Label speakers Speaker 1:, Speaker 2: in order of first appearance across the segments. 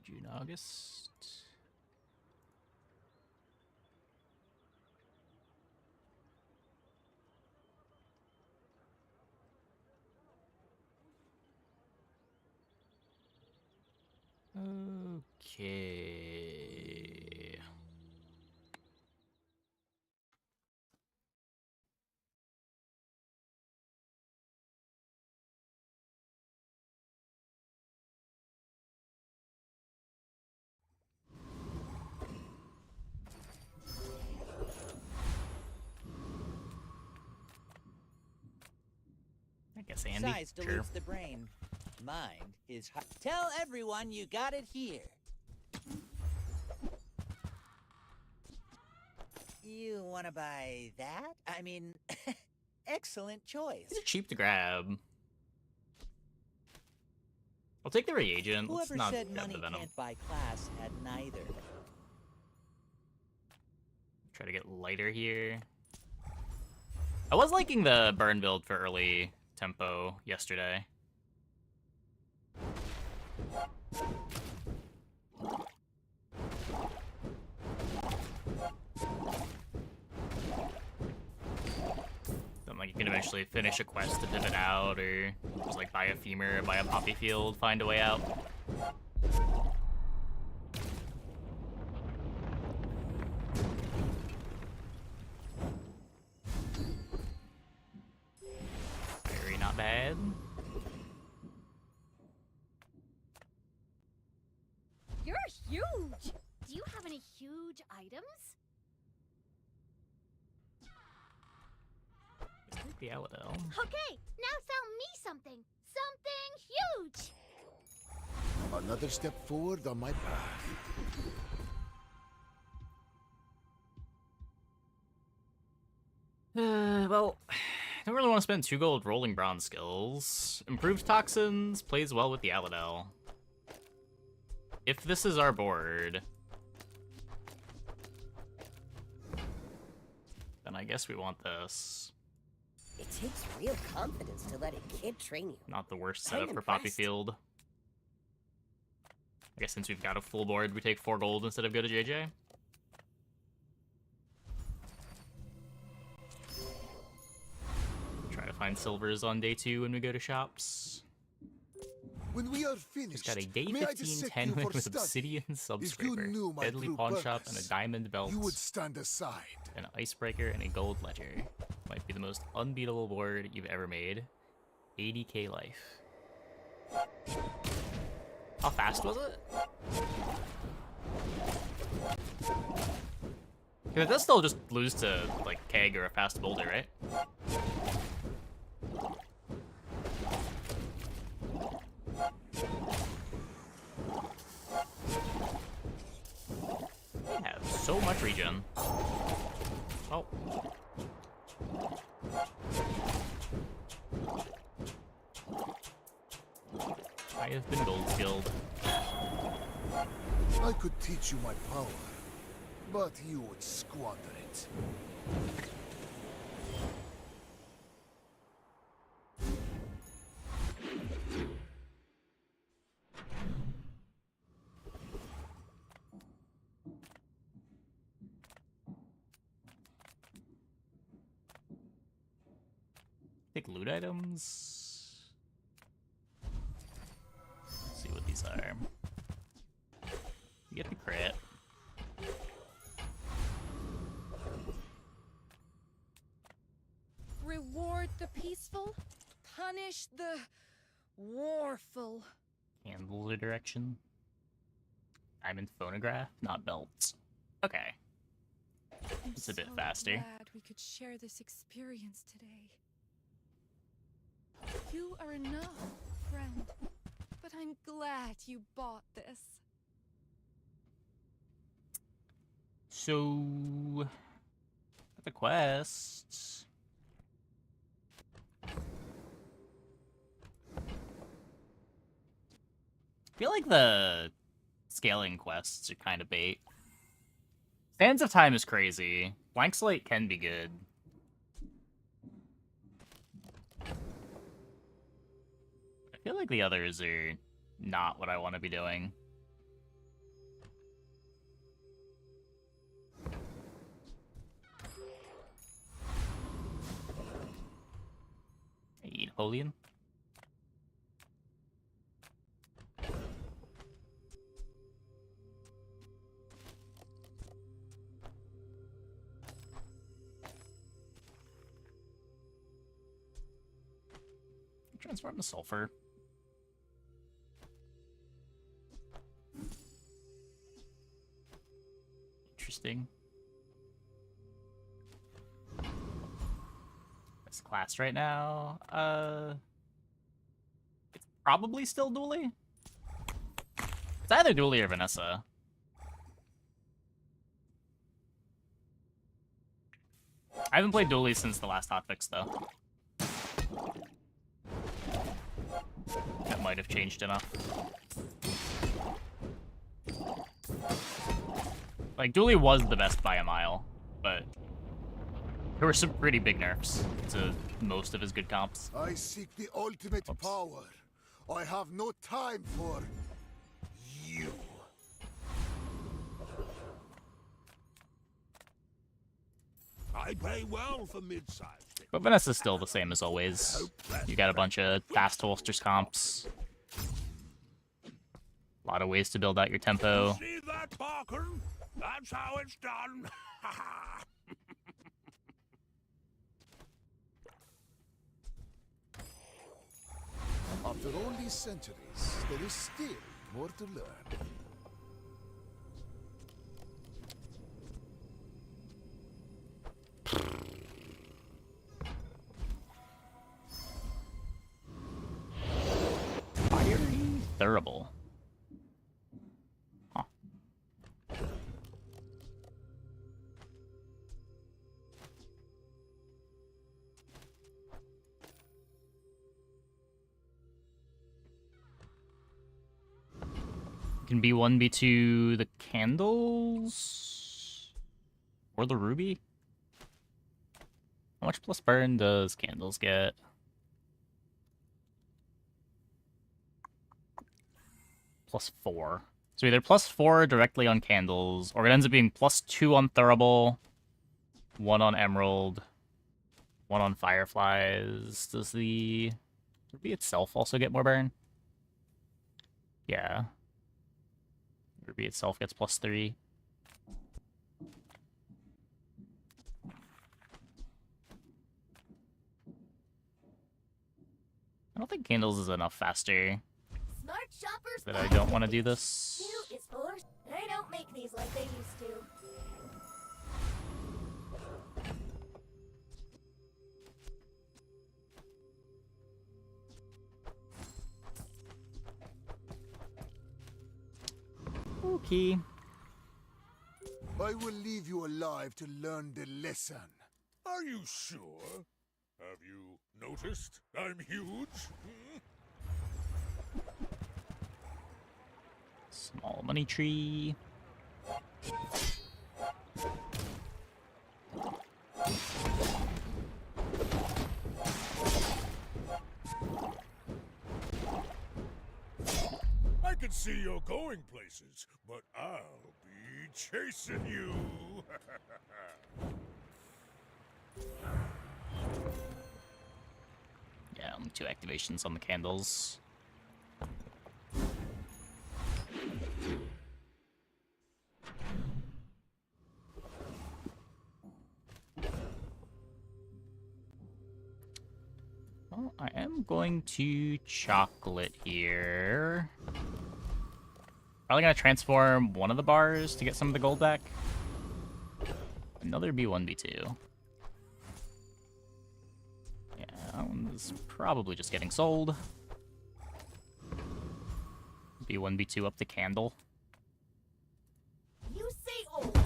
Speaker 1: June, August. Okay. I guess Andy.
Speaker 2: Size dilutes
Speaker 1: Sure.
Speaker 2: the brain. Mind is hard. Tell everyone you got it here. You want to buy that? I mean, excellent choice.
Speaker 1: It's cheap to grab. I'll take the reagent. Let's
Speaker 2: Whoever
Speaker 1: not
Speaker 2: said
Speaker 1: grab the
Speaker 2: money
Speaker 1: venom.
Speaker 2: can't buy class had neither.
Speaker 1: Try to get lighter here. I was liking the burn build for early tempo yesterday. Then like you can eventually finish a quest to divot out, or just like buy a femur, buy a poppy field, find a way out. Very not bad.
Speaker 3: You're huge! Do you have any huge items?
Speaker 1: Let's take the Aladel.
Speaker 3: Okay, now sell me something. Something huge!
Speaker 4: Another step forward on my path.
Speaker 1: Well, I don't really want to spend 2 gold rolling bronze skills. Improved toxins plays well with the Aladel. If this is our board, then I guess we want this.
Speaker 5: It takes real confidence to let a kid train you.
Speaker 1: Not the worst
Speaker 5: I'm
Speaker 1: setup for Poppy
Speaker 5: impressed.
Speaker 1: Field. I guess since we've got a full board, we take 4 gold instead of go to JJ. Try to find silvers on day 2 when we go to shops.
Speaker 4: When we are
Speaker 1: He's
Speaker 4: finished,
Speaker 1: got a day
Speaker 4: may I
Speaker 1: 15
Speaker 4: dissect
Speaker 1: 10
Speaker 4: you
Speaker 1: win
Speaker 4: for
Speaker 1: with
Speaker 4: study?
Speaker 1: obsidian
Speaker 4: If you
Speaker 1: subscraper,
Speaker 4: knew my
Speaker 1: deadly
Speaker 4: true
Speaker 1: pawn shop, and a
Speaker 4: purpose,
Speaker 1: diamond belt,
Speaker 4: you would stand aside.
Speaker 1: an icebreaker, and a gold ledger. Might be the most unbeatable board you've ever made. 80k life. How fast was it? Because it does still just lose to, like, Keg or a fast boulder, right? They have so much regen. Oh. I have been gold skilled.
Speaker 4: I could teach you my power, but you would squander it.
Speaker 1: Take loot items. Let's see what these are. You get the crit.
Speaker 6: Reward the peaceful, punish the warful.
Speaker 1: Candle direction. Diamond phonograph, not belts. Okay. It's a bit faster.
Speaker 6: Glad we could share this experience today. You are enough, friend. But I'm glad you bought this.
Speaker 1: So, the quests. I feel like the scaling quests are kind of bait. Sands of Time is crazy. Blank Slate can be good. I feel like the others are not what I want to be doing. Napoleon. Transform to sulfur. Interesting. This class right now, it's probably still Dooley. It's either Dooley or Vanessa. I haven't played Dooley since the last hotfix, though. That might have changed enough. Like, Dooley was the best by a mile, but there were some pretty big nerfs to most of his good comps.
Speaker 4: I seek the ultimate power. I have no time for you.
Speaker 7: I pay well for mid-size.
Speaker 1: But Vanessa's still the same as always. You got a bunch of fast holsters comps. A lot of ways to build out your tempo.
Speaker 7: See that, Barker? That's how it's done.
Speaker 4: After all these centuries, there is still more to learn.
Speaker 1: Fiery Thurible. Huh. Can B1, B2 the candles? Or the ruby? How much plus burn does candles get? +4. So either +4 directly on candles, or it ends up being +2 on Thurible, 1 on Emerald, 1 on Fireflies. Does the ruby itself also get more burn? Yeah. Ruby itself gets +3. I don't think candles is enough faster
Speaker 8: Smart shoppers.
Speaker 1: that I don't want to do this.
Speaker 8: New is for. They don't make these like they used to.
Speaker 1: Okay.
Speaker 4: I will leave you alive to learn the lesson.
Speaker 7: Are you sure? Have you noticed I'm huge?
Speaker 1: Small money tree.
Speaker 7: I can see you're going places, but I'll be chasing you.
Speaker 1: Yeah, only 2 activations on the candles. Well, I am going to chocolate here. Probably gonna transform one of the bars to get some of the gold back. Another B1, B2. Yeah, that one's probably just getting sold. B1, B2 up the candle.
Speaker 8: You say old.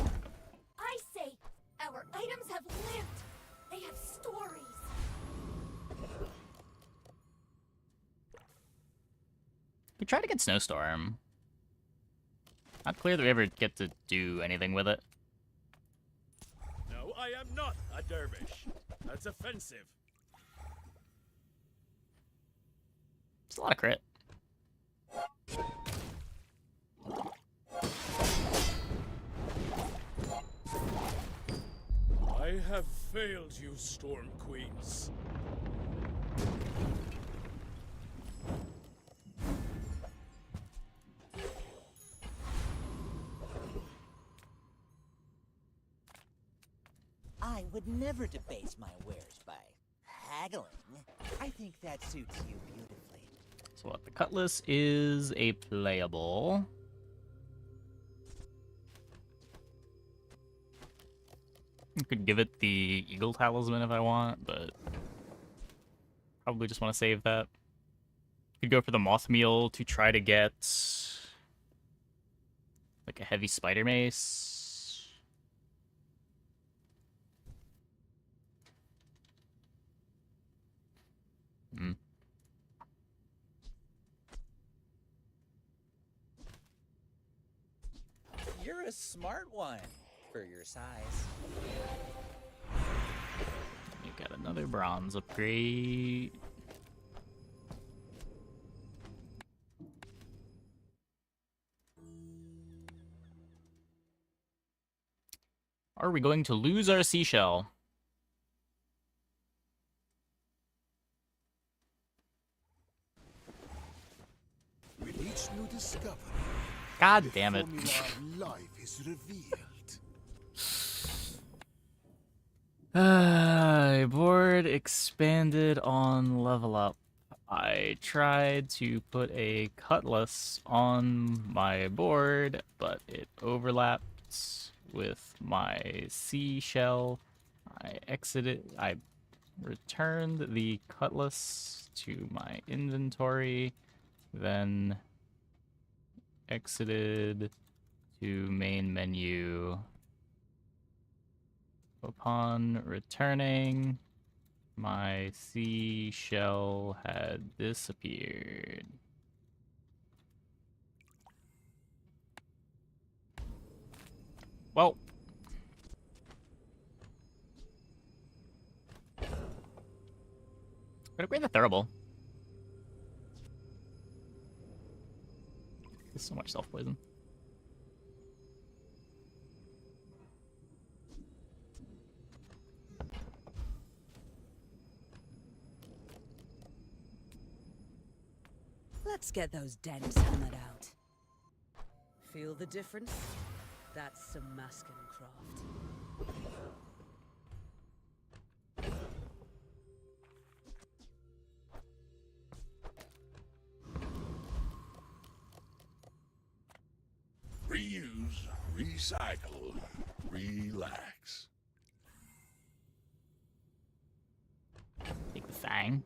Speaker 8: I say our items have lived. They have stories.
Speaker 1: We tried to get Snowstorm. Not clear that we ever get to do anything with it.
Speaker 9: No, I am not a dervish. That's offensive.
Speaker 1: It's a lot of crit.
Speaker 9: I have failed you, Storm Queens.
Speaker 2: I would never debase my wares by haggling. I think that suits you beautifully.
Speaker 1: So what? The cutlass is a playable. I could give it the eagle talisman if I want, but probably just want to save that. Could go for the moth meal to try to get like a heavy spider mace. Hmm.
Speaker 2: You're a smart one for your size.
Speaker 1: You got another bronze upgrade. Are we going to lose our seashell?
Speaker 4: With each new discovery,
Speaker 1: God
Speaker 4: the
Speaker 1: damn it.
Speaker 4: formula of life is revealed.
Speaker 1: Board expanded on level up. I tried to put a cutlass on my board, but it overlapped with my seashell. I returned the cutlass to my inventory, then exited to main menu. Upon returning, my seashell had disappeared. Well. Could upgrade the Thurible. There's so much self-poison.
Speaker 5: Let's get those dents hammered out. Feel the difference? That's some masking craft.
Speaker 7: Reuse, recycle, relax.
Speaker 1: Take the Fang.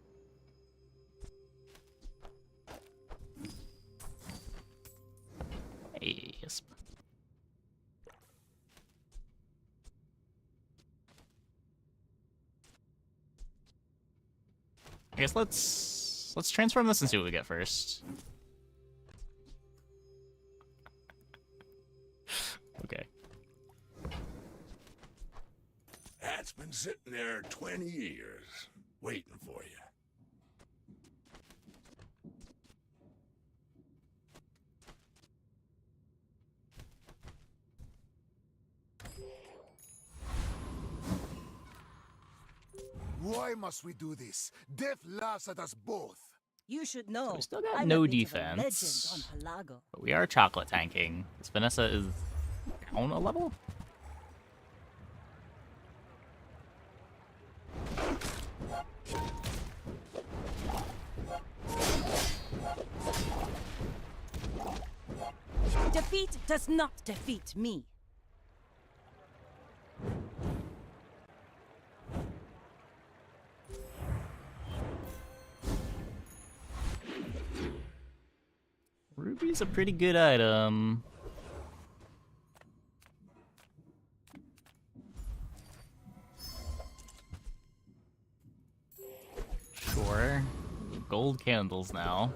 Speaker 1: Hey, yes. I guess let's transform this and see what we get first. Okay.
Speaker 7: That's been sitting there 20 years, waiting for you.
Speaker 4: Why must we do this? Death laughs at us both.
Speaker 5: You should know.
Speaker 1: So we still got
Speaker 5: I'm
Speaker 1: no
Speaker 5: a bit of a
Speaker 1: defense.
Speaker 5: legend on Pelago.
Speaker 1: But we are chocolate tanking. This Vanessa is down a level?
Speaker 5: Defeat does not defeat me.
Speaker 1: Ruby's a pretty good item. Sure. Gold candles now.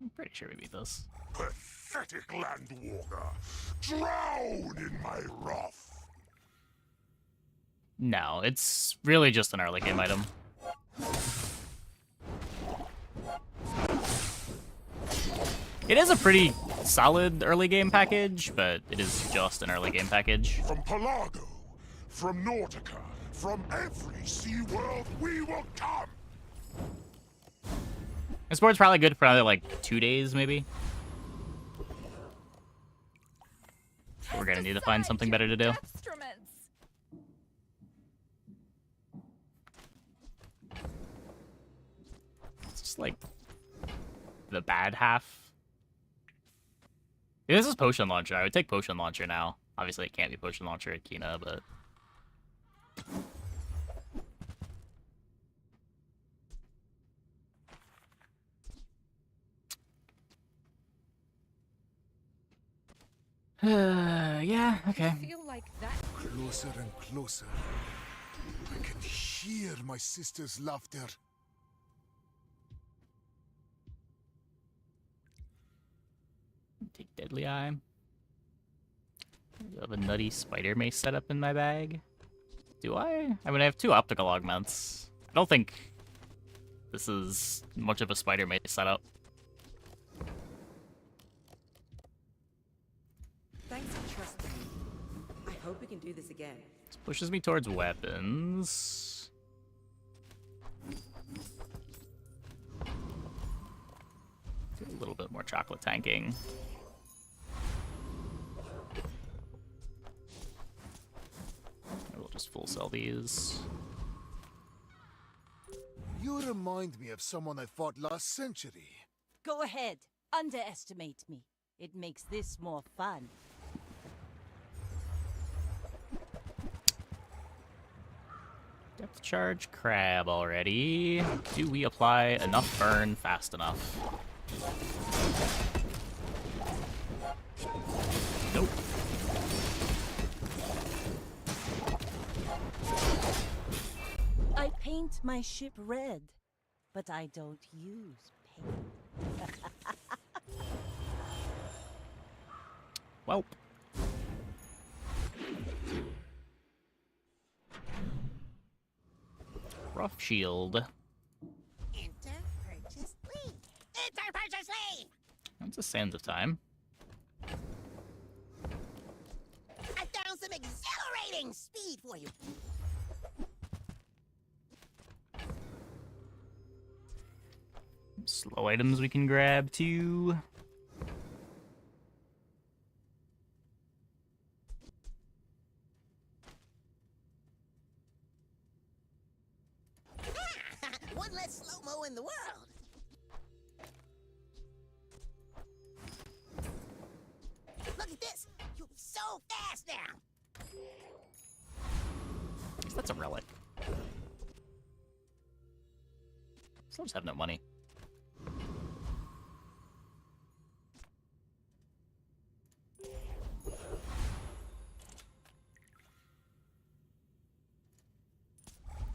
Speaker 1: I'm pretty sure we beat this.
Speaker 7: Pathetic landwalker! Drown in my wrath!
Speaker 1: No, it's really just an early game item. It is a pretty solid early game package, but it is just an early game package.
Speaker 7: From Pelago, From Nautica, from every sea world, we will come!
Speaker 1: This board's probably good for another, like, 2 days, maybe. We're gonna need to find something better to do.
Speaker 6: Instruments.
Speaker 1: It's just, like, the bad half. Yeah, this is Potion Launcher. I would take Potion Launcher now. Obviously, it can't be Potion Launcher at Kina, but... yeah, okay.
Speaker 6: I feel like that.
Speaker 4: Closer and closer. I can hear my sister's laughter.
Speaker 1: Take Deadly Eye. I have a nutty spider mace set up in my bag. Do I? I mean, I have 2 optical augments. I don't think this is much of a spider mace setup.
Speaker 5: Thanks for trusting me. I hope we can do this again.
Speaker 1: This pushes me towards weapons. Do a little bit more chocolate tanking. We'll just full sell these.
Speaker 4: You remind me of someone I fought last century.
Speaker 10: Go ahead. Underestimate me. It makes this more fun.
Speaker 1: Depth charge crab already. Do we apply enough burn fast enough? Nope.
Speaker 10: I paint my ship red, but I don't use paint.
Speaker 1: Welp. Rough shield.
Speaker 2: Enter purchase link. Enter purchase link.
Speaker 1: That's a Sands of Time.
Speaker 2: I found some exhilarating speed for you.
Speaker 1: Slow items we can grab too.
Speaker 2: One less slow-mo in the world. Look at this. You'll be so fast now.
Speaker 1: That's a relic. Still just have no money.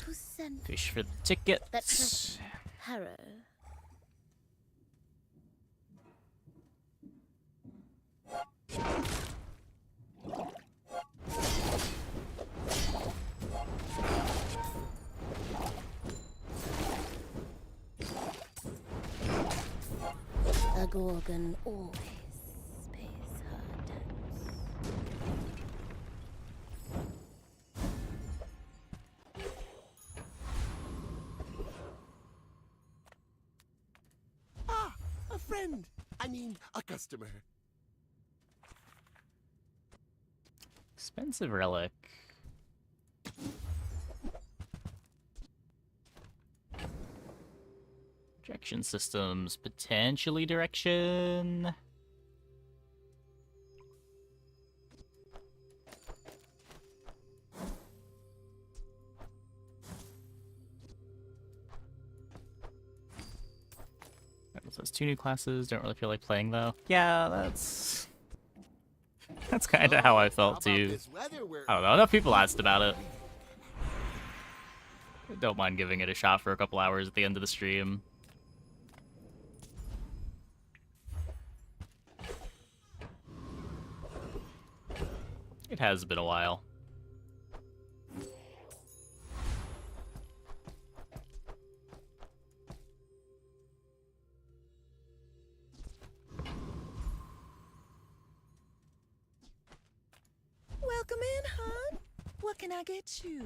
Speaker 3: Who sent
Speaker 1: Fish for the ticket.
Speaker 3: that Harrow? A Gorgon always pays her debts.
Speaker 11: Ah, a friend. I mean, a customer.
Speaker 1: Expensive relic. Projection systems, potentially direction. That says 2 new classes. Don't really feel like playing though. Yeah, that's kind of how I felt too. I don't know. Enough people asked about it. Don't mind giving it a shot for a couple hours at the end of the stream. It has been a while.
Speaker 10: Welcome in, hon.
Speaker 5: What can I get you?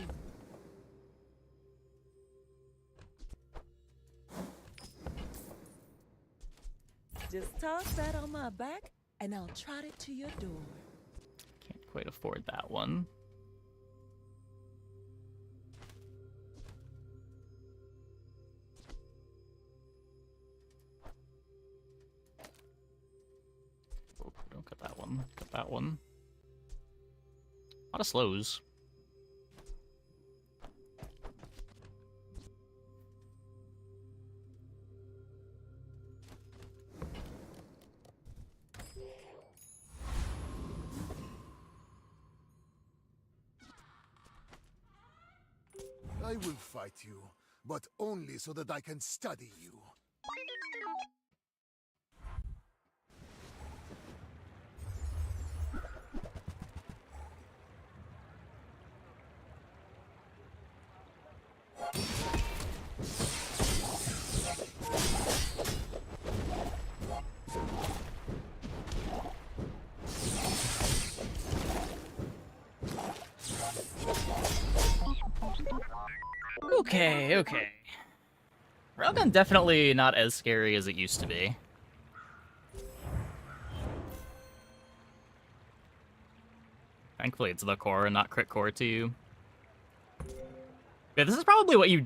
Speaker 5: Just toss that on my back, and I'll trot it to your door.
Speaker 1: Can't quite afford that one. Oh, don't cut that one. Cut that one. A lot of slows.
Speaker 4: I will fight you, but only so that I can study you.
Speaker 1: Okay, okay. Railgun definitely not as scary as it used to be. Thankfully it's the core and not crit core to you. Yeah, this is probably what you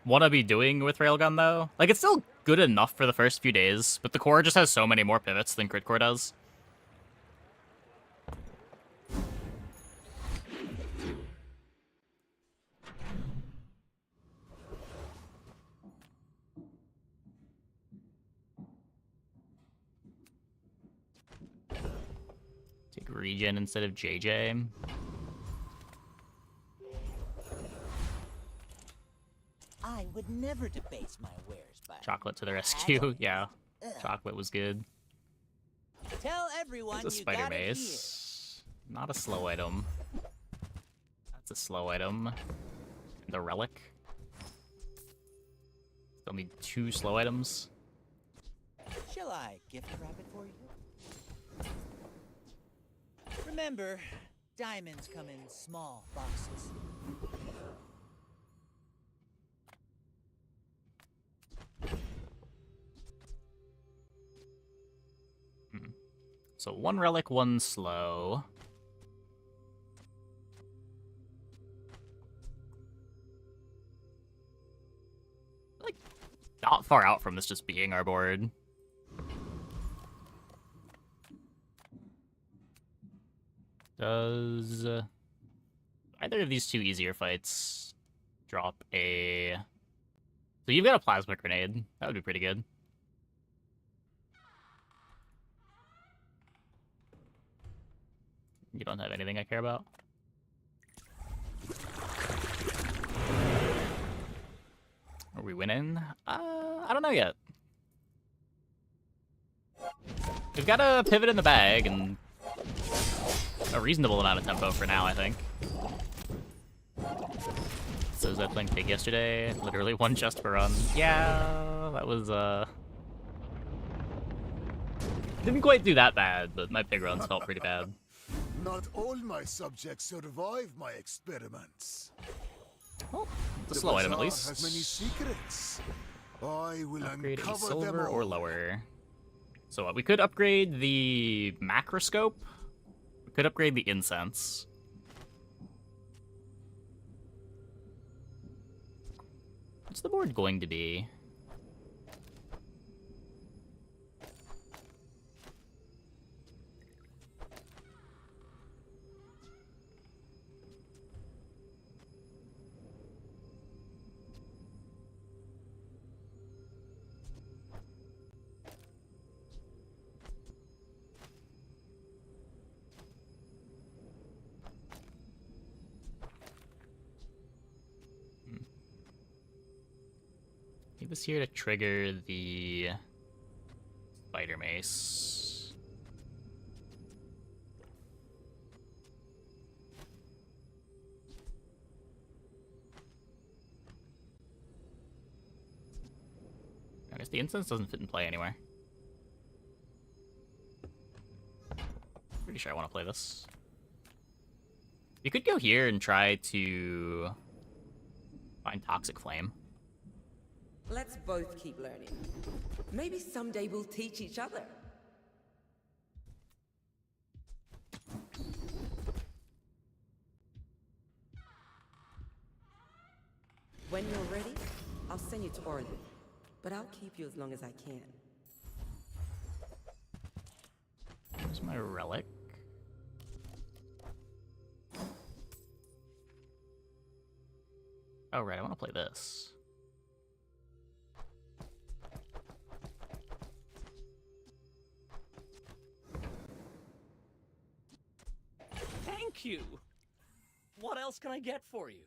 Speaker 1: want to be doing with Railgun, though. Like, it's still good enough for the first few days, but the core just has so many more pivots than crit core does. Take regen instead of JJ.
Speaker 2: I would never debase my wares by
Speaker 1: Chocolate to the rescue. Yeah, chocolate was good.
Speaker 2: Tell everyone
Speaker 1: It's a
Speaker 2: you
Speaker 1: spider
Speaker 2: got it
Speaker 1: mace. Not a slow item. That's a slow item. The relic. Still need 2 slow items.
Speaker 2: here. Shall I gift wrap it for you? Remember, diamonds come in small boxes.
Speaker 1: So 1 relic, 1 slow. Like, not far out from this just being our board. Does either of these 2 easier fights drop a... So you've got a plasma grenade. That would be pretty good. You don't have anything I care about? Are we winning? I don't know yet. We've got a pivot in the bag and a reasonable amount of tempo for now, I think. So was I playing Pig yesterday? Literally 1 chest per run. Yeah, that was, didn't quite do that bad, but my pig runs felt pretty bad.
Speaker 4: Not all my subjects survive my experiments.
Speaker 1: Oh, it's a slow item at least.
Speaker 4: Has many secrets. I will
Speaker 1: Upgrade a
Speaker 4: uncover
Speaker 1: silver
Speaker 4: them
Speaker 1: or
Speaker 4: all.
Speaker 1: lower. So we could upgrade the macroscope. We could upgrade the incense. What's the board going to be? This here to trigger the spider mace. I guess the incense doesn't fit in play anywhere. Pretty sure I want to play this. You could go here and try to find Toxic Flame.
Speaker 12: Let's both keep learning. Maybe someday we'll teach each other. When you're ready, I'll send you to Orlin. But I'll keep you as long as I can.
Speaker 1: Here's my relic. Oh, right, I want to play this.
Speaker 9: Thank you. What else can I get for you?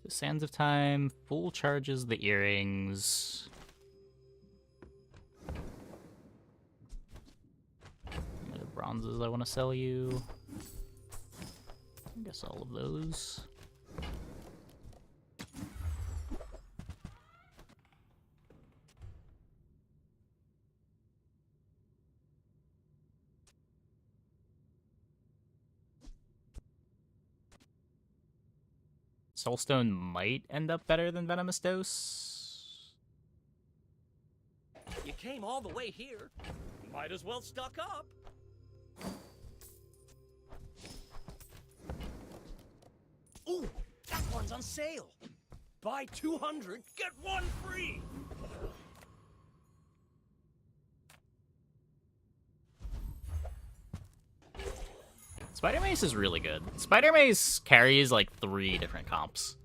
Speaker 1: The Sands of Time, full charges the earrings. The bronzes I want to sell you. I guess all of those. Soulstone might end up better than Venomous Dose.
Speaker 9: You came all the way here. Might as well stock up. Ooh, that one's on sale. Buy 200, get one free.
Speaker 1: Spider Mace is really good. Spider Mace carries like 3 different comps.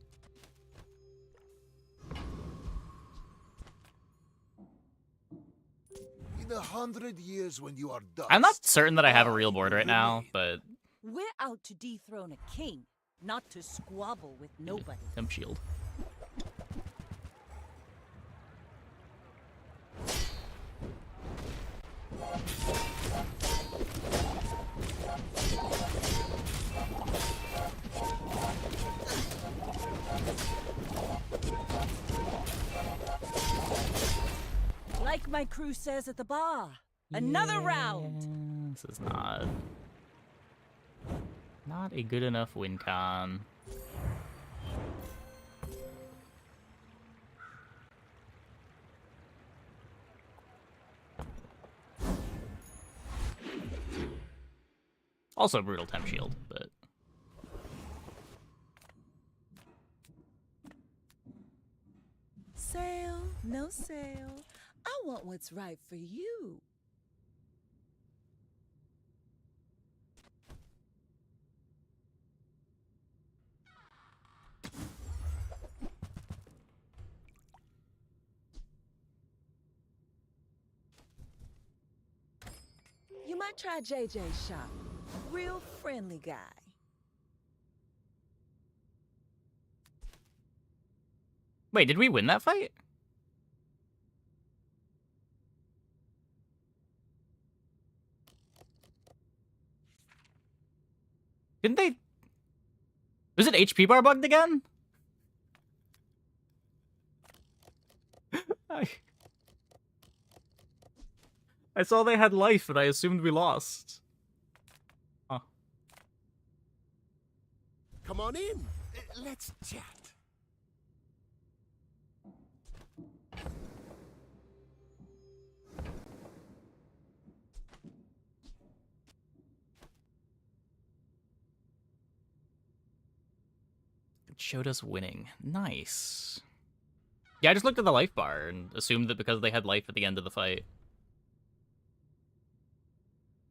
Speaker 4: In 100 years when you are done.
Speaker 1: I'm not certain that I have a real board right now, but
Speaker 10: We're out to dethrone a king, not to squabble with nobody.
Speaker 1: Temp Shield.
Speaker 10: Like my crew says at the bar, another round.
Speaker 1: This is not a good enough win con. Also brutal temp shield, but
Speaker 5: Sale, no sale. I want what's right for you. You might try JJ's shop. Real friendly guy.
Speaker 1: wait, did we win that fight? Didn't they? Was it HP bar bugged again? I saw they had life, and I assumed we lost. Huh.
Speaker 11: Come on in. Let's chat.
Speaker 1: It showed us winning. Nice. Yeah, I just looked at the life bar and assumed that because they had life at the end of the fight.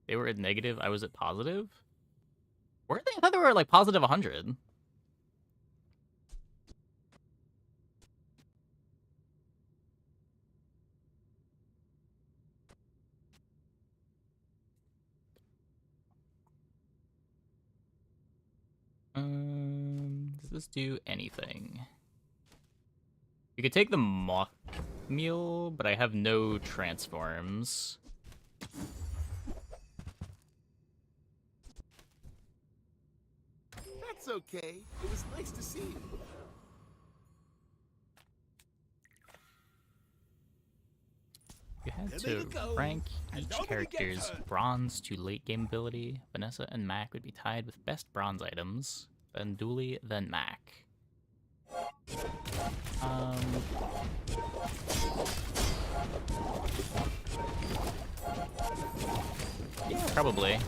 Speaker 1: They were at negative, I was at positive? Were they? I thought they were at like positive 100. Does this do anything? You could take the mock meal, but I have no transforms.
Speaker 11: It's okay. It was nice to see you.
Speaker 1: You had
Speaker 11: There you
Speaker 1: to
Speaker 11: go.
Speaker 1: rank
Speaker 11: And
Speaker 1: each
Speaker 11: nobody
Speaker 1: character's
Speaker 11: gets hurt.
Speaker 1: bronze to late game ability. Vanessa and Mac would be tied with best bronze items, then Dooley, then Mac. Yeah, probably.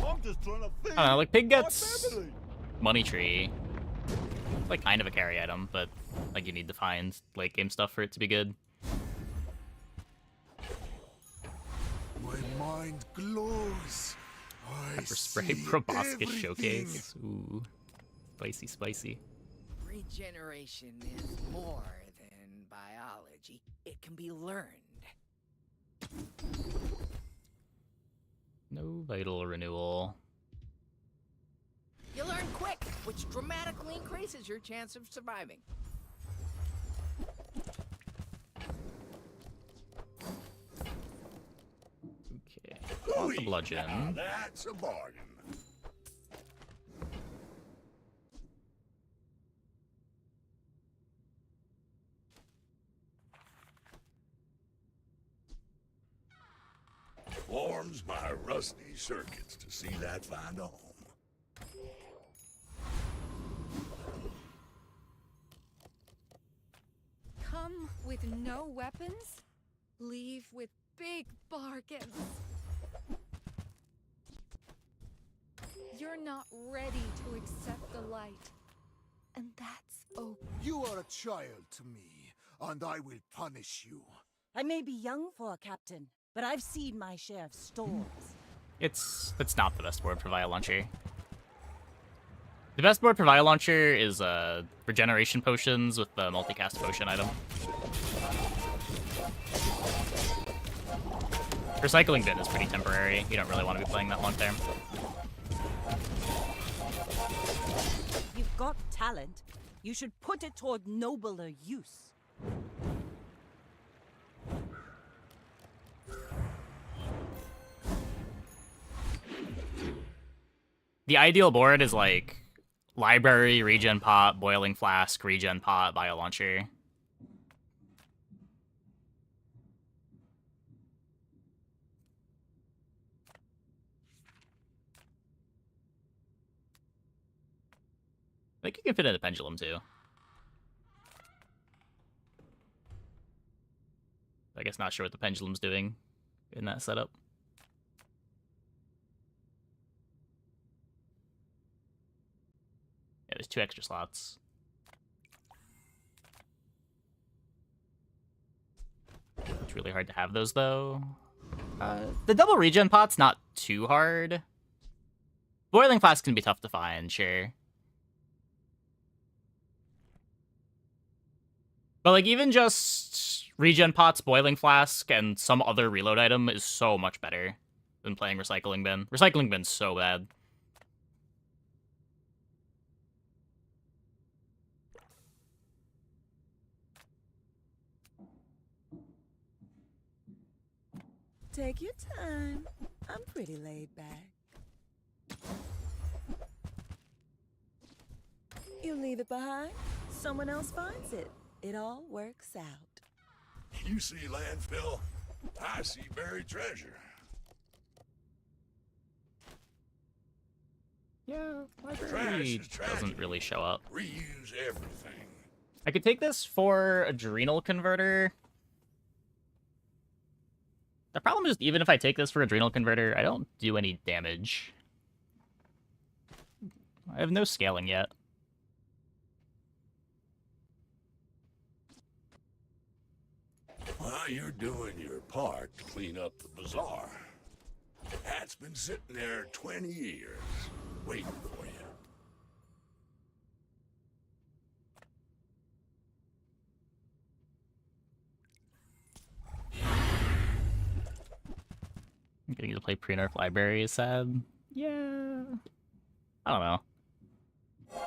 Speaker 7: I'm just trying to
Speaker 1: I don't know, like Pig gets Money Tree. It's like kind of a carry item, but like you need to find late game stuff for it to be good.
Speaker 4: My mind glows. I
Speaker 1: Pepper spray
Speaker 4: see
Speaker 1: proboscis
Speaker 4: everything.
Speaker 1: showcase. Ooh, spicy, spicy.
Speaker 2: Regeneration is more than biology. It can be learned.
Speaker 1: No vital renewal.
Speaker 2: You learn quick, which dramatically increases your chance of surviving.
Speaker 1: Okay, lots of bludgeon.
Speaker 7: That's a bargain. Warms my rusty circuits to see that find a home.
Speaker 6: Come with no weapons, leave with big bargains. You're not ready to accept the light, and that's okay.
Speaker 4: You are a child to me, and I will punish you.
Speaker 10: I may be young for a captain, but I've seen my share of storms.
Speaker 1: It's not the best board for Via Launcher. The best board for Via Launcher is regeneration potions with the multicast potion item. Recycling bin is pretty temporary. You don't really want to be playing that long term.
Speaker 10: You've got talent. You should put it toward nobler use.
Speaker 1: The ideal board is like library, regen pot, boiling flask, regen pot, Via Launcher. I think you can fit in a pendulum too. I guess not sure what the pendulum's doing in that setup. Yeah, there's 2 extra slots. It's really hard to have those though. The double regen pot's not too hard. Boiling flask can be tough to find, sure. But like even just regen pots, boiling flask, and some other reload item is so much better than playing recycling bin. Recycling bin's so bad.
Speaker 5: Take your time. I'm pretty laid back. You leave it behind, someone else finds it. It all works out.
Speaker 7: You see landfill, I see buried treasure.
Speaker 1: Yeah,
Speaker 7: Trash
Speaker 1: library
Speaker 7: is tragedy.
Speaker 1: doesn't really show up.
Speaker 7: Reuse everything.
Speaker 1: I could take this for Adrenal Converter. The problem is, even if I take this for Adrenal Converter, I don't do any damage. I have no scaling yet.
Speaker 7: While you're doing your part to clean up the bazaar, Hat's been sitting there 20 years, waiting for you.
Speaker 1: Getting to play pre-nerf library is sad. Yeah. I don't know.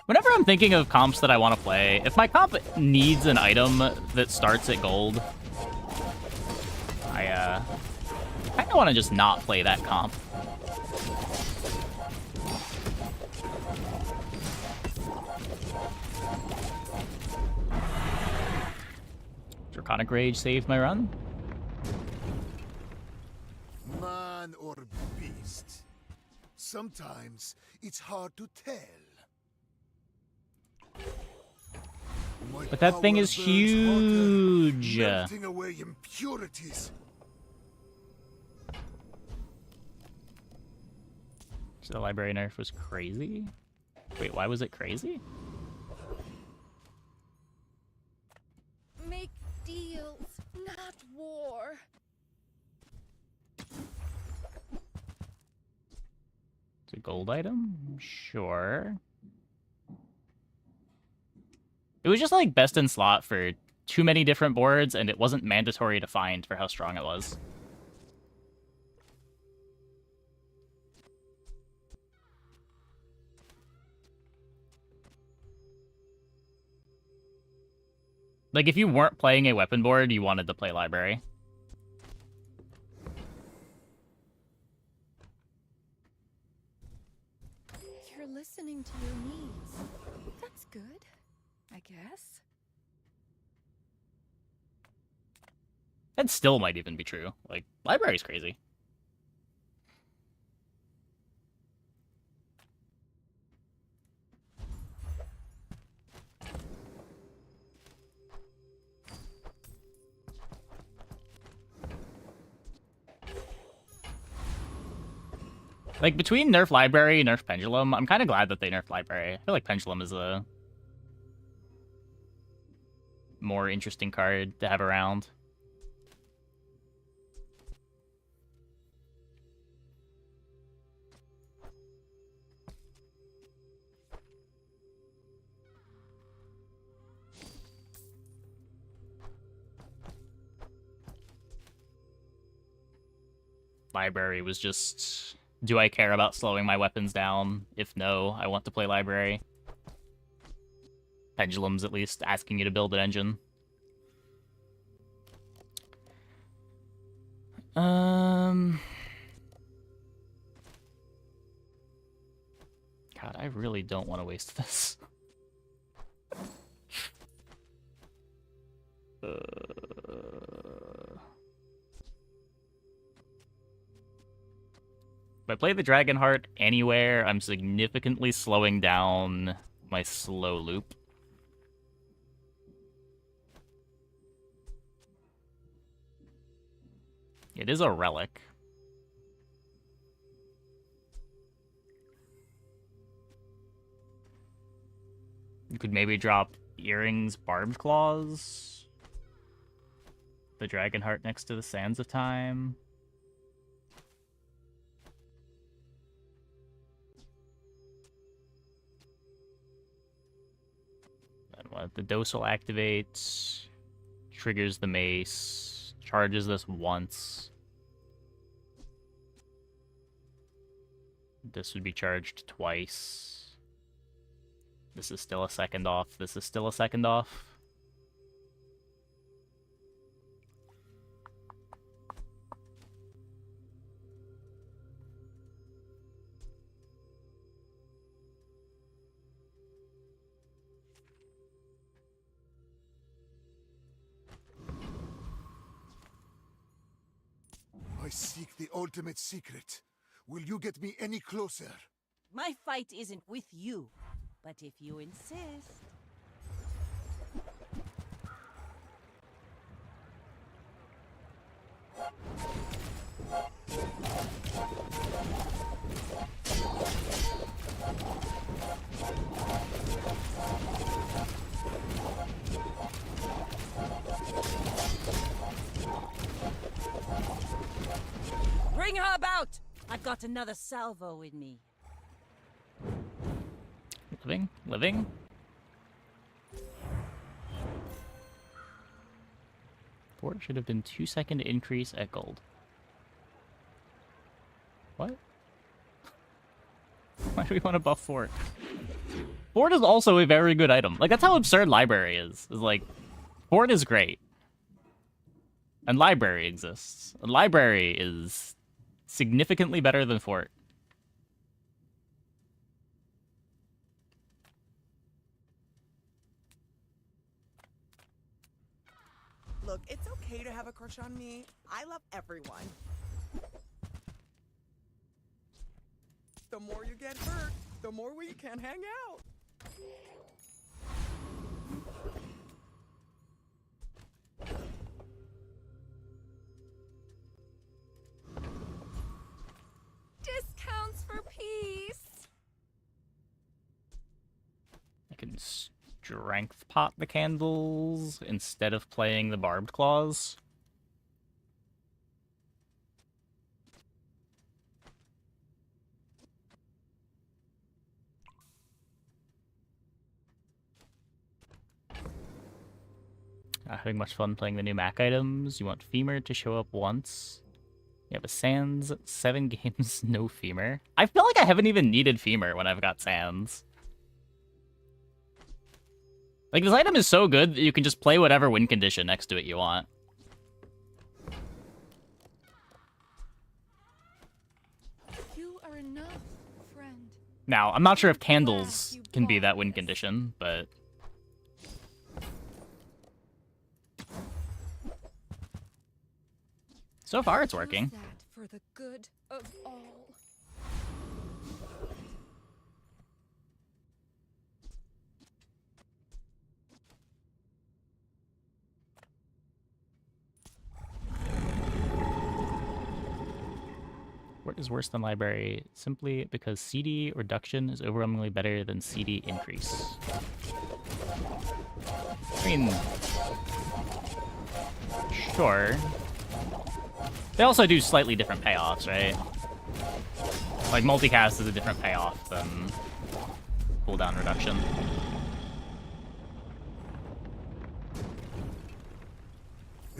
Speaker 1: Whenever I'm thinking of comps that I want to play, if my comp needs an item that starts at gold, I kind of want to just not play that comp. Draconic Rage saved my run.
Speaker 4: Man or beast. Sometimes it's hard to tell. My
Speaker 1: But that thing
Speaker 4: power
Speaker 1: is
Speaker 4: burns
Speaker 1: huge.
Speaker 4: hotter, melting away impurities.
Speaker 1: So the library nerf was crazy? Wait, why was it crazy?
Speaker 6: Make deals, not war.
Speaker 1: It's a gold item? Sure. It was just like best in slot for too many different boards, and it wasn't mandatory to find for how strong it was. Like, if you weren't playing a weapon board, you wanted to play library.
Speaker 6: You're listening to your needs. That's good, I guess.
Speaker 1: That still might even be true. Like, library's crazy. Like, between nerf library and nerf pendulum, I'm kind of glad that they nerfed library. I feel like pendulum is a more interesting card to have around. Library was just, do I care about slowing my weapons down? If no, I want to play library. Pendulum's at least asking you to build an engine. God, I really don't want to waste this. If I play the Dragonheart anywhere, I'm significantly slowing down my slow loop. It is a relic. You could maybe drop Earrings, Barbed Claws. The Dragonheart next to the Sands of Time. And what? The Docile activates. Triggers the mace. Charges this once. This would be charged twice. This is still a second off. This is still a second off.
Speaker 4: I seek the ultimate secret. Will you get me any closer?
Speaker 10: My fight isn't with you, but if you insist. Bring her about! I've got another salvo in me.
Speaker 1: Living? Fort should have been 2-second increase at gold. What? Why do we want to buff Fort? Fort is also a very good item. Like, that's how absurd Library is. Is like, Fort is great. And Library exists. And Library is significantly better than Fort.
Speaker 13: Look, it's okay to have a crush on me. I love everyone. The more you get hurt, the more we can hang out.
Speaker 6: Discounts for peace.
Speaker 1: I can strength pot the candles instead of playing the barbed claws. Having much fun playing the new Mac items. You want Femur to show up once. You have a Sans, 7 games, no Femur. I feel like I haven't even needed Femur when I've got Sans. Like, this item is so good that you can just play whatever win condition next to it you want.
Speaker 6: You are enough, friend.
Speaker 1: Now, I'm not sure if candles can be that win condition, but... so far, it's working.
Speaker 6: That for the good of all.
Speaker 1: What is worse than library? Simply because CD reduction is overwhelmingly better than CD increase. I mean... sure. They also do slightly different payoffs, right? Like, multicast is a different payoff than cooldown reduction.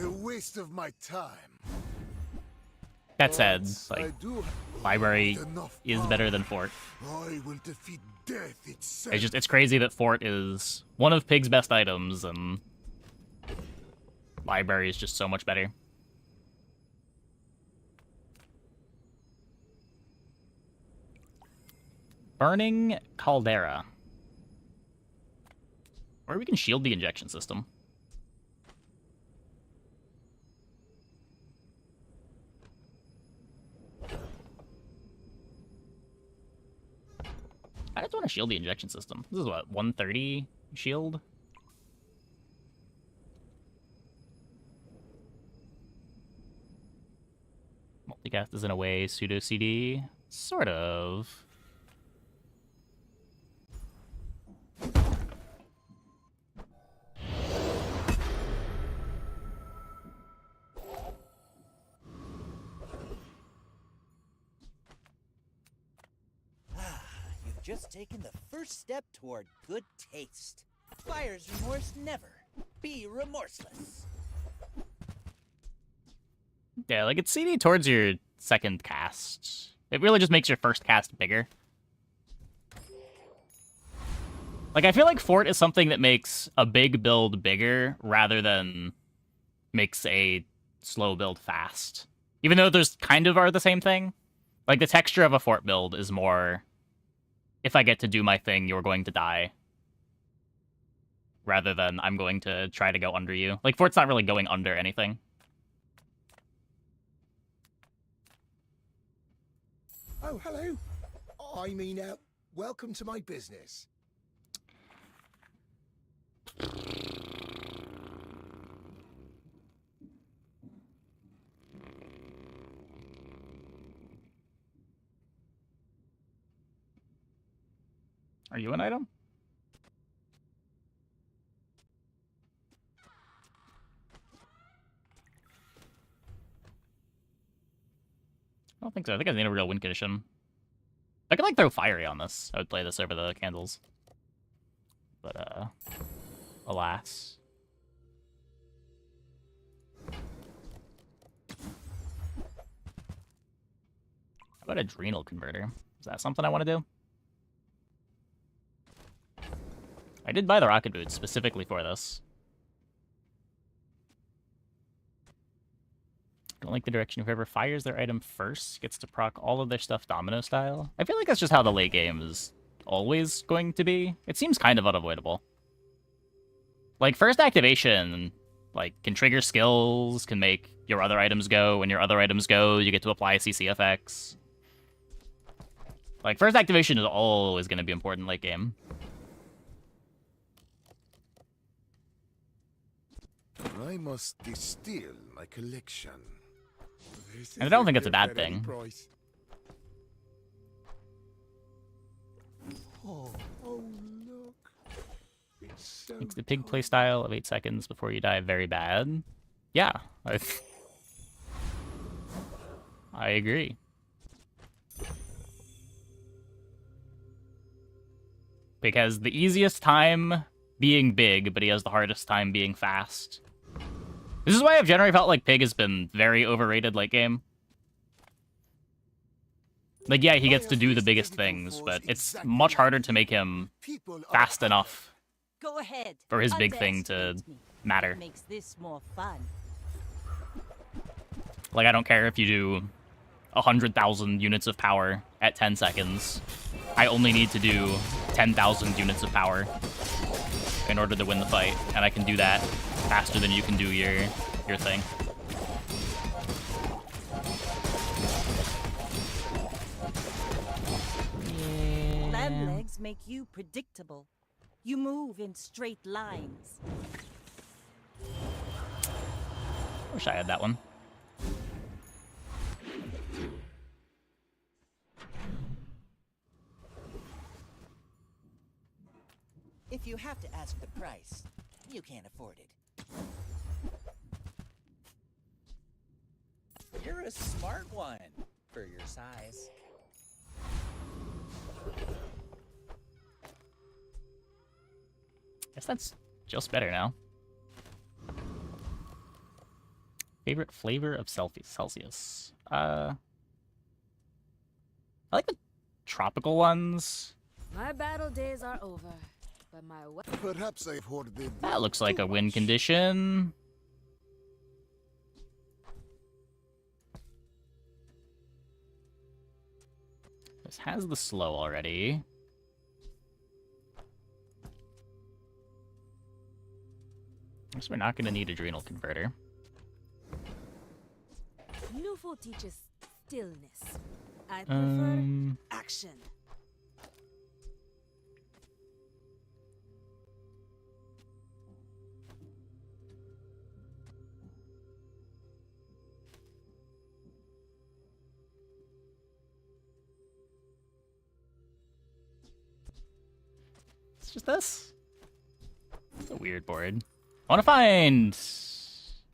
Speaker 4: A waste of my time.
Speaker 1: That said, like, library is better than Fort.
Speaker 4: I will defeat death itself.
Speaker 1: It's crazy that Fort is one of Pig's best items, and library is just so much better. Burning Caldera. Or we can shield the injection system. I just want to shield the injection system. This is what, 130 shield? Multicast is in a way pseudo CD. Sort of.
Speaker 2: You've just taken the first step toward good taste. Buyer's remorse never. Be remorseless.
Speaker 1: Yeah, like, it's CD towards your second cast. It really just makes your first cast bigger. Like, I feel like Fort is something that makes a big build bigger rather than makes a slow build fast. Even though those kind of are the same thing. Like, the texture of a Fort build is more, if I get to do my thing, you're going to die. Rather than I'm going to try to go under you. Like, Fort's not really going under anything.
Speaker 11: Oh, hello. I mean, welcome to my business.
Speaker 1: Are you an item? I don't think so. I think I need a real win condition. I could, like, throw Fiery on this. I would play this over the candles. But, alas. How about Adrenal Converter? Is that something I want to do? I did buy the Rocket Boots specifically for this. Don't like the direction. Whoever fires their item first gets to proc all of their stuff domino style. I feel like that's just how the late game is always going to be. It seems kind of unavoidable. Like, first activation Like, can trigger skills, can make your other items go. When your other items go, you get to apply CC effects. Like, first activation is always going to be important late game.
Speaker 4: I must distill my collection.
Speaker 1: And I don't think it's a bad thing.
Speaker 4: Oh, look. It's so
Speaker 1: Makes the pig playstyle of 8 seconds before you die very bad. Yeah, I agree. Pig has the easiest time being big, but he has the hardest time being fast. This is why I've generally felt like Pig has been very overrated late game. Like, yeah, he gets to do the biggest things, but it's much harder to make him fast enough
Speaker 10: Go ahead.
Speaker 1: for his big thing to
Speaker 10: Underestimate me.
Speaker 1: matter.
Speaker 10: Makes this more fun.
Speaker 1: Like, I don't care if you do 100,000 units of power at 10 seconds. I only need to do 10,000 units of power in order to win the fight, and I can do that faster than you can do your thing.
Speaker 10: Lamb legs make you predictable. You move in straight lines.
Speaker 1: Wish I had that one.
Speaker 2: If you have to ask the price, you can't afford it. You're a smart one for your size.
Speaker 1: Guess that's just better now. Favorite flavor of Celsius? I like the tropical ones.
Speaker 6: My battle days are over, but my
Speaker 4: Perhaps I've hoarded.
Speaker 1: That looks like a win condition. This has the slow already. Guess we're not going to need Adrenal Converter.
Speaker 6: Nufo teaches stillness. I prefer action.
Speaker 1: It's just this. It's a weird board. I want to find...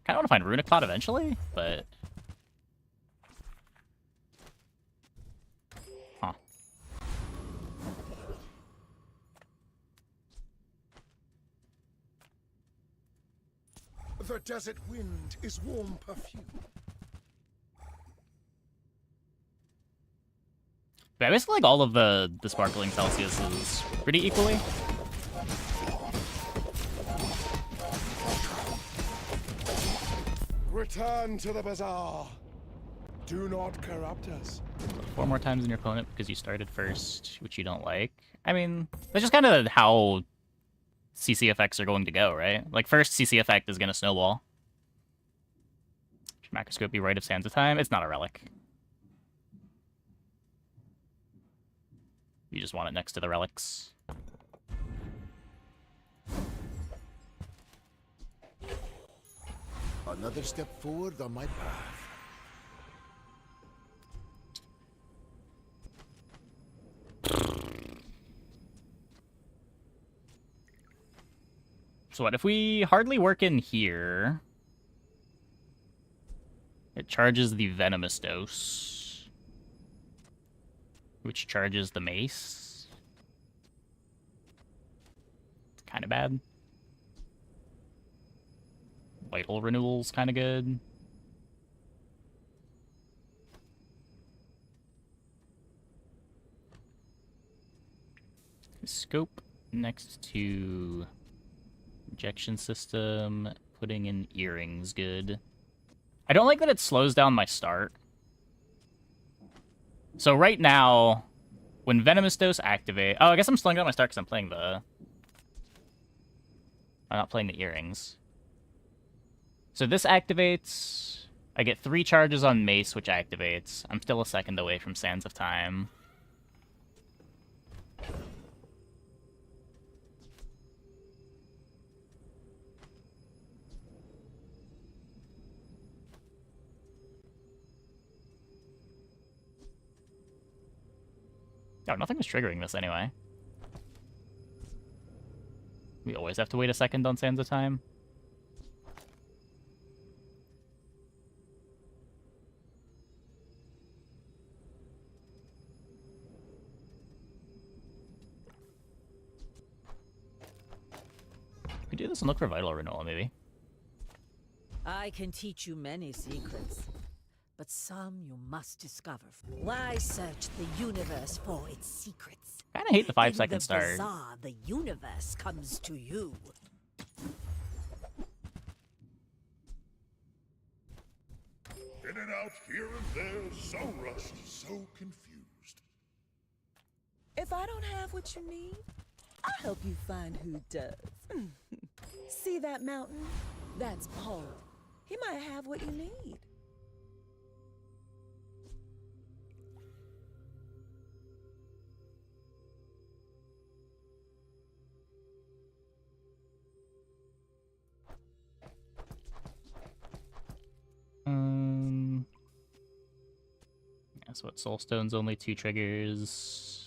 Speaker 1: kind of want to find Runic Cloud eventually, but... Huh.
Speaker 11: The desert wind is warm perfume.
Speaker 1: But I basically like all of the sparkling Celsius is pretty equally.
Speaker 11: Return to the bazaar. Do not corrupt us.
Speaker 1: 4 more times than your opponent because you started first, which you don't like. I mean, that's just kind of how CC effects are going to go, right? Like, first CC effect is going to snowball. Should Macroscope be Rite of Sands of Time? It's not a relic. You just want it next to the relics.
Speaker 4: Another step forward on my path.
Speaker 1: So what, if we hardly work in here... It charges the Venomous Dose. Which charges the Mace. It's kind of bad. Vital Renewal's kind of good. Scope next to injection system. Putting in earrings, good. I don't like that it slows down my start. So right now, when Venomous Dose activate... Oh, I guess I'm slowing down my start because I'm playing the... I'm not playing the earrings. So this activates. I get 3 charges on Mace, which activates. I'm still a second away from Sands of Time. Oh, nothing was triggering this anyway. We always have to wait a second on Sands of Time. We do this and look for Vital Renewal, maybe.
Speaker 10: I can teach you many secrets, but some you must discover. Why search the universe for its secrets?
Speaker 1: Kinda hate the 5-second
Speaker 10: In the
Speaker 1: start.
Speaker 10: bazaar, the universe comes to you.
Speaker 7: In and out, here and there, so rushed, so confused.
Speaker 5: If I don't have what you need, I'll help you find who does. See that mountain? That's Paul. He might have what you need.
Speaker 1: Yeah, so what, Soulstone's only 2 triggers.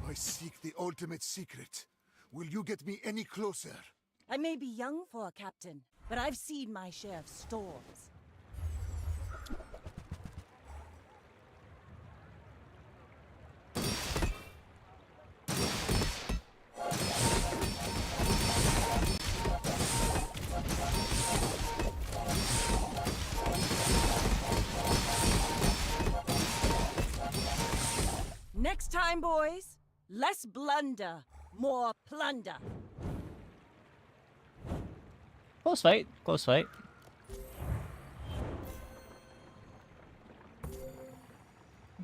Speaker 4: I seek the ultimate secret. Will you get me any closer?
Speaker 10: I may be young for a captain, but I've seen my share of storms. Next time, boys, less blunder, more plunder.
Speaker 1: Close fight, close fight.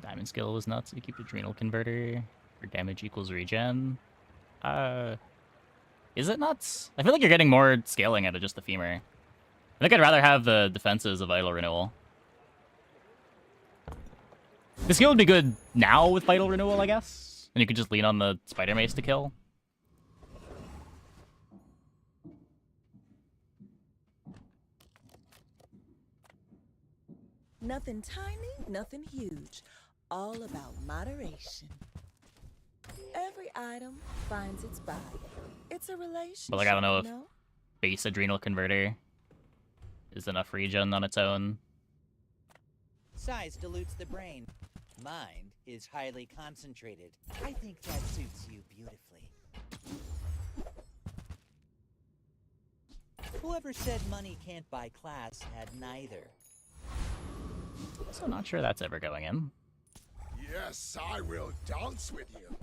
Speaker 1: Diamond skill was nuts. You keep Adrenal Converter for damage equals regen. Is it nuts? I feel like you're getting more scaling out of just the femur. I think I'd rather have the defenses of Vital Renewal. The skill would be good now with Vital Renewal, I guess. And you could just lean on the Spider Mace to kill.
Speaker 5: Nothing tiny, nothing huge. All about moderation. Every item finds its buyer. It's a relationship.
Speaker 1: But like, I don't know if
Speaker 5: you know?
Speaker 1: base Adrenal Converter is enough regen on its own.
Speaker 2: Size dilutes the brain. Mind is highly concentrated. I think that suits you beautifully. Whoever said money can't buy class had neither.
Speaker 1: So not sure that's ever going in.
Speaker 4: Yes, I will dance with you.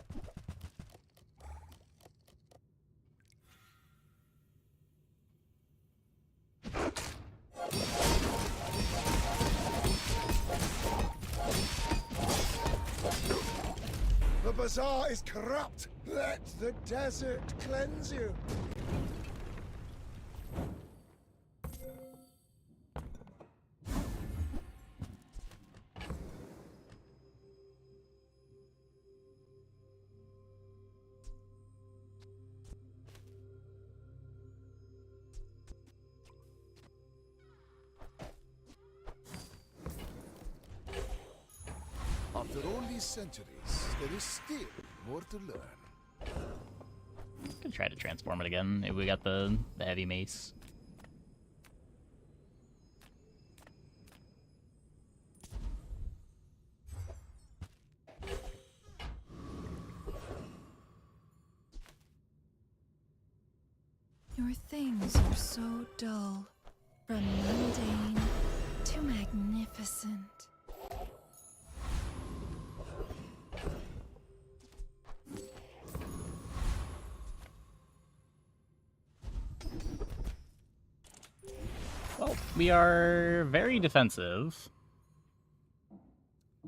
Speaker 4: The bazaar is corrupt. Let the desert cleanse you. After all these centuries, there is still more to learn.
Speaker 1: Could try to transform it again. Maybe we got the heavy mace.
Speaker 6: Your things are so dull. From mundane to magnificent.
Speaker 1: Well, we are very defensive.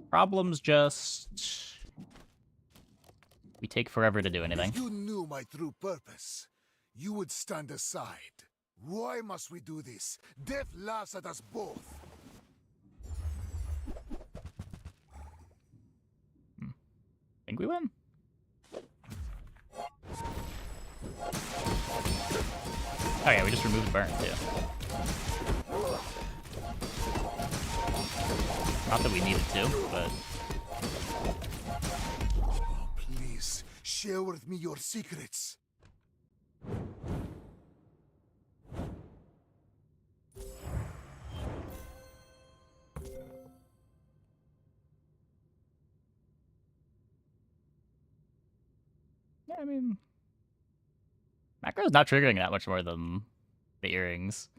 Speaker 1: Problem's just... We take forever to do anything.
Speaker 4: If you knew my true purpose, you would stand aside. Why must we do this? Death laughs at us both.
Speaker 1: Think we win? Oh yeah, we just removed burn too. Not that we needed to, but...
Speaker 4: Oh, please, share with me your secrets.
Speaker 1: Yeah, I mean... Macro's not triggering that much more than the earrings.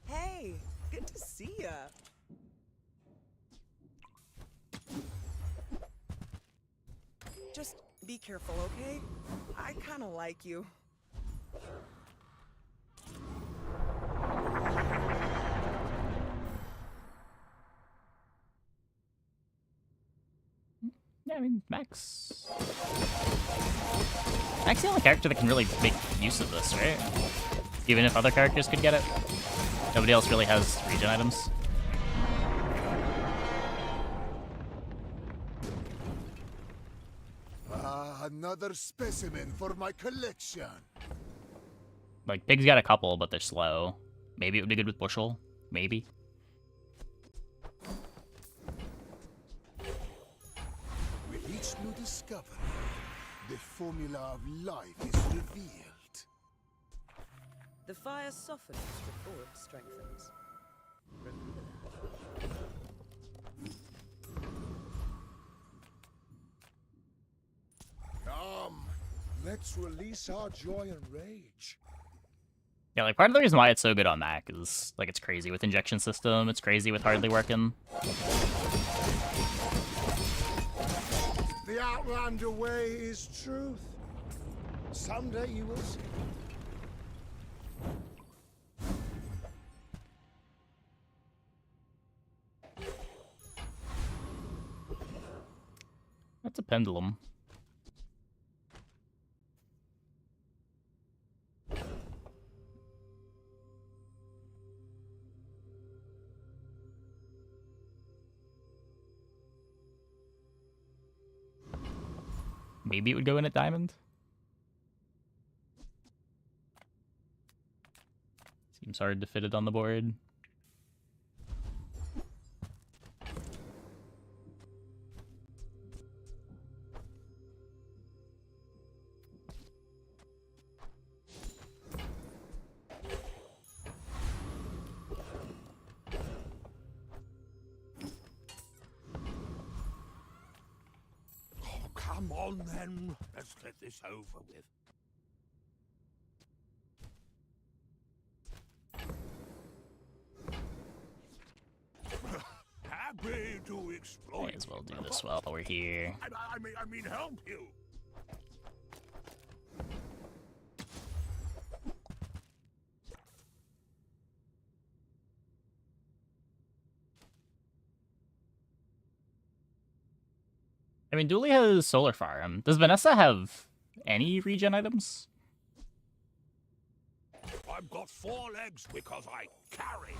Speaker 13: Hey, good to see ya. Just be careful, okay? I kinda like you.
Speaker 1: Yeah, I mean, Max... Max is the only character that can really make use of this, right? Even if other characters could get it. Nobody else really has regen items.
Speaker 4: Another specimen for my collection.
Speaker 1: Like, Pig's got a couple, but they're slow. Maybe it would be good with Bushel. Maybe.
Speaker 4: With each new discovery, the formula of life is revealed.
Speaker 12: The fire softens before it strengthens. Remember that.
Speaker 4: Come, let's release our joy and rage.
Speaker 1: Yeah, like, part of the reason why it's so good on Mac is, like, it's crazy with injection system, it's crazy with hardly working.
Speaker 4: The Outlander way is truth. Someday you will see.
Speaker 1: That's a pendulum. Maybe it would go in at diamond. Seems hard to fit it on the board.
Speaker 7: Come on, then. Let's get this over with. Happy to exploit.
Speaker 1: May as well do this while we're here.
Speaker 7: I mean, help you.
Speaker 1: I mean, Dooley has Solar Farm. Does Vanessa have any regen items?
Speaker 7: I've got 4 legs because I carry.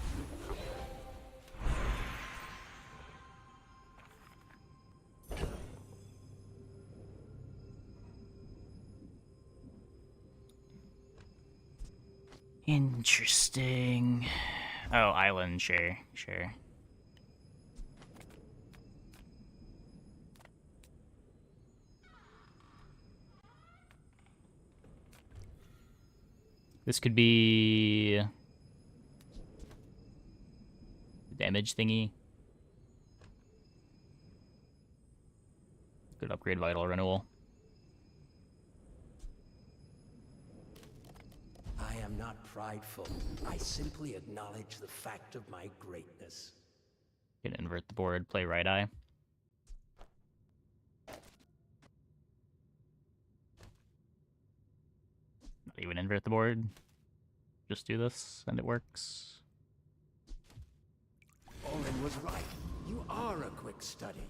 Speaker 1: Interesting. Oh, island, sure, sure. This could be a damage thingy. Could upgrade Vital Renewal.
Speaker 9: I am not prideful. I simply acknowledge the fact of my greatness.
Speaker 1: Can invert the board, play right eye. Not Even invert the board. Just do this, and it works.
Speaker 11: Orin was right. You are a quick study.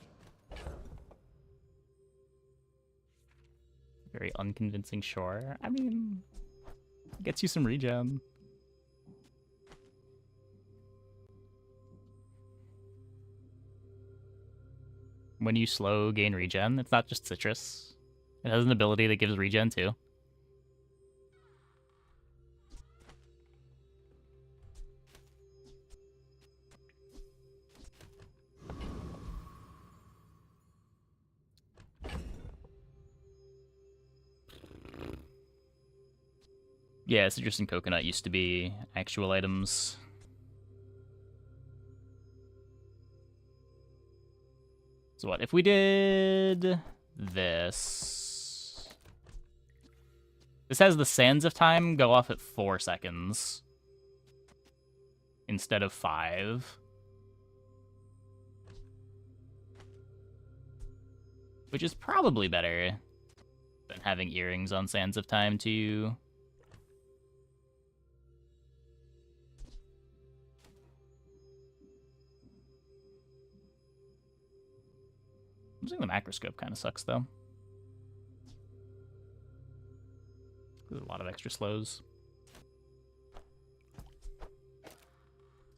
Speaker 1: Very unconvincing, sure. I mean, gets you some regen. When you slow, gain regen. It's not just citrus. It has an ability that gives regen too. Yeah, citrus and coconut used to be actual items. So what, if we did this... This has the Sands of Time go off at 4 seconds instead of 5. Which is probably better than having earrings on Sands of Time too. Using the macroscope kind of sucks, though. There's a lot of extra slows.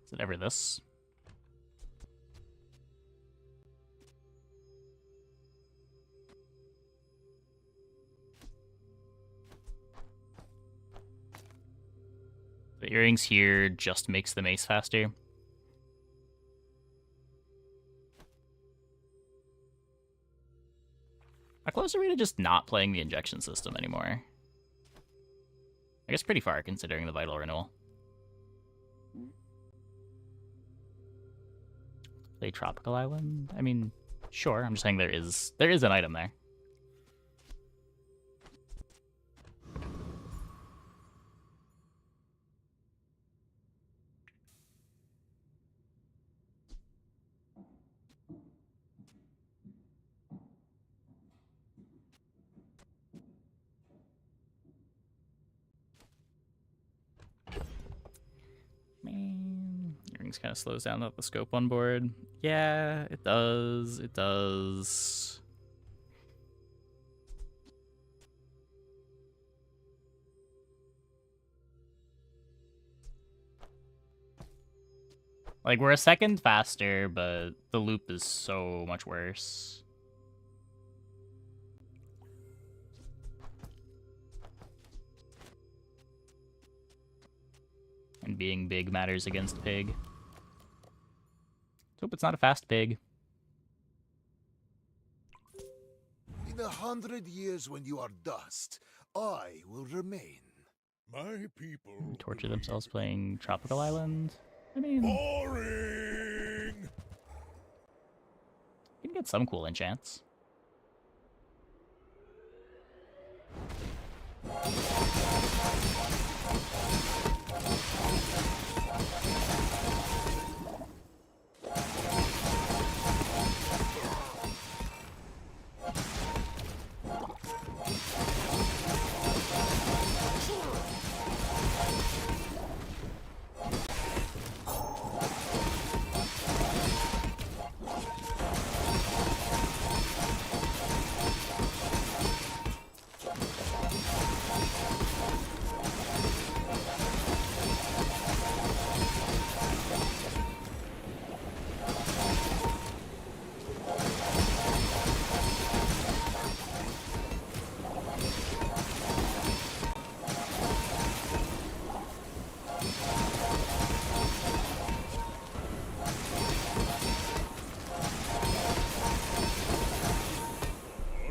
Speaker 1: Is it ever this? The earrings here just makes the mace faster. How close are we to just not playing the injection system anymore? I guess pretty far, considering the Vital Renewal. Play Tropical Island? I mean, sure. I'm just saying there is an item there. Man, earrings kind of slows down the scope on board. Yeah, it does. It does. Like, we're a second faster, but the loop is so much worse. And being big matters against pig. Let's hope it's not a fast pig.
Speaker 4: In 100 years when you are dust, I will remain.
Speaker 7: My people
Speaker 1: Torture themselves playing Tropical Island? I mean...
Speaker 7: boring.
Speaker 1: You can get some cool enchants.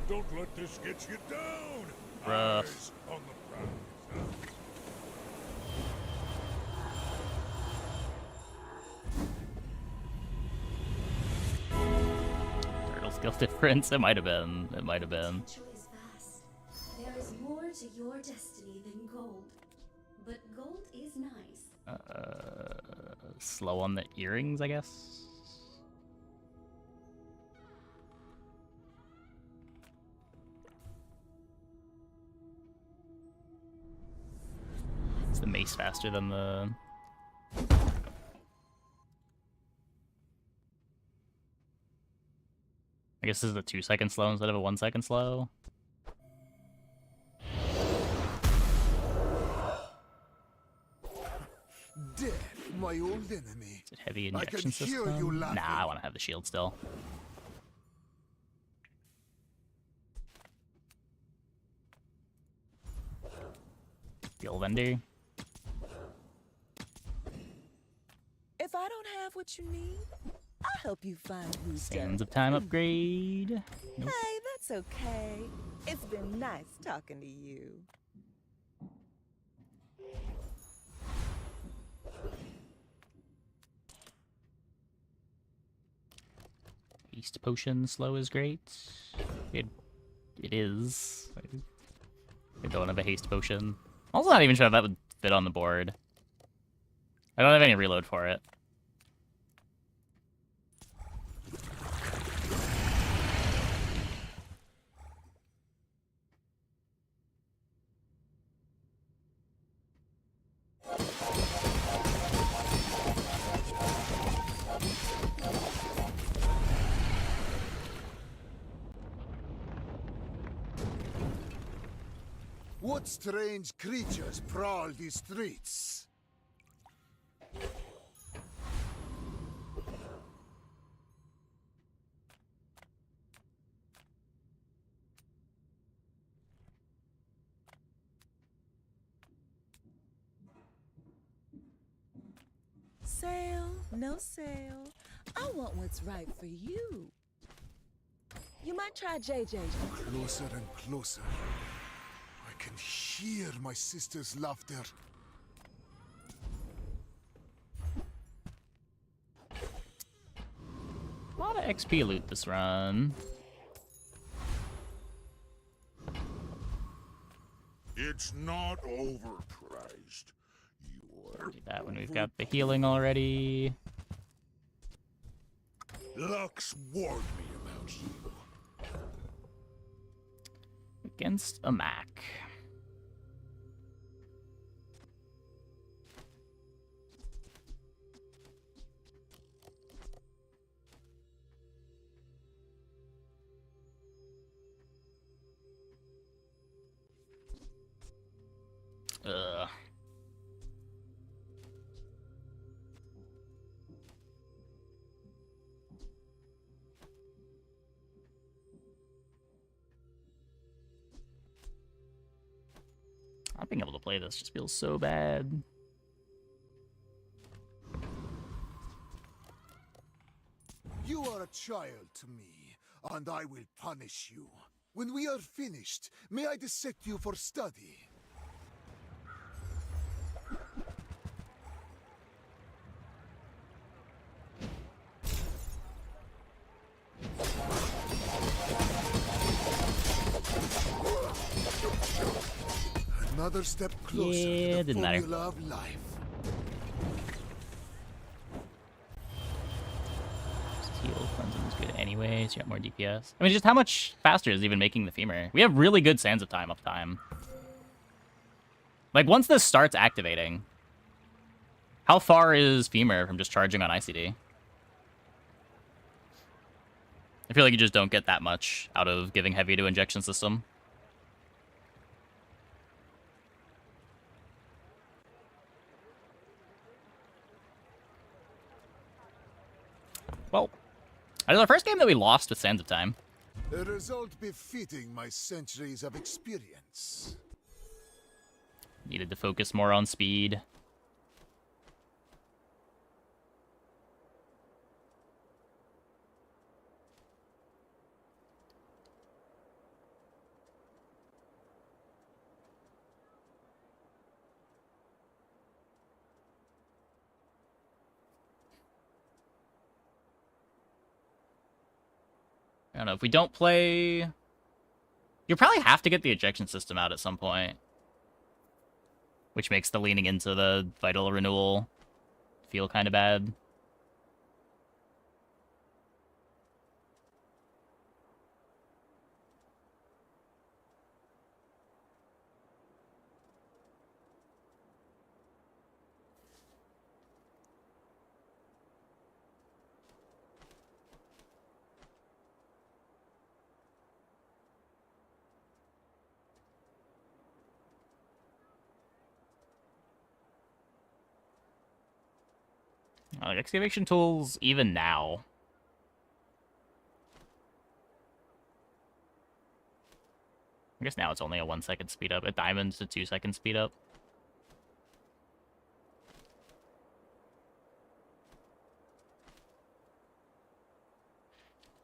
Speaker 7: Don't let this get you down.
Speaker 1: Rough.
Speaker 7: Eyes on the prize.
Speaker 1: Turtle skill difference? It might have been. It might have been.
Speaker 8: Potential is vast. There is more to your destiny than gold. But gold is nice.
Speaker 1: Slow on the earrings, I guess? Nice, faster than the... I guess this is a 2-second slow instead of a 1-second slow.
Speaker 4: Death, my old enemy.
Speaker 1: Is it heavy
Speaker 4: I can
Speaker 1: injection
Speaker 4: hear
Speaker 1: system?
Speaker 4: you laughing.
Speaker 1: Nah, I want to have the shield still. The old vendor.
Speaker 5: If I don't have what you need, I'll help you find who
Speaker 1: Sands
Speaker 5: does.
Speaker 1: of Time upgrade. Nope.
Speaker 5: Hey, that's okay. It's been nice talking to you.
Speaker 1: Haste potion slow is great. It is. I don't have a haste potion. Also not even sure if that would fit on the board. I don't have any reload for it.
Speaker 4: What strange creatures prowl these streets?
Speaker 5: Sale, no sale. I want what's right for you. You might try JJ.
Speaker 4: Closer and closer. I can hear my sister's laughter.
Speaker 1: A lot of XP loot this run.
Speaker 7: It's not overpriced.
Speaker 1: Do that when we've got the healing already.
Speaker 7: Lux warned me about you.
Speaker 1: Against a Mac. Ugh. Not being able to play this just feels so bad.
Speaker 4: You are a child to me, and I will punish you. When we are finished, may I dissect you for study? Another step closer
Speaker 1: Yeah,
Speaker 4: to the
Speaker 1: didn't matter.
Speaker 4: formula of life.
Speaker 1: Heal cleansing is good anyway, so you got more DPS. I mean, just how much faster is even making the femur? We have really good Sands of Time uptime. Like, once this starts activating, how far is femur from just charging on ICD? I feel like you just don't get that much out of giving heavy to injection system. Well, it was our first game that we lost with Sands of Time.
Speaker 4: A result befitting my centuries of experience.
Speaker 1: Needed to focus more on speed. I don't know, if we don't play... You'll probably have to get the ejection system out at some point. Which makes the leaning into the vital renewal feel kind of bad. Like excavation tools, even now. I guess now it's only a 1 second speed up. At diamonds, a 2 second speed up.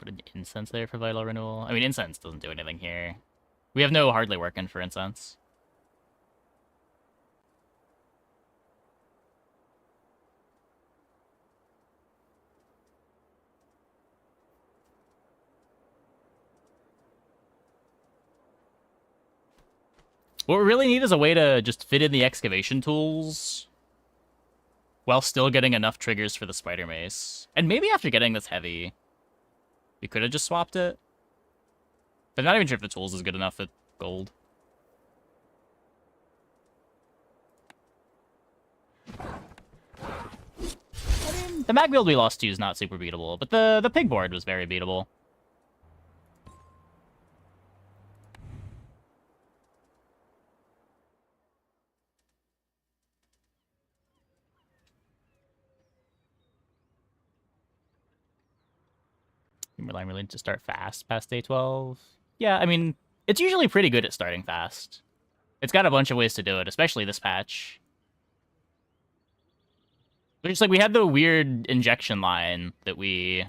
Speaker 1: Put an incense there for vital renewal. I mean, incense doesn't do anything here. We have no hardly working for incense. What we really need is a way to just fit in the excavation tools while still getting enough triggers for the spider mace. And maybe after getting this heavy, we could have just swapped it. But I'm not even sure if the tools is good enough at gold. I mean, the mag build we lost to is not super beatable, but the pig board was very beatable. I'm really to start fast past day 12. Yeah, I mean, it's usually pretty good at starting fast. It's got a bunch of ways to do it, especially this patch. But just like we had the weird injection line that we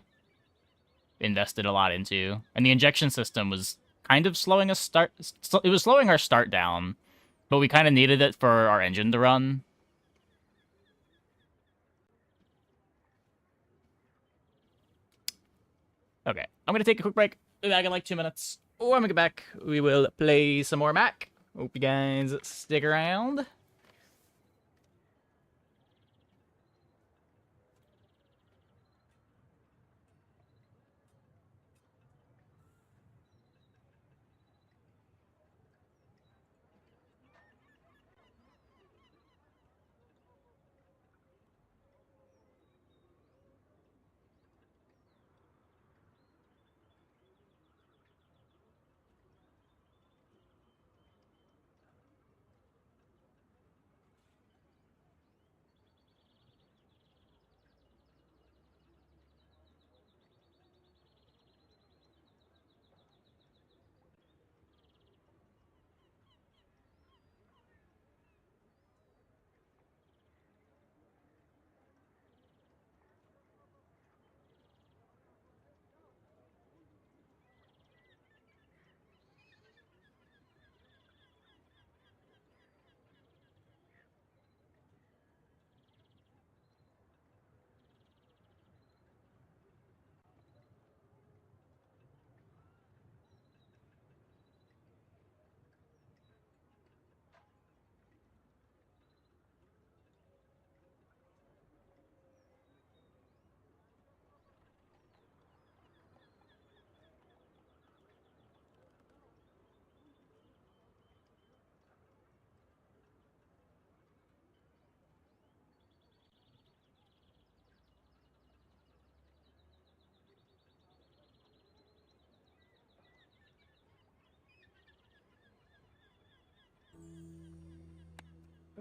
Speaker 1: invested a lot into, and the injection system was kind of slowing us start. It was slowing our start down, but we kind of needed it for our engine to run. Okay, I'm gonna take a quick break. Be back in like 2 minutes. When we get back, we will play some more Mac. Hope you guys stick around.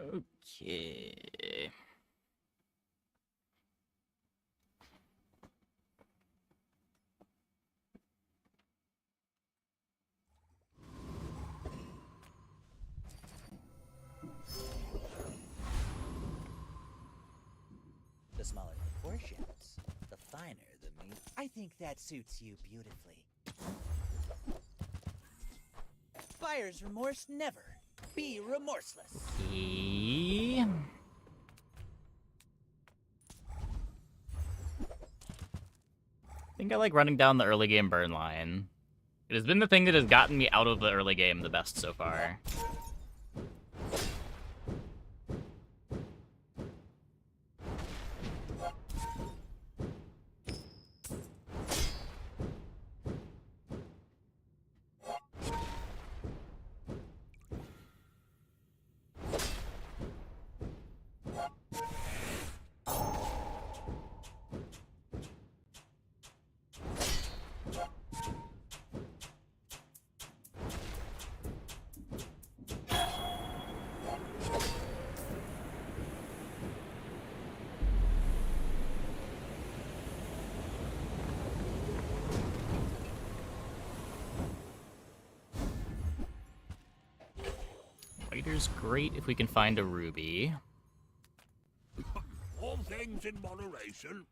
Speaker 1: Okay.
Speaker 2: The smaller the portions, the finer the meat. I think that suits you beautifully. Buyer's remorse never. Be remorseless.
Speaker 1: Okay. I think I like running down the early game burn line. It has been the thing that has gotten me out of the early game the best so far. Here's great if we can find a ruby.
Speaker 7: All things in moderation.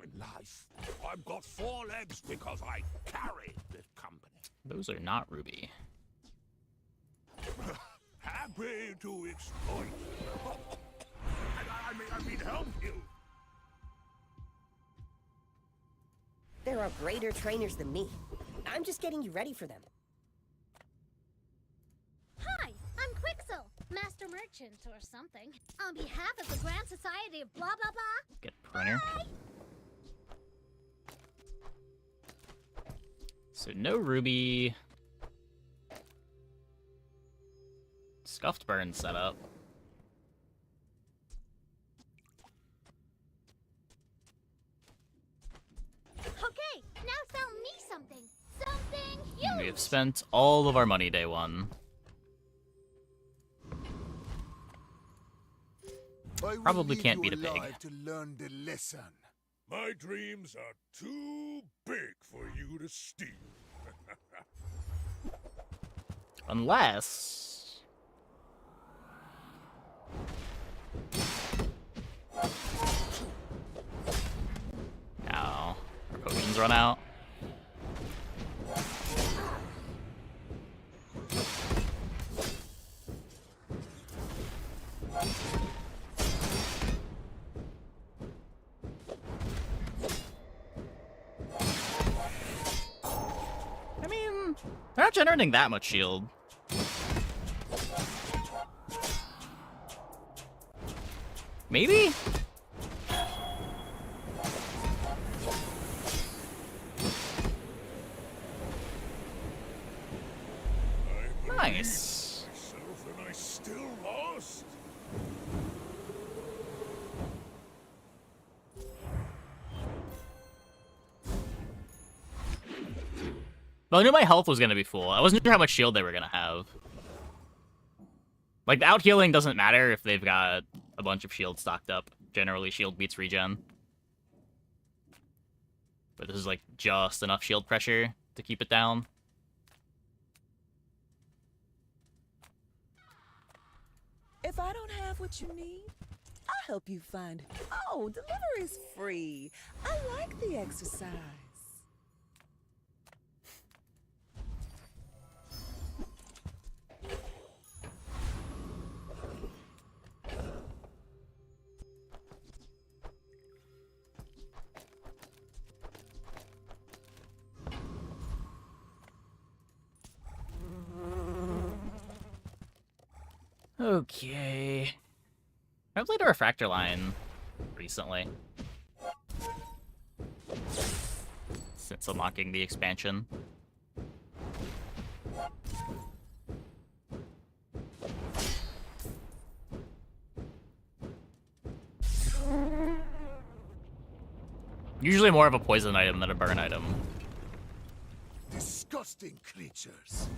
Speaker 7: In life, I've got 4 legs because I carry this company.
Speaker 1: Those are not ruby.
Speaker 7: Happy to exploit. I mean, help you.
Speaker 14: There are greater trainers than me. I'm just getting you ready for them.
Speaker 3: Hi, I'm Quixel, Master Merchant or something. On behalf of the Grand Society of blah blah blah.
Speaker 1: Get printer.
Speaker 3: Bye.
Speaker 1: So no ruby. Scuffed burn setup.
Speaker 3: Okay, now sell me something. Something huge.
Speaker 1: We have spent all of our money day one. Probably can't beat a pig.
Speaker 4: To learn the lesson.
Speaker 7: My dreams are too big for you to steal.
Speaker 1: Unless... No. Our potions run out. I mean, they're not generating that much shield. Maybe? Nice.
Speaker 7: Myself and I still lost.
Speaker 1: Well, I knew my health was gonna be full. I wasn't sure how much shield they were gonna have. Like, the out healing doesn't matter if they've got a bunch of shield stocked up. Generally, shield beats regen. But this is, like, just enough shield pressure to keep it down.
Speaker 5: If I don't have what you need, I'll help you find it. Oh, delivery's free. I like the exercise.
Speaker 1: Okay. I played a refractor line recently. Since unlocking the expansion. Usually more of a poison item than a burn item.
Speaker 4: Disgusting creatures.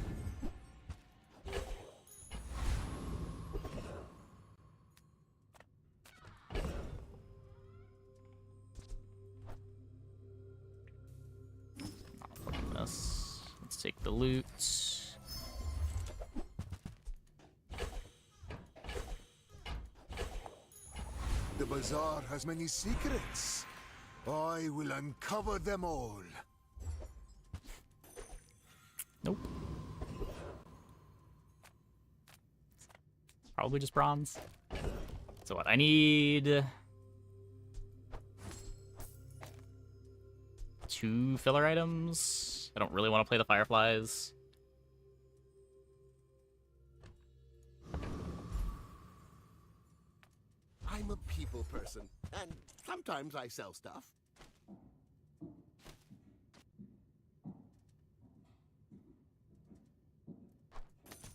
Speaker 1: Let's take the loot.
Speaker 4: The bazaar has many secrets. I will uncover them all.
Speaker 1: Nope. Probably just bronze. So what? I need 2 filler items. I don't really want to play the fireflies.
Speaker 11: I'm a people person, and sometimes I sell stuff.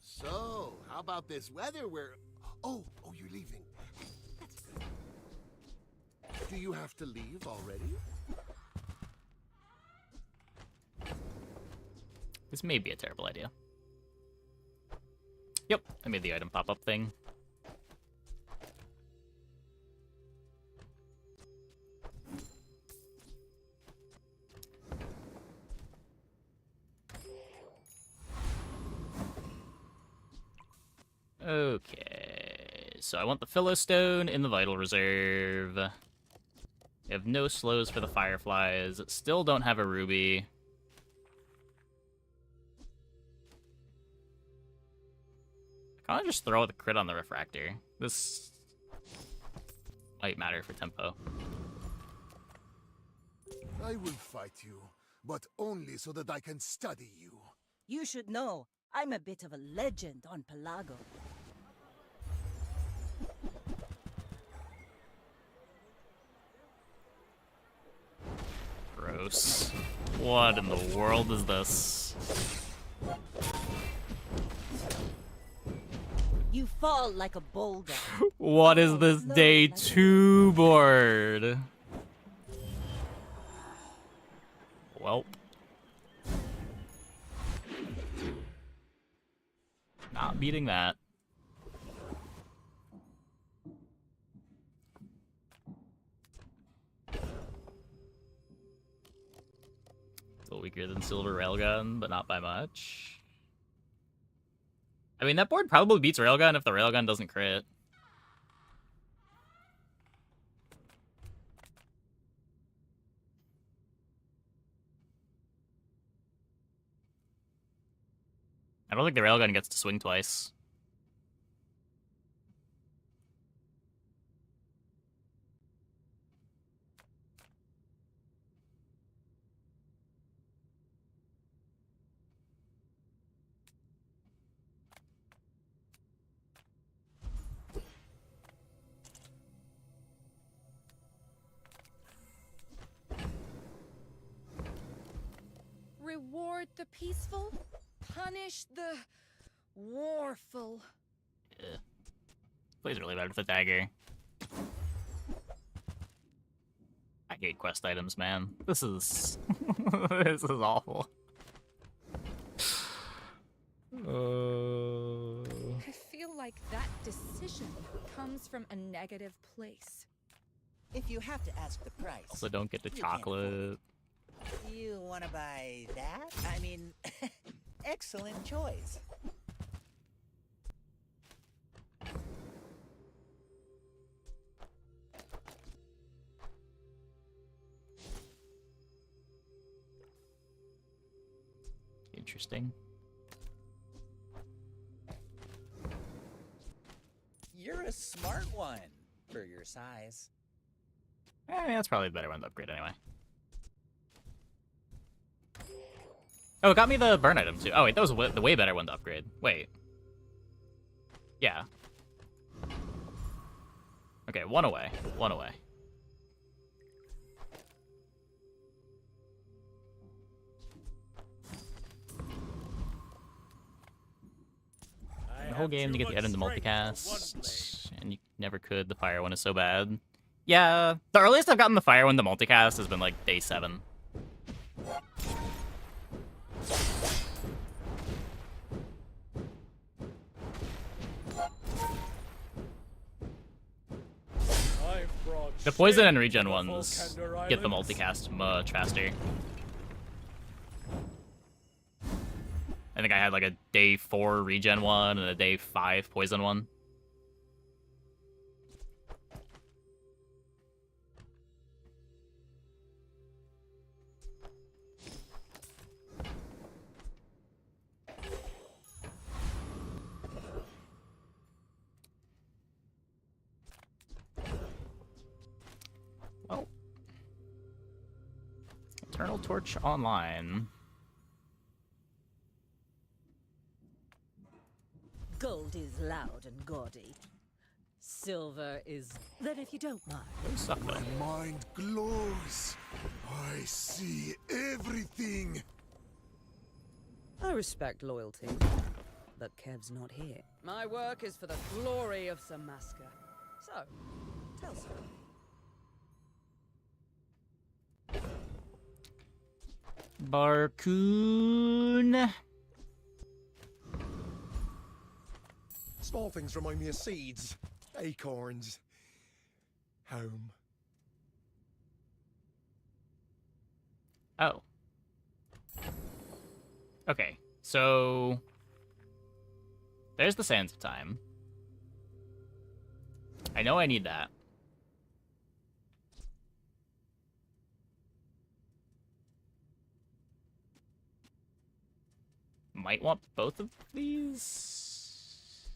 Speaker 11: So, how about this weather where... Oh, you're leaving. That's good. Do you have to leave already?
Speaker 1: This may be a terrible idea. Yep, I made the item pop-up thing. Okay, so I want the Philostone in the Vital Reserve. We have no slows for the Fireflies. Still don't have a Ruby. I kind of just throw the crit on the Refractor. This might matter for tempo.
Speaker 4: I will fight you, but only so that I can study you.
Speaker 5: You should know, I'm a bit of a legend on Pelago.
Speaker 1: Gross. What in the world is this?
Speaker 5: You fall like a boulder.
Speaker 1: What is this day 2 board? Welp. Not beating that. A little weaker than Silver Railgun, but not by much. I mean, that board probably beats Railgun if the Railgun doesn't crit. I don't think the Railgun gets to swing twice.
Speaker 6: Reward the peaceful, punish the warful.
Speaker 1: Yeah. Plays really bad with the dagger. I hate quest items, man. This is this is awful.
Speaker 6: I feel like that decision comes from a negative place.
Speaker 2: If you have to ask the price.
Speaker 1: Also, don't get the
Speaker 2: you can't afford
Speaker 1: chocolate.
Speaker 2: it. You want to buy that? I mean, excellent choice.
Speaker 1: Interesting.
Speaker 2: You're a smart one for your size.
Speaker 1: That's probably the better one to upgrade anyway. Oh, it got me the burn item too. Oh wait, that was the way better one to upgrade. Wait. Yeah. Okay, one away. One away. The whole game to get the item to multicast, and you never could. The fire one is so bad. Yeah, the earliest I've gotten the fire one to multicast has been like day 7. The poison and regen ones get the multicast much faster. I think I had like a day 4 regen one and a day 5 poison one. Oh. Eternal Torch Online.
Speaker 10: Gold is loud and gaudy. Silver is... Then if you don't mind.
Speaker 1: Those suck though.
Speaker 4: My mind glows. I see everything.
Speaker 12: I respect loyalty, but Kev's not here. My work is for the glory of Samaska. So, tell Sir.
Speaker 1: Barcoon.
Speaker 9: Small things remind me of seeds, acorns, home.
Speaker 1: Oh. Okay, so there's the Sands of Time. I know I need that. Might want both of these.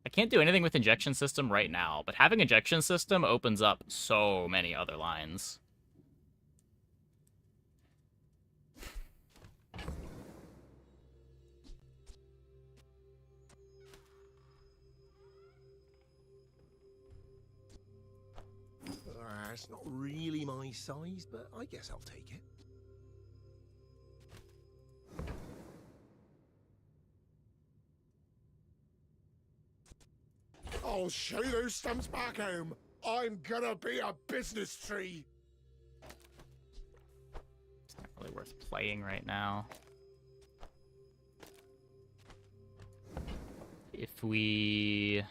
Speaker 1: I can't do anything with injection system right now, but having injection system opens up so many other lines.
Speaker 11: It's not really my size, but I guess I'll take it. I'll show you those stumps back home. I'm gonna be a business tree.
Speaker 1: It's not really worth playing right now. If we...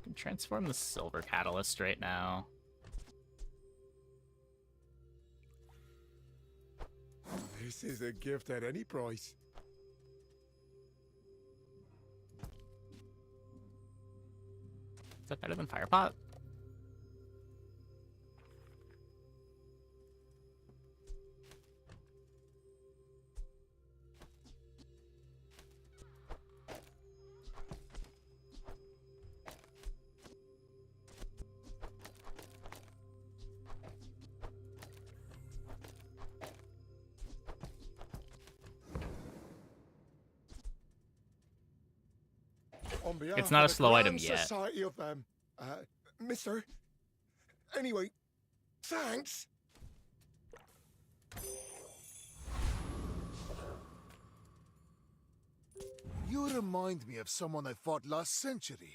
Speaker 1: can transform the silver catalyst right now.
Speaker 11: This is a gift at any price.
Speaker 1: Is that better than Firepot?
Speaker 11: On behalf
Speaker 1: It's not a
Speaker 11: of the
Speaker 1: slow item
Speaker 11: Grand
Speaker 1: yet.
Speaker 11: Society of Mister. Anyway, thanks.
Speaker 4: You remind me of someone I fought last century.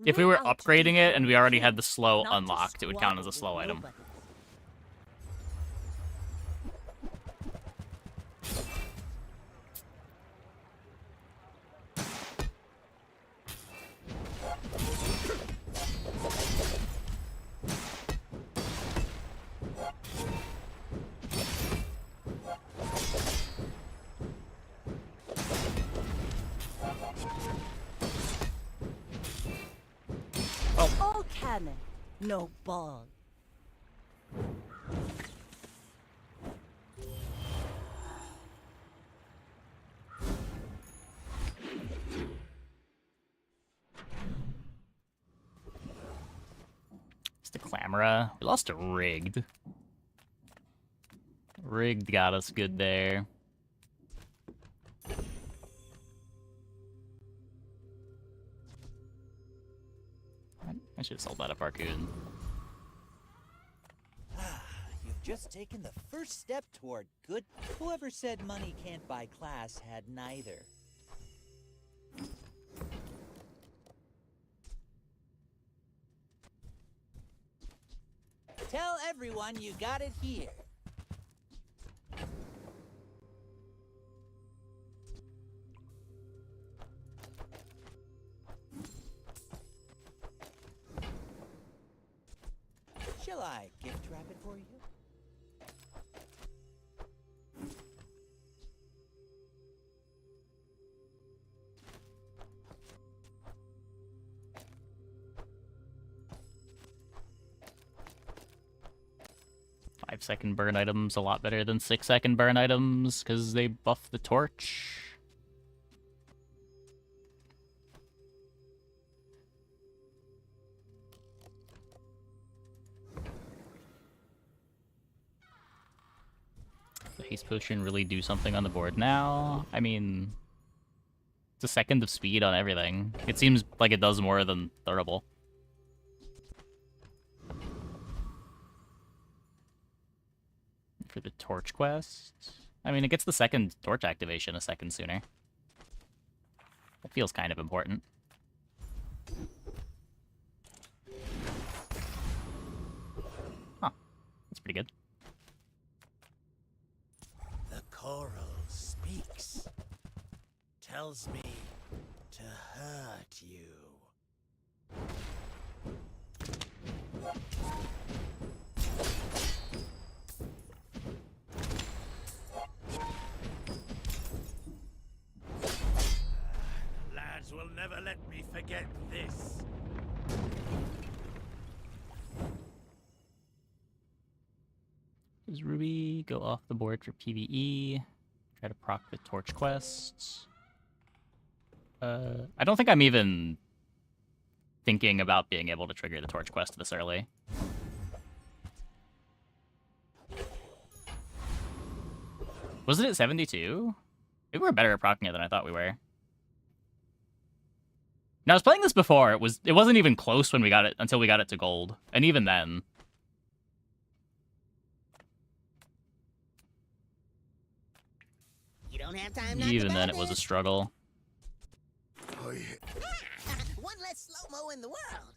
Speaker 1: If we were upgrading it and we already had the slow unlocked, it would count as a slow item.
Speaker 10: All cannon, no ball.
Speaker 1: It's the Clamora. We lost to Rigged. Rigged got us good there. I should have sold that at Barcoon.
Speaker 2: You've just taken the first step toward good. Whoever said money can't buy class had neither. Tell everyone you got it here. Shall I gift wrap it for you?
Speaker 1: Five-second burn items a lot better than 6-second burn items because they buff the torch. The haste potion really do something on the board now? I mean, it's a second of speed on everything. It seems like it does more than Thurible. For the torch quest? I mean, it gets the second torch activation a second sooner. That feels kind of important. Huh. That's pretty good.
Speaker 2: The coral speaks. Tells me to hurt you.
Speaker 9: get this.
Speaker 1: Does Ruby go off the board for PvE? Try to proc the torch quests. I don't think I'm even thinking about being able to trigger the torch quest this early. Was it at 72? Maybe we're better at proccing it than I thought we were. Now, I was playing this before. It wasn't even close when we got it until we got it to gold, and even then.
Speaker 14: You don't have time.
Speaker 1: Even then, it was a struggle.
Speaker 14: One less slow-mo in the world.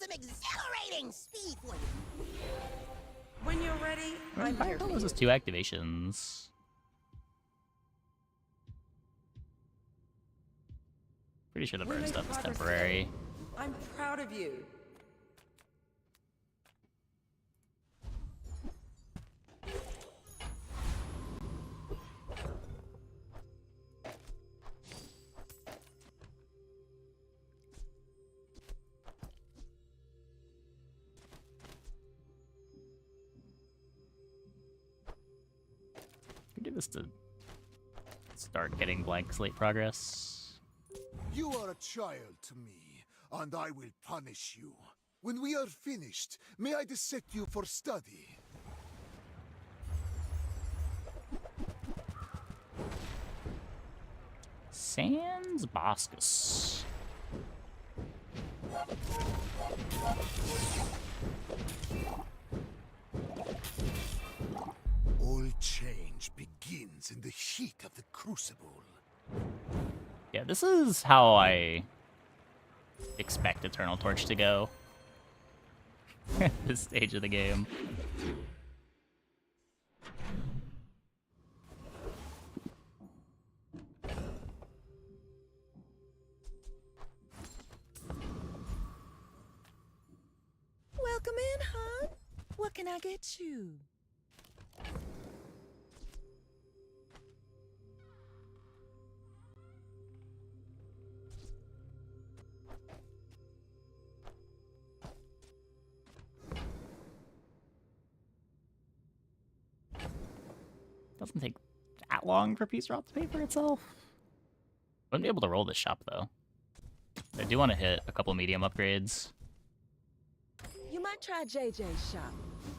Speaker 14: Some exhilarating speed for you.
Speaker 5: When you're ready, I'm here for
Speaker 1: Those
Speaker 5: you.
Speaker 1: is 2 activations. Pretty sure the
Speaker 5: We're
Speaker 1: burn
Speaker 5: making
Speaker 1: stuff is
Speaker 5: progress
Speaker 1: temporary.
Speaker 5: today. I'm proud of you.
Speaker 1: We do this to start getting blank slate progress.
Speaker 4: You are a child to me, and I will punish you. When we are finished, may I dissect you for study?
Speaker 1: Sans Boscus.
Speaker 4: All change begins in the heat of the crucible.
Speaker 1: Yeah, this is how I expect Eternal Torch to go at this stage of the game.
Speaker 5: Welcome in, hon. What can I get you?
Speaker 1: Doesn't take that long for Peace Drop to pay for itself. Wouldn't be able to roll this shop, though. I do want to hit a couple medium upgrades.
Speaker 5: You might try JJ's shop.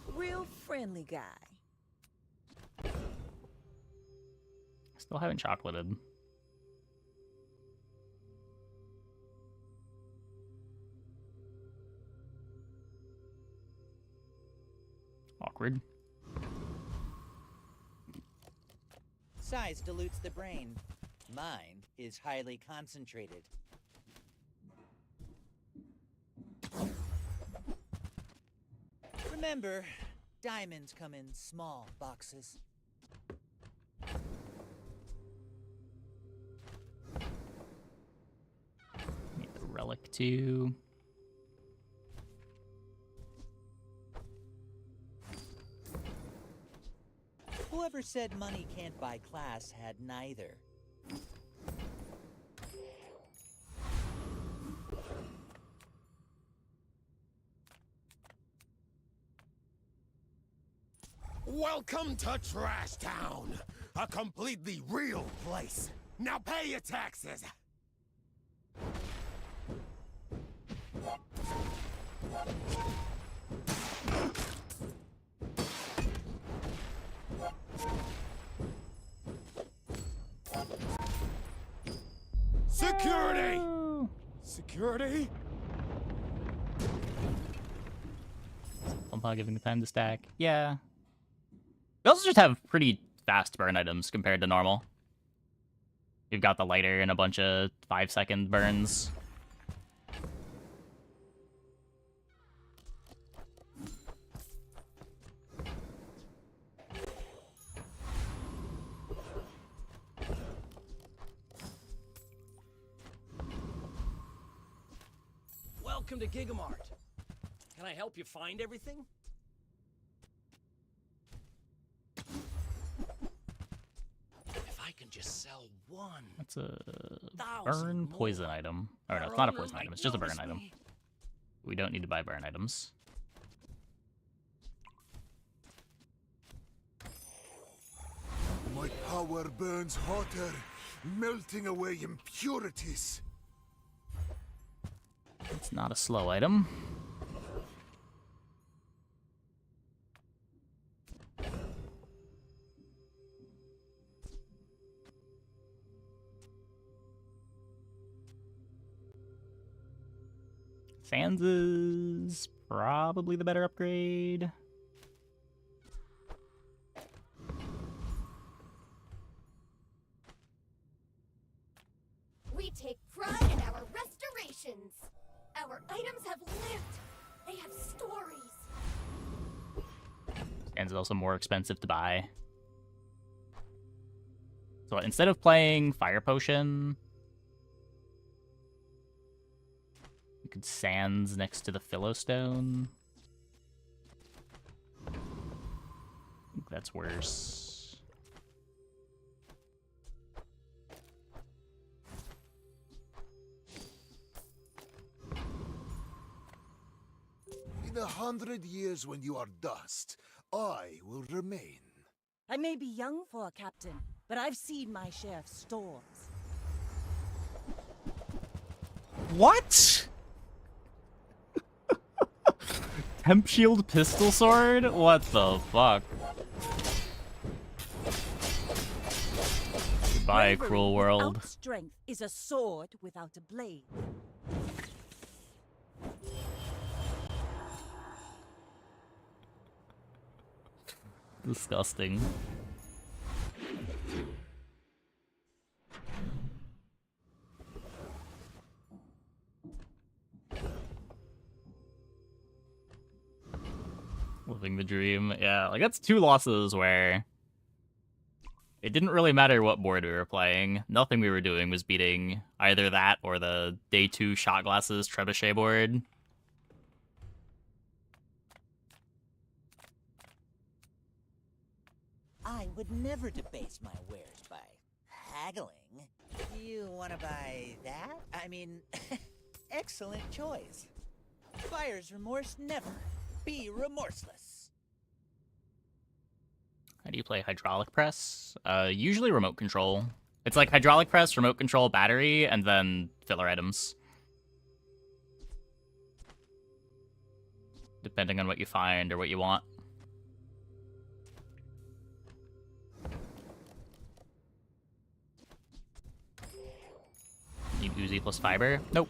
Speaker 5: Real friendly guy.
Speaker 1: Still haven't chocolated. Awkward.
Speaker 2: Size dilutes the brain. Mind is highly concentrated. Remember, diamonds come in small boxes.
Speaker 1: Need the relic too.
Speaker 2: Whoever said money can't buy class had neither.
Speaker 11: Welcome to Trash Town, a completely real place. Now pay your taxes. Security! Security?
Speaker 1: Grandpa giving the time to stack. Yeah. We also just have pretty fast burn items compared to normal. You've got the lighter and a bunch of 5-second burns.
Speaker 9: Welcome to Gigamart. Can I help you find everything? If I can just sell one.
Speaker 1: That's a
Speaker 9: thousand
Speaker 1: burn
Speaker 9: more.
Speaker 1: poison item. Oh no, it's not a poison item, it's just a burn item. We don't need to buy burn items.
Speaker 4: My power burns hotter, melting away impurities.
Speaker 1: It's not a slow item. Sands is probably the better upgrade.
Speaker 8: We take pride in our restorations. Our items have lived. They have stories.
Speaker 1: Sands is also more expensive to buy. So instead of playing Fire Potion, we could Sands next to the Philostone. I think that's worse.
Speaker 4: In 100 years when you are dust, I will remain.
Speaker 5: I may be young for a captain, but I've seen my share of storms.
Speaker 1: What? Temp shield pistol sword? What the fuck? Goodbye,
Speaker 5: Bravery
Speaker 1: cruel world.
Speaker 5: without strength is a sword without a blade.
Speaker 1: Disgusting. Living the dream. Yeah, like that's 2 losses where it didn't really matter what board we were playing. Nothing we were doing was beating either that or the day 2 shot glasses trebuchet board.
Speaker 2: I would never debase my wares by haggling. You want to buy that? I mean, excellent choice. Buyer's remorse never. Be remorseless.
Speaker 1: How do you play hydraulic press? Usually remote control. It's like hydraulic press, remote control, battery, and then filler items. Depending on what you find or what you want. Need Uzi plus fiber? Nope.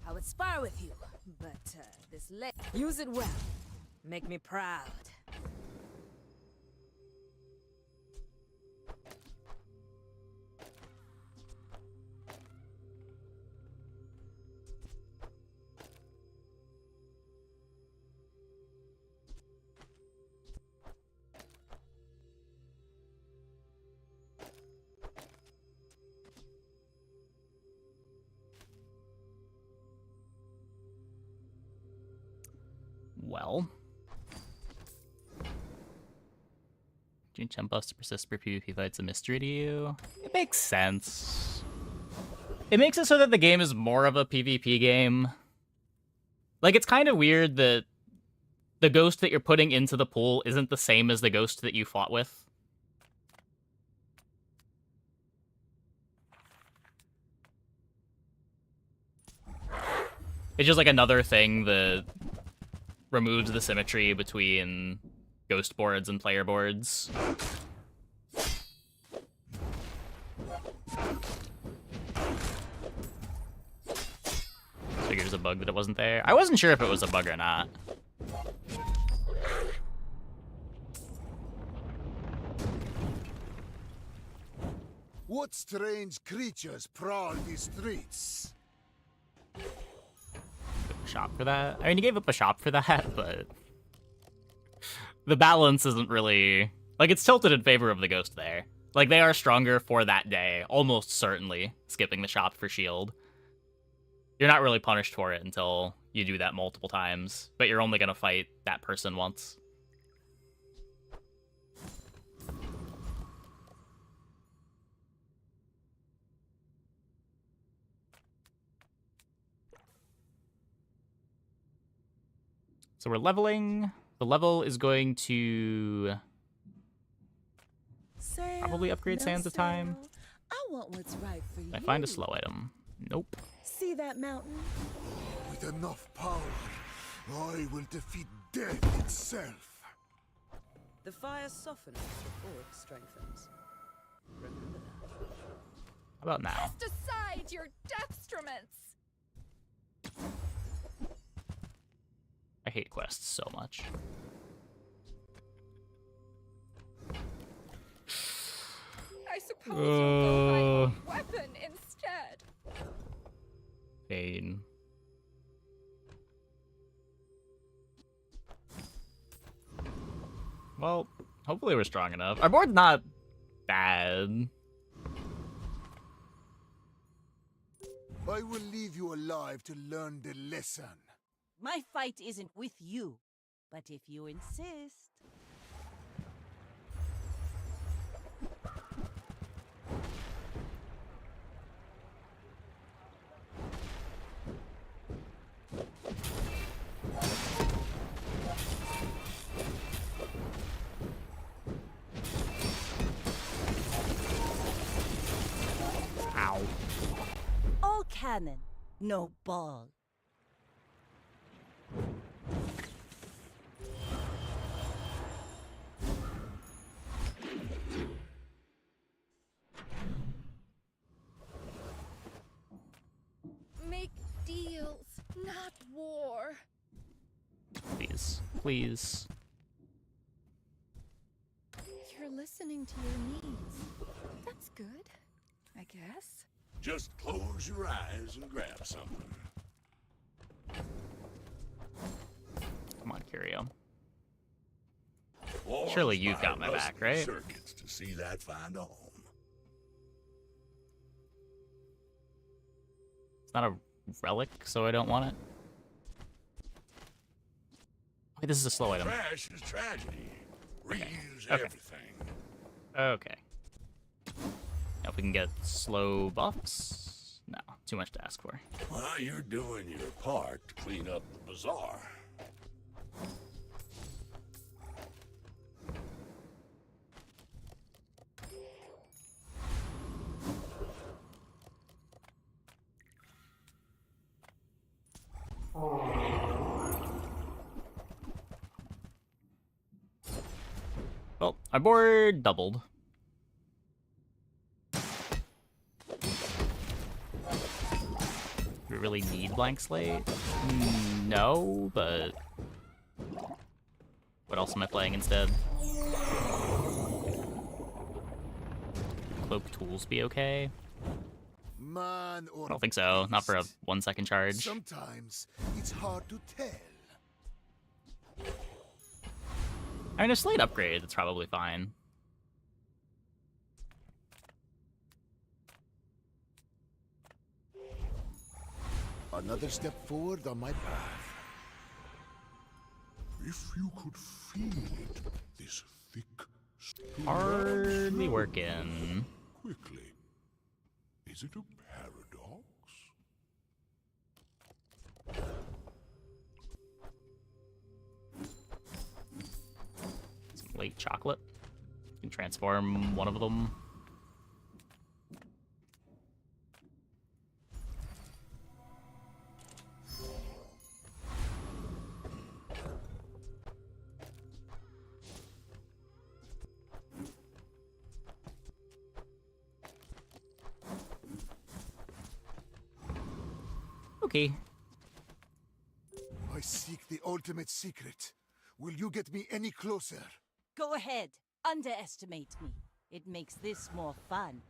Speaker 10: I would spar with you, but this leg. Use it well. Make me proud.
Speaker 1: Well. June Chump buffs to persist for PvP fights a mystery to you? It makes sense. It makes it so that the game is more of a PvP game. Like, it's kind of weird that the ghost that you're putting into the pool isn't the same as the ghost that you fought with. It's just like another thing that removes the symmetry between ghost boards and player boards. there's a bug that it wasn't there. I wasn't sure if it was a bug or not.
Speaker 4: What strange creatures prowl these streets?
Speaker 1: Shop for that? I mean, you gave up a shop for that, but the balance isn't really... Like, it's tilted in favor of the ghost there. Like, they are stronger for that day, almost certainly, skipping the shop for shield. You're not really punished for it until you do that multiple times, but you're only going to fight that person once. So we're leveling. The level is going to probably upgrade Sands of Time.
Speaker 5: I want what's right for you.
Speaker 1: I find a slow item. Nope.
Speaker 5: See that mountain?
Speaker 4: With enough power, I will defeat death itself.
Speaker 12: The fire softens before it strengthens. Remember that.
Speaker 1: How about now?
Speaker 6: Cast aside your deathstruments!
Speaker 1: I hate quests so much.
Speaker 6: I suppose you'll go by a weapon instead.
Speaker 1: Pain. Well, hopefully we're strong enough. Our board's not bad.
Speaker 4: I will leave you alive to learn the lesson.
Speaker 10: My fight isn't with you, but if you insist.
Speaker 1: Ow.
Speaker 10: All cannon, no ball.
Speaker 6: Make deals, not war.
Speaker 1: Please. Please.
Speaker 6: You're listening to your needs. That's good, I guess.
Speaker 7: Just close your eyes and grab something.
Speaker 1: Come on, Curio.
Speaker 7: Wars
Speaker 1: Surely you've
Speaker 7: by
Speaker 1: got my back,
Speaker 7: rustling
Speaker 1: right?
Speaker 7: Circuits to see that find a home.
Speaker 1: It's not a relic, so I don't want it. Wait, this is a slow item.
Speaker 7: Trash is tragedy. Reuse
Speaker 1: Okay.
Speaker 7: everything.
Speaker 1: Okay. Now if we can get slow buffs. No, too much to ask for.
Speaker 7: While you're doing your part to clean up the bazaar.
Speaker 1: Well, our board doubled. Do we really need blank slate? No, but what else am I playing instead? Cloak tools be okay?
Speaker 4: Man or
Speaker 1: I don't think so. Not for a
Speaker 4: beast.
Speaker 1: 1 second charge.
Speaker 4: Sometimes it's hard to tell.
Speaker 1: I mean, a slate upgrade, it's probably fine.
Speaker 4: Another step forward on my path.
Speaker 7: If you could feel it, this thick,
Speaker 1: Hardly working.
Speaker 7: quickly. Is it a paradox?
Speaker 1: Some late chocolate. You can transform one of them. Okay.
Speaker 4: I seek the ultimate secret, will you get me any closer?
Speaker 15: Go ahead. Underestimate me. It makes this more fun.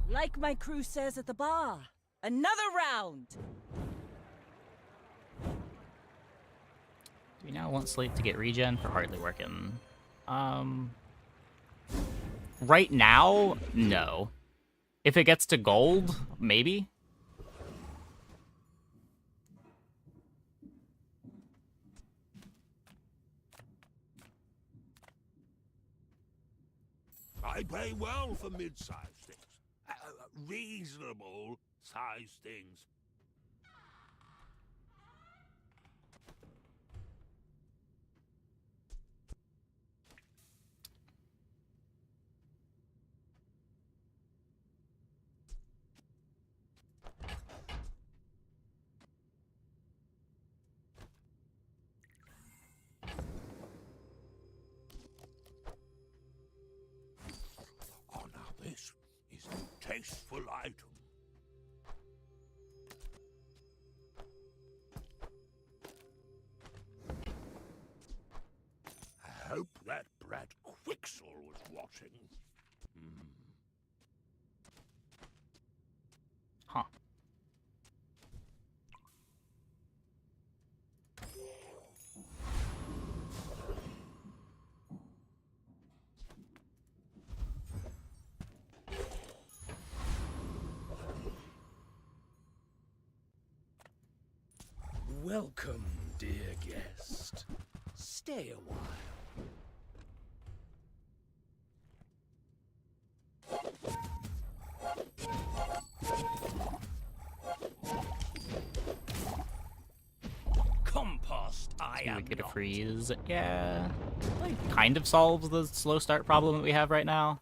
Speaker 15: Like my crew says at the bar, another round!
Speaker 1: Do we now want Slate to get regen for hardly working? Right now, no. If it gets to gold, maybe?
Speaker 7: I pay well for mid-sized things. Reasonable sized things. Oh, now this is a tasteful item. I hope that brat Quixel was watching.
Speaker 1: Huh.
Speaker 9: Welcome, dear guest. Stay a while. Compost, I
Speaker 1: So
Speaker 9: am
Speaker 1: we get a
Speaker 9: not.
Speaker 1: freeze. Yeah. Like, kind of solves the slow start problem that we have right now.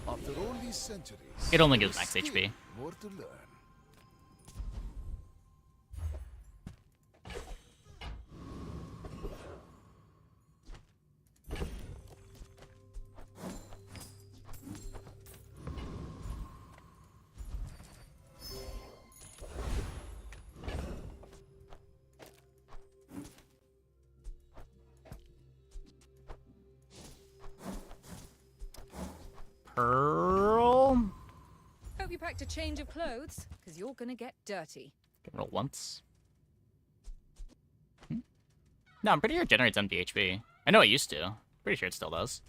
Speaker 4: After all these centuries,
Speaker 1: It only gives
Speaker 4: there's
Speaker 1: max
Speaker 4: still
Speaker 1: HP.
Speaker 4: more to learn.
Speaker 1: Pearl.
Speaker 6: Hope you packed a change of clothes, because you're gonna get dirty.
Speaker 1: Can roll once. No, I'm pretty sure it generates empty HP. I know it used to. Pretty sure it still does.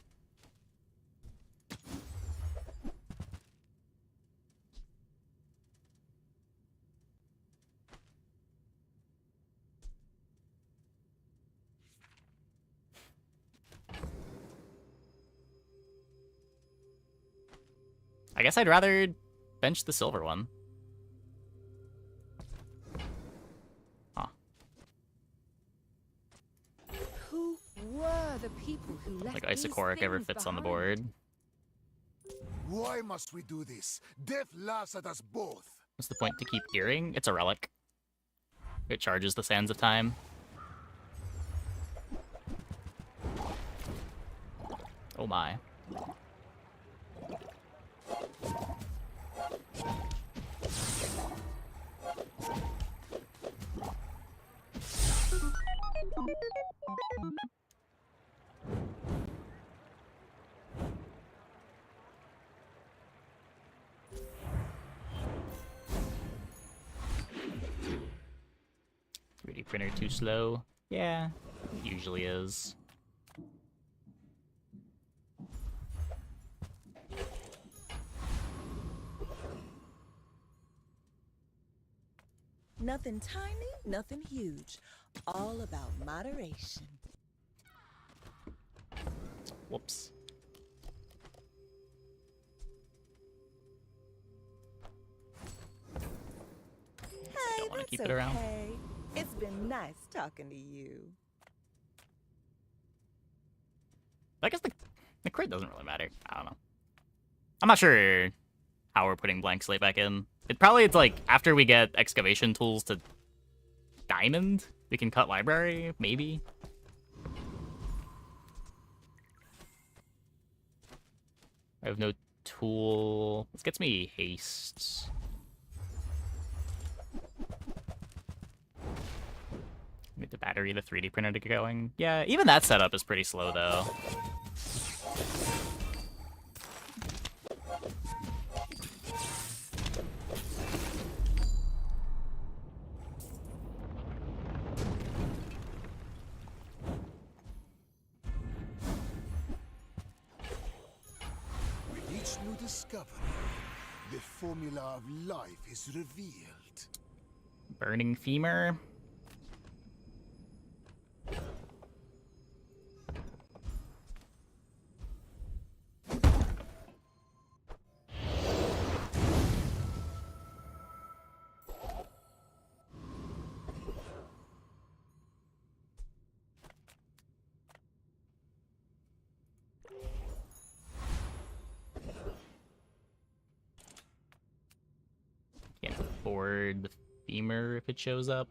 Speaker 1: I guess I'd rather bench the silver one. Huh.
Speaker 6: Who were the people who left
Speaker 1: Like
Speaker 6: these
Speaker 1: Isocoric ever
Speaker 6: things
Speaker 1: fits on the
Speaker 6: behind?
Speaker 1: board.
Speaker 4: Why must we do this? Death laughs at us both.
Speaker 1: What's the point to keep Earring? It's a relic. It charges the Sands of Time. Oh my. Printer too slow? Yeah, it usually is.
Speaker 5: Nothing tiny, nothing huge. All about moderation.
Speaker 1: Whoops.
Speaker 5: Hey,
Speaker 1: Don't want to
Speaker 5: that's
Speaker 1: keep it around.
Speaker 5: okay. It's been nice talking to you.
Speaker 1: I guess the crit doesn't really matter. I don't know. I'm not sure how we're putting Blank Slate back in. It's like after we get excavation tools to diamond, we can cut library, maybe. I have no tool. This gets me haste. Need the battery, the 3D printer to get going. Yeah, even that setup is pretty slow though.
Speaker 4: With each new discovery, the formula of life is revealed.
Speaker 1: Burning femur. Can't afford the femur if it shows up.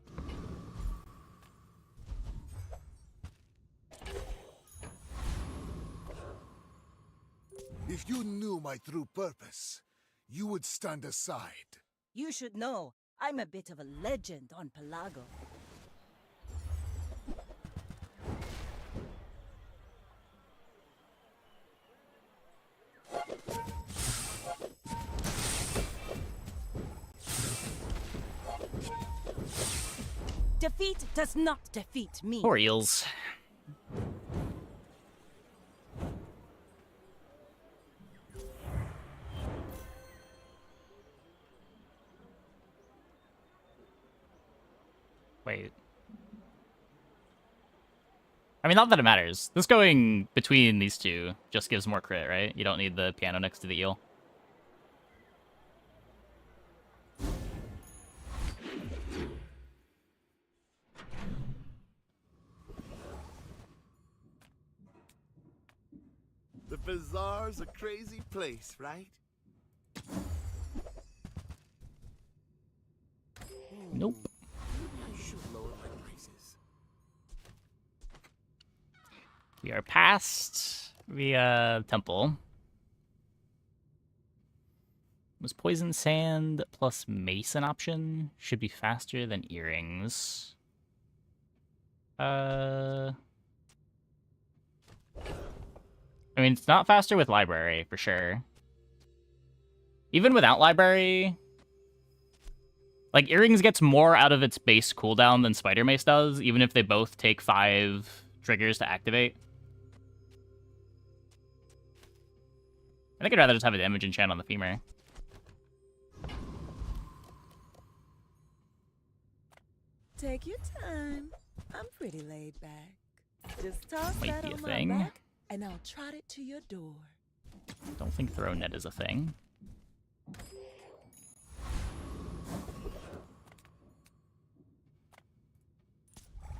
Speaker 4: If you knew my true purpose, you would stand aside.
Speaker 15: You should know, I'm a bit of a legend on Pelago. Defeat does not defeat me.
Speaker 1: Poor eels. Wait. I mean, not that it matters. This going between these two just gives more crit, right? You don't need the piano next to the eel.
Speaker 11: The bazaar's a crazy place, right?
Speaker 1: Nope.
Speaker 11: I should lower my prices.
Speaker 1: We are past the temple. Was poison sand plus mace an option? Should be faster than earrings. I mean, it's not faster with library, for sure. Even without library, like, earrings gets more out of its base cooldown than spider mace does, even if they both take 5 triggers to activate. I think I'd rather just have a damage enchant on the femur.
Speaker 5: Take your time. I'm pretty laid back. Just toss
Speaker 1: Might
Speaker 5: that
Speaker 1: be a
Speaker 5: on
Speaker 1: thing.
Speaker 5: my back, and I'll trot it to your door.
Speaker 1: Don't think throw net is a thing.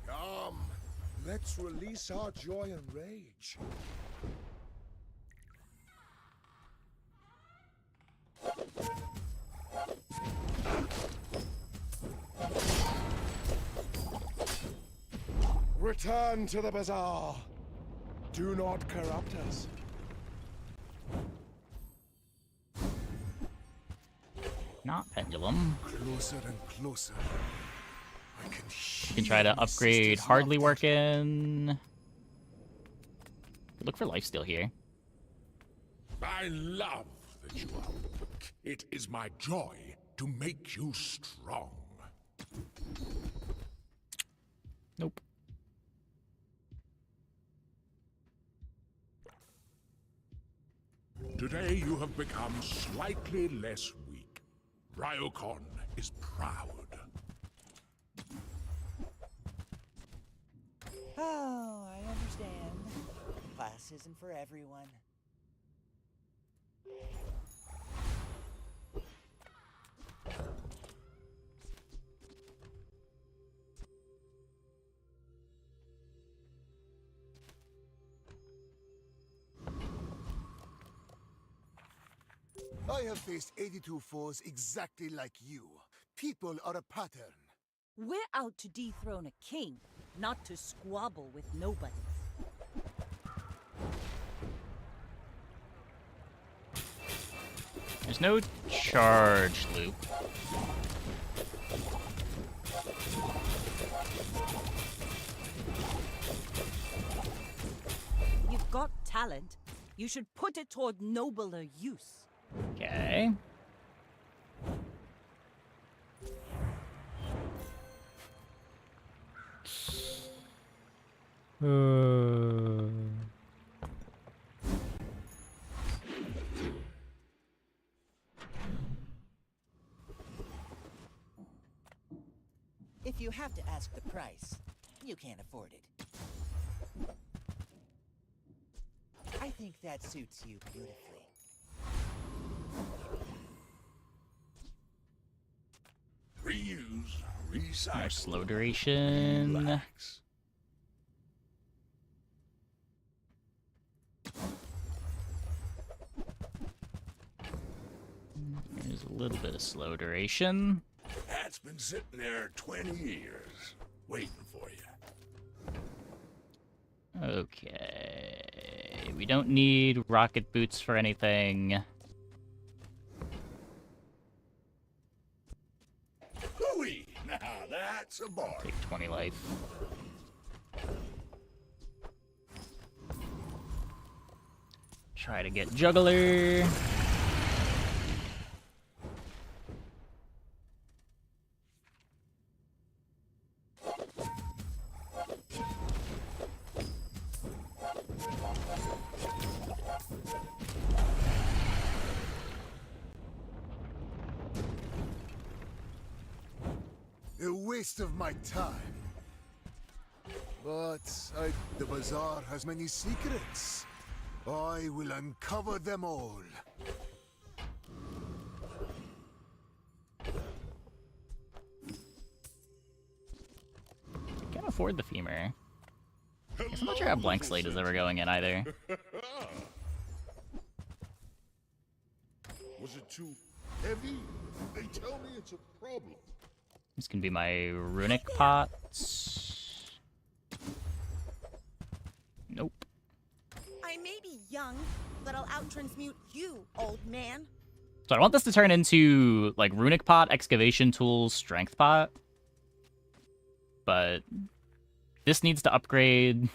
Speaker 4: Come, let's release our joy and rage. Return to the bazaar. Do not corrupt us.
Speaker 1: Not pendulum.
Speaker 4: Closer and closer. I can
Speaker 1: You can try to upgrade hardly working. Look for lifesteal here.
Speaker 7: I love that you are weak. It is my joy to make you strong.
Speaker 1: Nope.
Speaker 7: Today you have become slightly less weak. Ryokon is proud.
Speaker 2: Oh, I understand. Class isn't for everyone.
Speaker 4: I have faced 82 foes exactly like you. People are a pattern.
Speaker 15: We're out to dethrone a king, not to squabble with nobodies.
Speaker 1: There's no charge loop.
Speaker 15: You've got talent. You should put it toward nobler use.
Speaker 1: Okay.
Speaker 2: If you have to ask the price, you can't afford it. I think that suits you beautifully.
Speaker 7: Reuse, recycle.
Speaker 1: More slow duration.
Speaker 7: Relax.
Speaker 1: There's a little bit of slow duration.
Speaker 7: That's been sitting there 20 years, waiting for you.
Speaker 1: Okay. We don't need rocket boots for anything.
Speaker 7: Hooey! Now that's a bar.
Speaker 1: Take 20 life. Try to get juggler.
Speaker 4: A waste of my time. But the bazaar has many secrets. I will uncover them all.
Speaker 1: Can't afford the femur. Guess I'm not sure how Blank Slate is ever going in either.
Speaker 11: Was it too heavy? They tell me it's a problem.
Speaker 1: This can be my runic pot. Nope.
Speaker 16: I may be young, but I'll out-transmute you, old man.
Speaker 1: So I want this to turn into, like, runic pot, excavation tools, strength pot. But this needs to upgrade.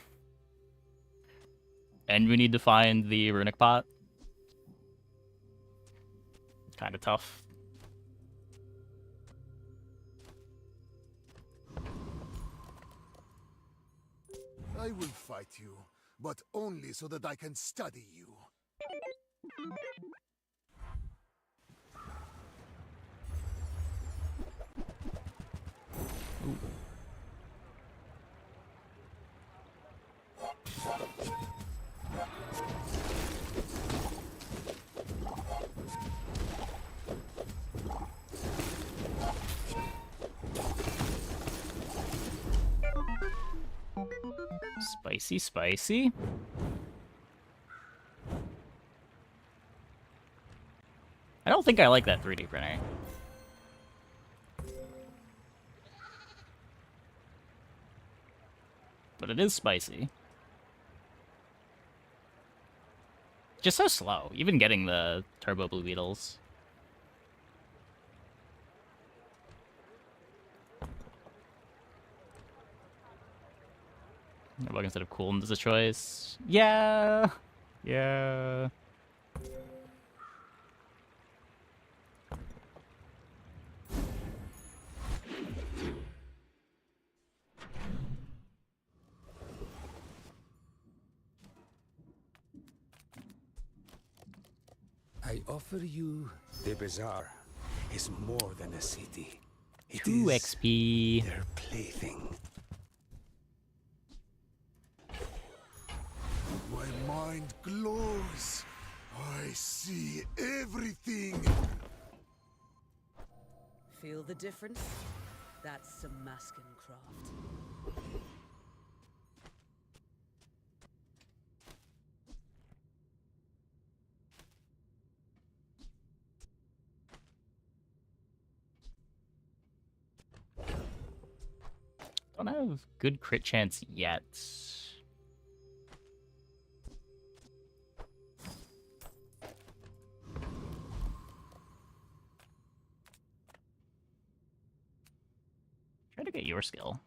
Speaker 1: And we need to find the runic pot. Kind of tough.
Speaker 4: I will fight you, but only so that I can study you.
Speaker 1: Ooh. Spicy, spicy. I don't think I like that 3D printer. But it is spicy. Just so slow, even getting the turbo blue beetles. Bug instead of cool is a choice. Yeah. Yeah.
Speaker 17: I offer you the bazaar. Is more than a city. It
Speaker 1: 2
Speaker 17: is
Speaker 1: XP.
Speaker 17: their plaything.
Speaker 4: My mind glows. I see everything.
Speaker 12: Feel the difference? That's some masking craft.
Speaker 1: Don't have good crit chance yet. Try to get your skill.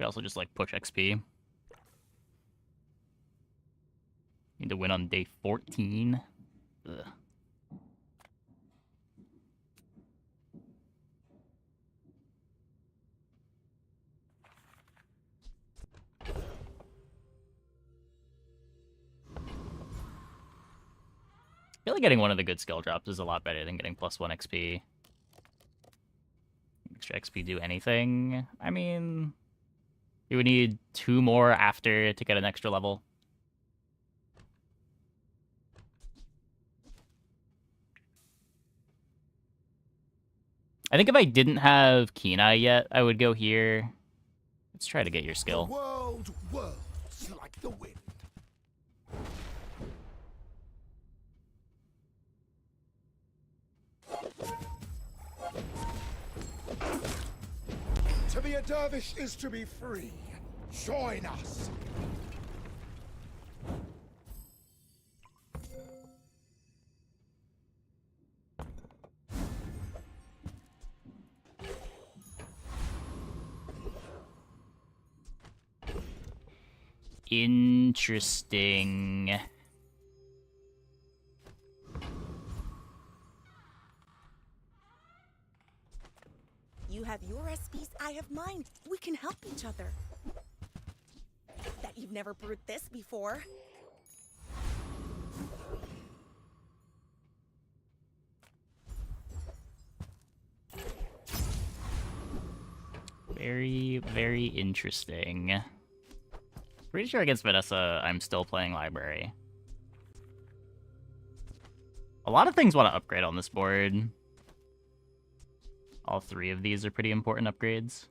Speaker 1: We also just like push XP. Need to win on day 14. Ugh. I feel like getting one of the good skill drops is a lot better than getting +1 XP. Extra XP do anything? I mean, you would need 2 more after to get an extra level. I think if I didn't have Kenai yet, I would go here. Let's try to get your skill.
Speaker 11: The world whirls like the wind. To be a dervish is to be free. Join us.
Speaker 1: Interesting.
Speaker 16: You have your recipes, I have mine. We can help each other. Bet you've never brewed this before.
Speaker 1: Very, very interesting. Pretty sure against Vanessa, I'm still playing Library. A lot of things want to upgrade on this board. All 3 of these are pretty important upgrades.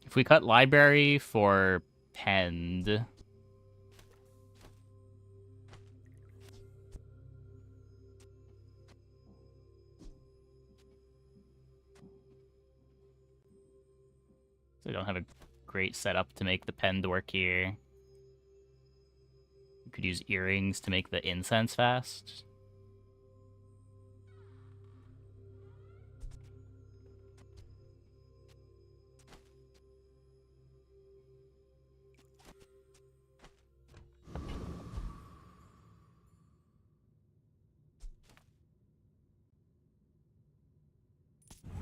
Speaker 1: If we cut Library for Pend... So we don't have a great setup to make the Pend work here. You could use earrings to make the incense fast.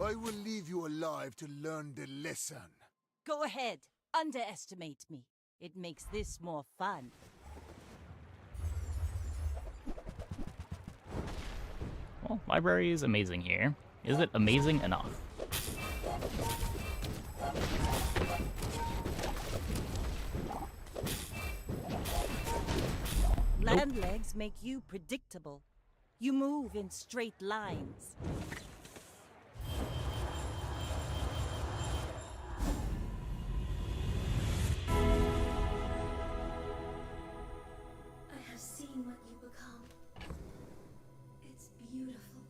Speaker 4: I will leave you alive to learn the lesson.
Speaker 15: Go ahead. Underestimate me. It makes this more fun.
Speaker 1: Well, Library is amazing here. Is it amazing enough?
Speaker 15: Land legs make you predictable. You move in straight lines.
Speaker 8: I have seen what you become. It's beautiful.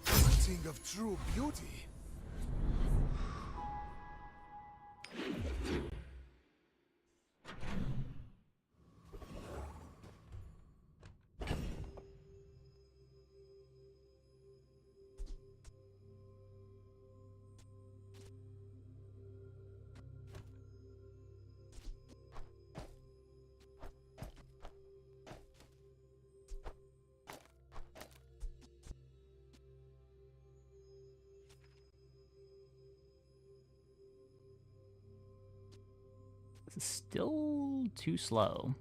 Speaker 4: Something of true beauty.
Speaker 1: This is still too slow.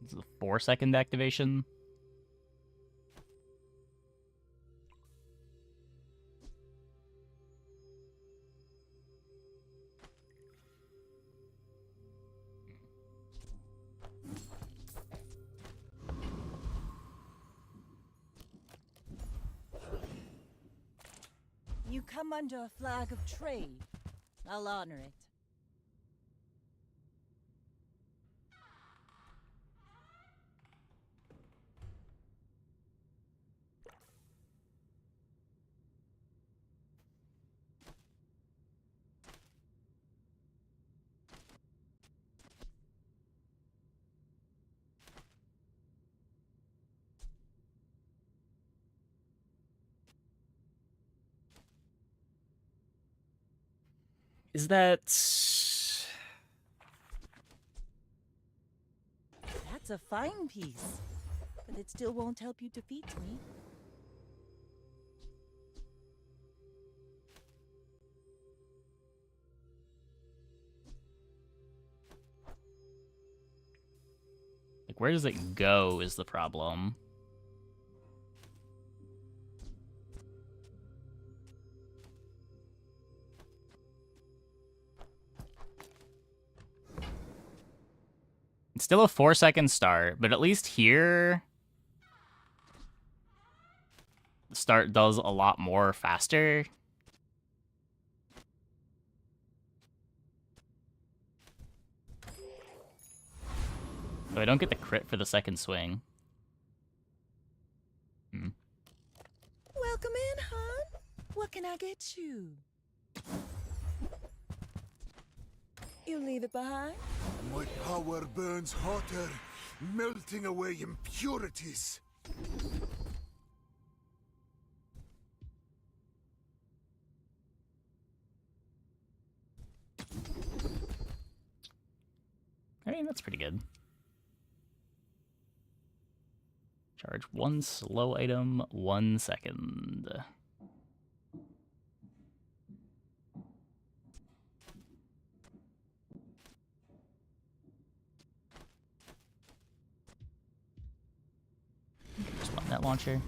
Speaker 1: This is a 4-second activation.
Speaker 15: You come under a flag of trade. I'll honor it.
Speaker 1: Is that...
Speaker 15: That's a fine piece, but it still won't help you defeat me.
Speaker 1: Like, where does it go is the problem. It's still a 4-second start, but at least here, the start does a lot more faster. So I don't get the crit for the second swing.
Speaker 5: Welcome in, hon. What can I get you? You leave it behind?
Speaker 4: My power burns hotter, melting away impurities.
Speaker 1: I mean, that's pretty good. Charge 1 slow item, 1 second. Just button that launcher.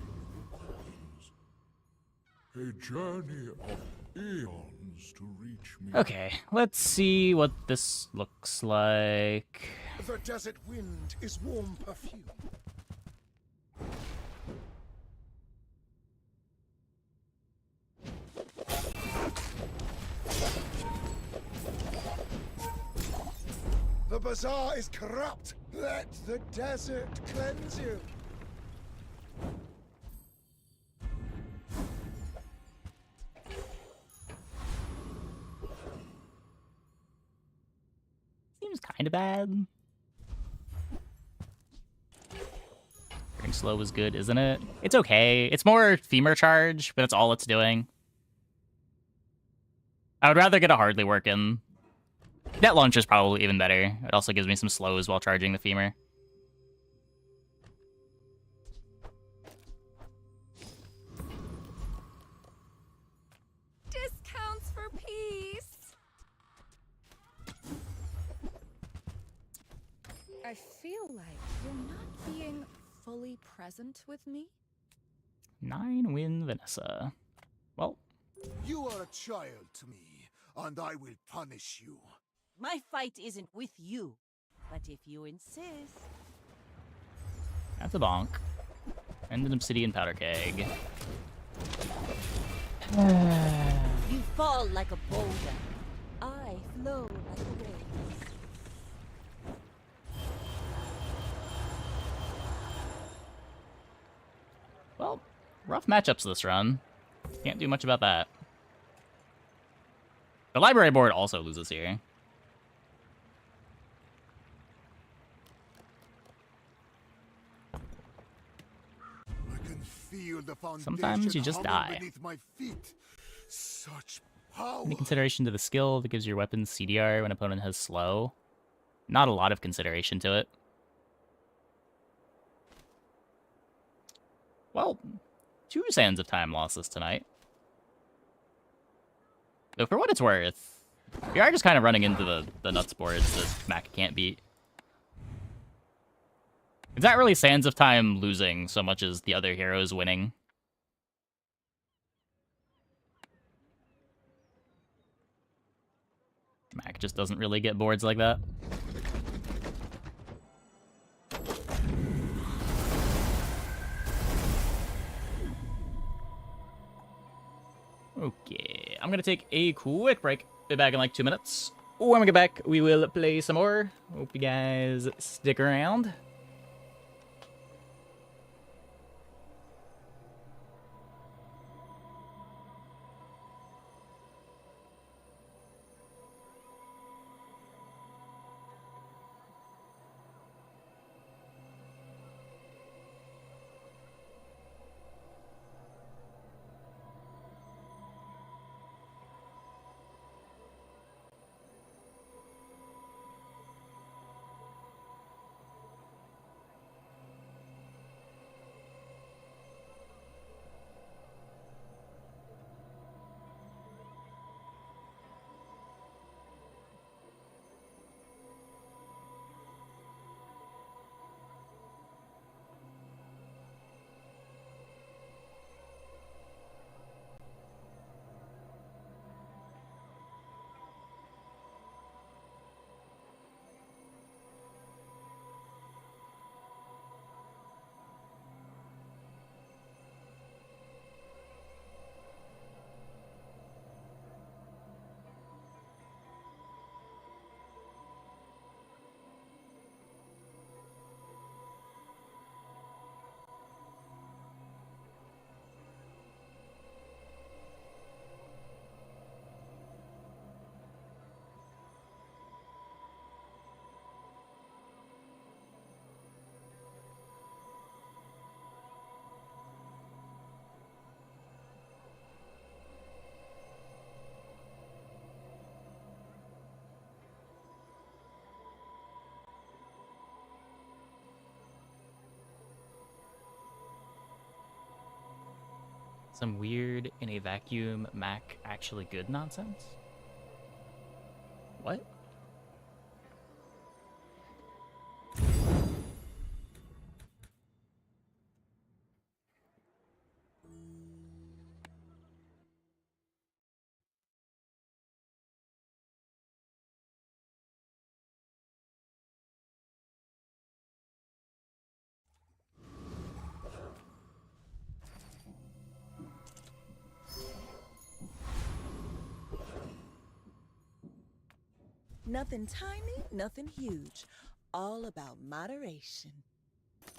Speaker 7: A journey of eons to reach me.
Speaker 1: Okay, let's see what this looks like.
Speaker 11: The desert wind is warm perfume. The bazaar is corrupt. Let the desert cleanse you.
Speaker 1: Seems kind of bad. Turning slow is good, isn't it? It's okay. It's more femur charge, but that's all it's doing. I would rather get a hardly working. Net launch is probably even better. It also gives me some slows while charging the femur.
Speaker 6: Discounts for peace. I feel like you're not being fully present with me.
Speaker 1: 9 win Vanessa. Well,
Speaker 4: You are a child to me, and I will punish you.
Speaker 15: My fight isn't with you, but if you insist.
Speaker 1: that's a bonk. And an obsidian powder keg.
Speaker 15: You fall like a boulder. I flow like a wave.
Speaker 1: Well, rough matchups this run. Can't do much about that. The library board also loses here.
Speaker 4: I can feel the foundation
Speaker 1: Sometimes you just
Speaker 4: humming
Speaker 1: die.
Speaker 4: beneath my feet. Such power.
Speaker 1: Any consideration to the skill that gives your weapon CDR when opponent has slow? Not a lot of consideration to it. Well, 2 Sands of Time losses tonight. Though for what it's worth, we are just kind of running into the nuts boards that Mac can't beat. It's not really Sands of Time losing so much as the other heroes winning. Mac just doesn't really get boards like that. Okay, I'm gonna take a quick break. Be back in like 2 minutes. When we get back, we will play some more. Hope you guys stick around. Some weird in a vacuum Mac actually good nonsense? What?
Speaker 5: Nothing tiny, nothing huge. All about moderation.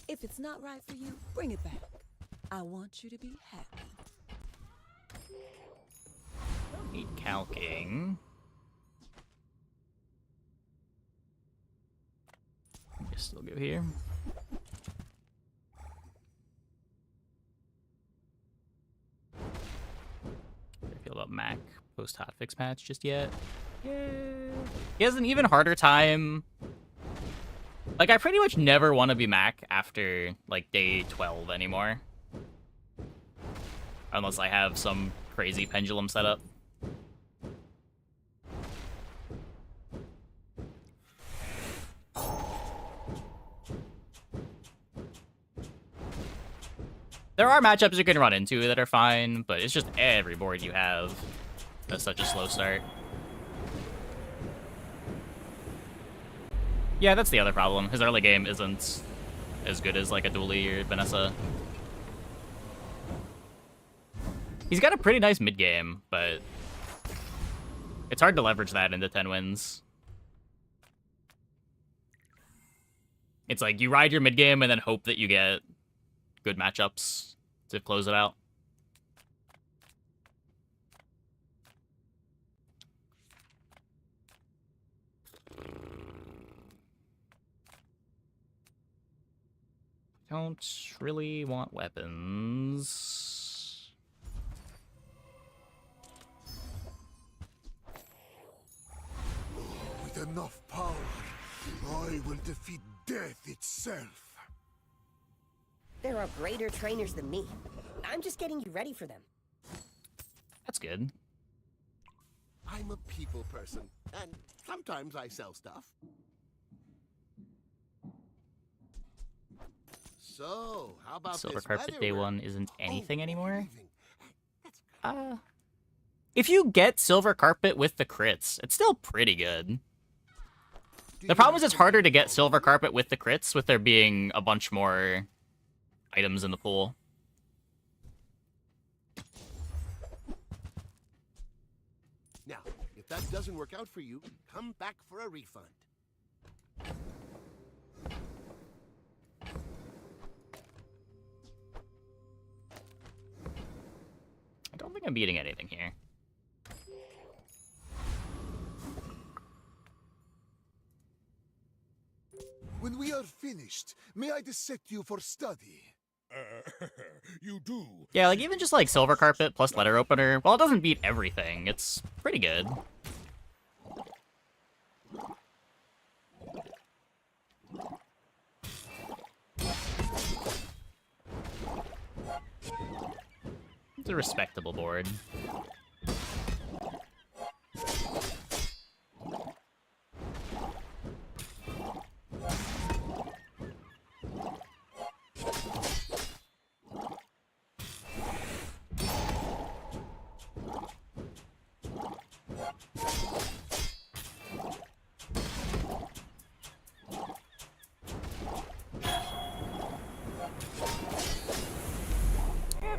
Speaker 5: If it's not right for you, bring it back. I want you to be happy.
Speaker 1: Need calking. Guess still go here. How do I feel about Mac post hotfix patch just yet? Yeah. He has an even harder time. Like, I pretty much never want to be Mac after, like, day 12 anymore. Unless I have some crazy pendulum setup. There are matchups you can run into that are fine, but it's just every board you have that's such a slow start. Yeah, that's the other problem. His early game isn't as good as like a Dooley or Vanessa. He's got a pretty nice mid game, but it's hard to leverage that into 10 wins. It's like you ride your mid game and then hope that you get good matchups to close it out. Don't really want weapons.
Speaker 4: With enough power, I will defeat death itself.
Speaker 14: There are greater trainers than me. I'm just getting you ready for them.
Speaker 1: That's good.
Speaker 11: I'm a people person, and sometimes I sell stuff. So, how about
Speaker 1: Silver
Speaker 11: this
Speaker 1: Carpet
Speaker 11: weather
Speaker 1: Day
Speaker 11: we're-
Speaker 1: 1 isn't anything anymore?
Speaker 11: Leaving.
Speaker 1: If you get Silver Carpet with the crits, it's still pretty good. The problem is it's harder to get Silver Carpet with the crits, with there being a bunch more items in the pool.
Speaker 11: Now, if that doesn't work out for you, come back for a refund.
Speaker 1: I don't think I'm beating anything here.
Speaker 4: When we are finished, may I dissect you for study?
Speaker 7: You do.
Speaker 1: Yeah, like even just like Silver Carpet plus Letter Opener, while it doesn't beat everything, it's pretty good. It's a respectable board.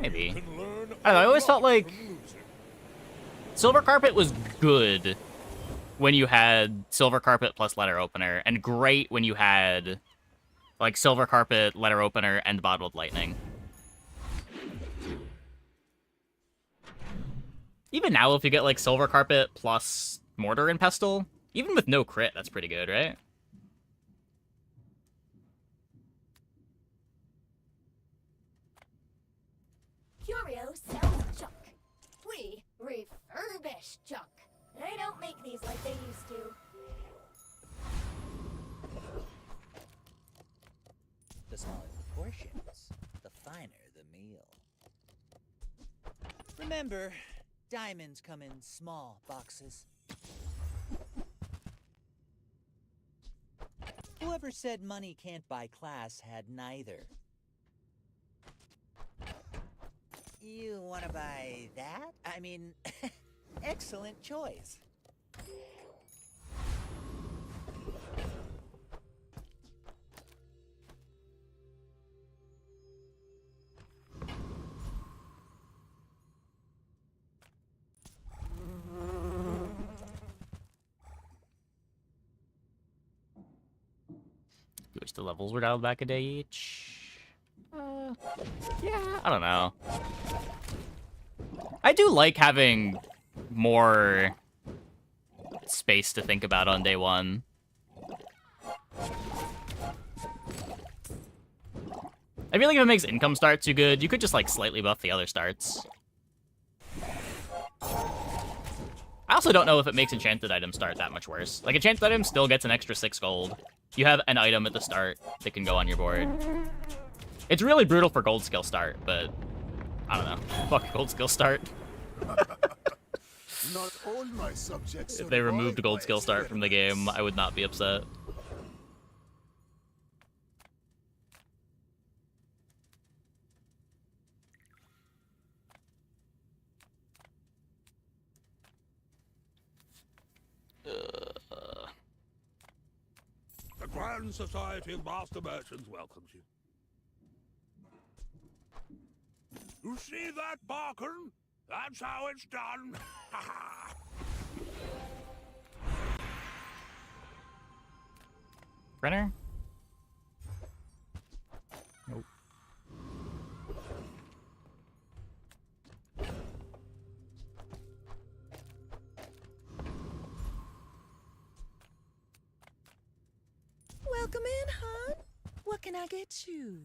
Speaker 1: Maybe. I don't know, I always felt like Silver Carpet was good when you had Silver Carpet plus Letter Opener, and great when you had like Silver Carpet, Letter Opener, and Bottled Lightning. Even now, if you get like Silver Carpet plus Mortar and Pestle, even with no crit, that's pretty good, right?
Speaker 8: Curio sells junk. We refurbish junk. They don't make these like they used to.
Speaker 2: The smaller the portions, the finer the meal. Remember, diamonds come in small boxes. Whoever said money can't buy class had neither. You want to buy that? I mean, excellent choice.
Speaker 1: Wish the levels were dialed back a day each. Yeah, I don't know. I do like having more space to think about on day one. I feel like if it makes income start too good, you could just like slightly buff the other starts. I also don't know if it makes enchanted items start that much worse. Like, enchanted item still gets an extra 6 gold. You have an item at the start that can go on your board. It's really brutal for gold skill start, but I don't know. Fuck gold skill start.
Speaker 4: Not all my subjects
Speaker 1: If they removed gold skill start from the game, I would not be upset.
Speaker 7: The Grand Society of Master Merchants welcomes you. You see that, Barkin? That's how it's done.
Speaker 1: Brenner? Nope.
Speaker 5: Welcome in, hon. What can I get you?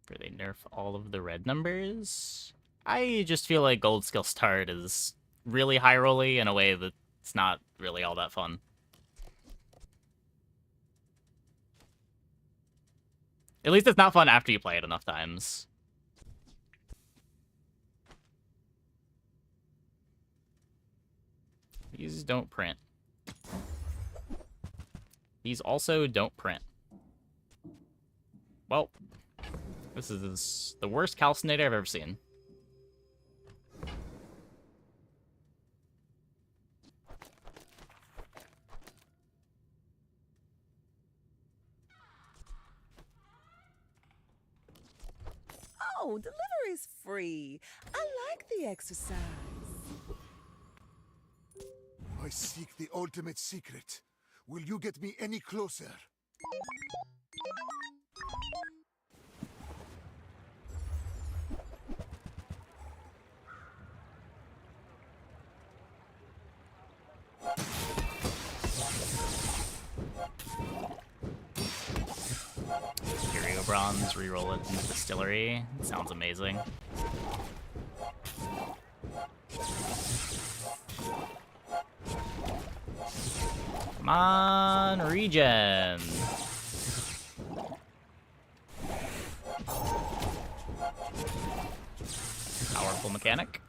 Speaker 1: Where they nerf all of the red numbers? I just feel like gold skill start is really high rolly in a way that's not really all that fun. At least it's not fun after you play it enough times. These don't print. These also don't print. Well, this is the worst calcinator I've ever seen.
Speaker 5: Oh, delivery's free. I like the exercise.
Speaker 4: I seek the ultimate secret. Will you get me any closer?
Speaker 1: Curio bronze, reroll it in the distillery. Sounds amazing. Come on, regen. Powerful mechanic.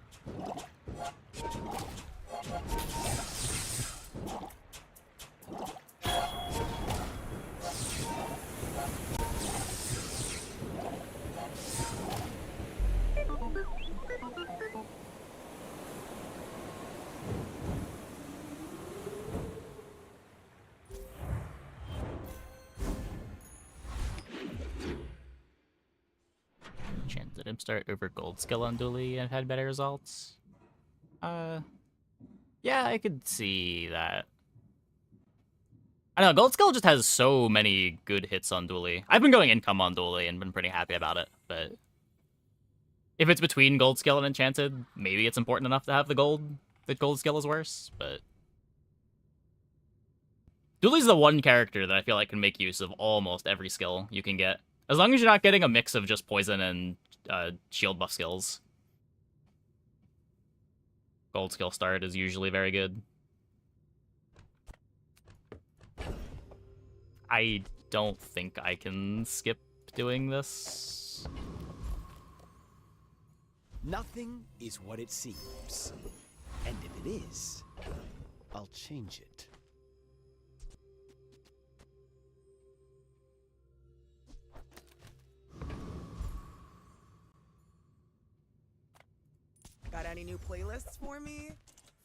Speaker 1: Enchanted him start over gold skill on Dooley and had better results. Yeah, I could see that. I don't know, gold skill just has so many good hits on Dooley. I've been going income on Dooley and been pretty happy about it, but if it's between gold skill and enchanted, maybe it's important enough to have the gold that gold skill is worse, but Dooley's the one character that I feel like can make use of almost every skill you can get. As long as you're not getting a mix of just poison and shield buff skills. Gold skill start is usually very good. I don't think I can skip doing this.
Speaker 9: Nothing is what it seems. And if it is, I'll change it.
Speaker 13: Got any new playlists for me?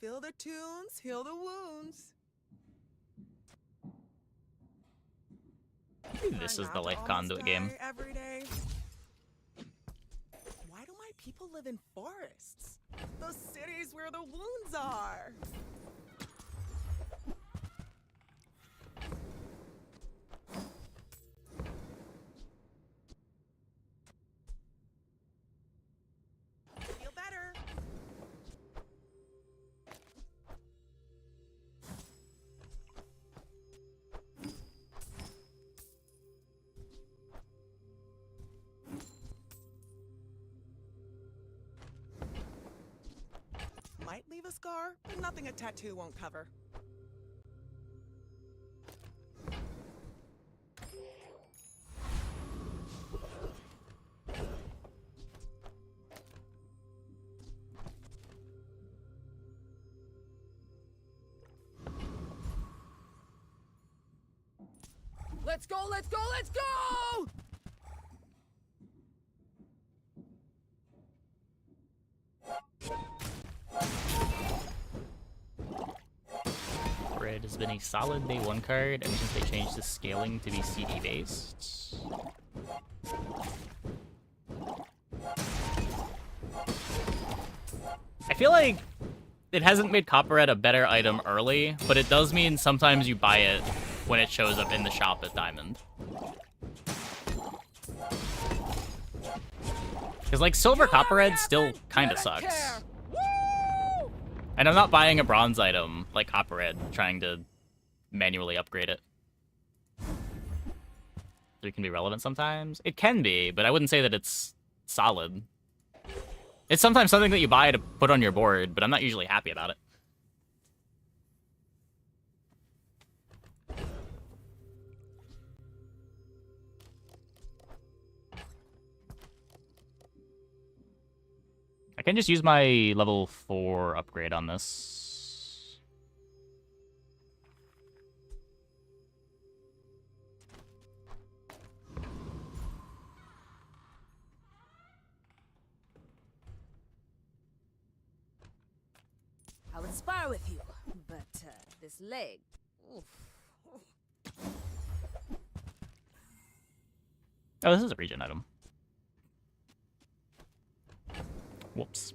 Speaker 13: Feel the tunes, heal the wounds.
Speaker 1: Maybe this is the life conduit game.
Speaker 13: Every day. Why do my people live in forests? The cities where the wounds are. Feel better. Might leave a scar, but nothing a tattoo won't cover.
Speaker 12: Let's go, let's go, let's go!
Speaker 1: Red has been a solid day 1 card ever since they changed the scaling to be CD based. I feel like it hasn't made Copperhead a better item early, but it does mean sometimes you buy it when it shows up in the shop at Diamond. Because, like, Silver Copperhead still kind of sucks. And I'm not buying a bronze item like Copperhead, trying to manually upgrade it. So it can be relevant sometimes. It can be, but I wouldn't say that it's solid. It's sometimes something that you buy to put on your board, but I'm not usually happy about it. I can just use my level 4 upgrade on this.
Speaker 10: I'll inspire with you, but this leg. Oof.
Speaker 1: Oh, this is a regen item. Whoops.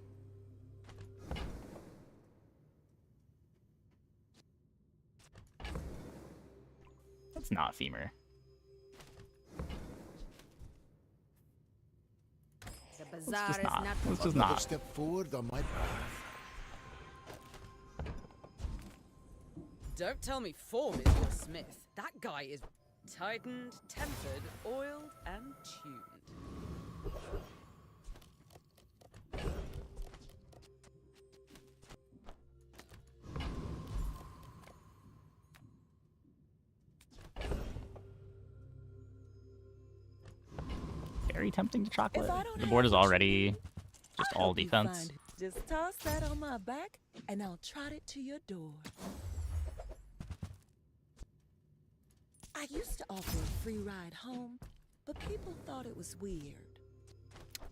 Speaker 1: That's not femur.
Speaker 10: The
Speaker 1: Let's
Speaker 10: bazaar
Speaker 1: just
Speaker 10: is
Speaker 1: not.
Speaker 10: not.
Speaker 1: Let's just
Speaker 4: Another
Speaker 1: not.
Speaker 4: step forward on my path.
Speaker 12: Don't tell me Form is your smith. That guy is tightened, tempered, oiled, and tuned.
Speaker 1: Very tempting to chocolate.
Speaker 5: If I don't
Speaker 1: The board is
Speaker 5: have what you
Speaker 1: already
Speaker 5: need,
Speaker 1: just
Speaker 5: I'll
Speaker 1: all
Speaker 5: help you
Speaker 1: defense.
Speaker 5: find it. Just toss that on my back, and I'll trot it to your door. I used to offer a free ride home, but people thought it was weird.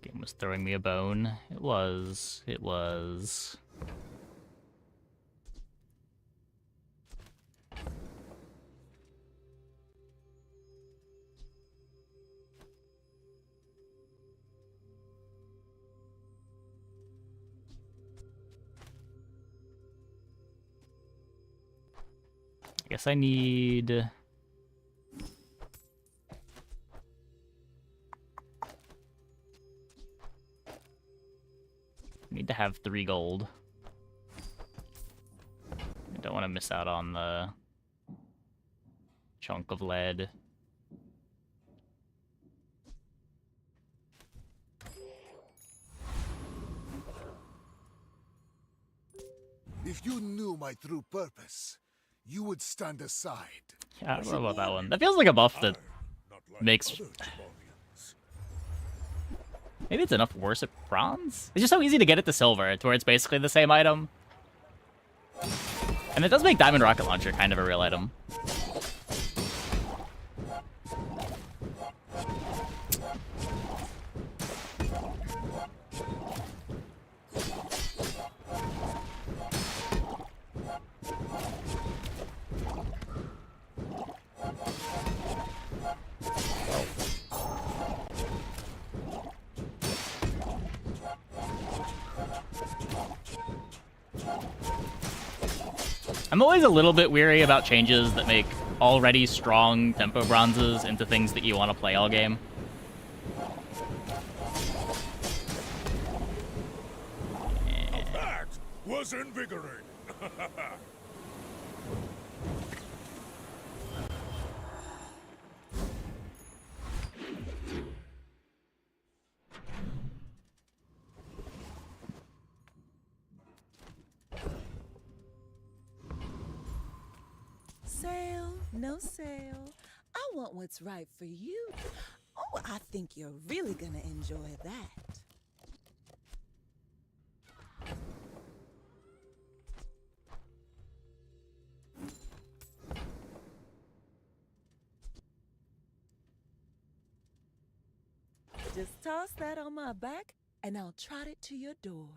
Speaker 1: Game was throwing me a bone. It was. It was. I guess I need... to have 3 gold. I don't want to miss out on the chunk of lead.
Speaker 4: If you knew my true purpose, you would stand aside.
Speaker 1: Yeah, I don't know about that one. That feels like a buff that makes... Maybe it's enough worse at bronze? It's just so easy to get it to silver, to where it's basically the same item. And it does make Diamond Rocket Launcher kind of a real item. I'm always a little bit weary about changes that make already strong tempo bronzes into things that you want to play all game.
Speaker 7: That was invigorating.
Speaker 5: Sale, no sale. I want what's right for you. Oh, I think you're really gonna enjoy that. Just toss that on my back, and I'll trot it to your door.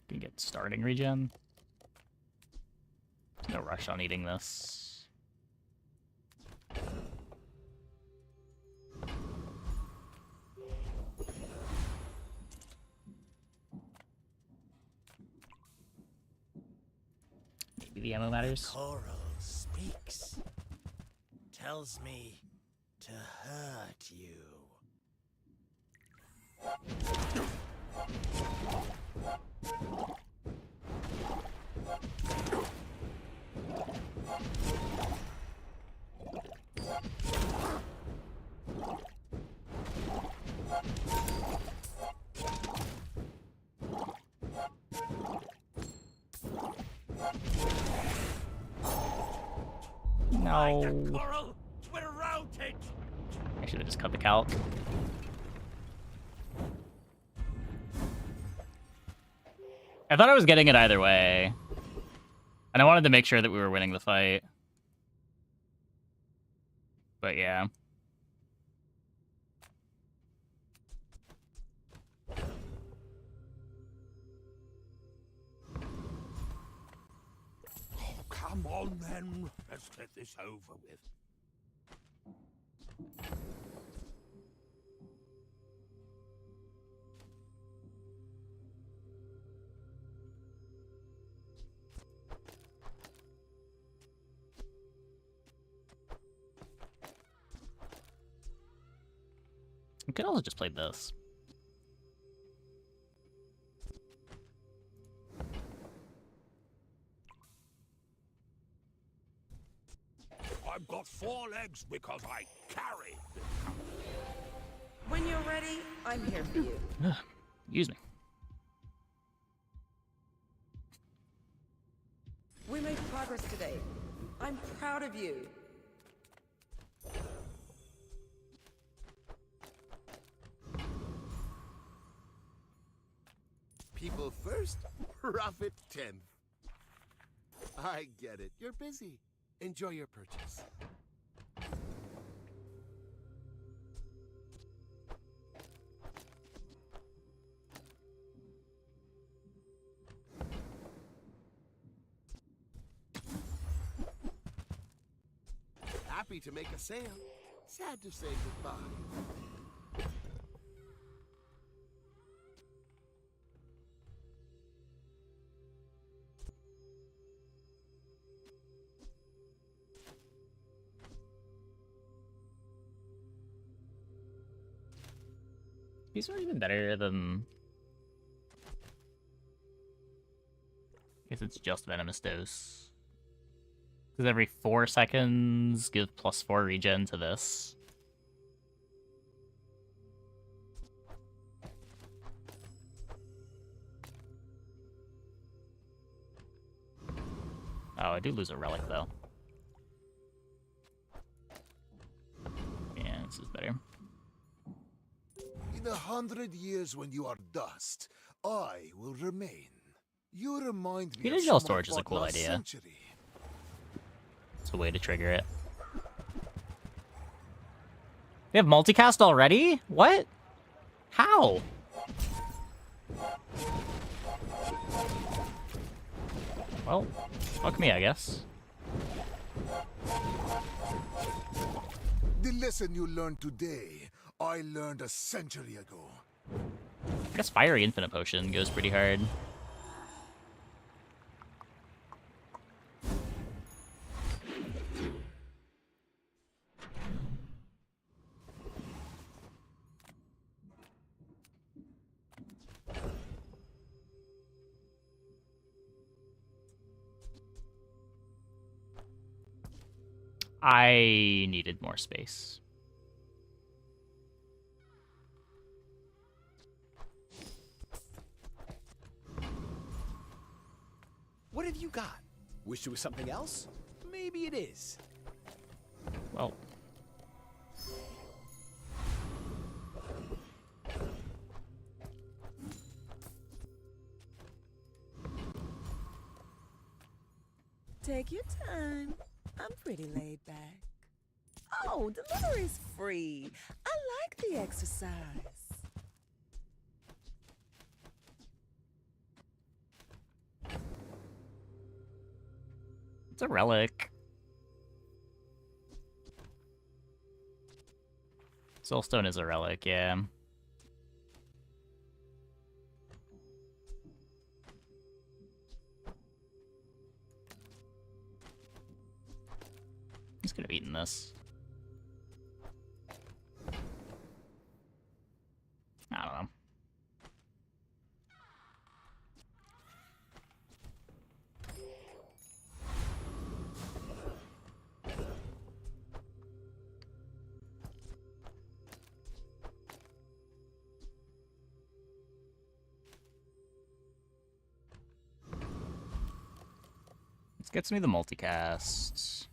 Speaker 1: Can get starting regen. No rush on eating this. Maybe the ammo matters.
Speaker 2: Coral speaks. Tells me to hurt you.
Speaker 1: No.
Speaker 9: Coral, we're routed.
Speaker 1: I should have just cut the calc. I thought I was getting it either way. And I wanted to make sure that we were winning the fight. But yeah.
Speaker 7: Oh, come on then. Let's get this over with.
Speaker 1: We could also just play this.
Speaker 7: I've got 4 legs because I carry.
Speaker 16: When you're ready, I'm here for you.
Speaker 1: Use me.
Speaker 16: We made progress today. I'm proud of you.
Speaker 11: People first, profit 10th. I get it. You're busy. Enjoy your purchase. Happy to make a sale. Sad to say goodbye.
Speaker 1: These are even better than... I guess it's just Venomous Dose. Because every 4 seconds, give +4 regen to this. Oh, I do lose a relic, though. Yeah, this is better.
Speaker 4: In 100 years when you are dust, I will remain. You remind me
Speaker 1: Heated
Speaker 4: of
Speaker 1: gel
Speaker 4: someone
Speaker 1: storage is a
Speaker 4: fought
Speaker 1: cool
Speaker 4: last
Speaker 1: idea.
Speaker 4: century.
Speaker 1: It's a way to trigger it. They have multicast already? What? How? Well, fuck me, I guess.
Speaker 4: The lesson you learned today, I learned a century ago.
Speaker 1: I guess Fiery Infinite Potion goes pretty hard. I needed more space.
Speaker 9: What have you got? Wish it was something else? Maybe it is.
Speaker 1: Well.
Speaker 5: Take your time. I'm pretty laid back. Oh, delivery's free. I like the exercise.
Speaker 1: It's a relic. Soulstone is a relic, yeah. He's gonna have eaten this. I don't know. This gets me the multicast.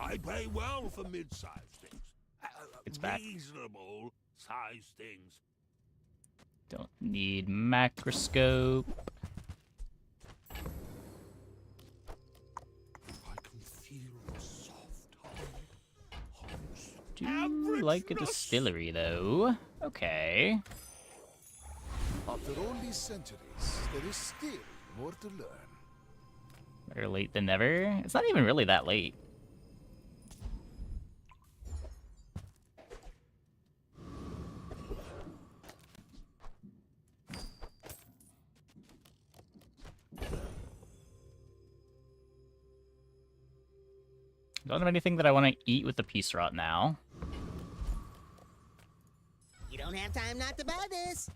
Speaker 7: I pay well for mid-sized things.
Speaker 1: It's back.
Speaker 7: Reasonable sized things.
Speaker 1: Don't need macroscope.
Speaker 7: I can feel the soft
Speaker 1: Do like a distillery though. Okay.
Speaker 4: After all these centuries, there is still more to learn.
Speaker 1: Better late than never. It's not even really that late. Don't have anything that I want to eat with the peace rot now.
Speaker 2: You don't have time not to buy this.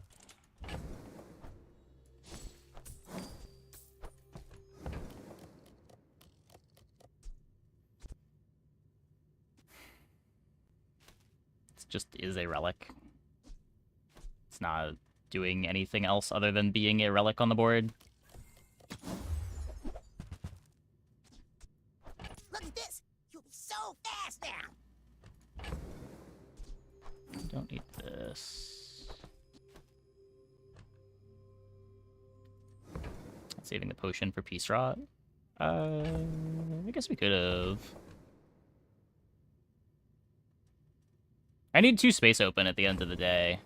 Speaker 1: It just is a relic. It's not doing anything else other than being a relic on the board.
Speaker 2: Look at this. You'll be so fast now.
Speaker 1: Don't need this. Saving the potion for peace rot. I guess we could have. I need 2 space open at the end of the day.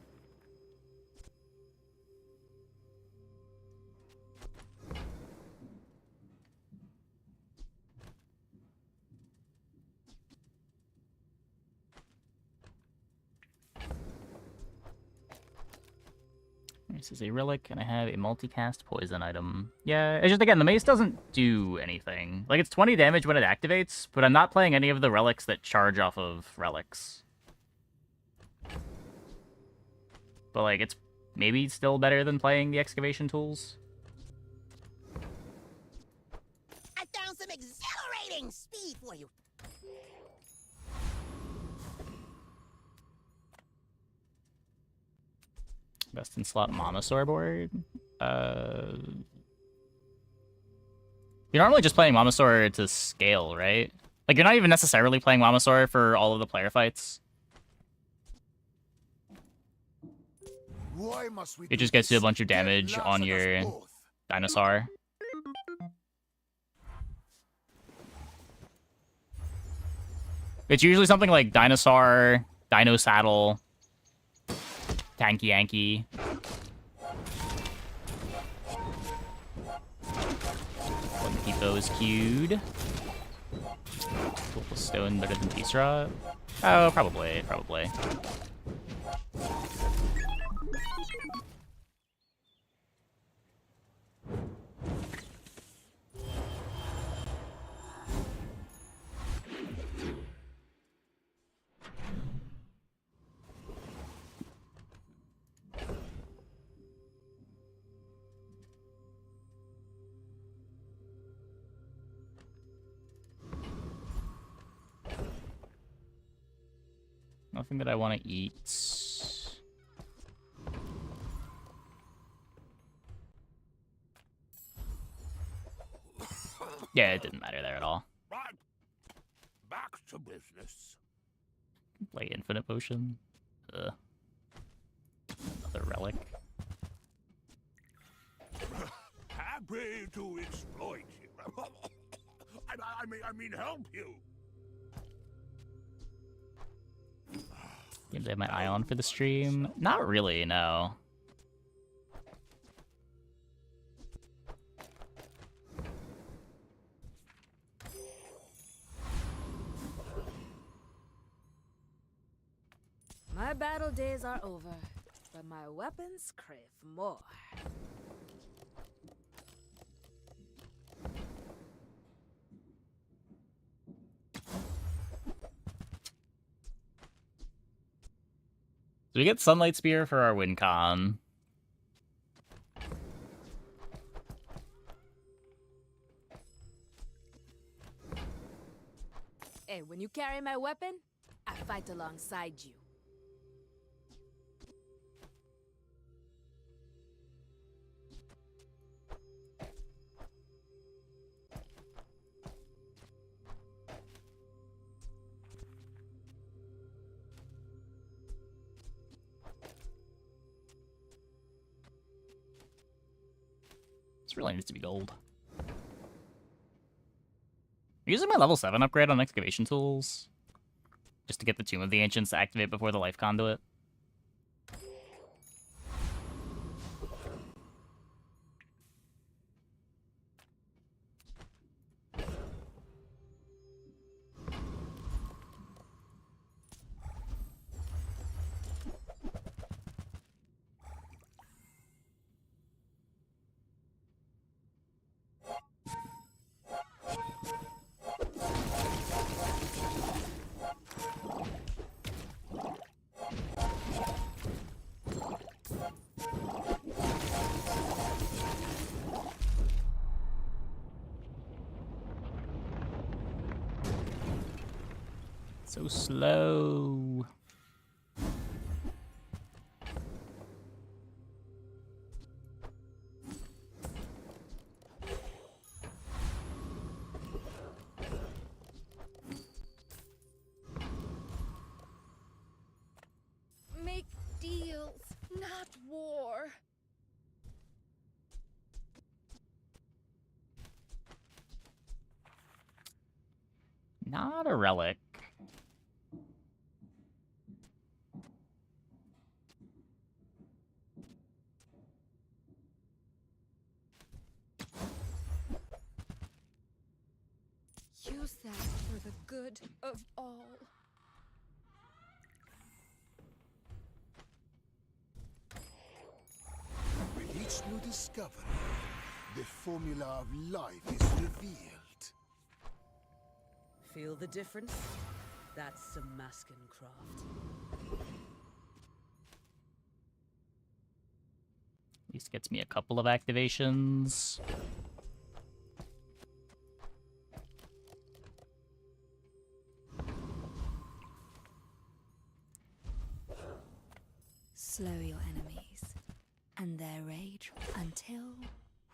Speaker 1: This is a relic, and I have a multicast poison item. Yeah, it's just, again, the mace doesn't do anything. Like, it's 20 damage when it activates, but I'm not playing any of the relics that charge off of relics. But, like, it's maybe still better than playing the excavation tools.
Speaker 14: I found some exhilarating speed for you.
Speaker 1: Best in slot Momosaur board. You're normally just playing Momosaur to scale, right? Like, you're not even necessarily playing Momosaur for all of the player fights.
Speaker 4: Why must we
Speaker 1: It just gets you a bunch of damage on your dinosaur. It's usually something like Dinosaur, Dino Saddle, Tanky Yankee. Keep those queued. Cool stone better than T-Straw? Oh, probably. Nothing that I want to eat. Yeah, it didn't matter there at all.
Speaker 7: Right. Back to business.
Speaker 1: Play Infinite Potion. Ugh. Another relic.
Speaker 7: Happy to exploit you. I mean help you.
Speaker 1: Did I have my eye on for the stream? Not really, no.
Speaker 10: My battle days are over, but my weapons crave more.
Speaker 1: So we get Sunlight Spear for our win con.
Speaker 10: Hey, when you carry my weapon, I fight alongside you.
Speaker 1: This really needs to be gold. I'm using my level 7 upgrade on excavation tools. Just to get the Tomb of the Ancients to activate before the life conduit. So slow.
Speaker 6: Make deals, not war.
Speaker 1: Not a relic.
Speaker 6: Use that for the good of all.
Speaker 4: With each new discovery, the formula of life is revealed.
Speaker 12: Feel the difference? That's Samascan craft.
Speaker 1: At least gets me a couple of activations.
Speaker 18: Slow your enemies and their rage until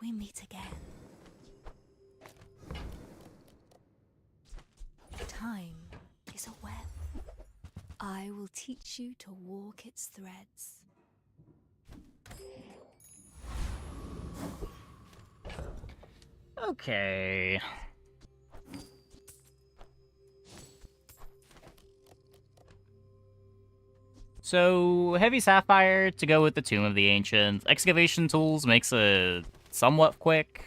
Speaker 18: we meet again. Time is a web. I will teach you to walk its threads.
Speaker 1: Okay. So, Heavy Sapphire to go with the Tomb of the Ancients. Excavation Tools makes it somewhat quick.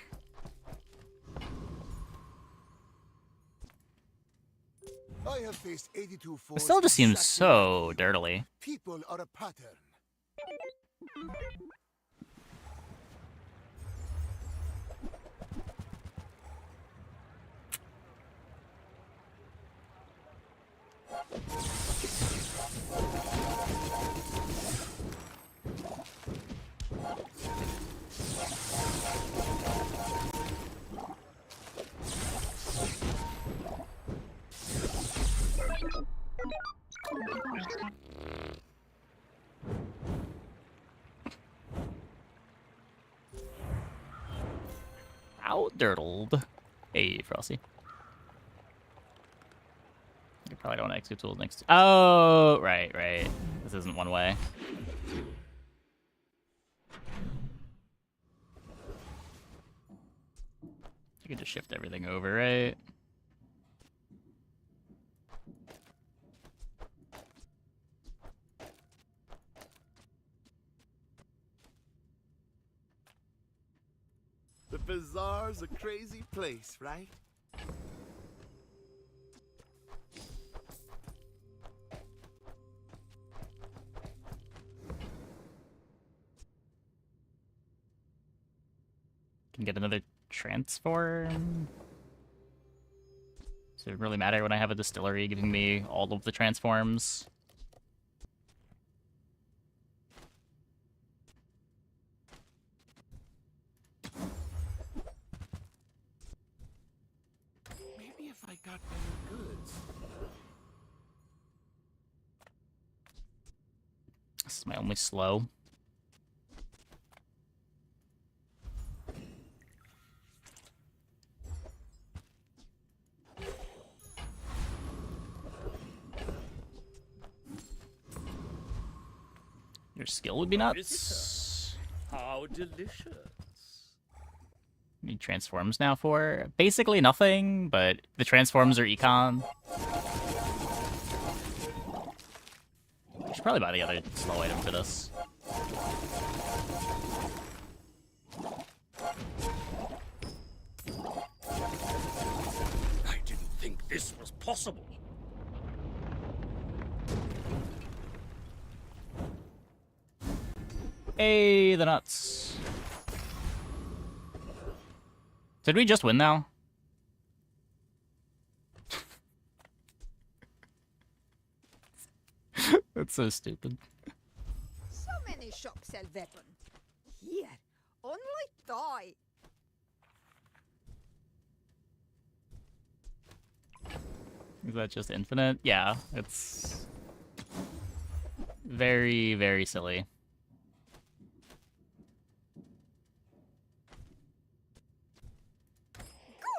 Speaker 4: I have faced 82
Speaker 1: It
Speaker 4: foes
Speaker 1: still just seems
Speaker 4: exactly
Speaker 1: so
Speaker 4: like you.
Speaker 1: dirtily.
Speaker 4: People are a pattern.
Speaker 1: Outdirtled. Hey, Frosty. You probably don't execute tools next. Oh, right. This isn't one way. You can just shift everything over, right?
Speaker 11: The bazaar's a crazy place, right?
Speaker 1: Can get another transform. Does it really matter when I have a distillery giving me all of the transforms?
Speaker 11: Maybe if I got better goods.
Speaker 1: This is my only slow. Your skill would be nuts.
Speaker 9: How delicious.
Speaker 1: Need transforms now for basically nothing, but the transforms are econ. Should probably buy the other slow item for this.
Speaker 9: I didn't think this was possible.
Speaker 1: Hey, the nuts. Did we just win now? That's so stupid.
Speaker 19: So many shops sell weapon. Here, only die.
Speaker 1: Is that just infinite? Yeah, it's very, very silly.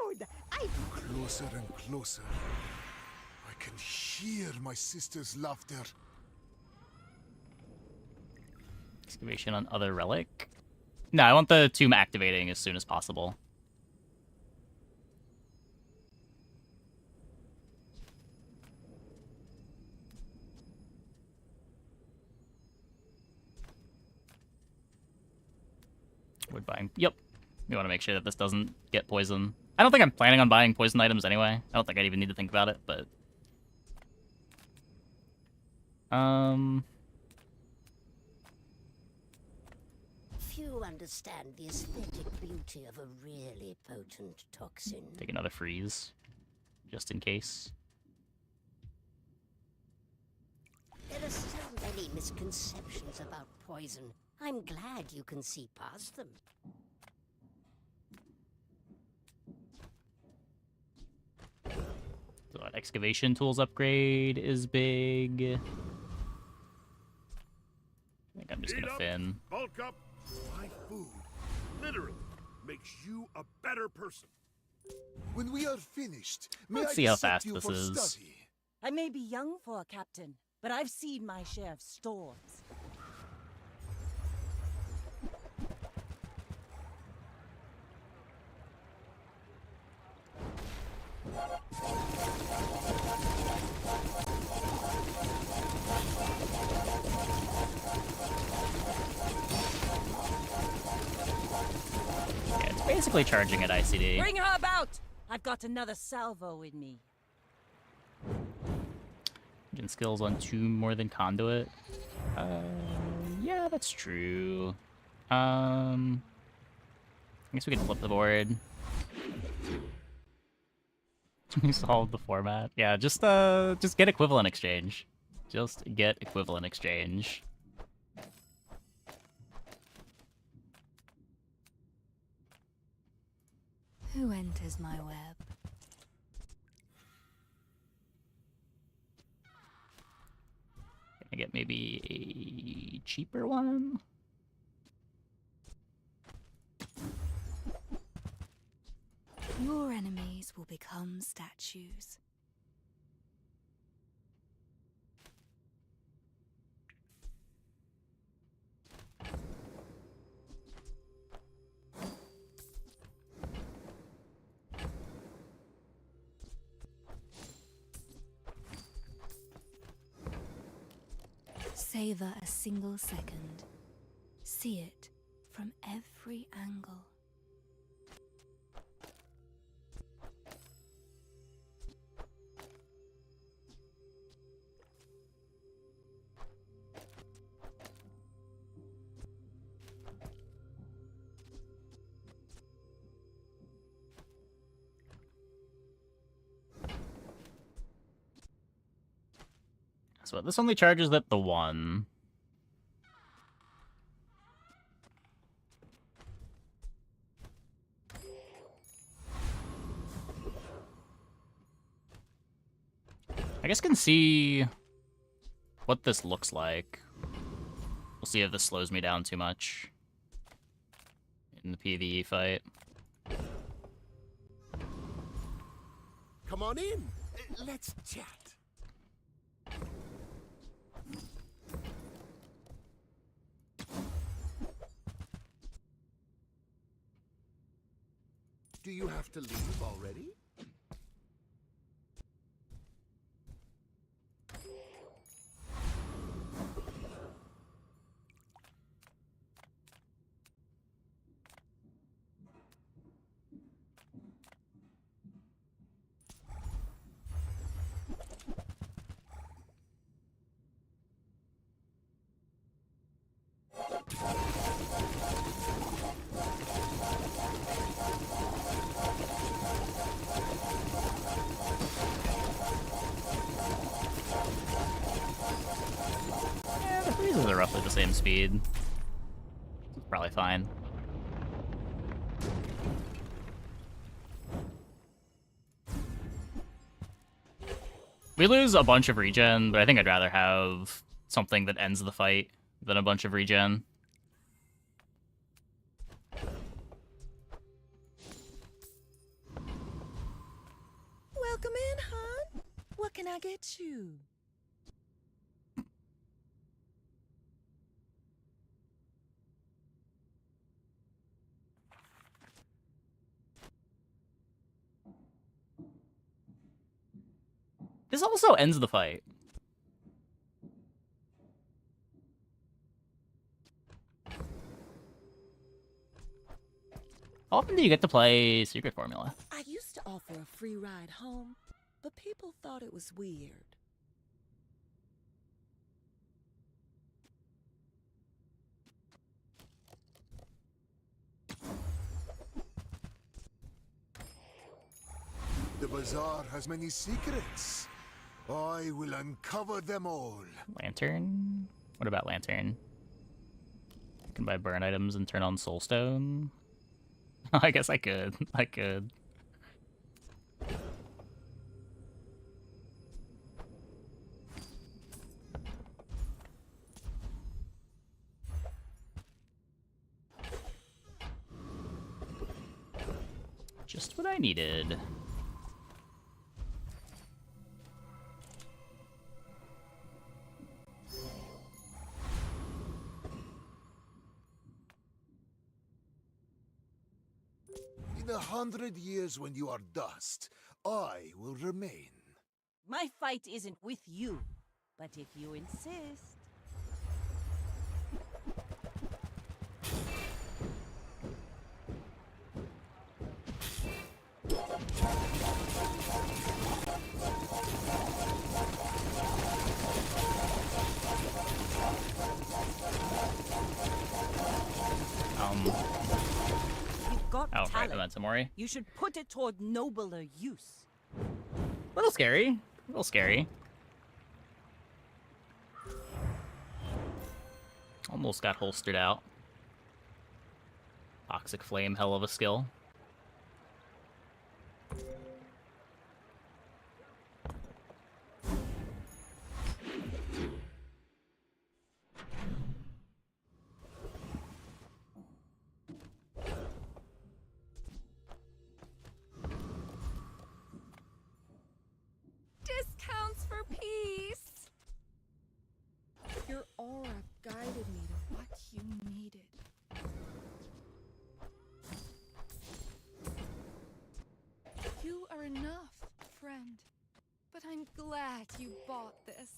Speaker 19: Good.
Speaker 4: Closer and closer. I can hear my sister's laughter.
Speaker 1: Excavation on other relic. No, I want the tomb activating as soon as possible. Wood buying. Yep. We want to make sure that this doesn't get poison. I don't think I'm planning on buying poison items anyway. I don't think I'd even need to think about it, but...
Speaker 20: Few understand the aesthetic beauty of a really potent toxin.
Speaker 1: Take another freeze, just in case.
Speaker 20: There are so many misconceptions about poison. I'm glad you can see past them.
Speaker 1: So that excavation tools upgrade is big. I think I'm just
Speaker 7: Eat
Speaker 1: gonna
Speaker 7: up,
Speaker 1: fin.
Speaker 7: Bulk up. My food literally makes you a better person.
Speaker 4: When we are finished, may
Speaker 1: Let's
Speaker 4: I
Speaker 1: see how
Speaker 4: set
Speaker 1: fast
Speaker 4: you
Speaker 1: this
Speaker 4: for
Speaker 1: is.
Speaker 4: study?
Speaker 15: I may be young for a captain, but I've seen my share of storms.
Speaker 1: Yeah, it's basically charging at ICD.
Speaker 15: Bring her about! I've got another salvo in me.
Speaker 1: Engine skills on 2 more than conduit. Yeah, that's true. I guess we could flip the board. We solved the format. Yeah, just get equivalent exchange. Just get equivalent exchange.
Speaker 18: Who enters my web?
Speaker 1: Can I get maybe a cheaper one?
Speaker 18: Your enemies will become statues. Savor a single second. See it from every angle.
Speaker 1: So this only charges at the 1. I guess can see what this looks like. We'll see if this slows me down too much in the PvE fight.
Speaker 11: Come on in. Let's chat. Do you have to leave already?
Speaker 1: Yeah, the freezes are roughly the same speed. It's probably fine. We lose a bunch of regen, but I think I'd rather have something that ends the fight than a bunch of regen.
Speaker 5: Welcome in, hon. What can I get you?
Speaker 1: This also ends the fight. How often do you get to play Secret Formula?
Speaker 5: Are you offer a free ride home, but people thought it was weird.
Speaker 4: The bazaar has many secrets. I will uncover them all.
Speaker 1: Lantern? What about lantern? I can buy burn items and turn on soulstone. I guess I could. I could. Just what I needed.
Speaker 4: In 100 years when you are dust, I will remain.
Speaker 15: My fight isn't with you, but if you insist. You've got
Speaker 1: Oh,
Speaker 15: talent.
Speaker 1: right, Memento Mori.
Speaker 15: You should put it toward nobler use.
Speaker 1: A little scary. A little scary. Almost got holstered out. Toxic Flame, hell of a skill.
Speaker 6: Discounts for peace! Your aura guided me to what you needed. You are enough, friend. But I'm glad you bought this.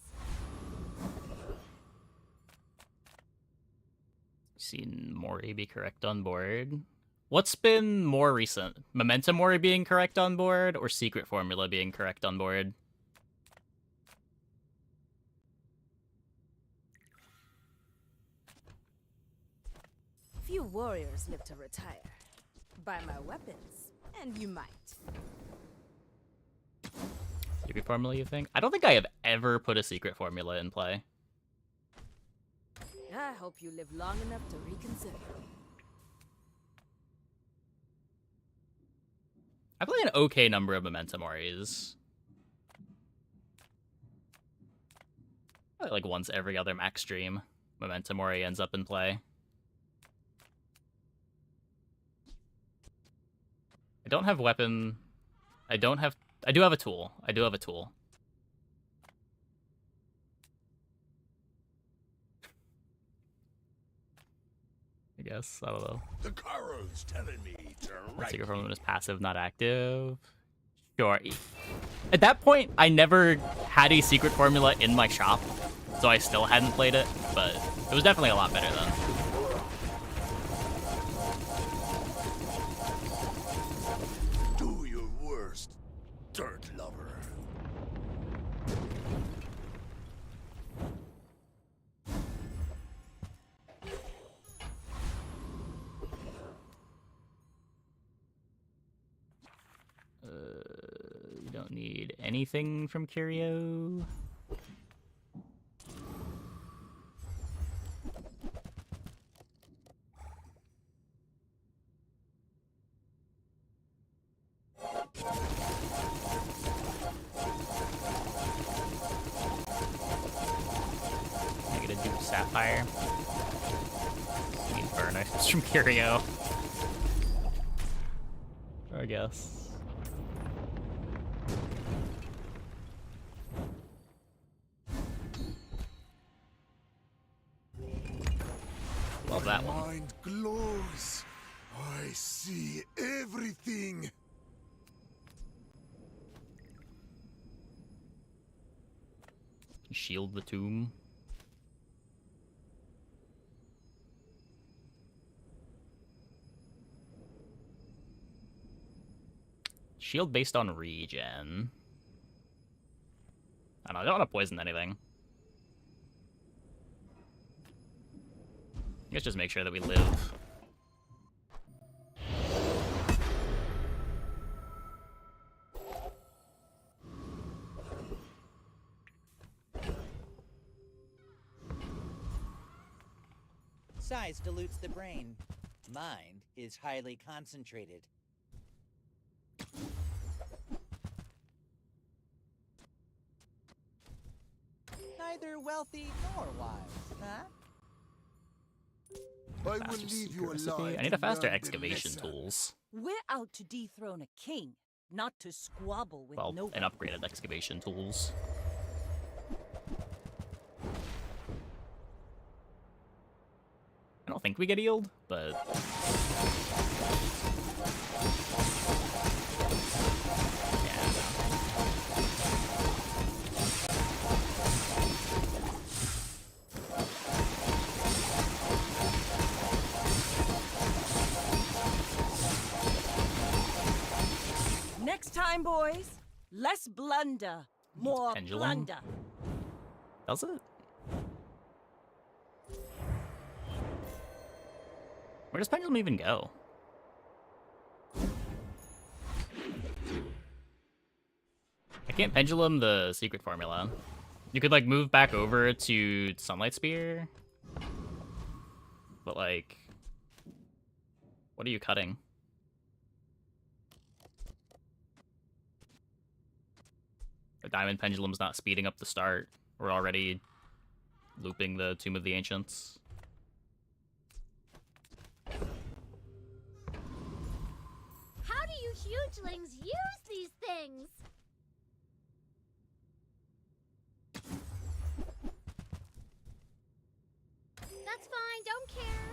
Speaker 1: Seen Mori be correct on board. What's been more recent? Memento Mori being correct on board, or Secret Formula being correct on board?
Speaker 21: Few warriors live to retire. Buy my weapons, and you might.
Speaker 1: Secret Formula, you think? I don't think I have ever put a Secret Formula in play.
Speaker 21: I hope you live long enough to reconsider.
Speaker 1: I play an okay number of Memento Moris. Probably like once every other max stream, Memento Mori ends up in play. I don't have weapon. I do have a tool. I do have a tool. I guess. I don't know.
Speaker 7: The Karo's telling me to write.
Speaker 1: Secret Formula is passive, not active. Sure. At that point, I never had a Secret Formula in my shop, so I still hadn't played it, but it was definitely a lot better then.
Speaker 7: Do your worst, dirt lover.
Speaker 1: You don't need anything from Curio. I get a Duke Sapphire. Need burn items from Curio. I guess. Love that one.
Speaker 4: Mind glows. I see everything.
Speaker 1: Shield the tomb. Shield based on regen. I don't want to poison anything. Let's just make sure that we live.
Speaker 2: Size dilutes the brain. Mind is highly concentrated. Neither wealthy nor wise, huh?
Speaker 4: I will leave you alive.
Speaker 1: I need a faster excavation tools.
Speaker 15: We're out to dethrone a king, not to squabble with
Speaker 1: Well,
Speaker 15: nobody.
Speaker 1: and upgraded excavation tools. I don't think we get healed, but...
Speaker 15: Next time, boys, less blunder, more
Speaker 1: Pendulum?
Speaker 15: plunder.
Speaker 1: Does it? Where does Pendulum even go? I can't Pendulum the secret formula. You could, like, move back over to Sunlight Spear. But, like... What are you cutting? The Diamond Pendulum's not speeding up the start. We're already looping the Tomb of the Ancients.
Speaker 8: How do you hugelings use these things? That's fine, don't care.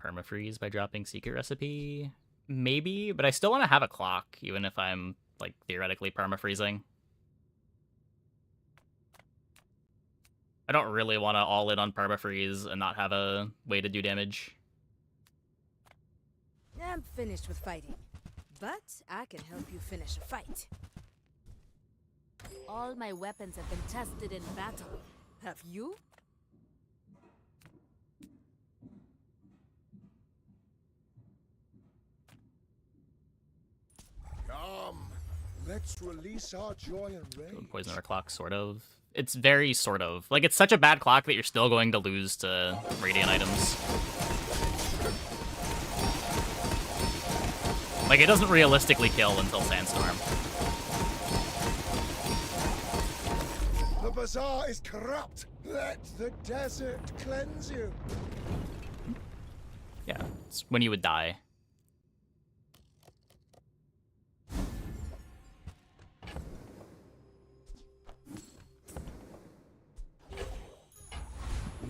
Speaker 1: Permafreeze by dropping Secret Recipe? Maybe, but I still want to have a clock, even if I'm, like, theoretically permafreezing. I don't really want to all in on permafreeze and not have a way to do damage.
Speaker 21: I'm finished with fighting, but I can help you finish a fight.
Speaker 10: All my weapons have been tested in battle.
Speaker 21: Have you?
Speaker 11: Come, let's release our joy and rage.
Speaker 1: Poison our clock, sort of. It's very sort of. Like, it's such a bad clock that you're still going to lose to Radiant items. Like, it doesn't realistically kill until Sandstorm.
Speaker 11: The bazaar is corrupt. Let the desert cleanse you.
Speaker 1: Yeah, it's when you would die.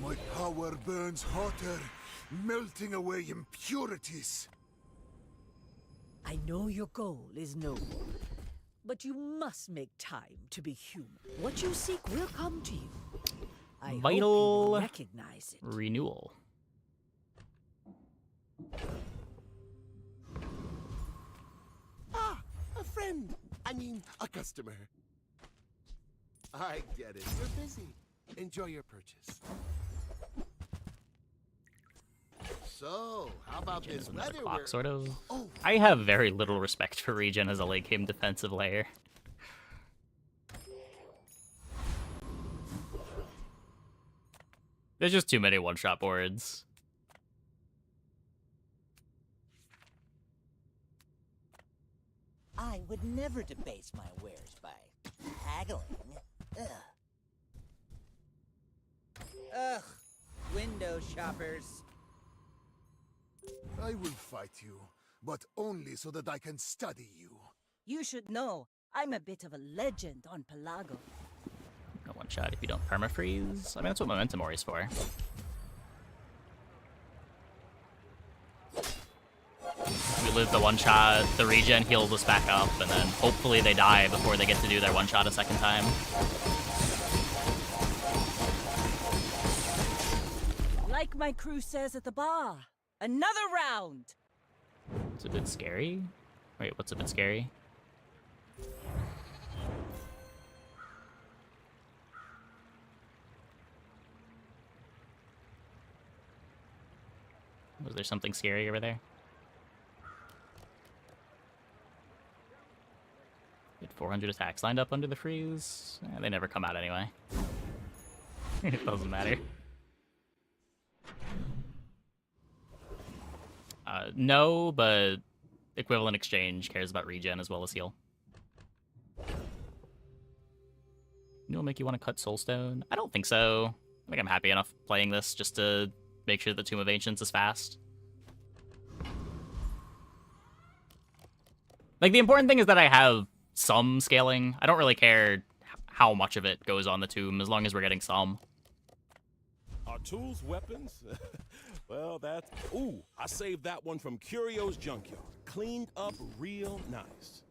Speaker 4: My power burns hotter, melting away impurities.
Speaker 10: I know your goal is noble, but you must make time to be human. What you seek will come to you. I hope you
Speaker 1: Vital
Speaker 10: will recognize it.
Speaker 1: renewal.
Speaker 11: Ah, a friend. I mean, a customer. I get it. You're busy. Enjoy your purchase. So, how about
Speaker 1: Regen
Speaker 11: this
Speaker 1: is another
Speaker 11: weather?
Speaker 1: clock, sort of.
Speaker 11: Oh.
Speaker 1: I have very little respect for regen as a late game defensive layer. There's just too many one-shot boards.
Speaker 2: I would never debase my wares by haggling. Ugh. Ugh. Window shoppers.
Speaker 4: I will fight you, but only so that I can study you.
Speaker 15: You should know, I'm a bit of a legend on Pelago.
Speaker 1: No one-shot if you don't permafreeze. I mean, that's what Momentum Ore is for. We live the one-shot, the regen heals us back up, and then hopefully they die before they get to do their one-shot a second time.
Speaker 15: Like my crew says at the bar, another round!
Speaker 1: It's a bit scary. Wait, what's a bit scary? Was there something scary over there? Get 400 attacks lined up under the freeze. They never come out anyway. It doesn't matter. No, but equivalent exchange cares about regen as well as heal. It'll make you want to cut Soulstone? I don't think so. I think I'm happy enough playing this just to make sure the Tomb of Ancients is fast. Like, the important thing is that I have some scaling. I don't really care how much of it goes on the tomb, as long as we're getting some.
Speaker 3: Are tools weapons? Well, that's... Ooh, I saved that one from Curio's Junkyard. Cleaned up real nice.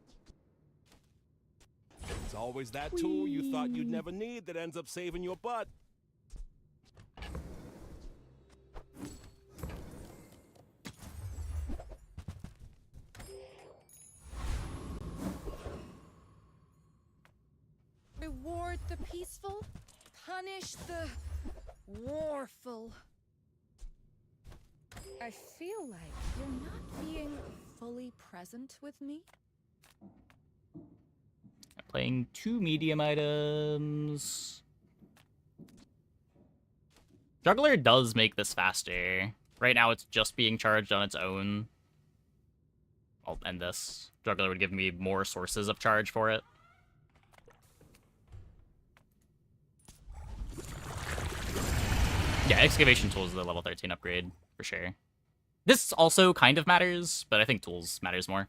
Speaker 3: It's always that tool you thought you'd never need that ends up saving your butt.
Speaker 6: Reward the peaceful, punish the warful. I feel like you're not being fully present with me.
Speaker 1: Playing 2 medium items. Juggler does make this faster. Right now it's just being charged on its own. I'll end this. Juggler would give me more sources of charge for it. Yeah, Excavation Tools is a level 13 upgrade, for sure. This also kind of matters, but I think Tools matters more.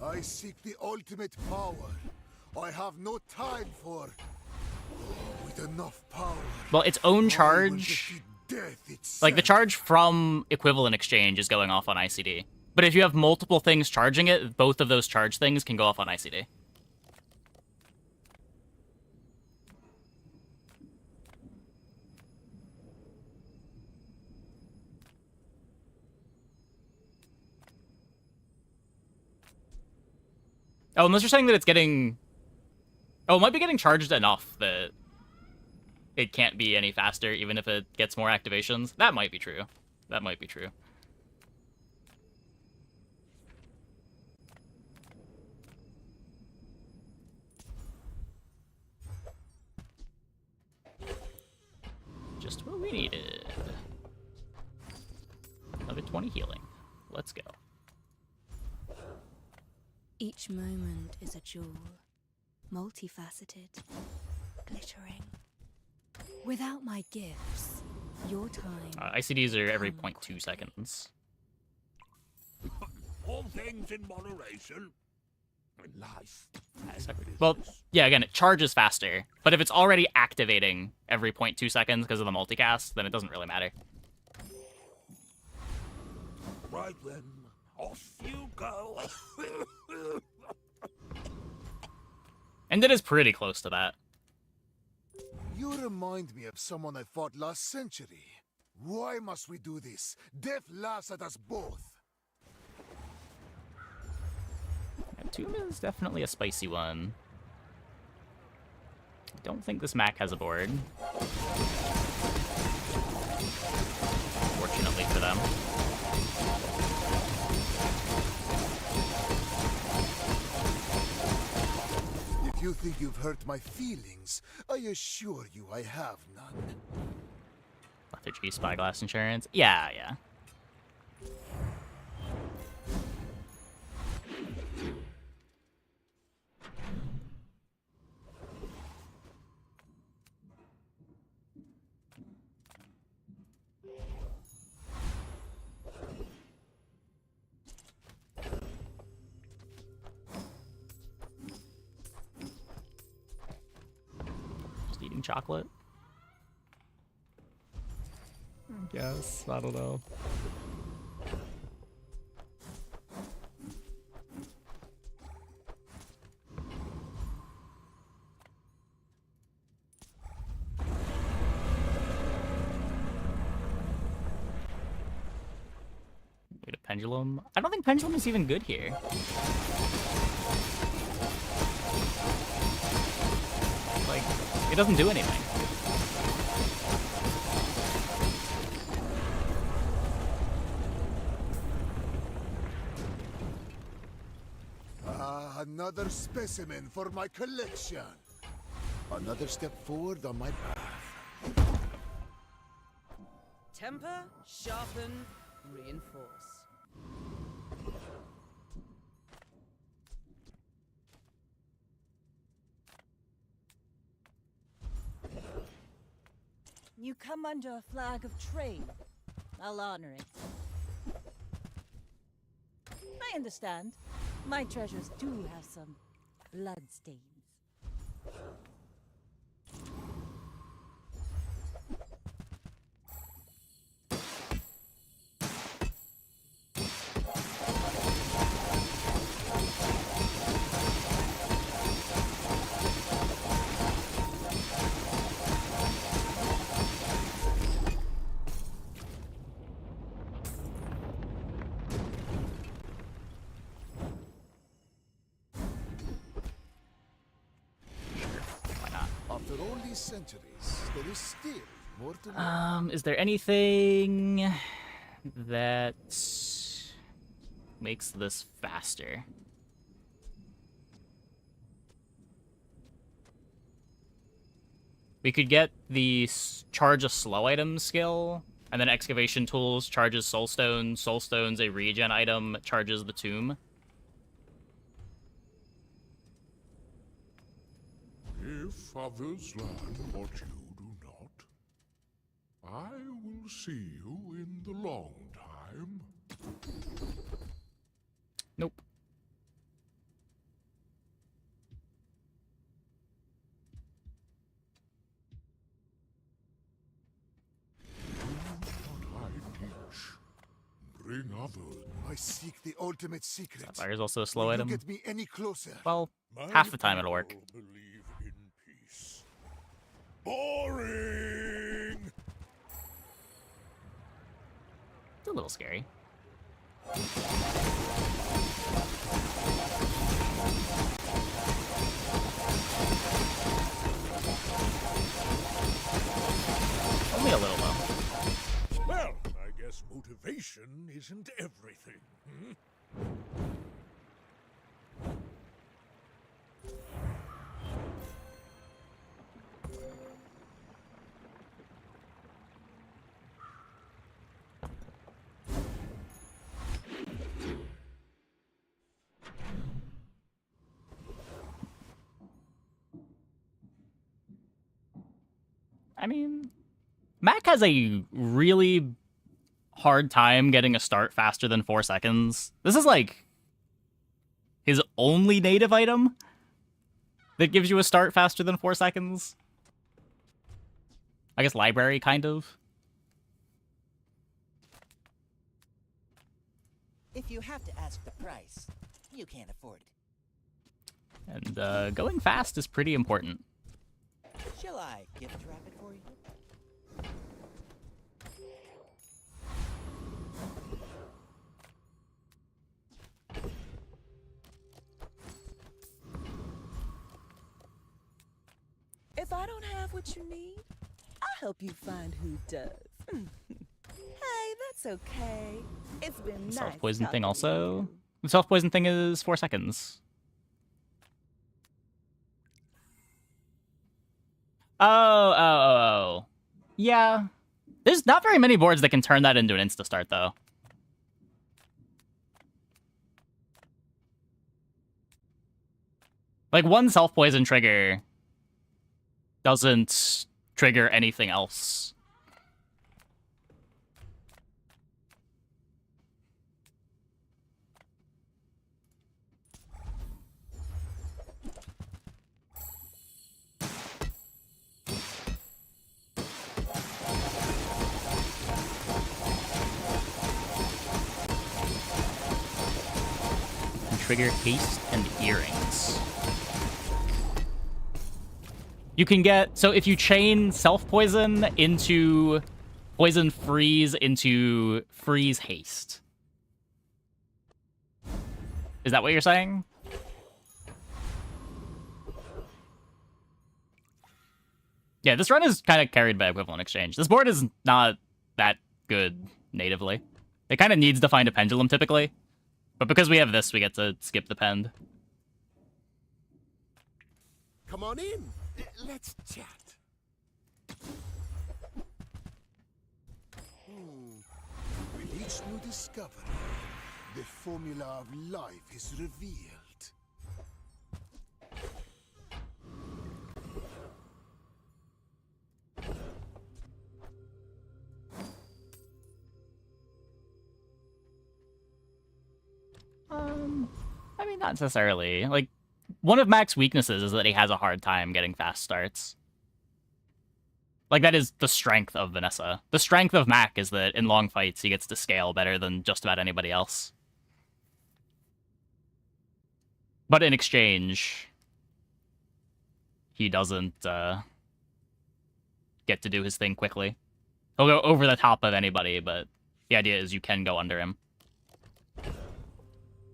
Speaker 4: I seek the ultimate power. I have no time for... With enough power...
Speaker 1: Well, its own charge... Like, the charge from equivalent exchange is going off on ICD. But if you have multiple things charging it, both of those charge things can go off on ICD. Oh, unless you're saying that it's getting... Oh, it might be getting charged enough that it can't be any faster, even if it gets more activations. That might be true. That might be true. Just what we needed. Another 20 healing. Let's go.
Speaker 18: Each moment is a jewel, multifaceted, glittering. Without my gifts, your time...
Speaker 1: ICDs are every 0.2 seconds.
Speaker 7: All things in moderation. Life.
Speaker 1: Well, yeah, again, it charges faster, but if it's already activating every 0.2 seconds because of the multicast, then it doesn't really matter.
Speaker 7: Right then, off you go.
Speaker 1: And it is pretty close to that.
Speaker 4: You remind me of someone I fought last century. Why must we do this? Death laughs at us both.
Speaker 1: Yeah, Tomb is definitely a spicy one. I don't think this Mac has a board. Fortunately for them.
Speaker 4: If you think you've hurt my feelings, I assure you I have none.
Speaker 1: Lethargy, Spyglass Insurance. Yeah, yeah. Just eating chocolate. I guess. I don't know. Pendulum. I don't think Pendulum is even good here. Like, it doesn't do anything.
Speaker 4: Another specimen for my collection. Another step forward on my path.
Speaker 12: Temper, sharpen, reinforce.
Speaker 15: You come under a flag of trade. I'll honor it. I understand. My treasures do have some bloodstains.
Speaker 4: After all these centuries, there is still more to learn.
Speaker 1: Is there anything that makes this faster? We could get the charge a slow item skill, and then excavation tools charges soulstone. Soulstone's a regen item, charges the tomb.
Speaker 7: If others learn what you do not, I will see you in the long time.
Speaker 1: Nope.
Speaker 7: What I teach, bring others.
Speaker 4: I seek the ultimate secret.
Speaker 1: Sapphire's also a slow
Speaker 4: Will
Speaker 1: item.
Speaker 4: you get me any closer?
Speaker 1: Well, half the time it'll work.
Speaker 7: Believe in peace. Boring!
Speaker 1: It's a little scary. Only a little, though.
Speaker 7: Well, I guess motivation isn't everything.
Speaker 1: I mean, Mac has a really hard time getting a start faster than 4 seconds. This is like his only native item that gives you a start faster than 4 seconds. I guess library, kind of.
Speaker 2: If you have to ask the price, you can't afford it.
Speaker 1: And going fast is pretty important.
Speaker 2: Shall I gift wrap it for you?
Speaker 5: If I don't have what you need, I'll help you find who does. Hey, that's okay. It's been nice.
Speaker 1: Self-poison thing
Speaker 5: talking to
Speaker 1: also.
Speaker 5: you.
Speaker 1: The self-poison thing is 4 seconds. Oh. Yeah. There's not very many boards that can turn that into an insta-start, though. Like, one self-poison trigger doesn't trigger anything else. Trigger haste and earrings. You can get, so if you chain self-poison into poison freeze into freeze haste, Is that what you're saying? Yeah, this run is kind of carried by equivalent exchange. This board is not that good natively. It kind of needs to find a pendulum typically. But because we have this, we get to skip the pend.
Speaker 11: Come on in. Let's chat.
Speaker 4: With each new discovery, the formula of life is revealed.
Speaker 1: I mean, not necessarily. Like, one of Mac's weaknesses is that he has a hard time getting fast starts. Like, that is the strength of Vanessa. The strength of Mac is that in long fights, he gets to scale better than just about anybody else. But in exchange, he doesn't get to do his thing quickly. He'll go over the top of anybody, but the idea is you can go under him.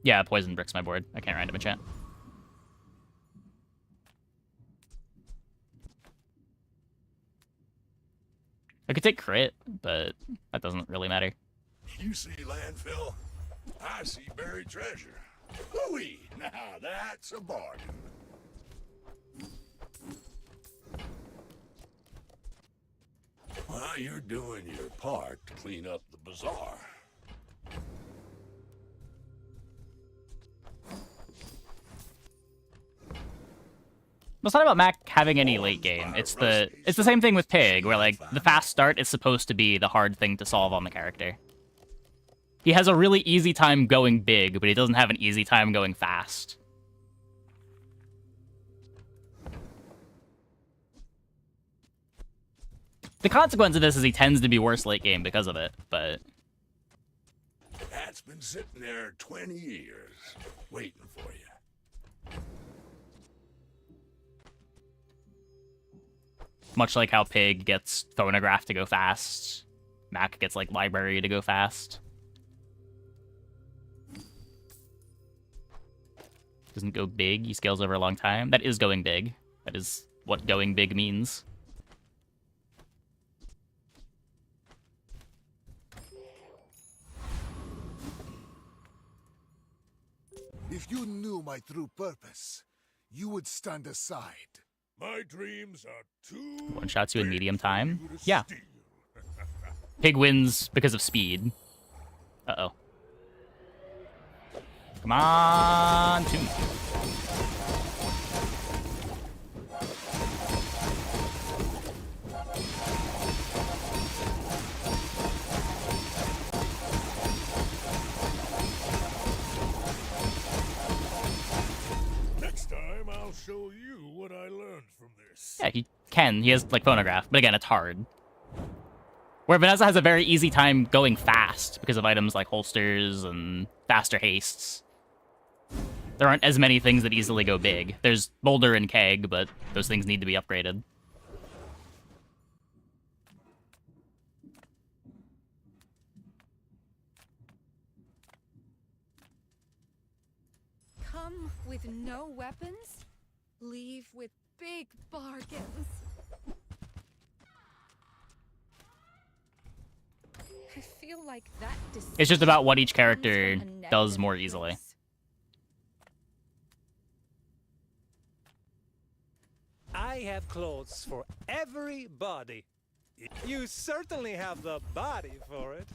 Speaker 1: Yeah, poison bricks my board. I can't random enchant. I could take crit, but that doesn't really matter.
Speaker 7: You see landfill? I see buried treasure. Hooey! Now that's a bargain. Well, you're doing your part to clean up the bazaar.
Speaker 1: It's not about Mac having any late game. It's the same thing with Pig, where like the fast start is supposed to be the hard thing to solve on the character. He has a really easy time going big, but he doesn't have an easy time going fast. The consequence of this is he tends to be worse late game because of it, but...
Speaker 7: That's been sitting there 20 years, waiting for you.
Speaker 1: Much like how Pig gets Phonograph to go fast, Mac gets, like, Library to go fast. Doesn't go big, he scales over a long time. That is going big. That is what going big means.
Speaker 4: If you knew my true purpose, you would stand aside.
Speaker 7: My dreams are too
Speaker 1: One shots you in medium time. Yeah. Pig wins because of speed. Uh-oh. Come on, two.
Speaker 7: Next time I'll show you what I learned from this.
Speaker 1: Yeah, he can. He has, like, Phonograph, but again, it's hard. Where Vanessa has a very easy time going fast because of items like holsters and faster hastes. There aren't as many things that easily go big. There's Boulder and Keg, but those things need to be upgraded.
Speaker 6: Come with no weapons, leave with big bargains. I feel like that
Speaker 1: It's just about what each character does more easily.
Speaker 17: I have clothes for everybody. You certainly have the body for it.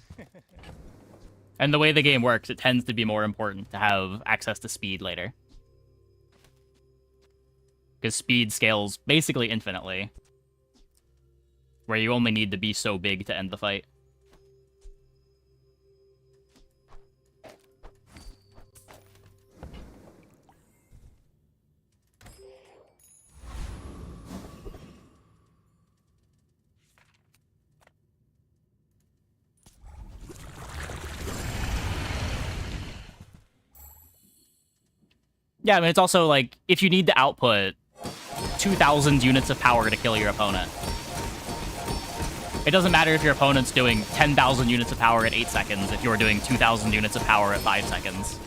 Speaker 1: And the way the game works, it tends to be more important to have access to speed later. Because speed scales basically infinitely. Where you only need to be so big to end the fight. Yeah, I mean, it's also, like, if you need to output 2,000 units of power to kill your opponent, it doesn't matter if your opponent's doing 10,000 units of power at 8 seconds if you're doing 2,000 units of power at 5 seconds.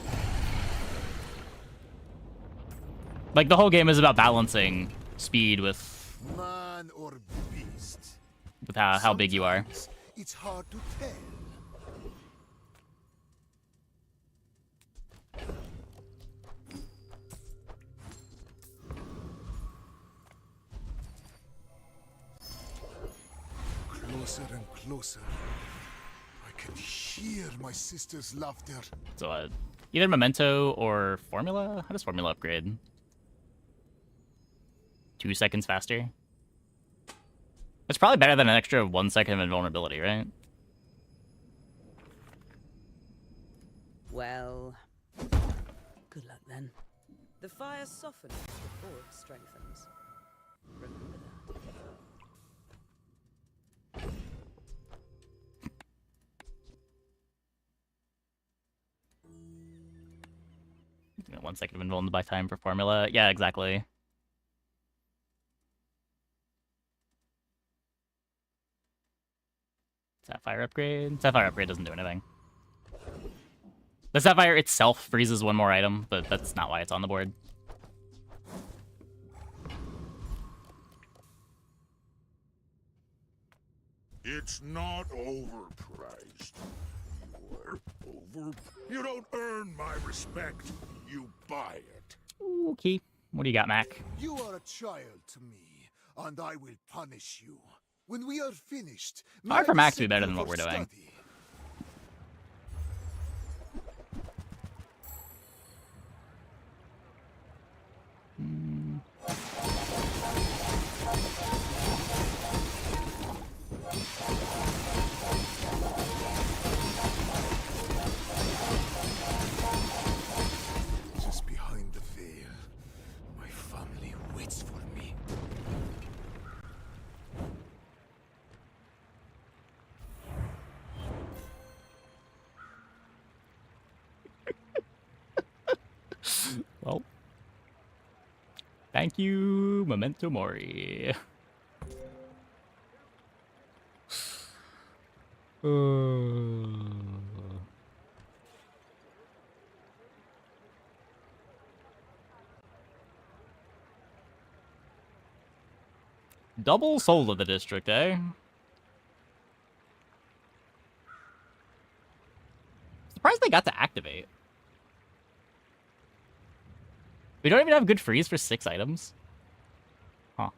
Speaker 1: Like, the whole game is about balancing speed with
Speaker 4: Man or beast?
Speaker 1: how big you are.
Speaker 4: Sometimes it's hard to tell. Closer and closer. I can hear my sister's laughter.
Speaker 1: So, either Memento or Formula? How does Formula upgrade? 2 seconds faster? It's probably better than an extra 1 second of invulnerability, right?
Speaker 12: Well, good luck then. The fire softens before it strengthens. Remember that.
Speaker 1: 1 second of invulnerable by time for Formula. Yeah, exactly. Sapphire upgrade? Sapphire upgrade doesn't do anything. The Sapphire itself freezes 1 more item, but that's not why it's on the board.
Speaker 7: It's not overpriced. You don't earn my respect. You buy it.
Speaker 1: Okay. What do you got, Mac?
Speaker 4: You are a child to me, and I will punish you. When we are finished,
Speaker 1: Hard for Mac to be better than what we're doing.
Speaker 4: Just behind the veil, my family waits for me.
Speaker 1: Well, thank you, Memento Mori. Double Soul of the District, eh? Surprised they got to activate. We don't even have good freeze for 6 items. Huh.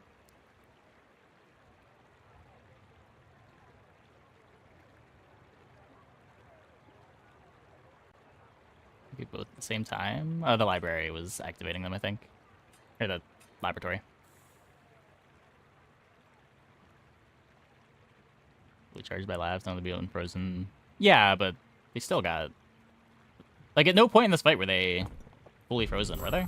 Speaker 1: Maybe both at the same time? The library was activating them, I think. Or the laboratory. Fully charged by labs, not to be unfrozen. Yeah, but they still got... Like, at no point in this fight were they fully frozen, were they?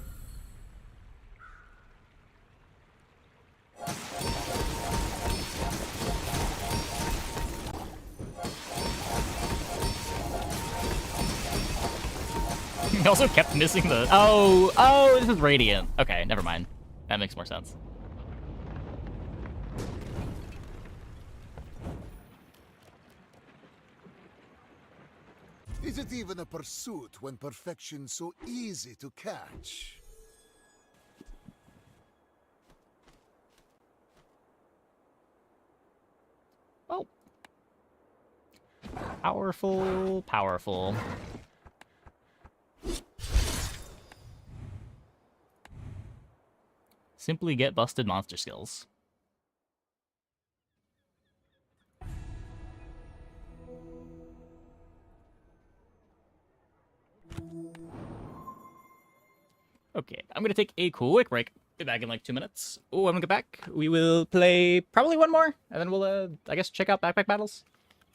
Speaker 1: He also kept missing the... Oh, this is Radiant. Okay, never mind. That makes more sense.
Speaker 4: Is it even a pursuit when perfection's so easy to catch?
Speaker 1: Oh. Powerful, powerful. Simply get busted monster skills. Okay, I'm gonna take a quick break. Be back in like 2 minutes. Oh, when we get back, we will play probably 1 more, and then we'll, I guess, check out Backpack Battles.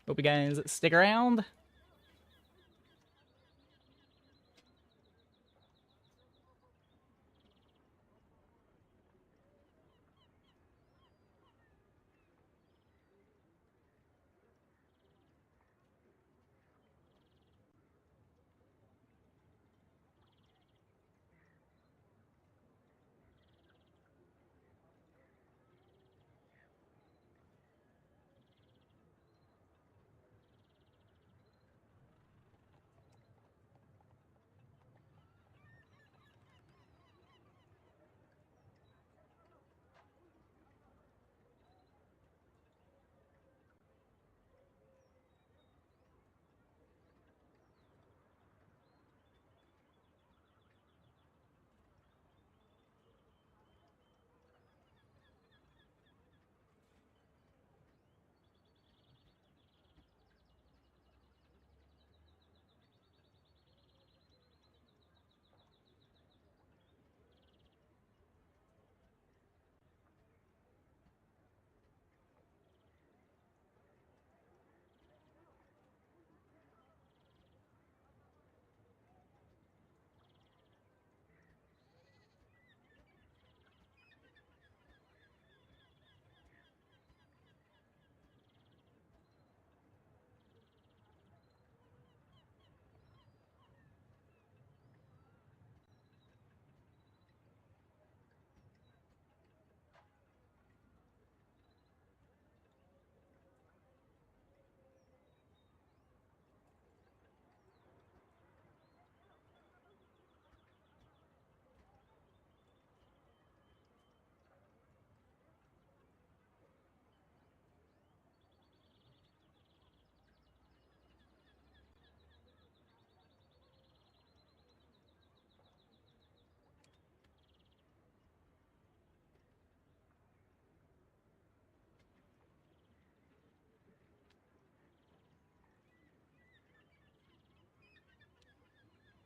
Speaker 1: Hope you guys stick around.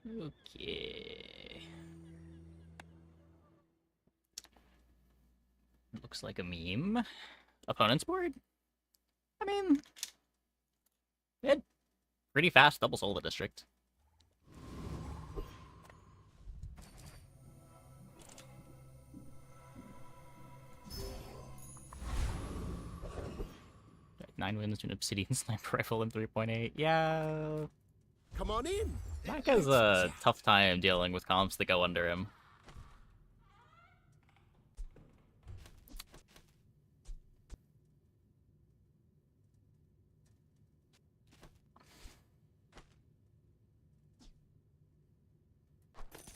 Speaker 1: Okay. Looks like a meme. Opponent's board? I mean, they had pretty fast double soul the district. Right, 9 wins to an obsidian sniper rifle and 3.8. Yeah.
Speaker 11: Come on in.
Speaker 1: Mak has a tough time dealing with comps that go under him.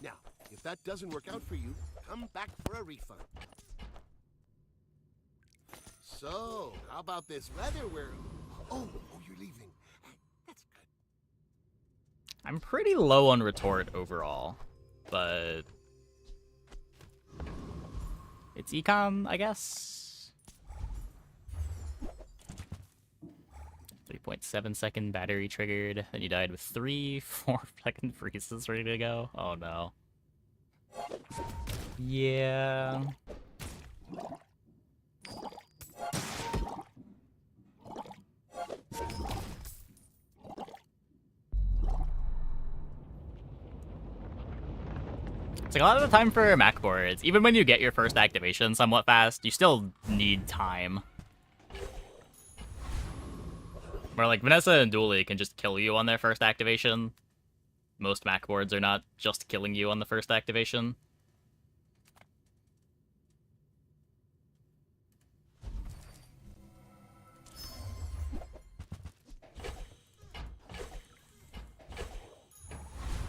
Speaker 11: Now, if that doesn't work out for you, come back for a refund. So, how about this weather where... Oh, you're leaving. That's good.
Speaker 1: I'm pretty low on retort overall, but it's econ, I guess. 3.7-second battery triggered, and you died with 4 second freezes ready to go. Oh no. Yeah. It's like a lot of the time for Mak boards, even when you get your first activation somewhat fast, you still need time. Where like Vanessa and Dooley can just kill you on their first activation. Most Mak boards are not just killing you on the first activation.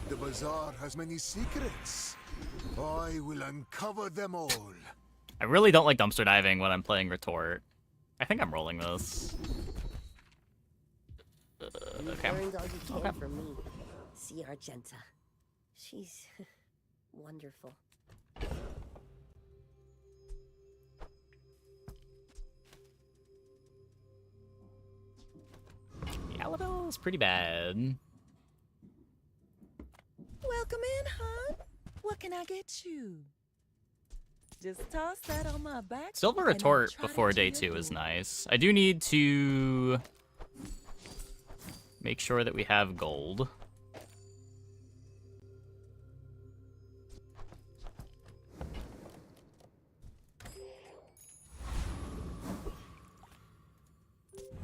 Speaker 4: The bazaar has many secrets. I will uncover them all.
Speaker 1: I really don't like dumpster diving when I'm playing retort. I think I'm rolling this.
Speaker 14: You've learned all you can from me. See Argenta. She's wonderful.
Speaker 1: Yalabel is pretty bad.
Speaker 5: Welcome in, hon. What can I get you? Just toss that on my back.
Speaker 1: Silver retort before day 2 is nice. I do need to make sure that we have gold.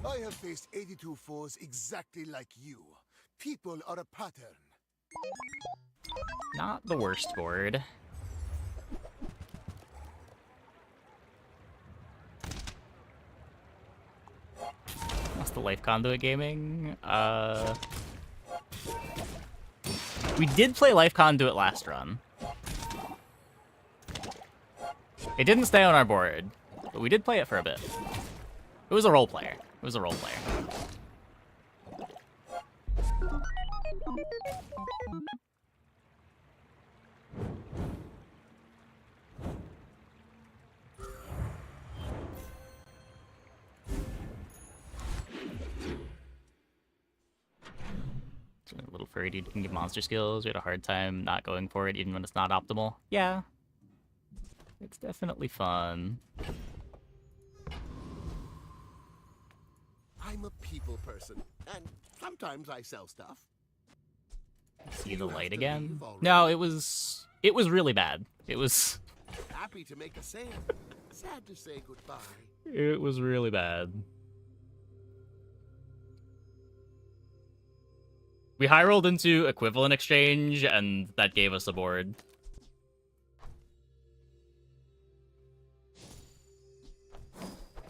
Speaker 4: I have faced 82 foes exactly like you. People are a pattern.
Speaker 1: Not the worst board. What's the life conduit gaming? We did play life conduit last run. It didn't stay on our board, but we did play it for a bit. It was a role player. It was a role player. A little furry dude can give monster skills. We had a hard time not going for it even when it's not optimal. Yeah. It's definitely fun.
Speaker 11: I'm a people person, and sometimes I sell stuff.
Speaker 1: See the light again? No, it was really bad. It was
Speaker 11: Happy to make a sale. Sad to say goodbye.
Speaker 1: It was really bad. We high rolled into equivalent exchange, and that gave us a board.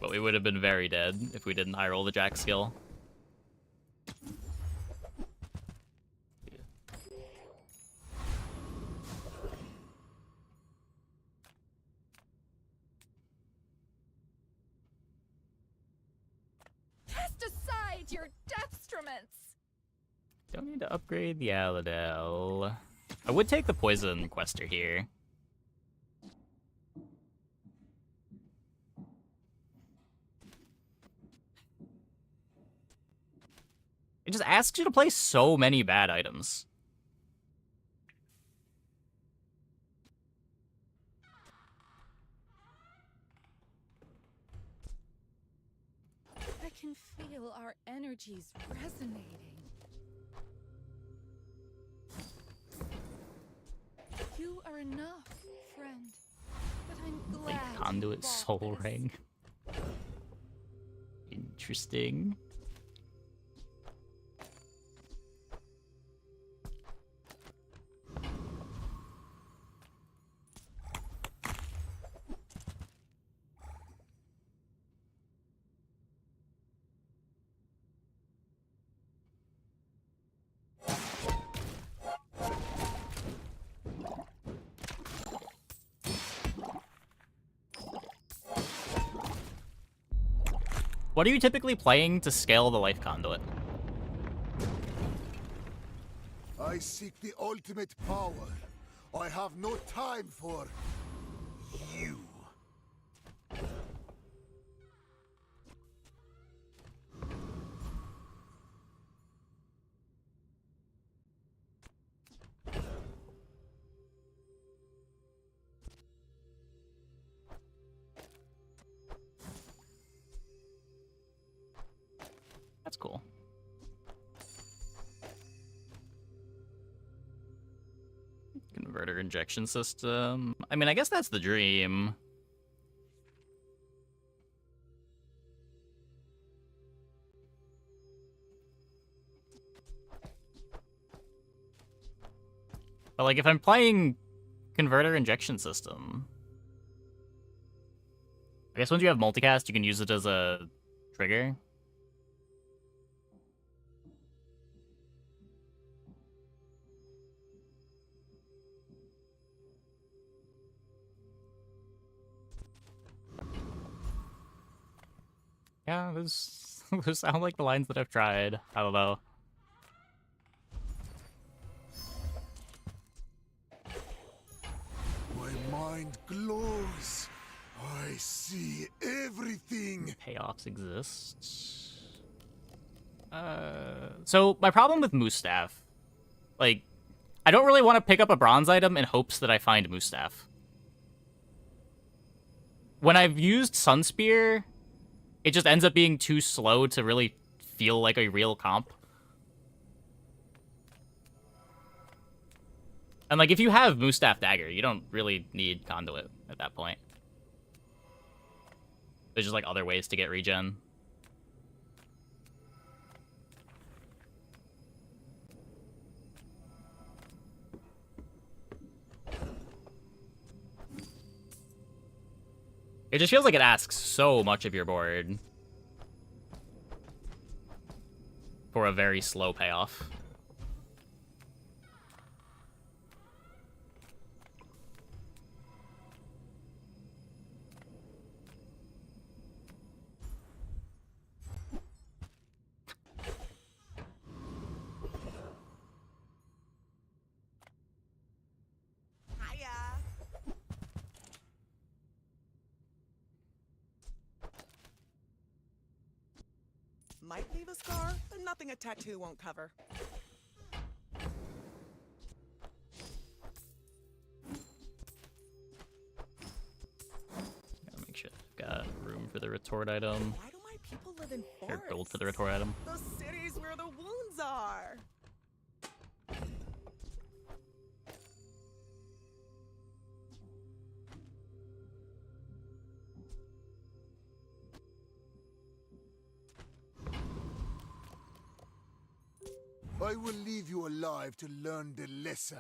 Speaker 1: But we would have been very dead if we didn't high roll the jack skill.
Speaker 6: Cast aside your deathstruments!
Speaker 1: Don't need to upgrade the Aladel. I would take the poison quester here. It just asks you to play so many bad items.
Speaker 6: can feel our energies resonating. You are enough, friend. But I'm glad
Speaker 1: Like
Speaker 6: you
Speaker 1: conduit
Speaker 6: bought
Speaker 1: soul
Speaker 6: this.
Speaker 1: ring. Interesting. What are you typically playing to scale the life conduit?
Speaker 4: I seek the ultimate power. I have no time for you.
Speaker 1: That's cool. Converter injection system. I mean, I guess that's the dream. But like, if I'm playing converter injection system, I guess once you have multicast, you can use it as a trigger. Yeah, those sound like the lines that I've tried. I don't know.
Speaker 4: My mind glows. I see everything.
Speaker 1: Payoffs exist. So my problem with Moose Staff, like, I don't really want to pick up a bronze item in hopes that I find Moose Staff. When I've used Sunspear, it just ends up being too slow to really feel like a real comp. And like, if you have Moose Staff Dagger, you don't really need Conduit at that point. There's just like other ways to get regen. It just feels like it asks so much of your board for a very slow payoff.
Speaker 16: Hiya. Might leave a scar, but nothing a tattoo won't cover.
Speaker 1: Gotta make sure I've got room for the retort item.
Speaker 16: Why do my people live in
Speaker 1: Or
Speaker 16: forests?
Speaker 1: gold for the retort item.
Speaker 16: The cities where the wounds are.
Speaker 4: I will leave you alive to learn the lesson.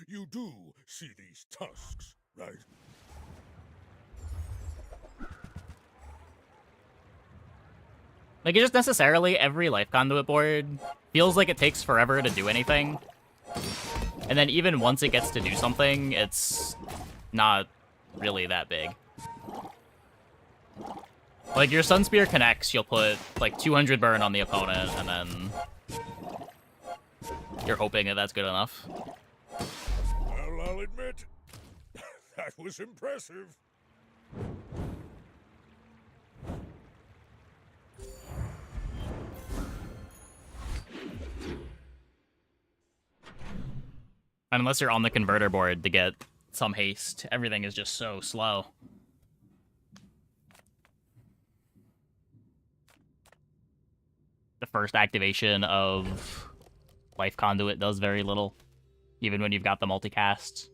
Speaker 7: You do see these tusks, right?
Speaker 1: Like, it just necessarily, every life conduit board feels like it takes forever to do anything. And then even once it gets to do something, it's not really that big. Like, your Sunspear connects, you'll put, like, 200 burn on the opponent, and then you're hoping that that's good enough.
Speaker 7: Well, I'll admit, that was impressive.
Speaker 1: And unless you're on the converter board to get some haste, everything is just so slow. first activation of Life Conduit does very little, even when you've got the multicast.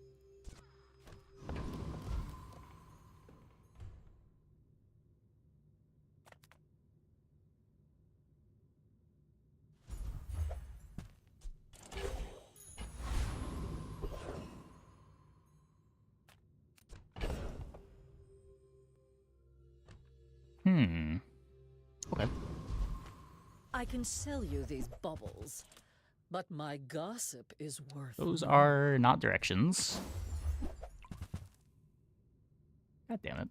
Speaker 1: Okay.
Speaker 10: I can sell you these bubbles, but my gossip is worth
Speaker 1: Those
Speaker 10: more.
Speaker 1: are not directions. God damn it.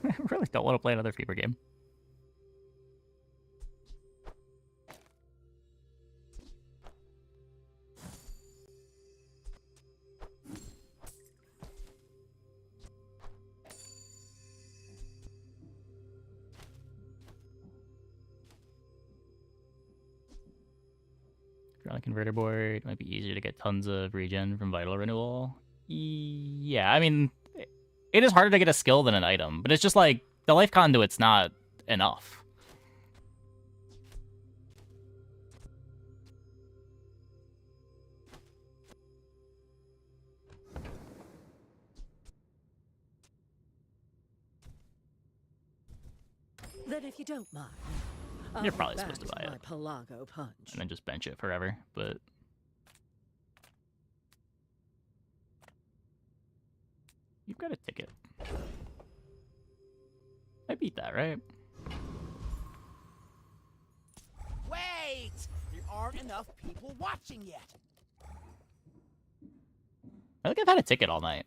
Speaker 1: I really don't want to play another Fever game. On a converter board, it might be easier to get tons of regen from Vital Renewal. Yeah, I mean, it is harder to get a skill than an item, but it's just like, the Life Conduit's not enough.
Speaker 10: Then if you don't mind,
Speaker 1: You're probably supposed to buy
Speaker 10: my
Speaker 1: it.
Speaker 10: Pelago punch.
Speaker 1: And then just bench it forever, but... You've got a ticket. I beat that, right?
Speaker 9: Wait! There aren't enough people watching yet.
Speaker 1: I think I've had a ticket all night.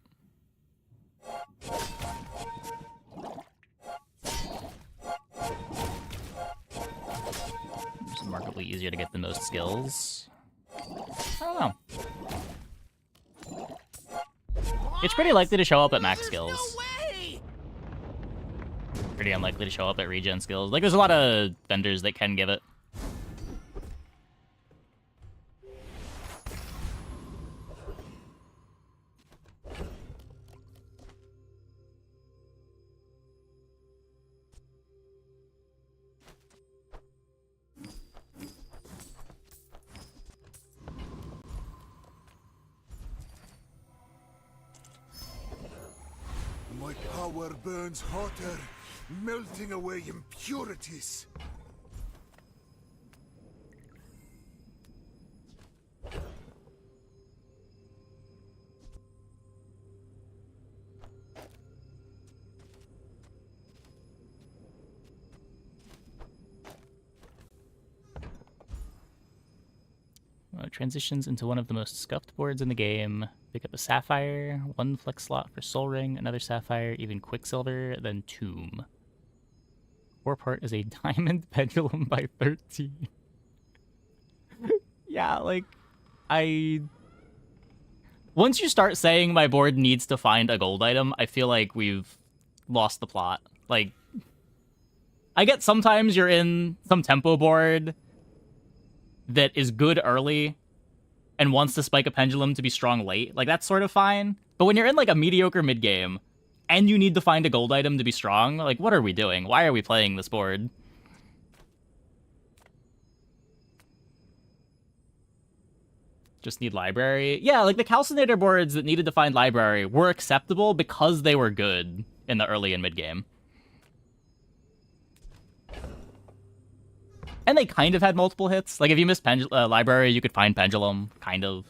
Speaker 1: It's remarkably easier to get the most skills. I don't know. It's pretty likely to show up at max skills. Pretty unlikely to show up at regen skills. Like, there's a lot of vendors that can give it.
Speaker 4: My power burns hotter, melting away impurities.
Speaker 1: Transitions into one of the most scuffed boards in the game. Pick up a Sapphire, one flex slot for Soul Ring, another Sapphire, even Quicksilver, then Tomb. Core part is a Diamond Pendulum by 13. Yeah, like, once you start saying my board needs to find a gold item, I feel like we've lost the plot. Like, I get sometimes you're in some tempo board that is good early and wants to spike a pendulum to be strong late. Like, that's sort of fine. But when you're in, like, a mediocre mid-game and you need to find a gold item to be strong, like, what are we doing? Why are we playing this board? Just need library. Yeah, like, the Calcinator boards that needed to find library were acceptable because they were good in the early and mid-game. And they kind of had multiple hits. Like, if you missed library, you could find pendulum, kind of.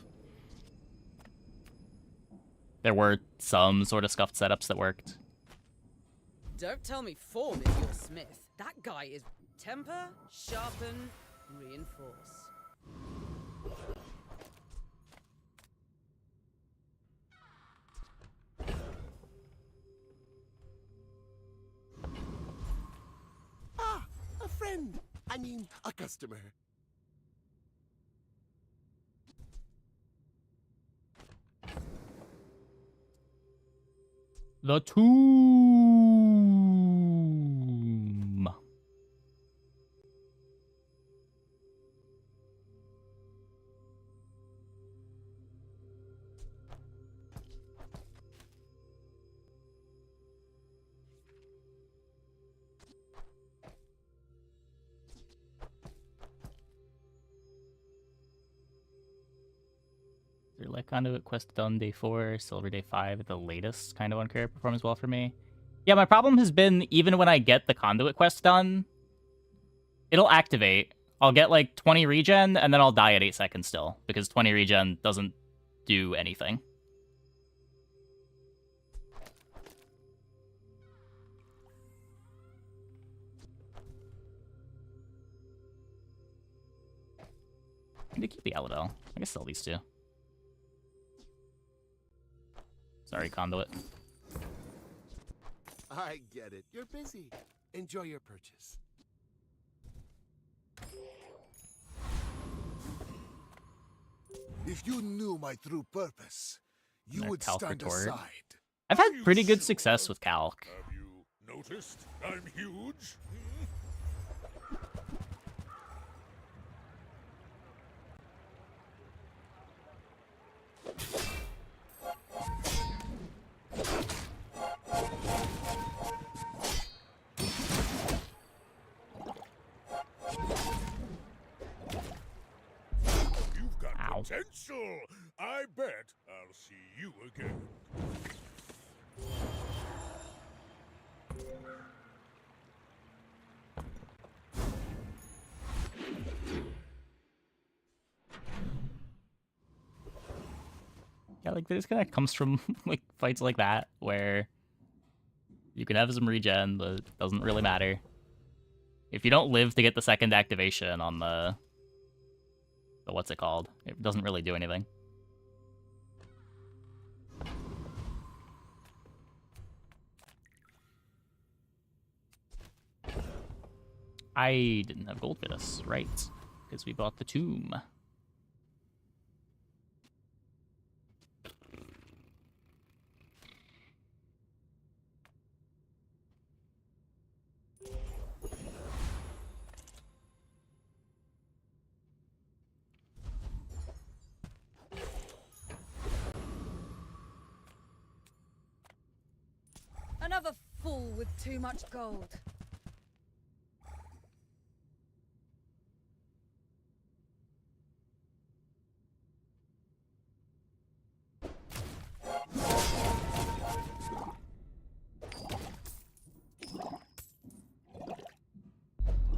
Speaker 1: There were some sort of scuffed setups that worked.
Speaker 12: Don't tell me form is your smith. That guy is temper, sharpen, reinforce.
Speaker 11: Ah, a friend. I mean, a customer.
Speaker 1: The Tomb. Like Conduit quest done day 4, Silver day 5 at the latest. Kind of unclear, perform as well for me. Yeah, my problem has been even when I get the Conduit quest done, it'll activate. I'll get like 20 regen, and then I'll die at 8 seconds still, because 20 regen doesn't do anything. I need to keep the Aladel. I can sell these two. Sorry, Conduit.
Speaker 11: I get it. You're busy. Enjoy your purchase.
Speaker 4: If you knew my true purpose, you would
Speaker 1: Calc
Speaker 4: stand
Speaker 1: retort.
Speaker 4: aside.
Speaker 1: I've had pretty good success with Calc.
Speaker 7: Have you noticed I'm huge? You've got potential. I bet I'll see you again.
Speaker 1: Yeah, like this kind of comes from like fights like that where you can have some regen, but it doesn't really matter. If you don't live to get the second activation on the what's it called, it doesn't really do anything. I didn't have gold for this, right? Because we bought the tomb.
Speaker 21: Another fool with too much gold.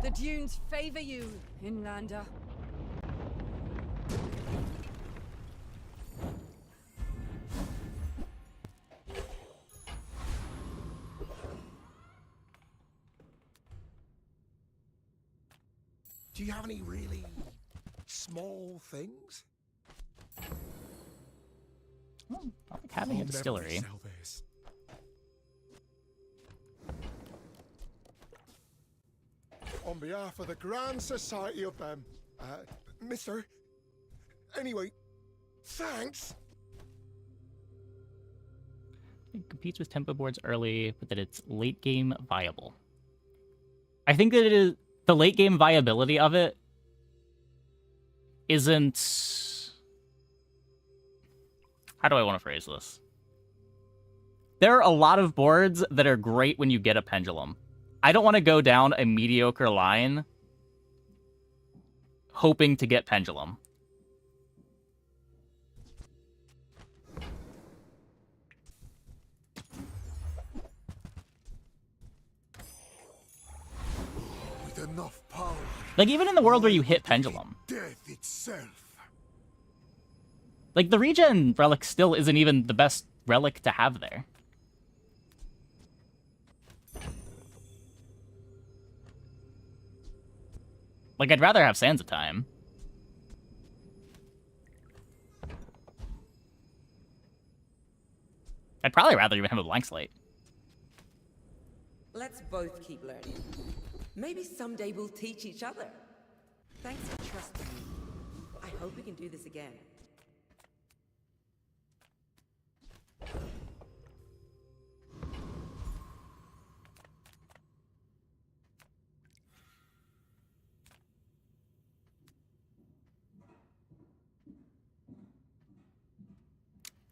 Speaker 21: The dunes favor you, Inlander.
Speaker 11: Do you have any really small things?
Speaker 1: I like having a distillery.
Speaker 11: On behalf of the Grand Society of Mister. Anyway, thanks.
Speaker 1: It competes with tempo boards early, but that it's late game viable. I think that it is the late game viability of it isn't. How do I want to phrase this? There are a lot of boards that are great when you get a pendulum. I don't want to go down a mediocre line hoping to get pendulum.
Speaker 4: With enough power,
Speaker 1: Like, even in the world where you hit pendulum.
Speaker 4: death itself.
Speaker 1: Like, the regen relic still isn't even the best relic to have there. Like, I'd rather have Sands of Time. I'd probably rather even have a blank slate.
Speaker 13: Let's both keep learning. Maybe someday we'll teach each other. Thanks for trusting me. I hope we can do this again.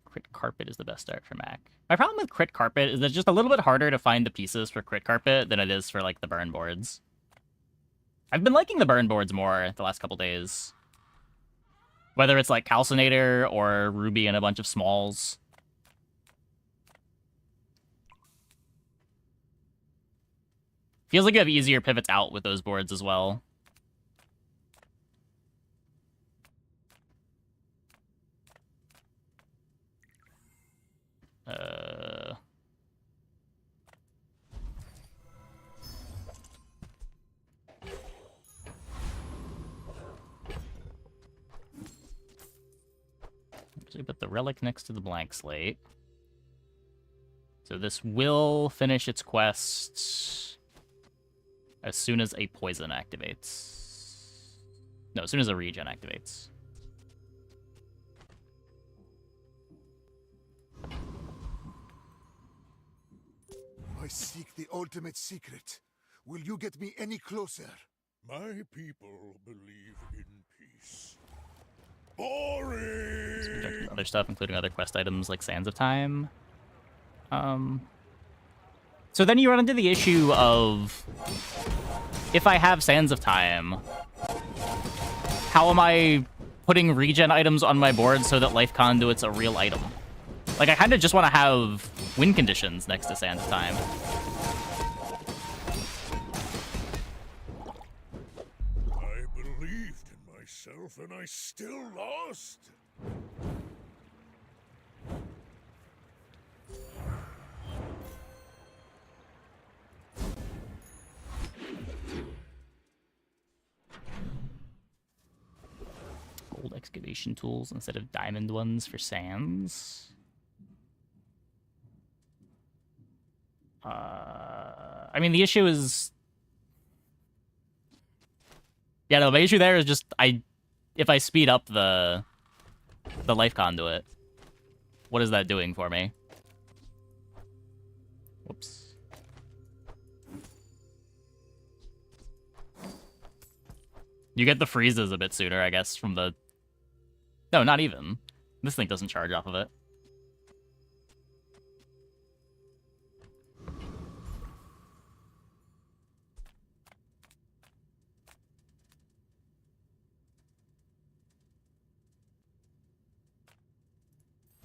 Speaker 1: Crit Carpet is the best start for Mac. My problem with Crit Carpet is that it's just a little bit harder to find the pieces for Crit Carpet than it is for, like, the burn boards. I've been liking the burn boards more the last couple days. Whether it's like Calcinator or Ruby and a bunch of smalls. Feels like you have easier pivots out with those boards as well. So put the relic next to the blank slate. So this will finish its quest as soon as a poison activates. No, as soon as a regen activates.
Speaker 4: I seek the ultimate secret. Will you get me any closer?
Speaker 7: My people believe in peace. Boring!
Speaker 1: So we check other stuff, including other quest items like Sands of Time. So then you run into the issue of, if I have Sands of Time, how am I putting regen items on my board so that Life Conduit's a real item? Like, I kind of just want to have win conditions next to Sands of Time.
Speaker 7: I believed in myself and I still lost.
Speaker 1: Gold excavation tools instead of diamond ones for sands. I mean, the issue is... Yeah, no, my issue there is just, if I speed up the life conduit, what is that doing for me? Whoops. You get the freezes a bit sooner, I guess, from the... No, not even. This thing doesn't charge off of it.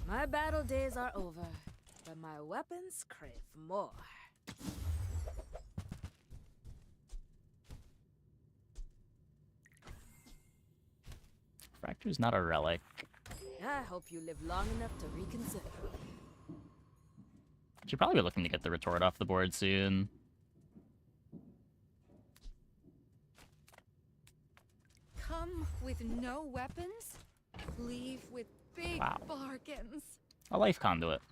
Speaker 21: My battle days are over, but my weapons crave more.
Speaker 1: Fracture's not a relic.
Speaker 21: I hope you live long enough to reconsider.
Speaker 1: Should probably be looking to get the retort off the board soon.
Speaker 6: Come with no weapons, leave with big
Speaker 1: Wow.
Speaker 6: bargains.
Speaker 1: A life conduit.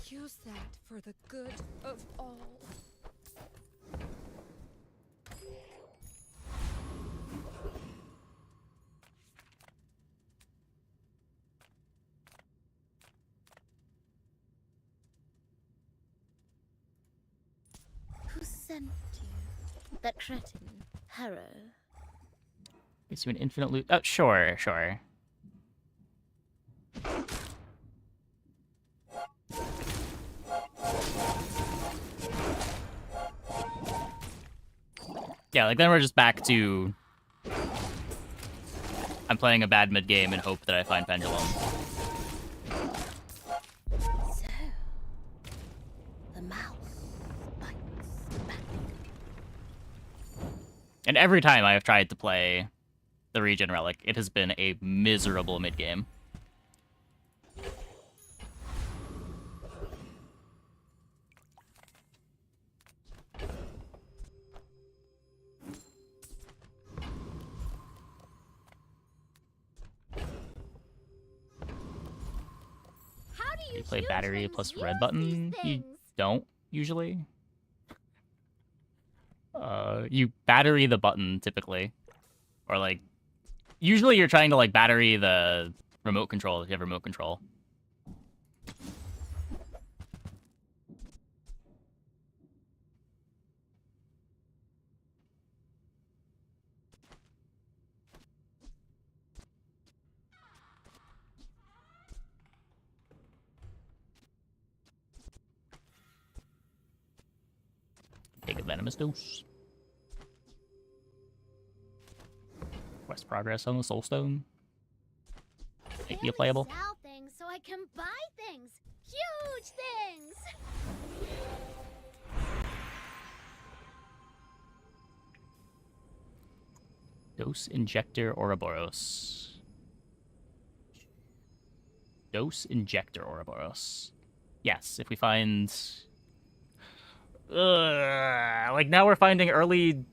Speaker 6: Use that for the good of all.
Speaker 8: Who sent you? That cretin, Harrow.
Speaker 1: Gives you an infinite loot. Oh, sure, sure. Yeah, like then we're just back to... I'm playing a bad mid-game and hope that I find Pendulum.
Speaker 8: So, the mouse bites back.
Speaker 1: And every time I have tried to play the Regen Relic, it has been a miserable mid-game.
Speaker 8: How do
Speaker 1: You play battery plus red button? You don't, usually. You battery the button, typically. Or, like, usually you're trying to, like, battery the remote control if you have remote control. venomous dose. Quest progress on the soul stone. Might be playable.
Speaker 8: Sell things so I can buy things. Huge things.
Speaker 1: Dose Injector Ouroboros. Dose Injector Ouroboros. Yes, if we find... like, now we're finding early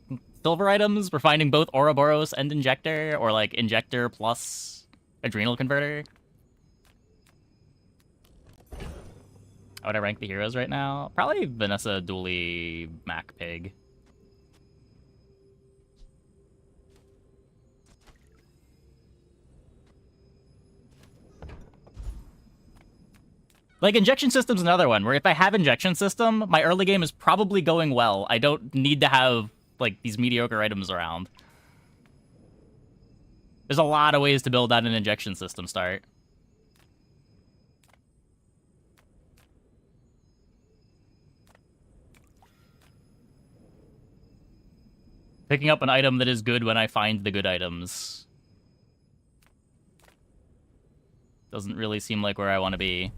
Speaker 1: silver items. We're finding both Ouroboros and Injector, or, like, Injector plus Adrenal Converter. How would I rank the heroes right now? Probably Vanessa, Dooley, Mac, Pig. Like, Injection System's another one, where if I have Injection System, my early game is probably going well. I don't need to have, like, these mediocre items around. There's a lot of ways to build out an Injection System start. Picking up an item that is good when I find the good items doesn't really seem like where I want to be.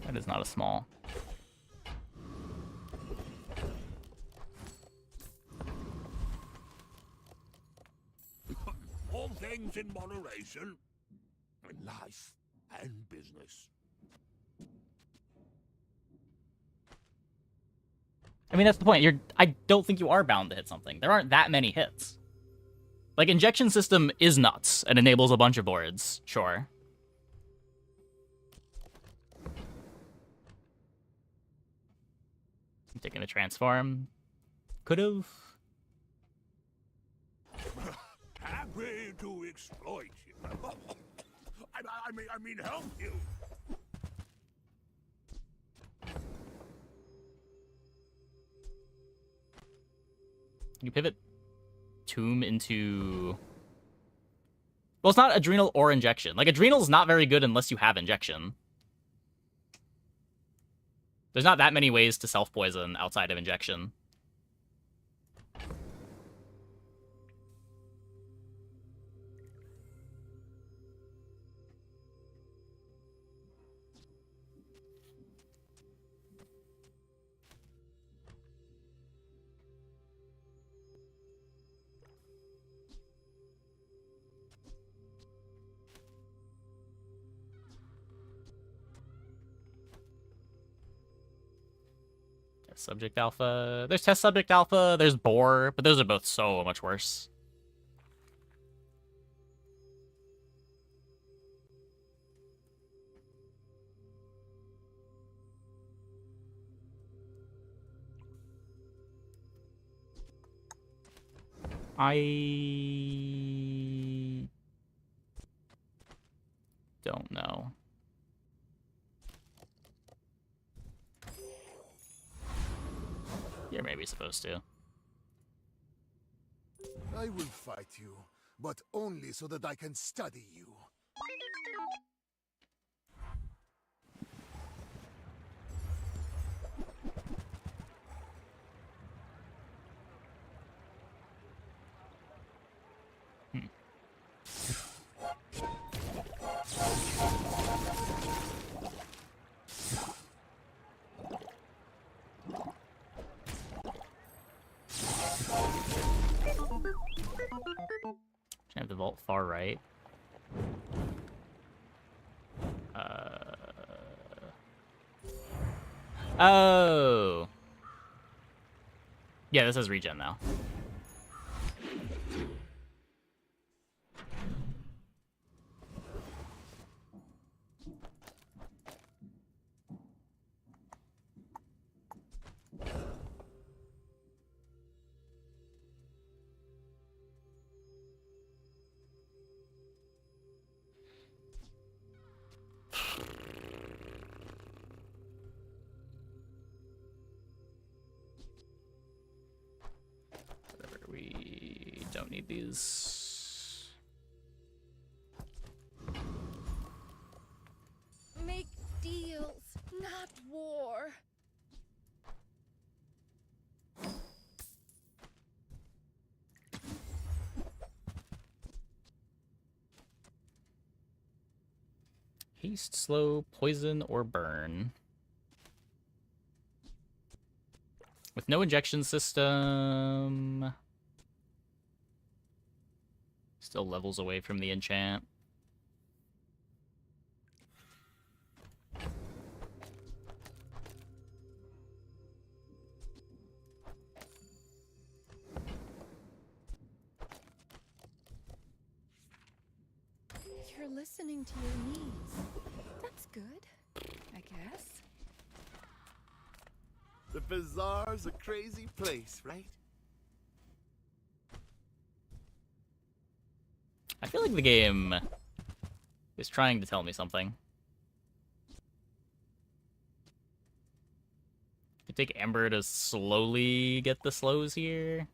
Speaker 1: That is not a small.
Speaker 7: All things in moderation. In life and business.
Speaker 1: I mean, that's the point. I don't think you are bound to hit something. There aren't that many hits. Like, Injection System is nuts and enables a bunch of boards. Sure. I'm taking a transform. Could've.
Speaker 7: Happy to exploit you. I mean, help you.
Speaker 1: You pivot Tomb into... Well, it's not Adrenal or Injection. Like, Adrenal's not very good unless you have Injection. There's not that many ways to self-poison outside of Injection. Test Subject Alpha. There's Test Subject Alpha, there's Boar, but those are both so much worse. I don't know. You're maybe supposed to.
Speaker 4: I will fight you, but only so that I can study you.
Speaker 1: Have the vault far right. Oh. Yeah, this has regen now. We don't need these. Haste, slow, poison, or burn. With no injection system. Still levels away from the enchant.
Speaker 6: You're listening to your needs. That's good, I guess.
Speaker 11: The bazaar's a crazy place, right?
Speaker 1: I feel like the game is trying to tell me something. You take Amber to slowly get the slows here.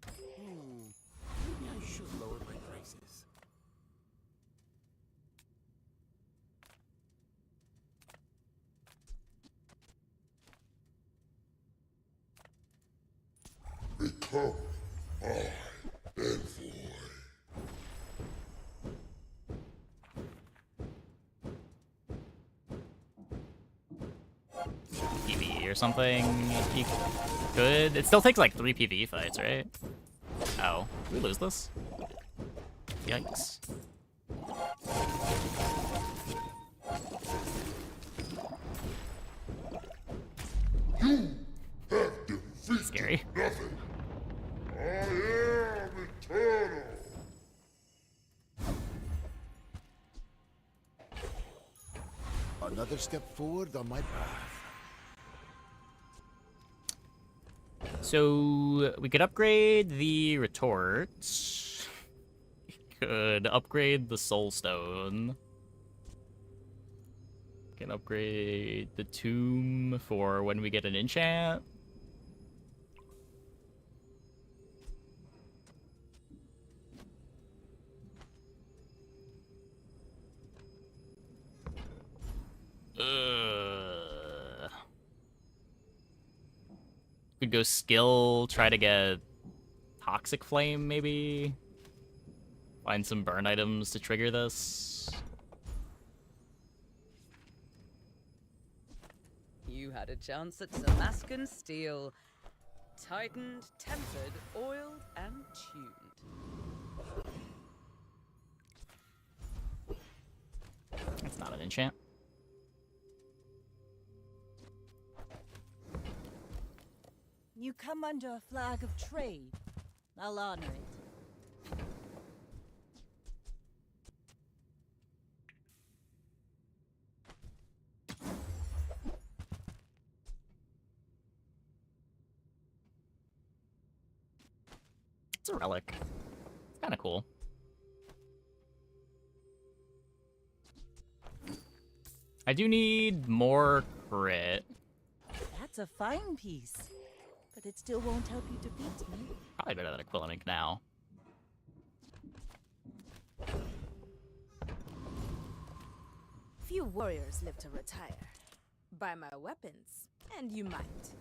Speaker 11: Maybe I should lower my prices.
Speaker 7: Become my envoy.
Speaker 1: PvE or something. You could. It still takes like 3 PvE fights, right? Oh, did we lose this? Yikes.
Speaker 7: You have defeated
Speaker 1: Scary.
Speaker 7: nothing. I am eternal.
Speaker 4: Another step forward on my path.
Speaker 1: So we could upgrade the retorts. We could upgrade the soul stone. We can upgrade the tomb for when we get an enchant. Could go skill, try to get Toxic Flame, maybe? Find some burn items to trigger this.
Speaker 12: You had a chance at Damascus steel. Tightened, tempered, oiled, and tuned.
Speaker 1: That's not an enchant.
Speaker 15: You come under a flag of trade. I'll honor it.
Speaker 1: It's a relic. It's kind of cool. I do need more crit.
Speaker 15: That's a fine piece. But it still won't help you defeat me.
Speaker 1: Probably better than Aquila Ink now.
Speaker 21: Few warriors live to retire. Buy my weapons, and you might.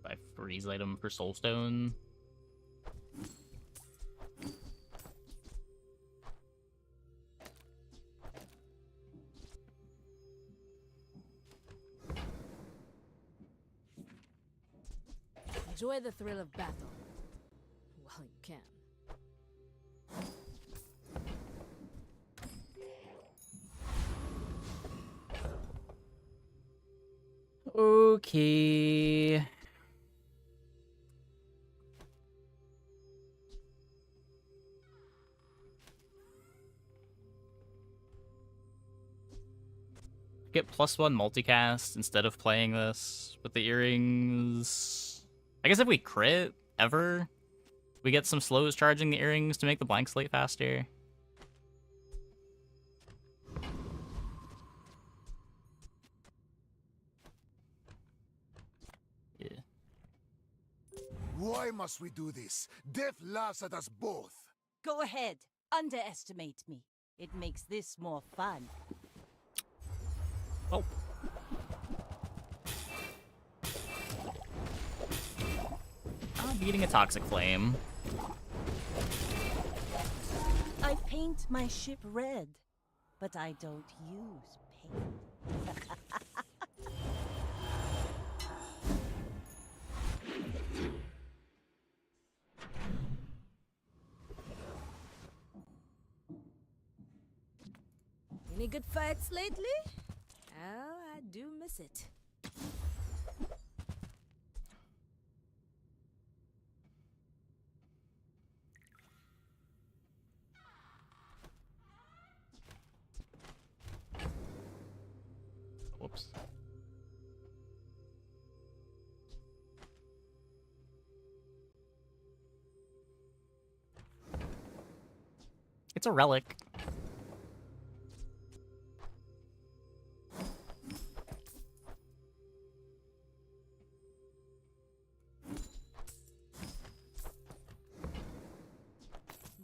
Speaker 1: Buy freeze item for Soulstone.
Speaker 21: Enjoy the thrill of battle while you can.
Speaker 1: Okay. Get +1 multicast instead of playing this with the earrings. I guess if we crit ever, We get some slows charging the earrings to make the blank slate faster. Yeah.
Speaker 4: Why must we do this? Death laughs at us both.
Speaker 15: Go ahead. Underestimate me. It makes this more fun.
Speaker 1: Oh. I'm beating a toxic flame.
Speaker 15: I paint my ship red, but I don't use paint.
Speaker 21: Any good fights lately? Oh, I do miss it.
Speaker 1: Whoops. It's a relic.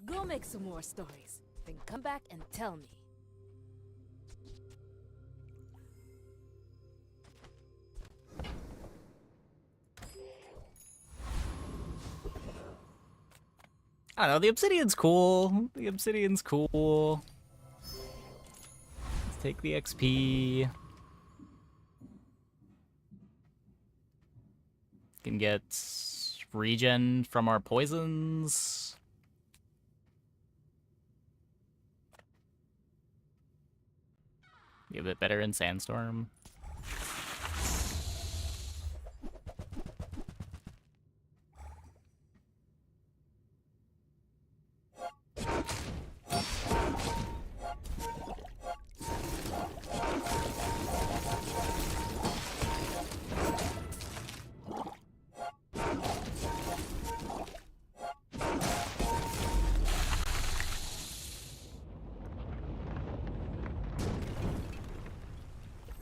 Speaker 21: Go make some more stories, then come back and tell me.
Speaker 1: I don't know, the obsidian's cool. The obsidian's cool. Let's take the XP. Can get regen from our poisons. Be a bit better in Sandstorm.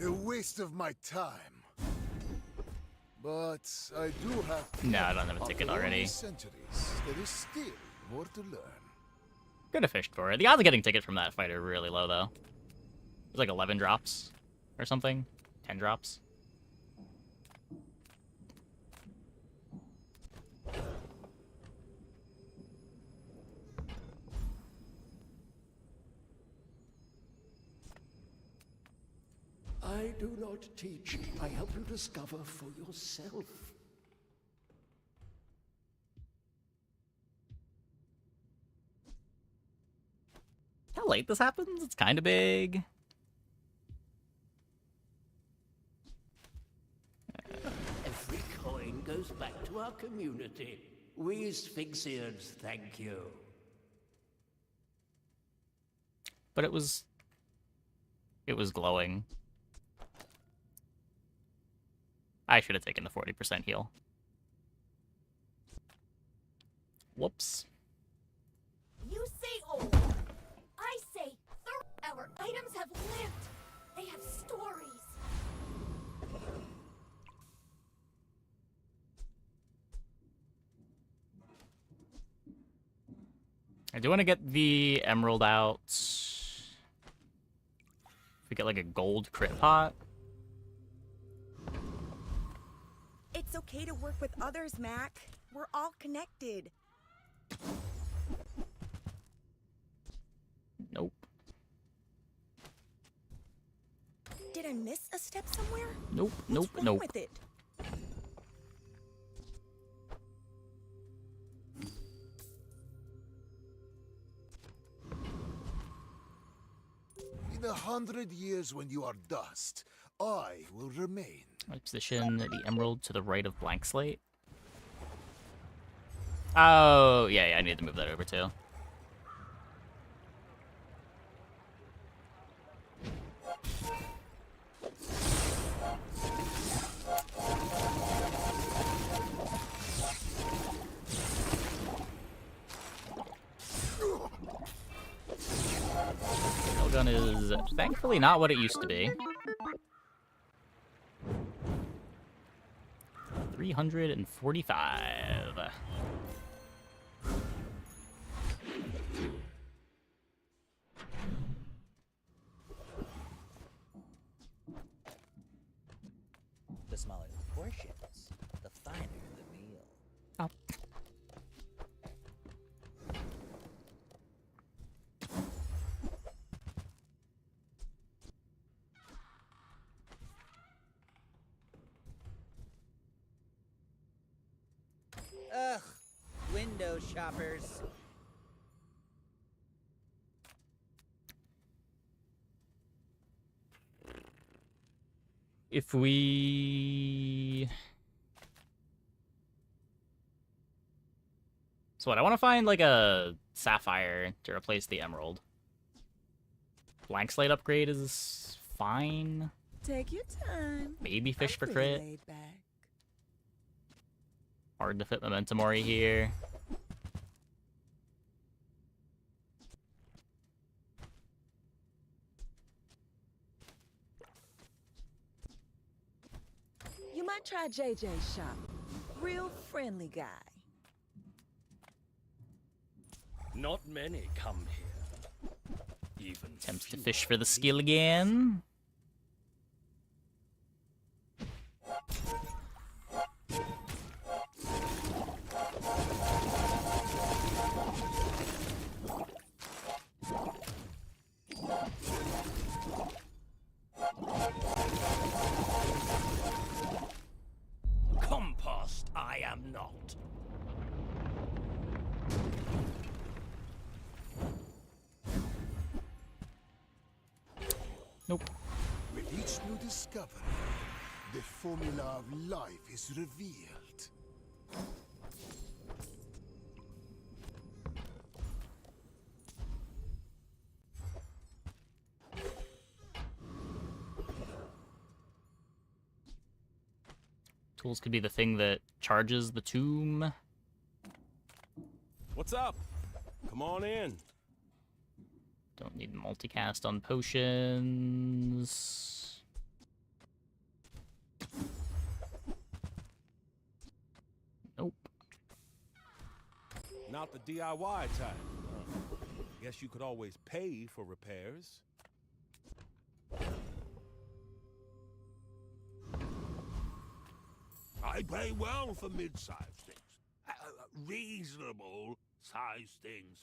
Speaker 4: A waste of my time. But I do have...
Speaker 1: No, I don't have a ticket
Speaker 4: After all
Speaker 1: already.
Speaker 4: these centuries, there is still more to learn.
Speaker 1: Could have fished for it. The odds of getting ticket from that fight are really low, though. It's like 11 drops or something. 10 drops.
Speaker 19: I do not teach. I help you discover for yourself.
Speaker 1: How late this happens? It's kind of big.
Speaker 19: Every coin goes back to our community. We Sphinxians thank you.
Speaker 1: But it was glowing. I should have taken the 40% heal. Whoops.
Speaker 8: You say old. I say our items have lived. They have stories.
Speaker 1: I do want to get the emerald out. If we get like a gold crit pot.
Speaker 16: It's okay to work with others, Mac. We're all connected.
Speaker 1: Nope.
Speaker 16: Did I miss a step somewhere?
Speaker 1: Nope,
Speaker 16: What's
Speaker 1: nope,
Speaker 16: wrong
Speaker 1: nope.
Speaker 16: with it?
Speaker 4: In 100 years when you are dust, I will remain.
Speaker 1: I position the emerald to the right of blank slate. Oh, yeah, I need to move that over too. stone is thankfully not what it used to be. 345.
Speaker 2: The smaller the portions, the finer the meal.
Speaker 1: Oh.
Speaker 2: Ugh, window shoppers.
Speaker 1: If we... So what, I want to find like a sapphire to replace the emerald. Blank slate upgrade is fine.
Speaker 5: Take your time.
Speaker 1: Maybe fish
Speaker 5: I'm
Speaker 1: for
Speaker 5: pretty
Speaker 1: crit.
Speaker 5: laid back.
Speaker 1: Hard to fit Momentum Ori here.
Speaker 5: You might try JJ's shop. Real friendly guy.
Speaker 9: Not many come here. Even
Speaker 1: Attempts to fish for the skill again.
Speaker 9: Compost I am not.
Speaker 1: Nope.
Speaker 4: With each new discovery, the formula of life is revealed.
Speaker 1: Tools could be the thing that charges the tomb.
Speaker 3: What's up? Come on in.
Speaker 1: Don't need multicast on potions. Nope.
Speaker 3: Not the DIY type. Huh. Guess you could always pay for repairs.
Speaker 11: I pay well for mid-sized things. Reasonable sized things.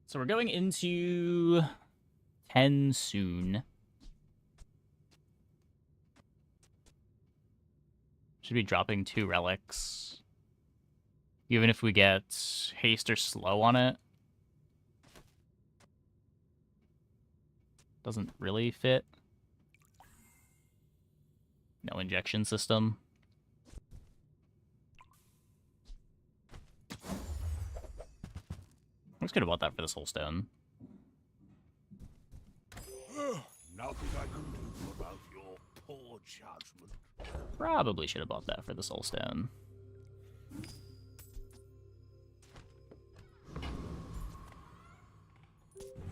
Speaker 1: So we're going into 10 soon. Should be dropping 2 relics. Even if we get haste or slow on it. Doesn't really fit. No injection system. Looks good about that for this whole stone.
Speaker 11: Nothing I can do about your poor judgment.
Speaker 1: Probably should have bought that for the soul stone.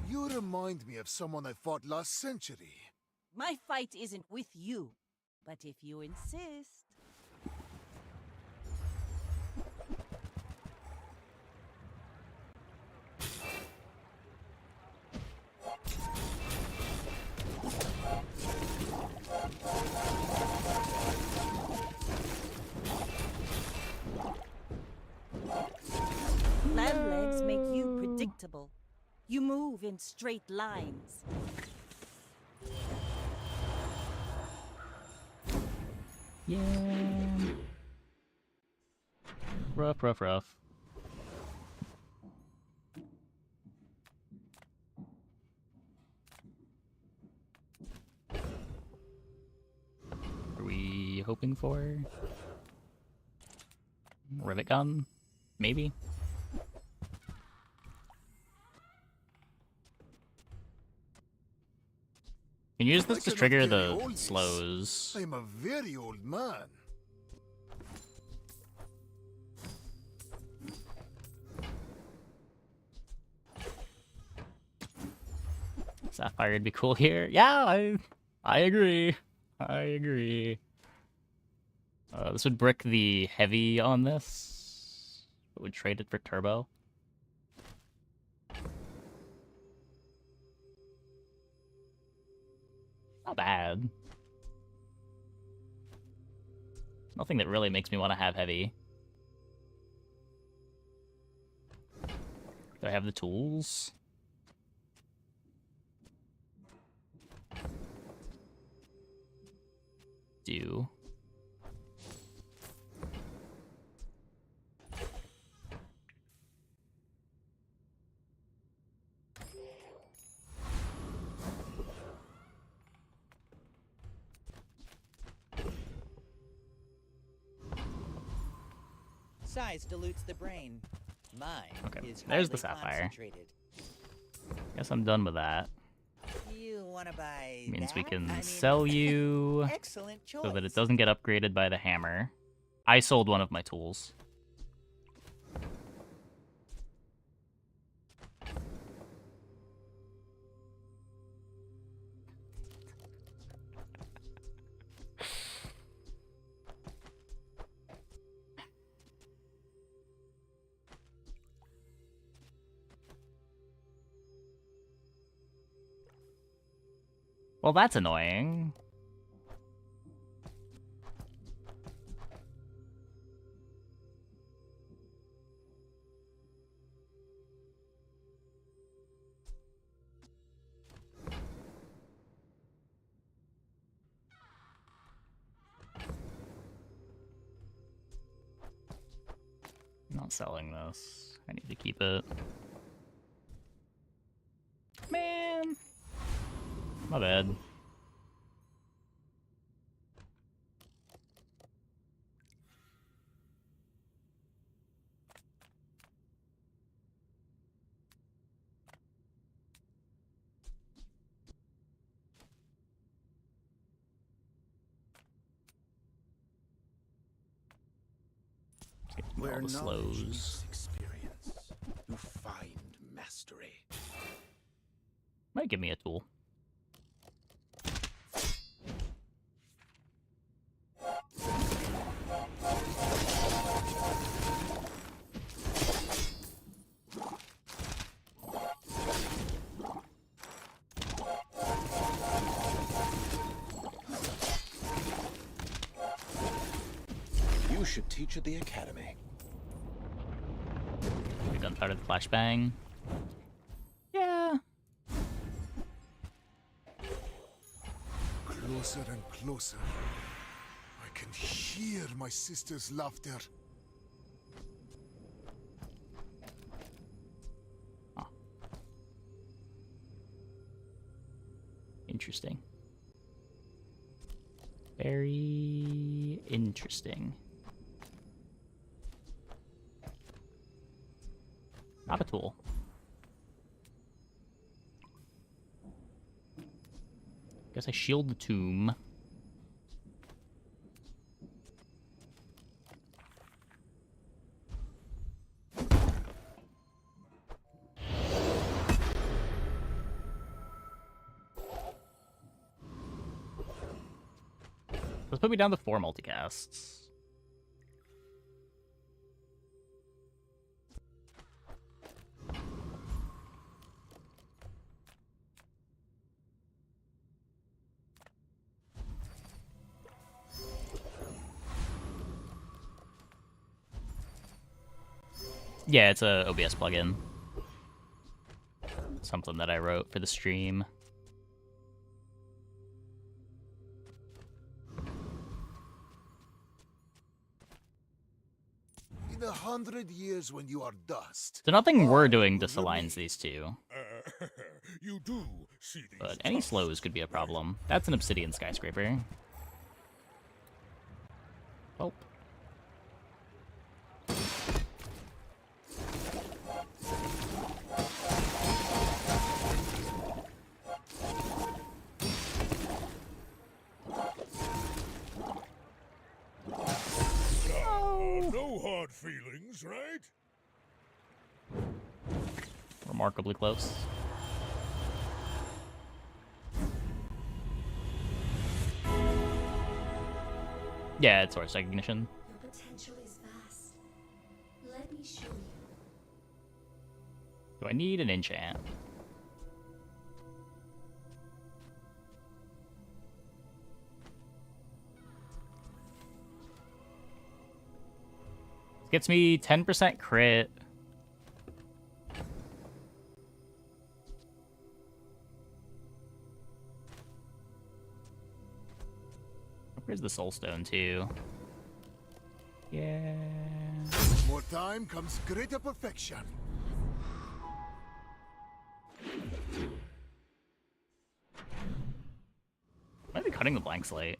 Speaker 4: You remind me of someone I fought last century.
Speaker 15: My fight isn't with you, but if you insist. Land legs make you predictable. You move in straight lines.
Speaker 1: Yeah. Rough, rough, rough. Are we hoping for rivet gun? Maybe. Can you use this to trigger the slows?
Speaker 4: I'm a very old man.
Speaker 1: Sapphire would be cool here. Yeah, I agree. I agree. This would brick the heavy on this. It would trade it for turbo. Not bad. Nothing that really makes me want to have heavy. Do I have the tools? Do.
Speaker 2: Size dilutes the brain. Mine is
Speaker 1: There's the
Speaker 2: highly
Speaker 1: sapphire.
Speaker 2: concentrated.
Speaker 1: Guess I'm done with that.
Speaker 2: You wanna buy
Speaker 1: Means we
Speaker 2: that?
Speaker 1: can
Speaker 2: I mean,
Speaker 1: sell you
Speaker 2: excellent choice.
Speaker 1: so that it doesn't get upgraded by the hammer. I sold one of my tools. Well, that's annoying. I'm not selling this. I need to keep it. Man. My bad.
Speaker 11: Where
Speaker 1: all the
Speaker 11: knowledge
Speaker 1: slows.
Speaker 11: meets experience, you find mastery.
Speaker 1: Might give me a tool.
Speaker 11: You should teach at the academy.
Speaker 1: Gunpowder the flashbang. Yeah.
Speaker 4: Closer and closer. I can hear my sister's laughter.
Speaker 1: Interesting. Very interesting. Not a tool. Guess I shield the tomb. Let's put me down to 4 multicasts. Yeah, it's a OBS plugin. Something that I wrote for the stream.
Speaker 4: In 100 years when you are dust.
Speaker 1: So nothing we're doing disaligns these two.
Speaker 7: You do see these
Speaker 1: But any slows could be a problem. That's an obsidian skyscraper. Oh.
Speaker 7: No hard feelings, right?
Speaker 1: Remarkably close. Yeah, it's source recognition.
Speaker 8: Your potential is vast. Let me show you.
Speaker 1: Do I need an enchant? Gets me 10% crit. Where's the soul stone too? Yeah.
Speaker 4: More time comes greater perfection.
Speaker 1: Might be cutting the blank slate.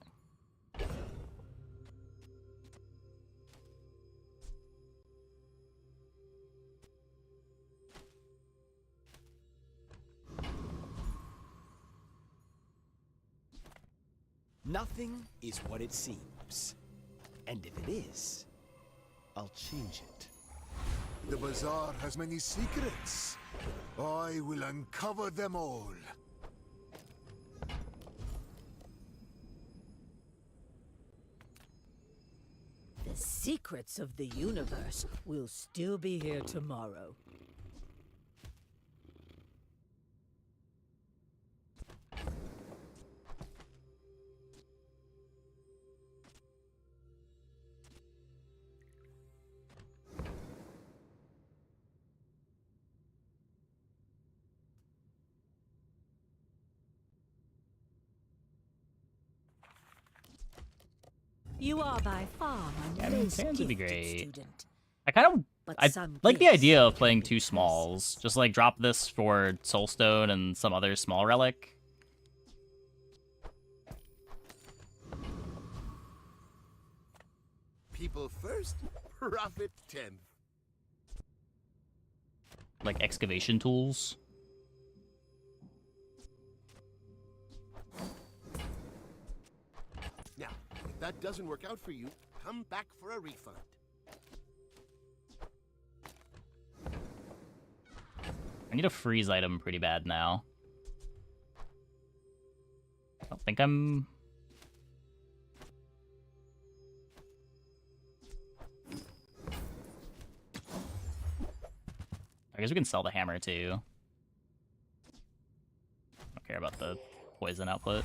Speaker 9: Nothing is what it seems. And if it is, I'll change it.
Speaker 4: The bazaar has many secrets. I will uncover them all.
Speaker 10: The secrets of the universe will still be here tomorrow. You are by far my most
Speaker 1: Sands would be
Speaker 10: gifted
Speaker 1: great.
Speaker 10: student.
Speaker 1: I
Speaker 10: some
Speaker 1: like the
Speaker 10: gifts
Speaker 1: idea of playing two smalls. Just like drop this for Soulstone and some other small relic.
Speaker 11: People first, profit 10th.
Speaker 1: Like excavation tools.
Speaker 11: Now, if that doesn't work out for you, come back for a refund.
Speaker 1: I need a freeze item pretty bad now. I don't think I'm... I guess we can sell the hammer too. I don't care about the poison output.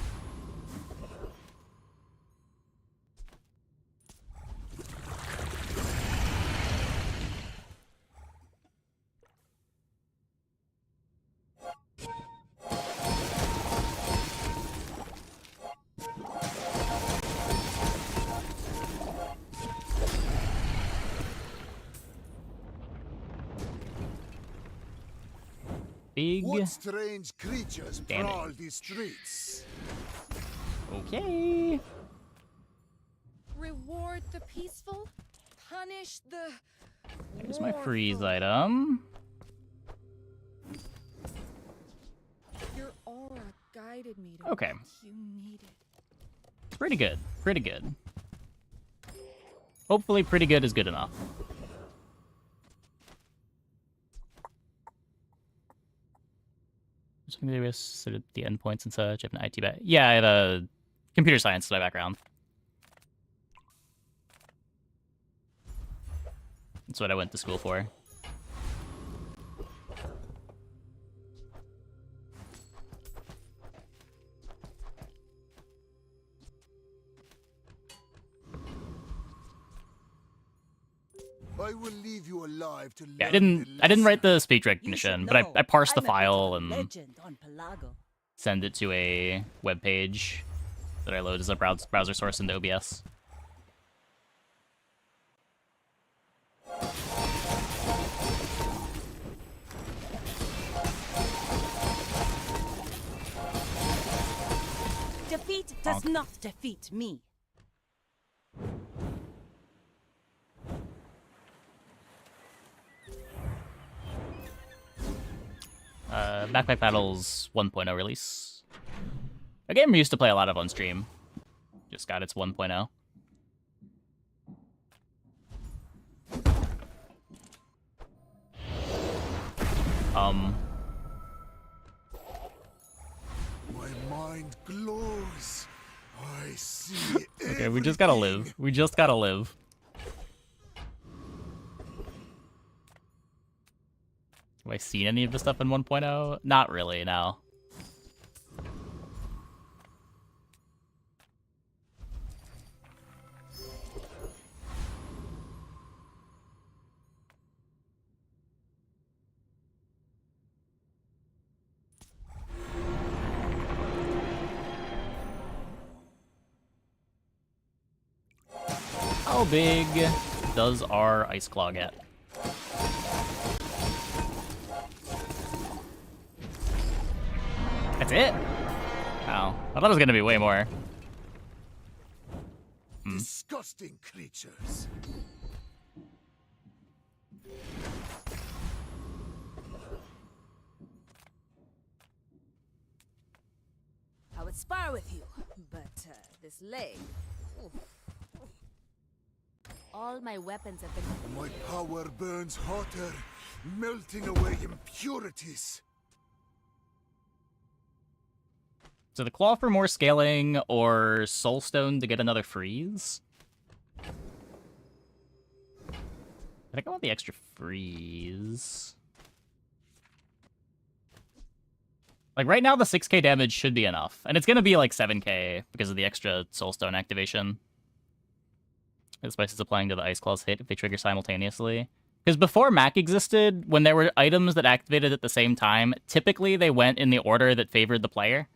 Speaker 1: Big
Speaker 4: What strange creatures
Speaker 1: damage.
Speaker 4: prowl these streets?
Speaker 1: Okay.
Speaker 6: Reward the peaceful, punish the.
Speaker 1: Here's my freeze item.
Speaker 6: Your aura guided me to
Speaker 1: Okay.
Speaker 6: what you needed.
Speaker 1: Pretty good. Pretty good. Hopefully pretty good is good enough. Something to do with sort of the endpoints and such. I have an IT back. Yeah, I have a computer science my background. That's what I went to school for.
Speaker 4: I will leave you alive to
Speaker 1: Yeah, I
Speaker 4: learn
Speaker 1: didn't write the speech recognition, but I parsed the
Speaker 15: I'm a
Speaker 1: file and
Speaker 15: legend on Pelago.
Speaker 1: send it to a web page that I load as a browser source into OBS.
Speaker 15: Defeat does not defeat me.
Speaker 1: Backpack Battles 1.0 release. A game we used to play a lot of on stream. Just got its 1.0.
Speaker 4: My mind glows. I see
Speaker 1: Okay, we just gotta live. We just gotta live. Have I seen any of the stuff in 1.0? Not really, no. How big does our Ice Claw get? That's it? Oh, I thought it was gonna be way more.
Speaker 4: Disgusting creatures.
Speaker 21: I would spar with you, but this leg. Oof. All my weapons have been.
Speaker 4: My power burns hotter, melting away impurities.
Speaker 1: So the Claw for more scaling or Soulstone to get another freeze? I think I want the extra freeze. Like right now the 6k damage should be enough. And it's gonna be like 7k because of the extra Soulstone activation. The spices applying to the Ice Claws hit if they trigger simultaneously. Because before Mak existed, when there were items that activated at the same time, typically they went in the order that favored the player.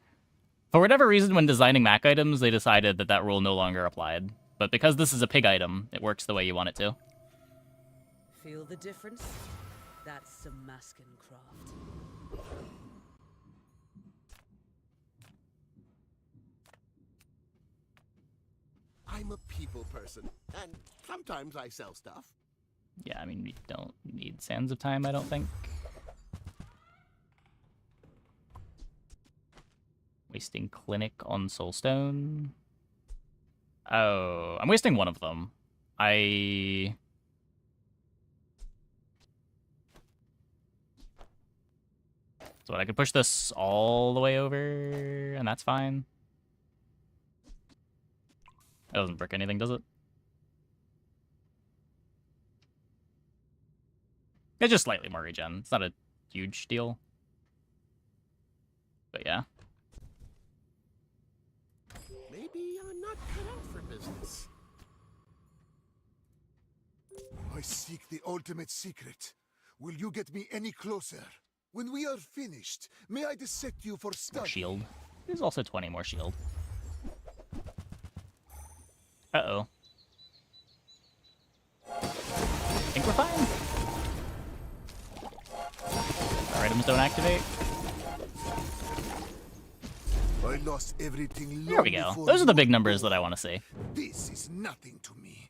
Speaker 1: For whatever reason, when designing Mak items, they decided that that rule no longer applied. But because this is a pig item, it works the way you want it to.
Speaker 12: Feel the difference? That's some masking craft.
Speaker 11: I'm a people person, and sometimes I sell stuff.
Speaker 1: Yeah, I mean, we don't need Sands of Time, I don't think. Wasting Clinic on Soulstone. Oh, I'm wasting one of them. So I could push this all the way over, and that's fine. It doesn't brick anything, does it? It's just slightly more regen. It's not a huge deal. But yeah.
Speaker 11: Maybe I'm not cut out for business.
Speaker 4: I seek the ultimate secret. Will you get me any closer? When we are finished, may I dissect you for
Speaker 1: More
Speaker 4: study?
Speaker 1: shield. There's also 20 more shield. Uh-oh. I think we're fine. Our items don't activate.
Speaker 4: I lost everything.
Speaker 1: There we go. Those are the big numbers that I want to see.
Speaker 4: This is nothing to me.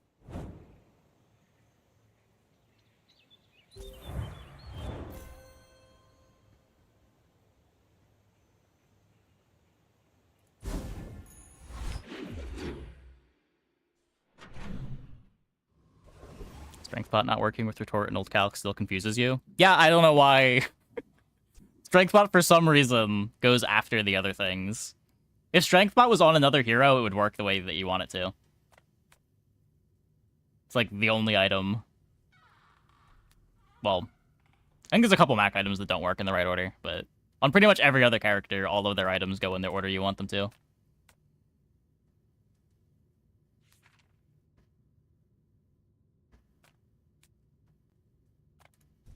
Speaker 1: Strength Pot not working with Retort and Old Calc still confuses you. Yeah, I don't know why. Strength Pot, for some reason, goes after the other things. If Strength Pot was on another hero, it would work the way that you want it to. It's like the only item. Well, I think there's a couple Mak items that don't work in the right order, but on pretty much every other character, all of their items go in the order you want them to.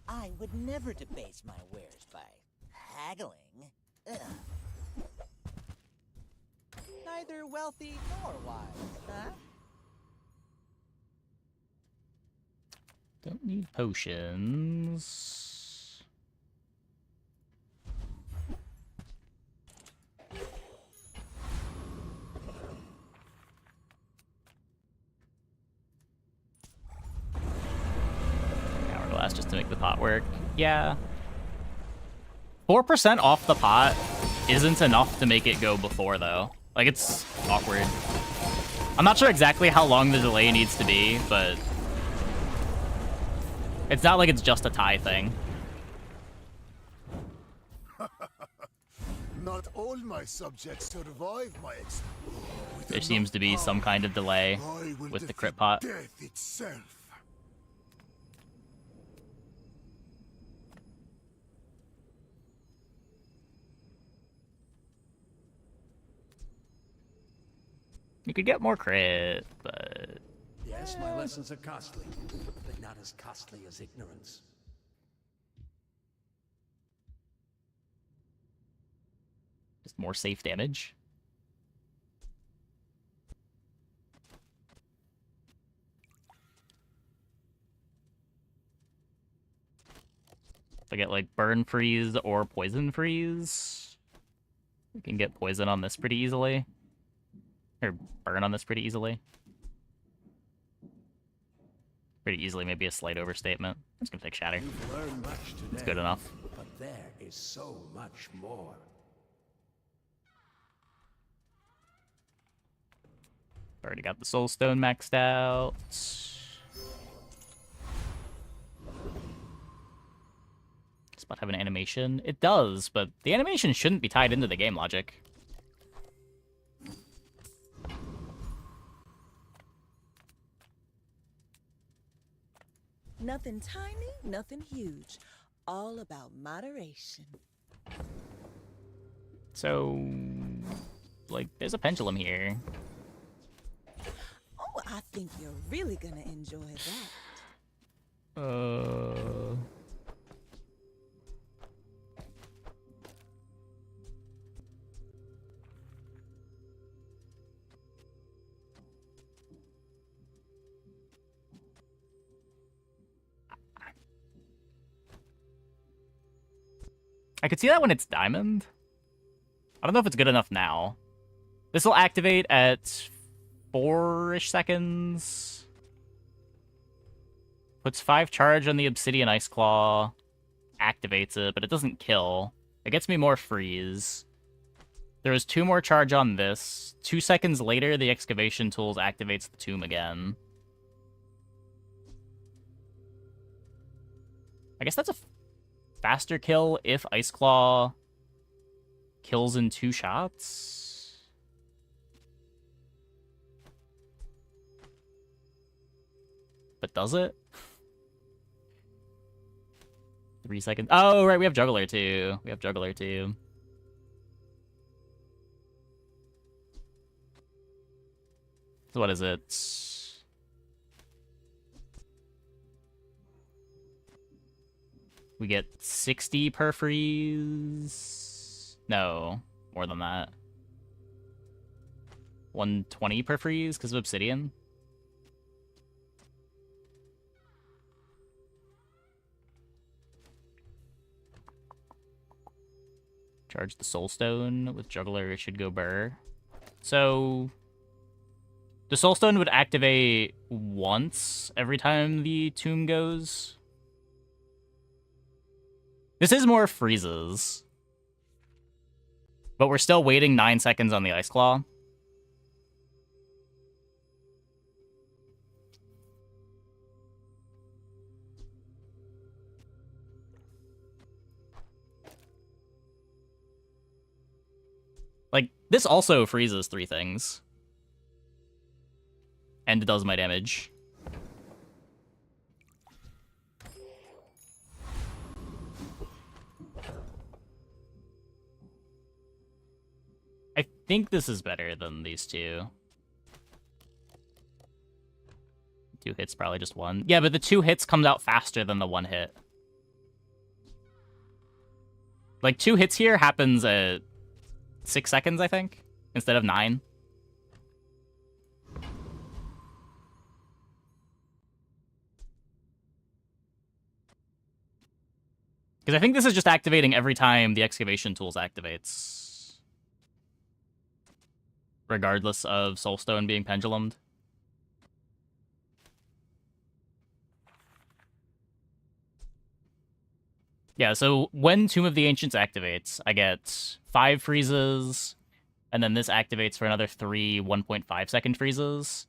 Speaker 2: I would never debase my wares by haggling. Ugh. Neither wealthy nor wise, huh?
Speaker 1: Don't need potions. Hourglass just to make the pot work. Yeah. 4% off the pot isn't enough to make it go before, though. Like, it's awkward. I'm not sure exactly how long the delay needs to be, but it's not like it's just a tie thing.
Speaker 4: Not all my subjects survive my experience.
Speaker 1: there seems to be some kind of delay with the crit pot.
Speaker 4: Death itself.
Speaker 1: You could get more crit, but...
Speaker 19: Yes, my lessons are costly, but not as costly as ignorance.
Speaker 1: Just more safe damage. If I get like burn freeze or poison freeze, we can get poison on this pretty easily. Or burn on this pretty easily. Pretty easily, maybe a slight overstatement. I'm just gonna take Shatter.
Speaker 19: You've learned much today,
Speaker 1: It's good enough.
Speaker 19: but there is so much more.
Speaker 1: Already got the Soul Stone maxed out. Does Spot have an animation? It does, but the animation shouldn't be tied into the game logic.
Speaker 5: Nothing tiny, nothing huge. All about moderation.
Speaker 1: So, like, there's a pendulum here.
Speaker 5: Oh, I think you're really gonna enjoy that.
Speaker 1: I could see that when it's diamond. I don't know if it's good enough now. This will activate at 4-ish seconds. Puts 5 charge on the Obsidian Ice Claw. Activates it, but it doesn't kill. It gets me more freeze. There is 2 more charge on this. 2 seconds later, the Excavation Tools activates the tomb again. I guess that's a faster kill if Ice Claw kills in 2 shots. But does it? 3 seconds. Oh, right, we have Juggler too. So what is it? We get 60 per freeze. No, more than that. 120 per freeze because of Obsidian. Charge the Soul Stone. With Juggler, it should go Burr. So, the Soul Stone would activate once every time the tomb goes. This is more freezes. But we're still waiting 9 seconds on the Ice Claw. Like, this also freezes 3 things. And it does my damage. I think this is better than these 2. 2 hits, probably just 1. Yeah, but the 2 hits comes out faster than the 1 hit. Like, 2 hits here happens at 6 seconds, I think, instead of 9. Because I think this is just activating every time the Excavation Tools activates. Regardless of Soulstone being pendulumed. Yeah, so when Tomb of the Ancients activates, I get 5 freezes, and then this activates for another 3 1.5 second freezes.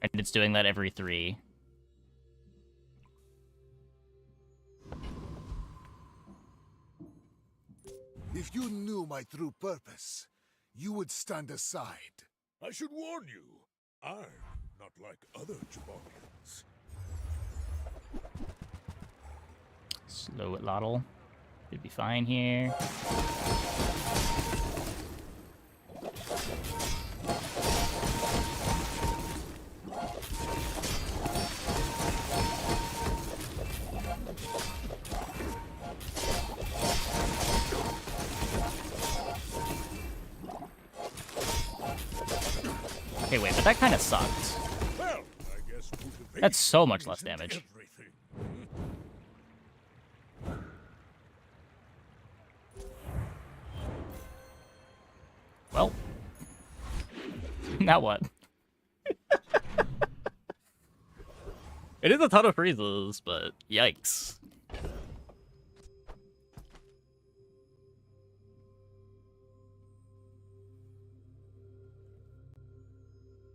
Speaker 1: And it's doing that every 3.
Speaker 4: If you knew my true purpose, you would stand aside.
Speaker 7: I should warn you, I'm not like other Jabonians.
Speaker 1: Slow it, Lottle. Should be fine here. Okay, wait, but that kind of sucked.
Speaker 7: Well, I guess
Speaker 1: That's so much less damage. Well, now what? It is a ton of freezes, but yikes.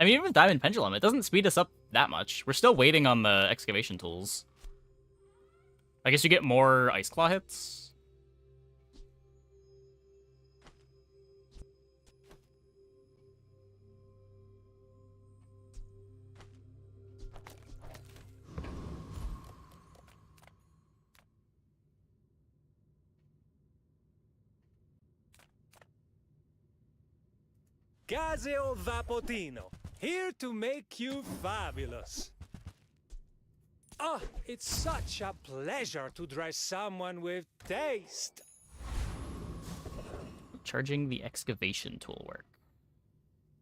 Speaker 1: I mean, even with Diamond Pendulum, it doesn't speed us up that much. We're still waiting on the excavation tools. I guess you get more Ice Claw hits.
Speaker 17: Casio Vapotino, here to make you fabulous. Ah, it's such a pleasure to dress someone with taste.
Speaker 1: Charging the excavation tool work.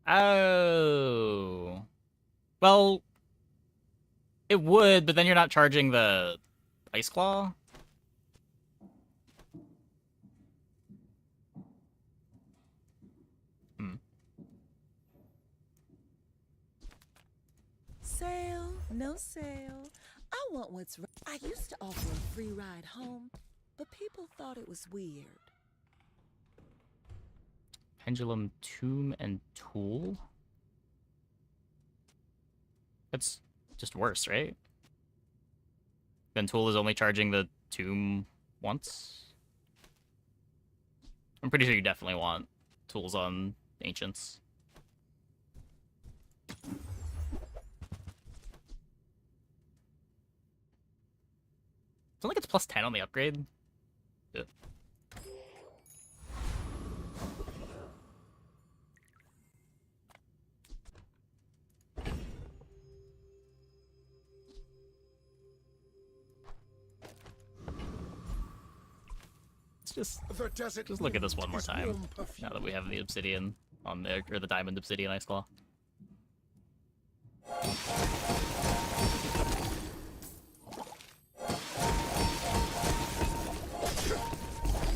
Speaker 1: Oh. Well, it would, but then you're not charging the Ice Claw.
Speaker 5: Sale, no sale. I want what's right. I used to offer a free ride home, but people thought it was weird.
Speaker 1: Pendulum, Tomb, and Tool? That's just worse, right? Then Tool is only charging the Tomb once? I'm pretty sure you definitely want Tools on Ancients. It's only gets plus 10 on the upgrade. Yeah. Just look at this one more time. Now that we have the obsidian on there, or the diamond obsidian Ice Claw.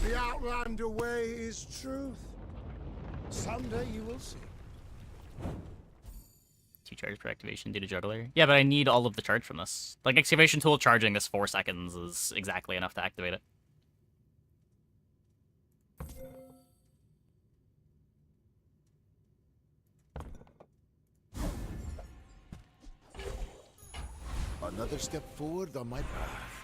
Speaker 11: The Outlander way is truth. Someday you will see.
Speaker 1: 2 charge per activation due to juggler. Yeah, but I need all of the charge from this. Like, excavation tool charging this 4 seconds is exactly enough to activate it.
Speaker 4: Another step forward on my path.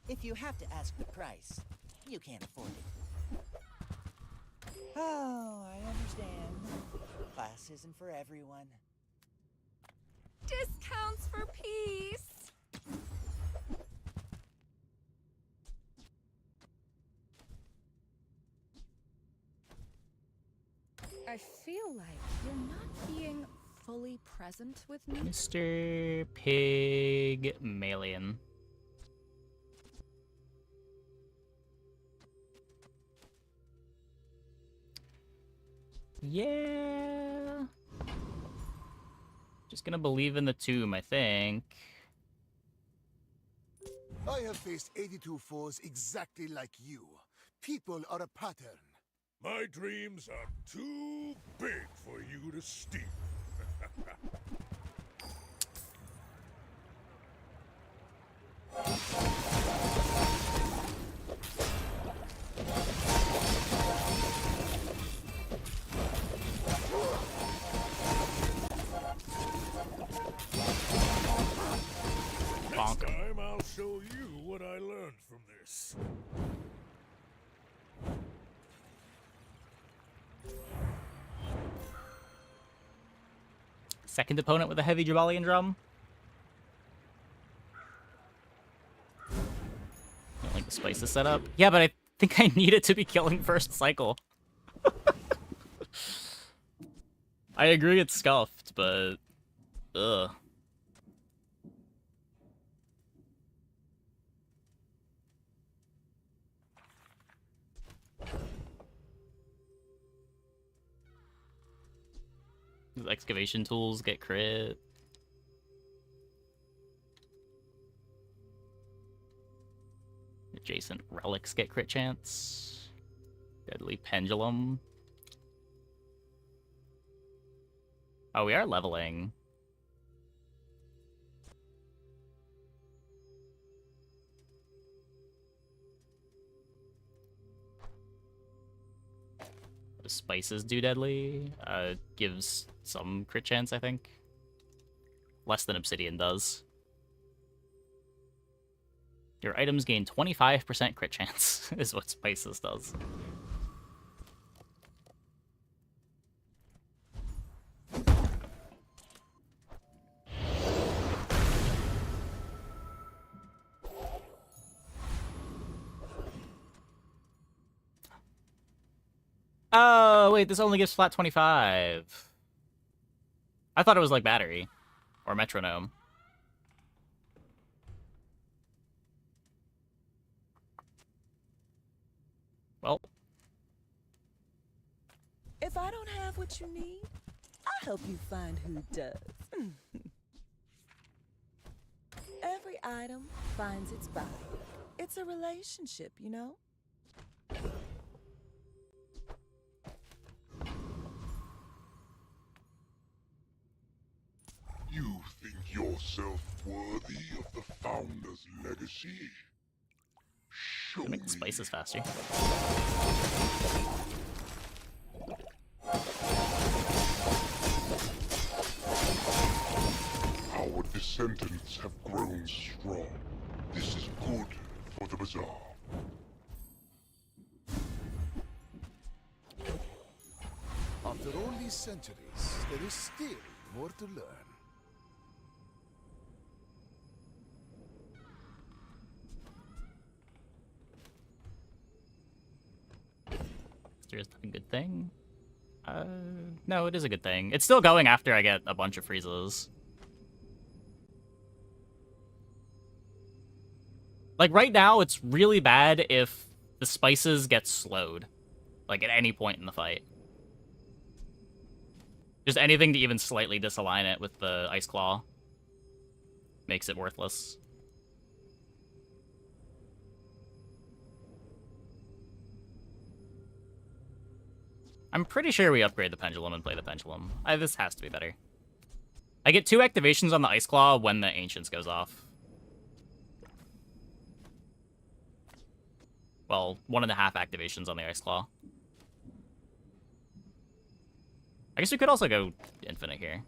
Speaker 2: If you have to ask the price, you can't afford it. Oh, I understand. Class isn't for everyone.
Speaker 6: Discounts for peace. I feel like you're not being fully present with me.
Speaker 1: Mr. Pygmalion. Yeah. Just gonna believe in the tomb, I think.
Speaker 4: I have faced 82 foes exactly like you. People are a pattern.
Speaker 7: My dreams are too big for you to steal. Next time I'll show you what I learned from this.
Speaker 1: Second opponent with a heavy Jabalian drum. Don't like the spices setup. Yeah, but I think I need it to be killing first cycle. I agree it's scuffed, but ugh. These excavation tools get crit. Adjacent relics get crit chance. Deadly pendulum. Oh, we are leveling. What do spices do deadly? Gives some crit chance, I think. Less than obsidian does. Your items gain 25% crit chance, is what spices does. Oh, wait, this only gives flat 25. I thought it was like battery. Or metronome. Well.
Speaker 5: If I don't have what you need, I'll help you find who does. Every item finds its buyer. It's a relationship, you know?
Speaker 7: You think yourself worthy of the Founder's legacy? Show
Speaker 1: Make the
Speaker 7: me.
Speaker 1: spices faster.
Speaker 7: Our descendants have grown strong. This is good for the bazaar.
Speaker 4: After all these centuries, there is still more to learn.
Speaker 1: Is that a good thing? No, it is a good thing. It's still going after I get a bunch of freezes. Like, right now, it's really bad if the spices get slowed. Like, at any point in the fight. Just anything to even slightly disalign it with the Ice Claw makes it worthless. I'm pretty sure we upgrade the Pendulum and play the Pendulum. This has to be better. I get 2 activations on the Ice Claw when the Ancients goes off. Well, 1.5 activations on the Ice Claw. I guess we could also go infinite here.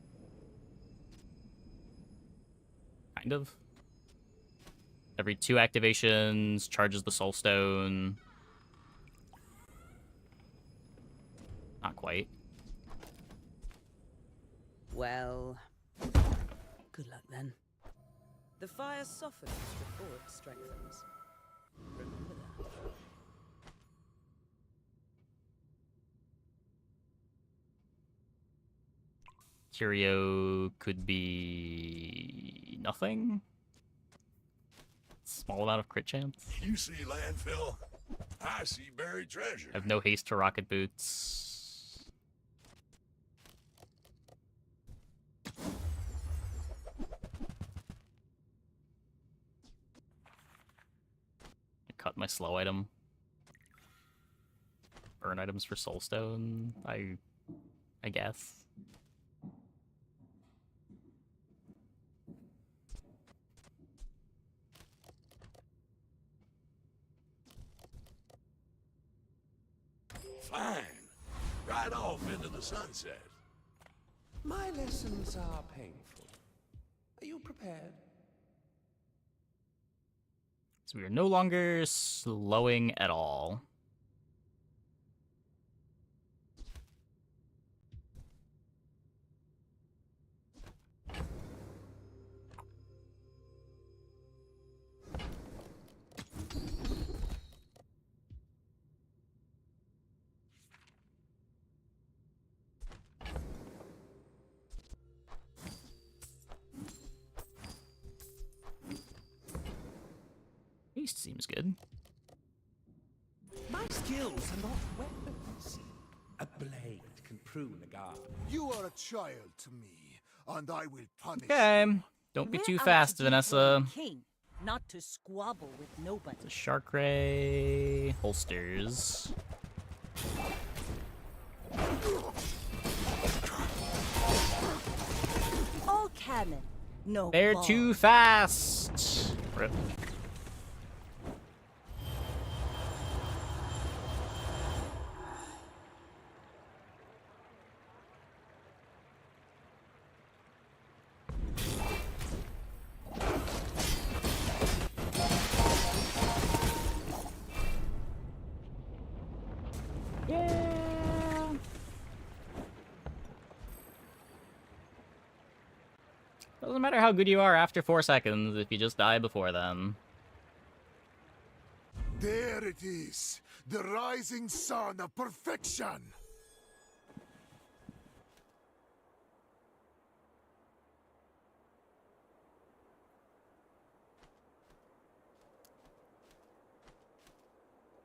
Speaker 1: Kind of. Every 2 activations, charges the Soul Stone. Not quite.
Speaker 12: Well, good luck then. The fire softens before it strengthens. Remember that.
Speaker 1: Curio could be nothing. Small amount of crit chance.
Speaker 7: You see landfill? I see buried treasure.
Speaker 1: I have no haste to rocket boots. only slow item. Burn items for soulstone, I guess.
Speaker 7: Fine. Right off into the sunset.
Speaker 9: My lessons are painful. Are you prepared?
Speaker 1: So we are no longer slowing at all. East seems good.
Speaker 9: My skills are not weapons. A blade can prune a garden.
Speaker 4: You are a child to me, and I will punish
Speaker 1: Okay.
Speaker 4: you.
Speaker 1: Don't be
Speaker 15: We're
Speaker 1: too
Speaker 15: out
Speaker 1: fast,
Speaker 15: to do for
Speaker 1: Vanessa.
Speaker 15: a king, not to squabble with nobody.
Speaker 1: The Shark Ray holsters.
Speaker 15: All cannon, no
Speaker 1: They're
Speaker 15: ball.
Speaker 1: too fast. Rip. Yeah. Doesn't matter how good you are after 4 seconds if you just die before then.
Speaker 4: There it is, the rising sun of perfection.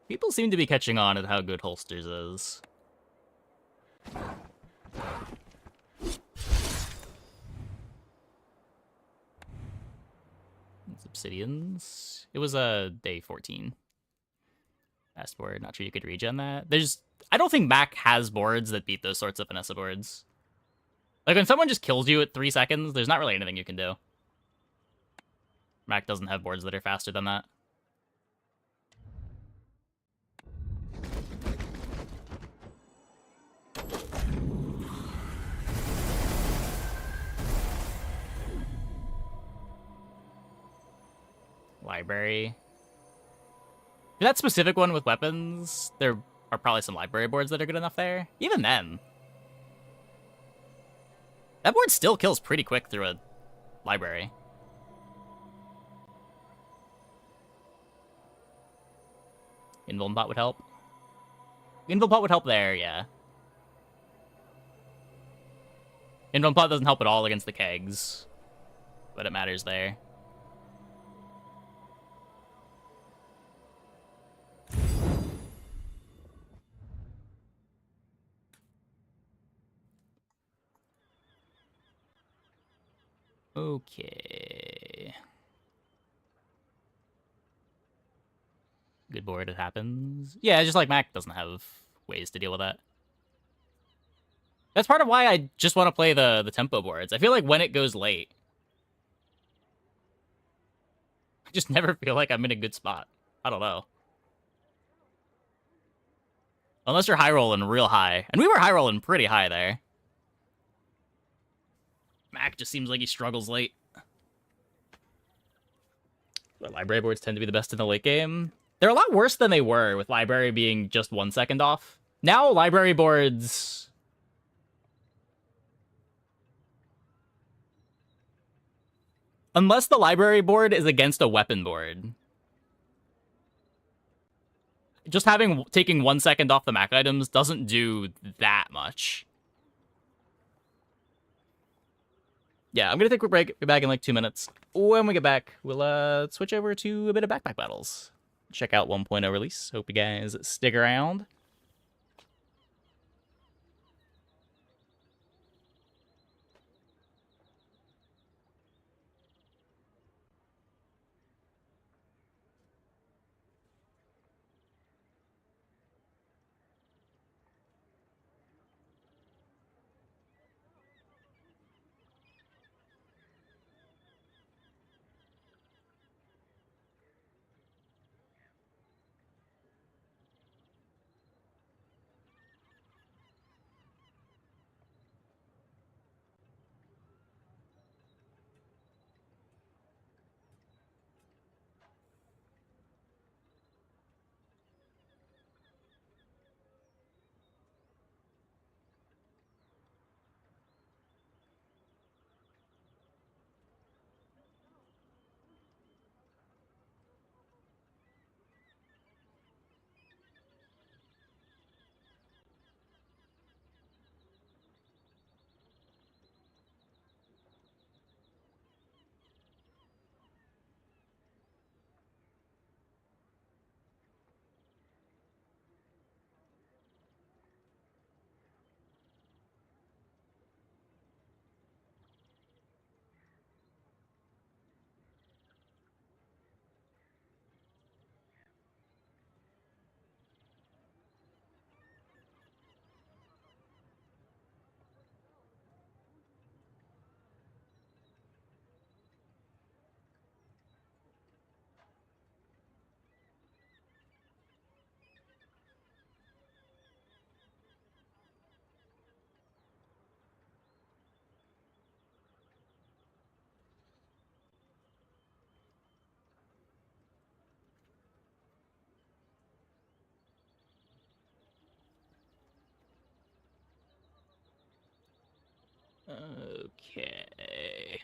Speaker 1: People seem to be catching on at how good holsters is. Obsidians. It was a day 14. Fast board. Not sure you could regen that. I don't think Mac has boards that beat those sorts of Vanessa boards. Like when someone just kills you at 3 seconds, there's not really anything you can do. Mac doesn't have boards that are faster than that. Library. For that specific one with weapons, there are probably some library boards that are good enough there. Even then. That board still kills pretty quick through a library. Invuln would help. Invuln would help there, yeah. Invuln doesn't help at all against the kegs, but it matters there. Okay. Good board, it happens. Yeah, just like Mac doesn't have ways to deal with that. That's part of why I just want to play the tempo boards. I feel like when it goes late, I just never feel like I'm in a good spot. I don't know. Unless you're high rolling real high. And we were high rolling pretty high there. Mac just seems like he struggles late. The library boards tend to be the best in the late game. They're a lot worse than they were, with library being just 1 second off. Now library boards... Unless the library board is against a weapon board. Just taking 1 second off the Mac items doesn't do that much. Yeah, I'm gonna take a break. Be back in like 2 minutes. When we get back, we'll switch over to a bit of backpack battles. Check out 1.0 release. Hope you guys stick around. Okay.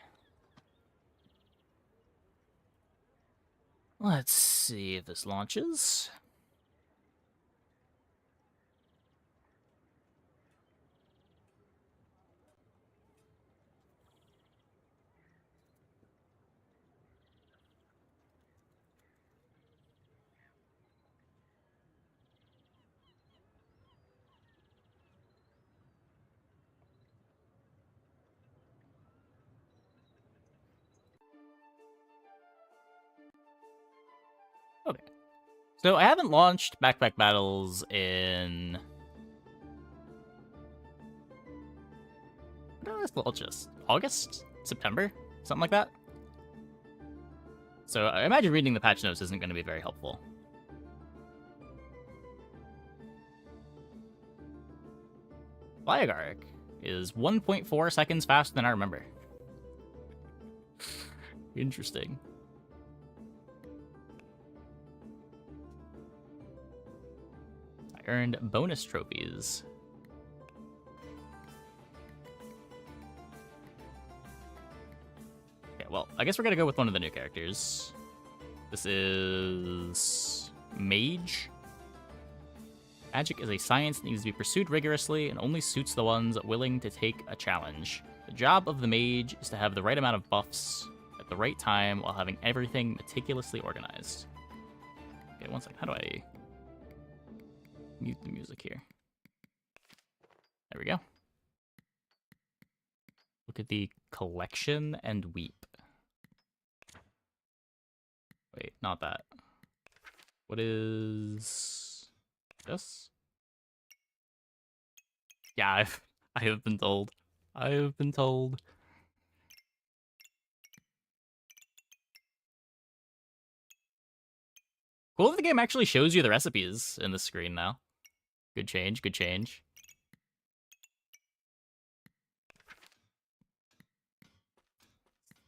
Speaker 1: Let's see if this launches. Okay. So I haven't launched Backpack Battles in... When did I launch this? August? September? Something like that? So I imagine reading the patch notes isn't going to be very helpful. Flyagaric is 1.4 seconds faster than I remember. Interesting. I earned bonus trophies. Okay, well, I guess we're gonna go with one of the new characters. This is... Mage. Magic is a science that needs to be pursued rigorously and only suits the ones willing to take a challenge. The job of the mage is to have the right amount of buffs at the right time while having everything meticulously organized. Okay, one second. How do I mute the music here? There we go. Look at the collection and weep. Wait, not that. What is this? Yeah, I have been told. I have been told. Cool if the game actually shows you the recipes in the screen now. Good change, good change.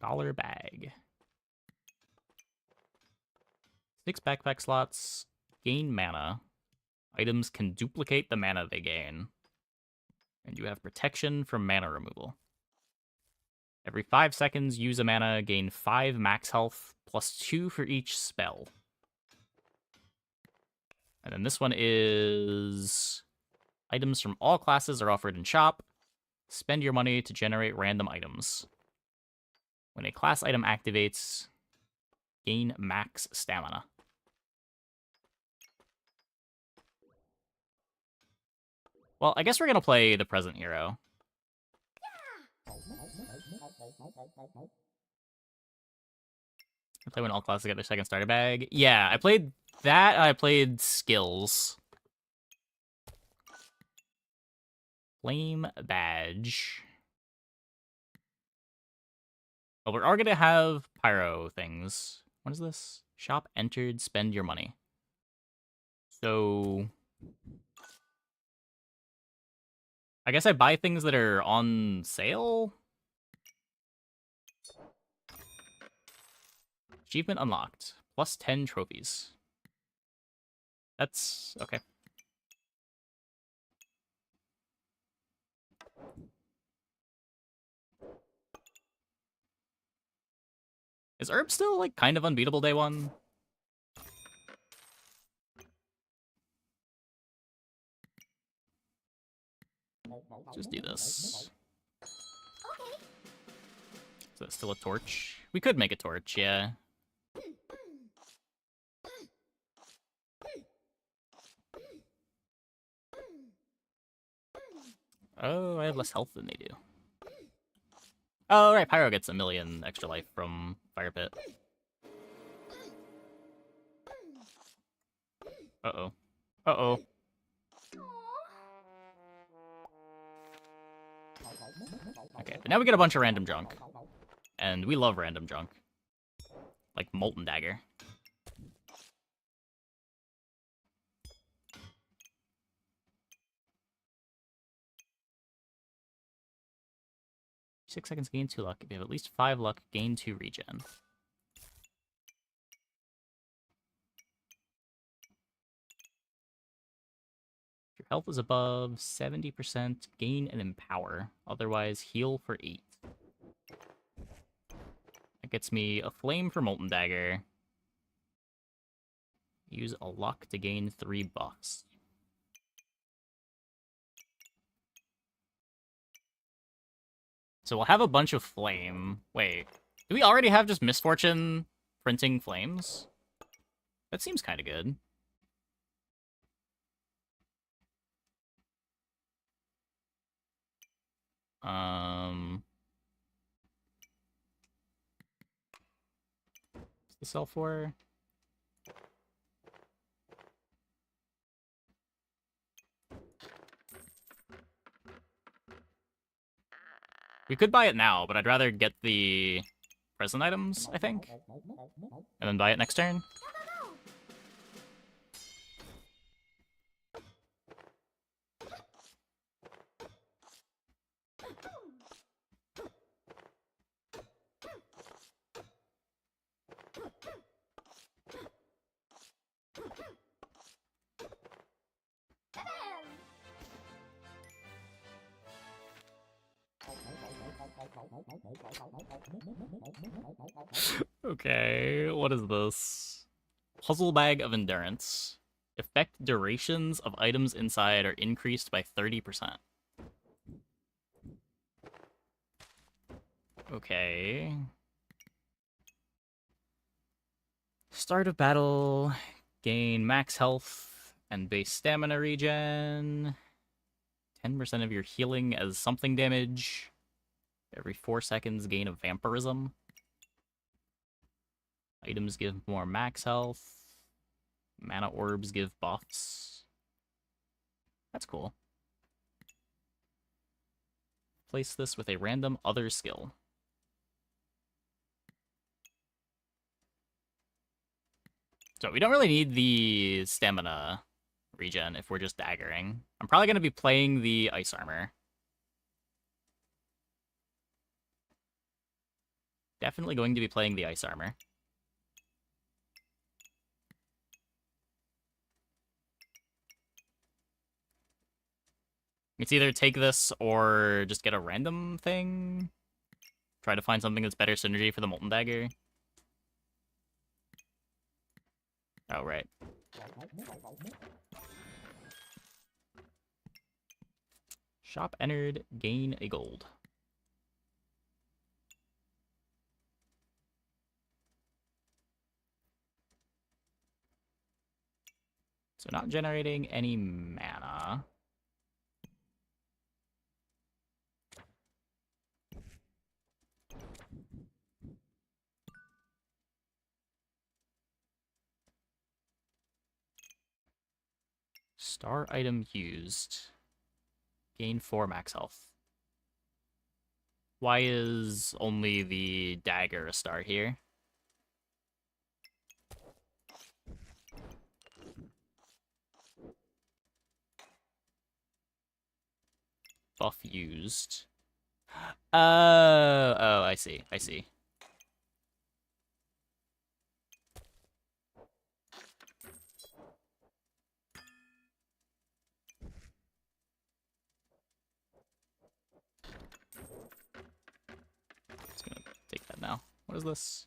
Speaker 1: Dollar bag. 6 backpack slots. Gain mana. Items can duplicate the mana they gain. And you have protection from mana removal. Every 5 seconds, use a mana, gain 5 max health, plus 2 for each spell. And then this one is... Items from all classes are offered in shop. Spend your money to generate random items. When a class item activates, gain max stamina. Well, I guess we're going to play the present hero. I play when all classes get their second starter bag. Yeah, I played that, and I played skills. Flame badge. Oh, we are going to have pyro things. What is this? Shop entered, spend your money. So... I guess I buy things that are on sale? Achievement unlocked. Plus 10 trophies. That's... okay. Is Herb still, like, kind of unbeatable day one? Just do this. So it's still a torch? We could make a torch, yeah. Oh, I have less health than they do. Oh, right, Pyro gets 1,000,000 extra life from Fire Pit. Uh-oh. Uh-oh. Okay, but now we get a bunch of random junk. And we love random junk. Like Molten Dagger. Six seconds, gain 2 luck. If you have at least 5 luck, gain 2 regen. If your Health is above 70%, gain and empower. Otherwise, heal for 8. That gets me a flame for Molten Dagger. Use a luck to gain 3 buffs. So we'll have a bunch of flame. Wait, do we already have just Misfortune printing flames? That seems kind of good. What's the sell for? We could buy it now, but I'd rather get the present items, I think. And then buy it next turn. Okay, what is this? Puzzle Bag of Endurance. Effect durations of items inside are increased by 30%. Okay. Start of battle. Gain max health and base stamina regen. 10% of your healing as something damage. Every 4 seconds, gain a vampirism. Items give more max health. Mana orbs give buffs. That's cool. Place this with a random other skill. So we don't really need the stamina regen if we're just daggering. I'm probably going to be playing the ice armor. Definitely going to be playing the ice armor. It's either take this or just get a random thing. Try to find something that's better synergy for the Molten Dagger. Oh, right. Shop entered, gain a gold. So not generating any mana. Star item used. Gain 4 max health. Why is only the dagger a star here? Buff used. Oh, I see, I see. Just gonna take that now. What is this?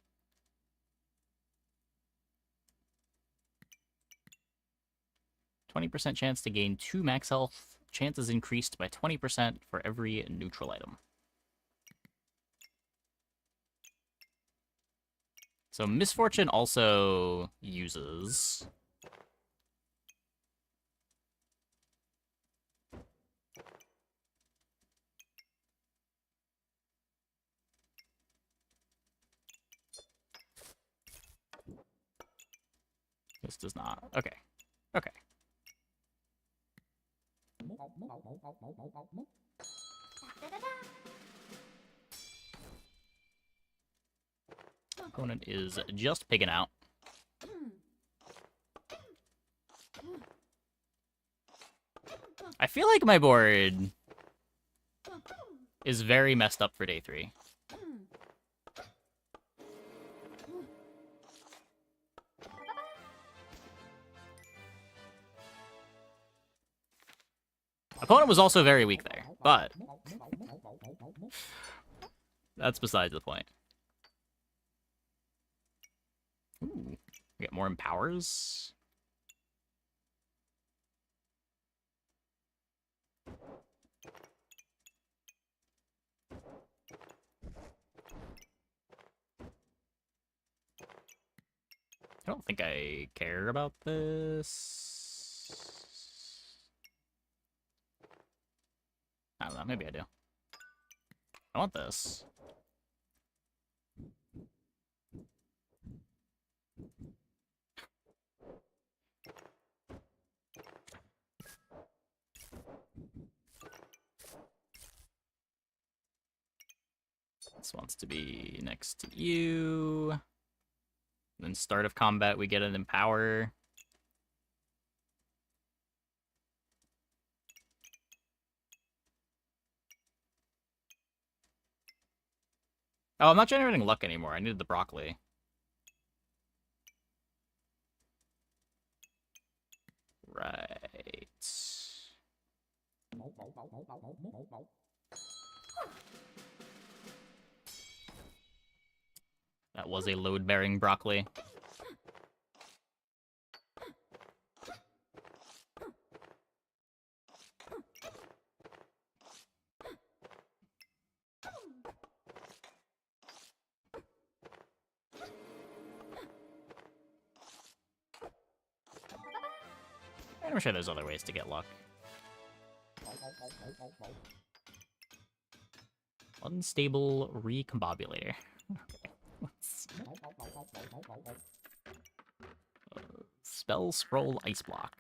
Speaker 1: %20 chance to gain 2 max health. Chance is increased by 20% for every neutral item. So Misfortune also uses... This does not. Okay. Okay. Opponent is just pigging out. I feel like my board is very messed up for day 3. Opponent was also very weak there, but that's besides the point. Ooh, we get more empowers. I don't think I care about this. I don't know, maybe I do. I want this. This wants to be next to you. Then start of combat, we get an empower. Oh, I'm not generating luck anymore. I needed the broccoli. Right. That was a load-bearing broccoli. I'm sure there's other ways to get luck. Unstable recombobulator. Spell scroll ice block.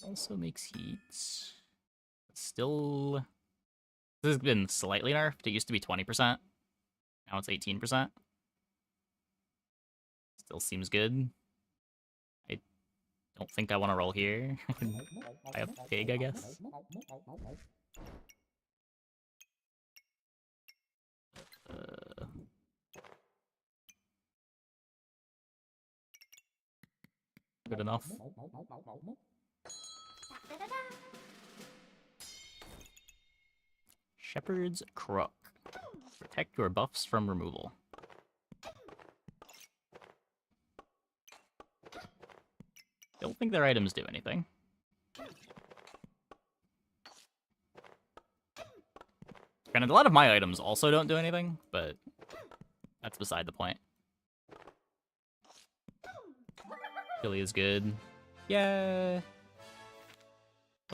Speaker 1: Also makes heat. Still, this has been slightly nerfed. It used to be 20%. Now it's 18%. Still seems good. I don't think I want to roll here. I can buy a pig, I guess. Good enough. Shepherd's Crook. Protect your buffs from removal. Don't think their items do anything. Granted, a lot of my items also don't do anything, but that's beside the point. Chili is good. Yeah.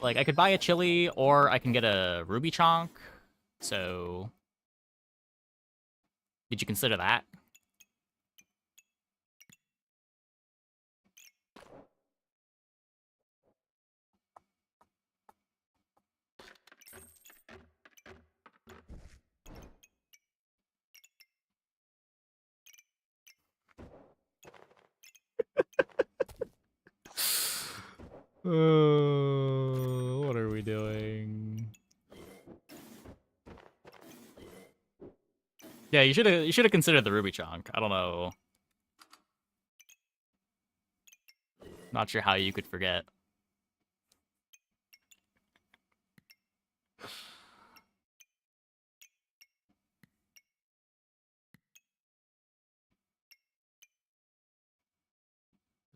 Speaker 1: Like, I could buy a chili, or I can get a ruby chonk. So, did you consider that? What are we doing? Yeah, you should have considered the ruby chonk. I don't know. Not sure how you could forget.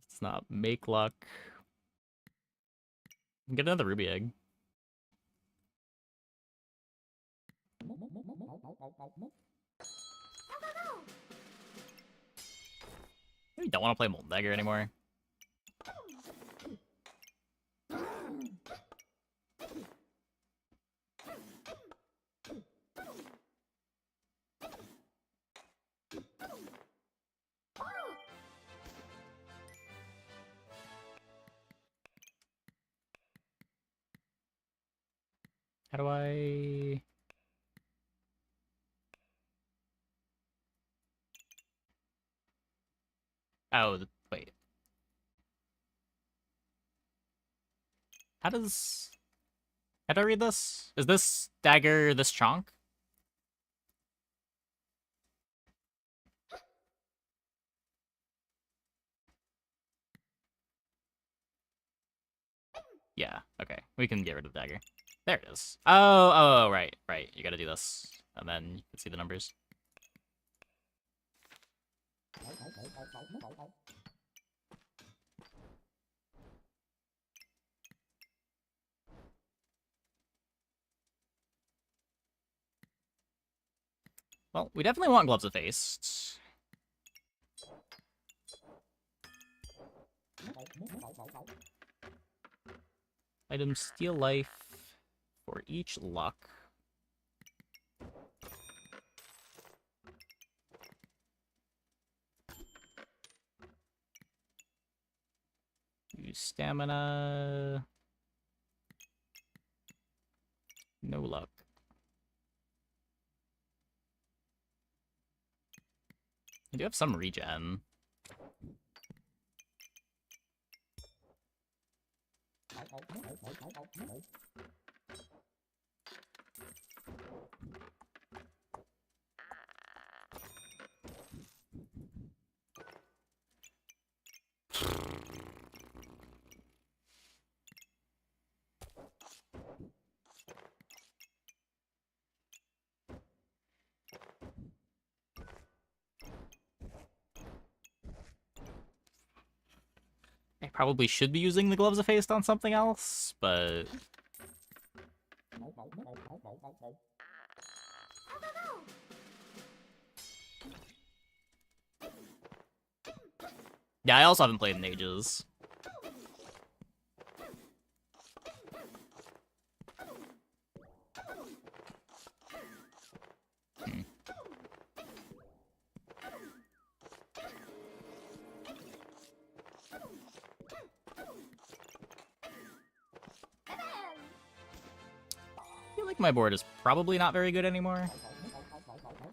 Speaker 1: It's not make luck. Get another ruby egg. Maybe don't want to play Molten Dagger anymore. How do I... Oh, wait. How do I read this? Is this dagger this chonk? Yeah, okay. We can get rid of the dagger. There it is. Oh, right. You gotta do this. And then you can see the numbers. Well, we definitely want Gloves of Haste. Item Steal Life for each luck. Use stamina. No luck. I do have some regen. I probably should be using the Gloves of Haste on something else, but... Yeah, I also haven't played in ages. I feel like my board is probably not very good anymore.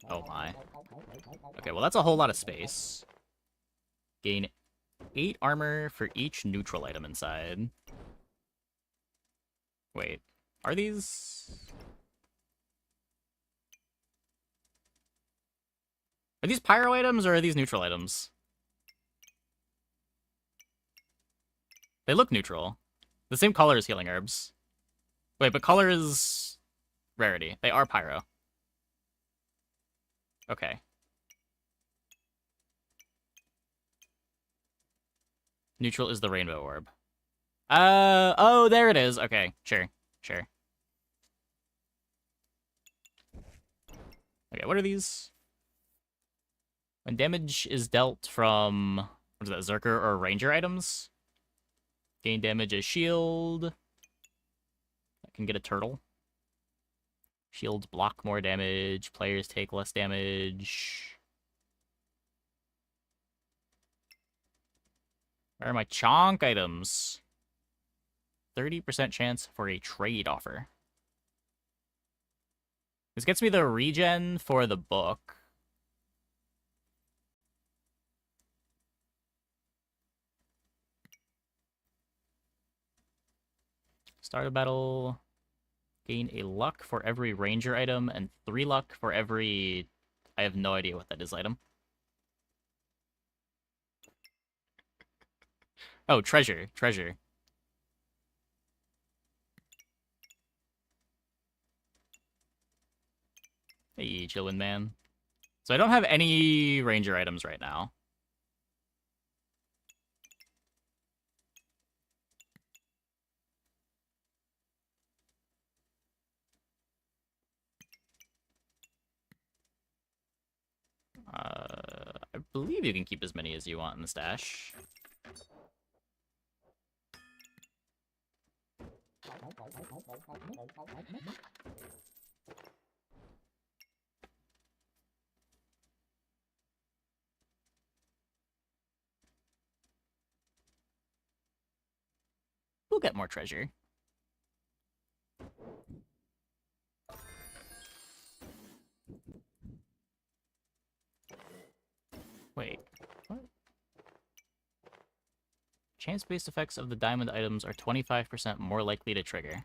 Speaker 1: Oh my. Okay, well that's a whole lot of space. Gain 8 armor for each neutral item inside. Wait, are these... Are these pyro items or are these neutral items? They look neutral. The same color as healing herbs. Wait, but color is rarity. They are pyro. Okay. Neutral is the rainbow orb. Oh, there it is. Okay, sure. Okay, what are these? When damage is dealt from, what is that, Zerker or Ranger items? Gain damage as shield. I can get a turtle. Shields block more damage. Players take less damage. Where are my chonk items? 30% chance for a trade offer. This gets me the regen for the book. Start a battle. Gain a luck for every ranger item and 3 luck for every... I have no idea what that is item. Oh, treasure. Hey, Chillin' Man. So I don't have any ranger items right now. I believe you can keep as many as you want in the stash. We'll get more treasure. Wait, what? Chance-based effects of the diamond items are 25% more likely to trigger.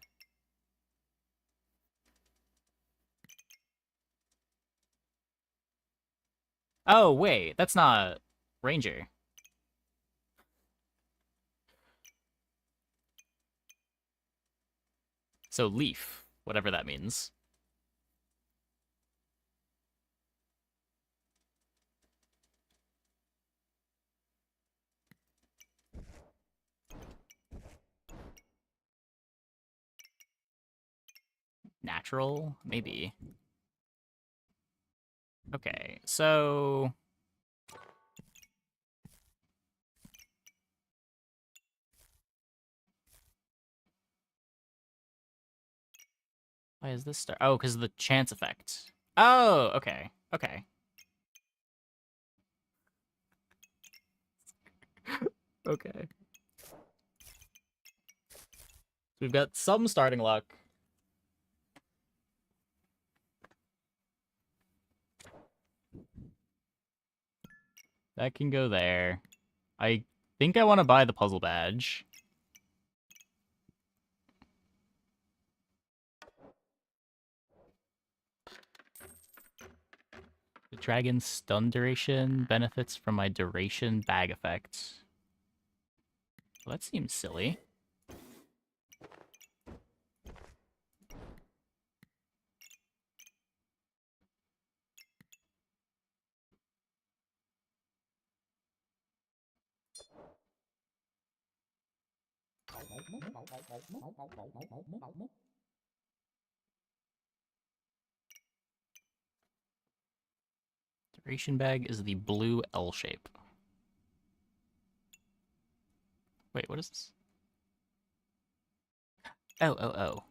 Speaker 1: Oh, wait, that's not Ranger. So leaf, whatever that means. Natural? Maybe. Okay, so... Why is this star? Oh, because of the chance effect. Oh, okay. Okay. Okay. We've got some starting luck. That can go there. I think I want to buy the puzzle badge. The dragon's stun duration benefits from my duration bag effect. Well, that seems silly. Duration bag is the blue L shape. Wait, what is this? Oh, oh,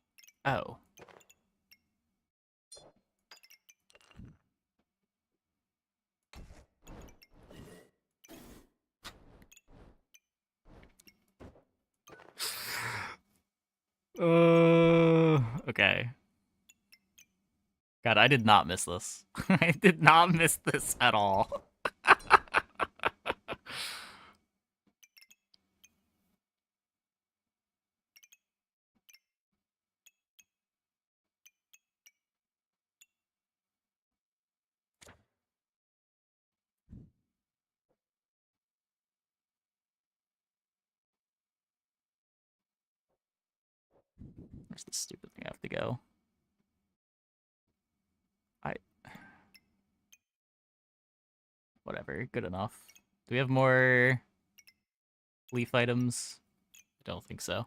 Speaker 1: oh. Oh. Okay. God, I did not miss this. I did not miss this at all. Where's the stupid thing I have to go? Whatever, good enough. Do we have more leaf items? I don't think so.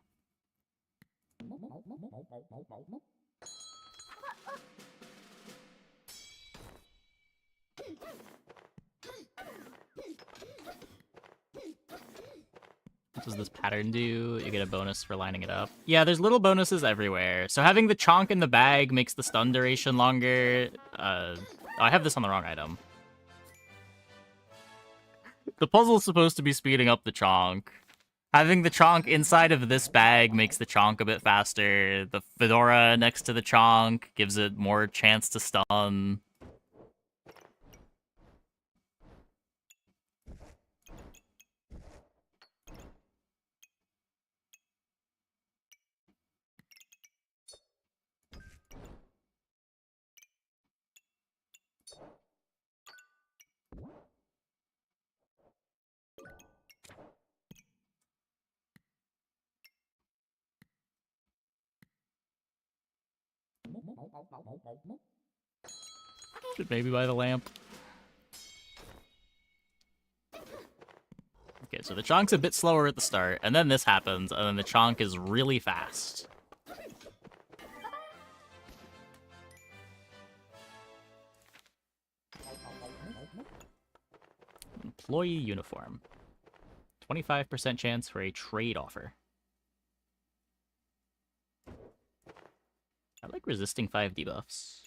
Speaker 1: What does this pattern do? You get a bonus for lining it up. Yeah, there's little bonuses everywhere. So having the chonk in the bag makes the stun duration longer. Oh, I have this on the wrong item. The puzzle's supposed to be speeding up the chonk. Having the chonk inside of this bag makes the chonk a bit faster. The fedora next to the chonk gives it more chance to stun. Should maybe buy the lamp. Okay, so the chonk's a bit slower at the start, and then this happens, and then the chonk is really fast. Employee uniform. 25% chance for a trade offer. I like resisting 5 debuffs.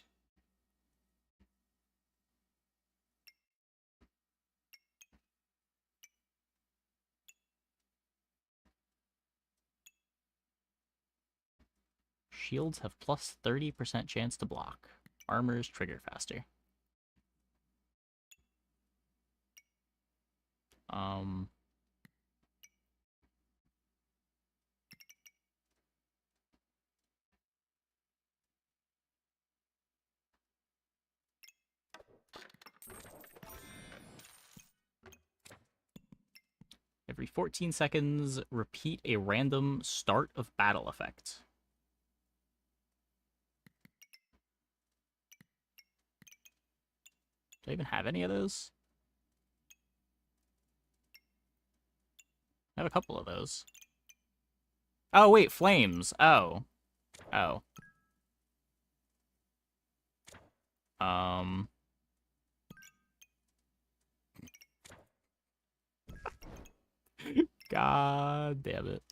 Speaker 1: Shields have plus 30% chance to block. Armors trigger faster. Every 14 seconds, repeat a random start of battle effect. Do I even have any of those? I have a couple of those. Oh, wait, flames. Oh. Oh. God damn it.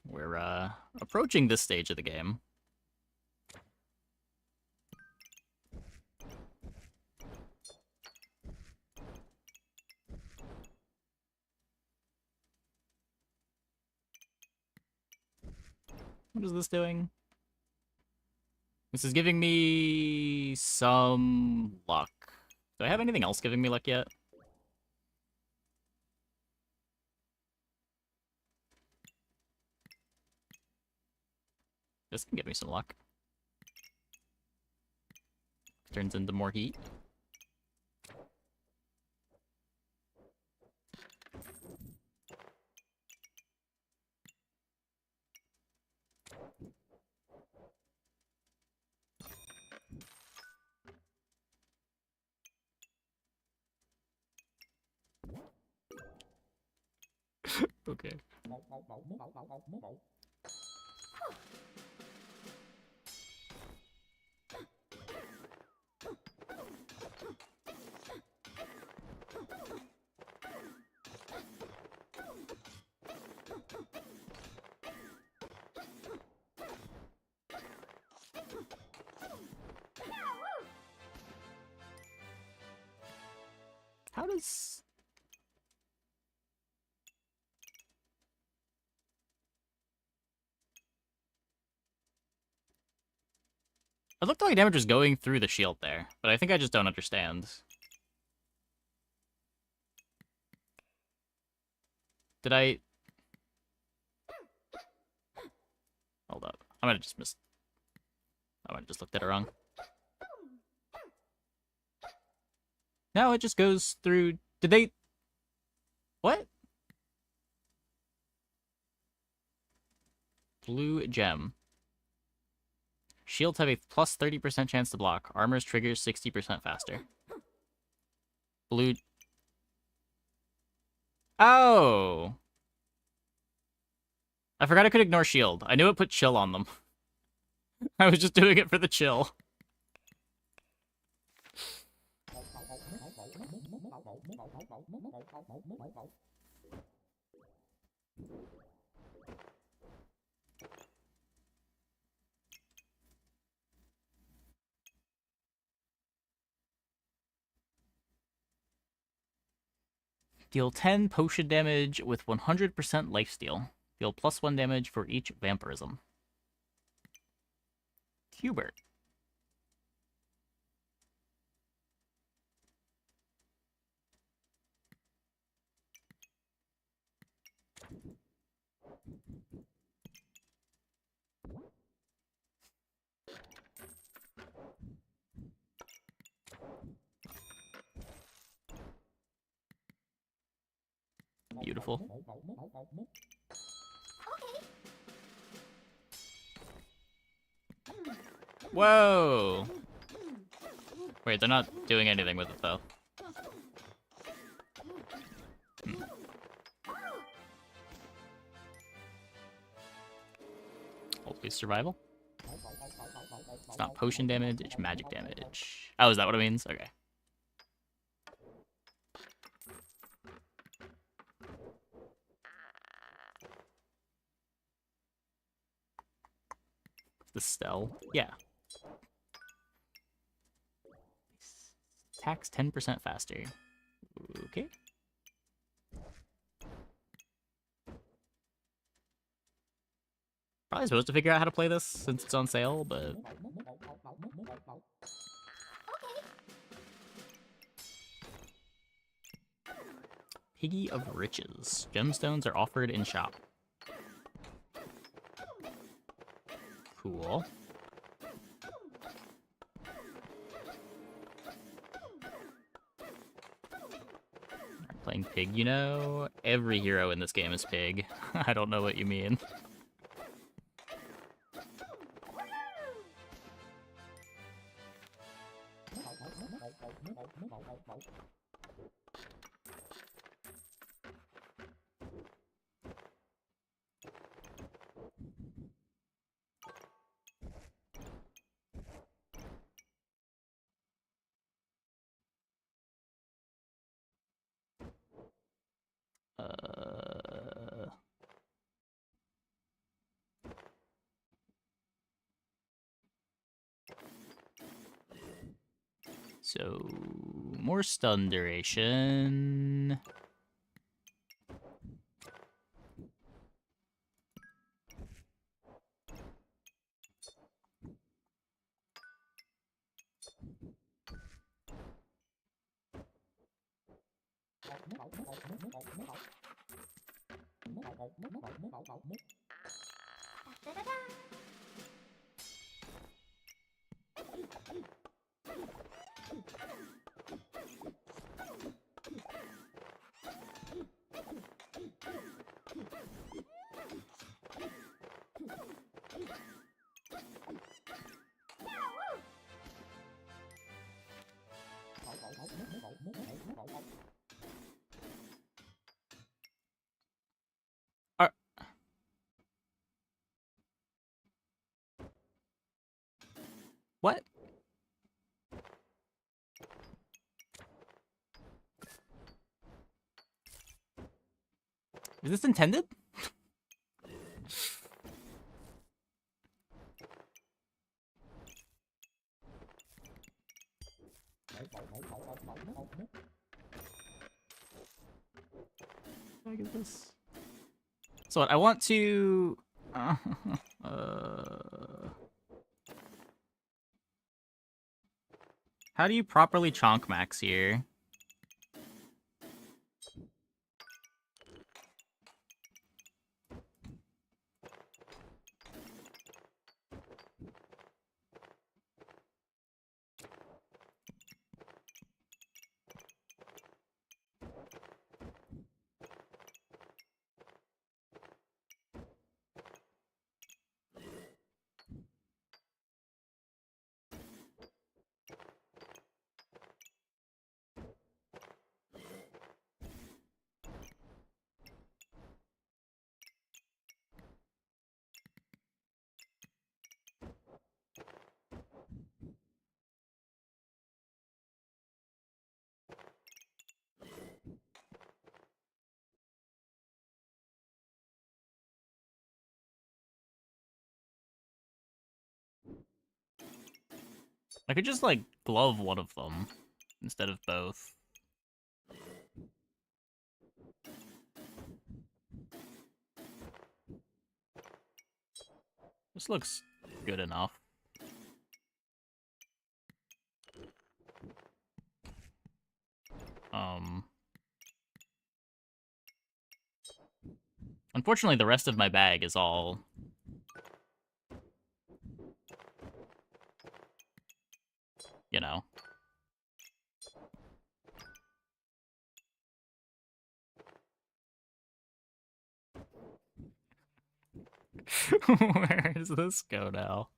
Speaker 1: We're, approaching this stage of the game. What is this doing? This is giving me some luck. Do I have anything else giving me luck yet? This can give me some luck. Turns into more heat. Okay. How does... It looked like damage was going through the shield there, but I think I just don't understand. Did I... Hold up. I might have just missed... I might have just looked at it wrong. No, it just goes through... Did they... What? Blue gem. Shields have a plus 30% chance to block. Armor's triggers 60% faster. Blue... Oh! I forgot I could ignore shield. I knew it put chill on them. I was just doing it for the chill. Deal 10 potion damage with 100% lifesteal. Deal +1 damage for each vampirism. Hubert. Beautiful. Whoa! Wait, they're not doing anything with it, though. Always survival. It's not potion damage, it's magic damage. Oh, is that what it means? Okay. The Stell? Yeah. Attacks 10% faster. Okay. Probably supposed to figure out how to play this since it's on sale, but... Piggy of Riches. Gemstones are offered in shop. Cool. Playing Pig, you know? Every hero in this game is Pig. I don't know what you mean. So, more stun duration. What? Is this intended? What is this? So what, I want to... How do you properly chonk max here? I could just, like, glove one of them instead of both. This looks good enough. Unfortunately, the rest of my bag is all... you know. Where does this go now?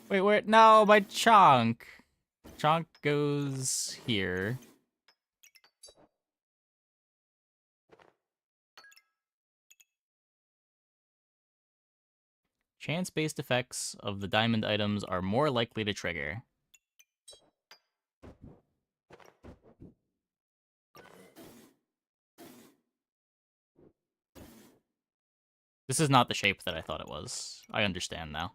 Speaker 1: Wait, where? No, my chunk. Chunk goes here. Chance-based effects of the diamond items are more likely to trigger. This is not the shape that I thought it was. I understand now.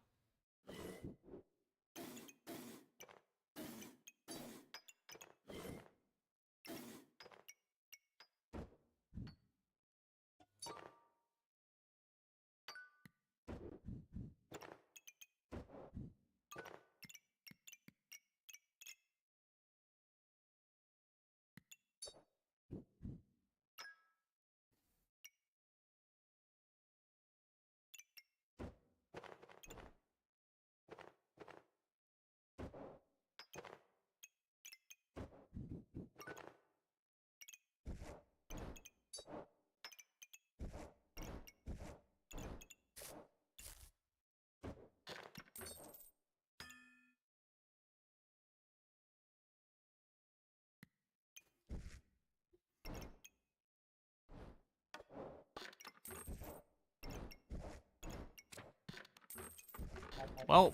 Speaker 1: Well,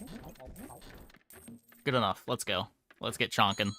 Speaker 1: good enough. Let's go. Let's get chonking.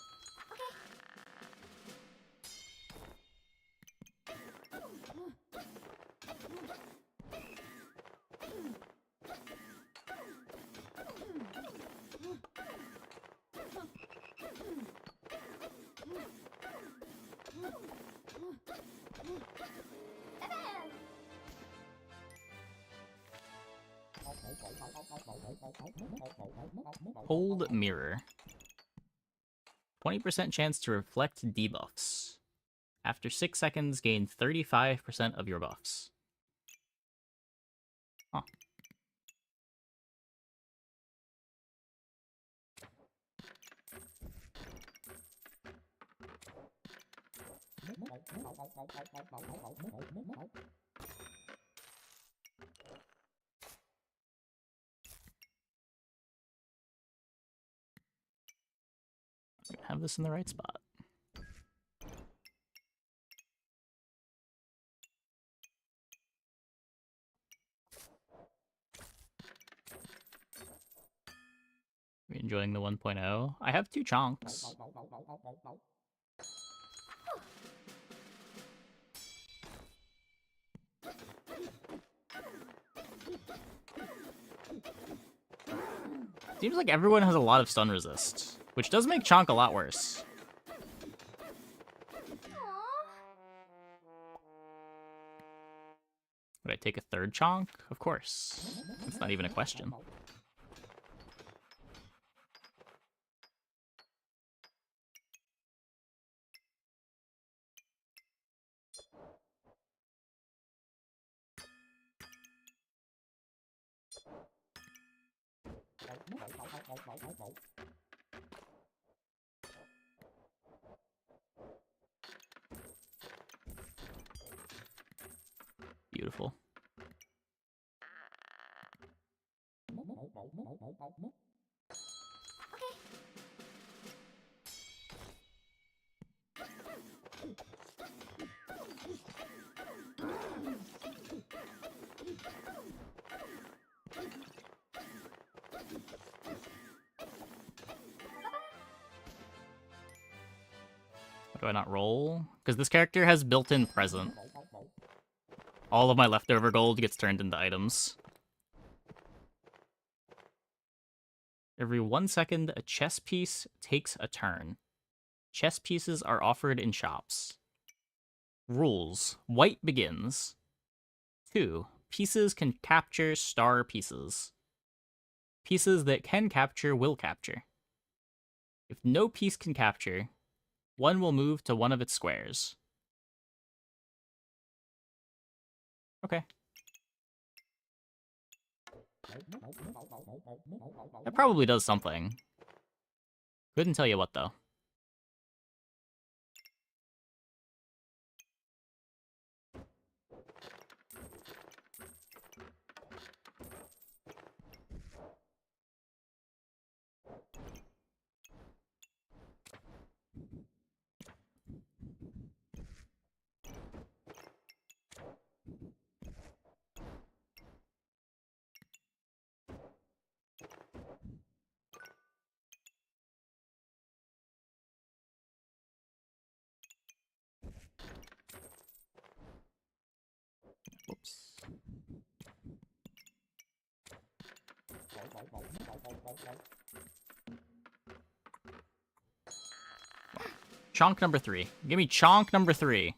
Speaker 1: Hold mirror. 20% chance to reflect debuffs. After 6 seconds, gain 35% of your buffs. Huh. Have this in the right spot. Are you enjoying the 1.0? I have 2 chonks. Seems like everyone has a lot of stun resist, which does make chonk a lot worse. Would I take a 3rd chonk? Of course. It's not even a question. Beautiful. Do I not roll? Because this character has built-in present. All of my leftover gold gets turned into items. Every 1 second, a chess piece takes a turn. Chess pieces are offered in shops. Rules. White begins. 2. Pieces can capture star pieces. Pieces that can capture will capture. If no piece can capture, one will move to one of its squares. Okay. That probably does something. Couldn't tell you what, though. Whoops. Chonk number 3. Give me chonk number 3.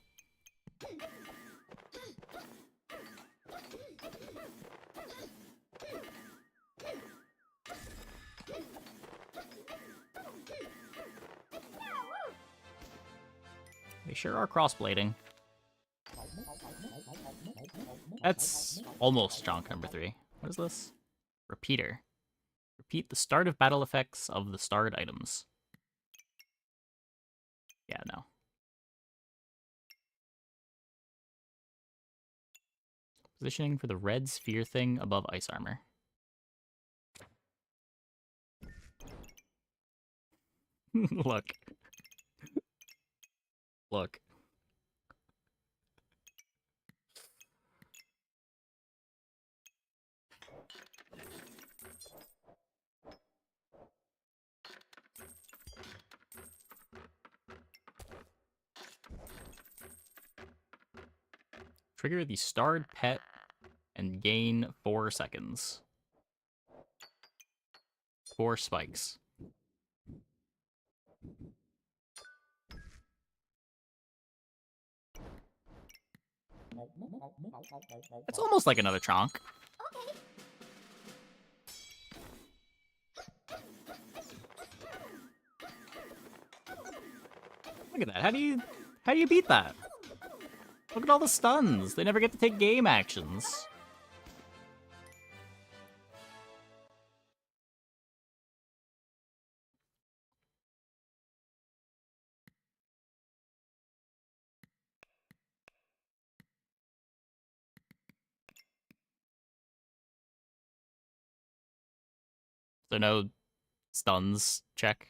Speaker 1: They sure are crossblading. That's almost chonk number 3. What is this? Repeater. Repeat the start of battle effects of the starred items. Yeah, no. Positioning for the red sphere thing above ice armor. Look. Look. Trigger the starred pet and gain 4 seconds. 4 spikes. It's almost like another chonk. Look at that. How do you beat that? Look at all the stuns. They never get to take game actions. So no stuns check.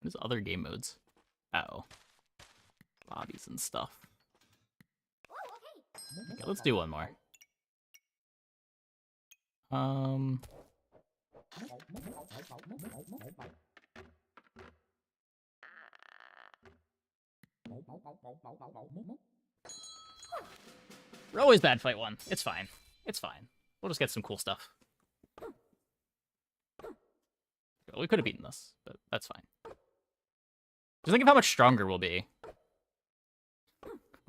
Speaker 1: There's other game modes. Oh. Lobbies and stuff. Okay, let's do one more. We're always bad fight 1. It's fine. It's fine. We'll just get some cool stuff. We could have beaten this, but that's fine. Just think of how much stronger we'll be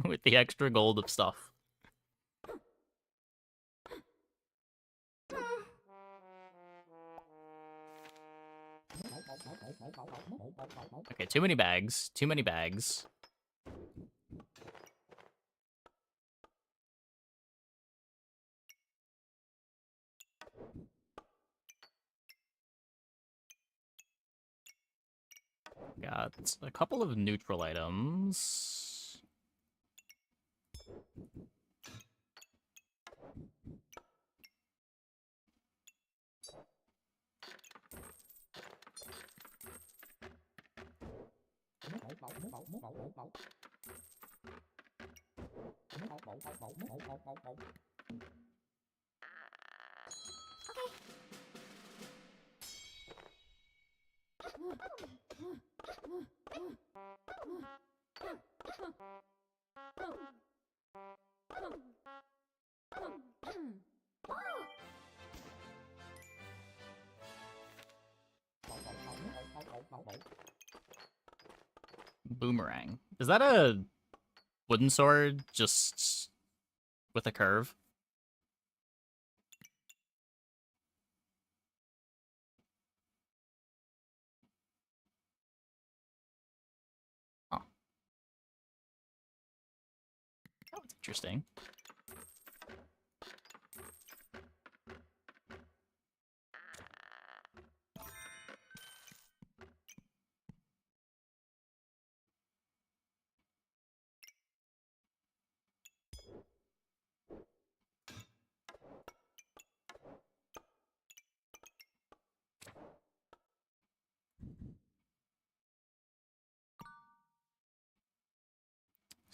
Speaker 1: with the extra gold of stuff. Okay, too many bags. Too many bags. Got a couple of neutral items. Boomerang. Is that a wooden sword just with a curve? Oh. That was interesting.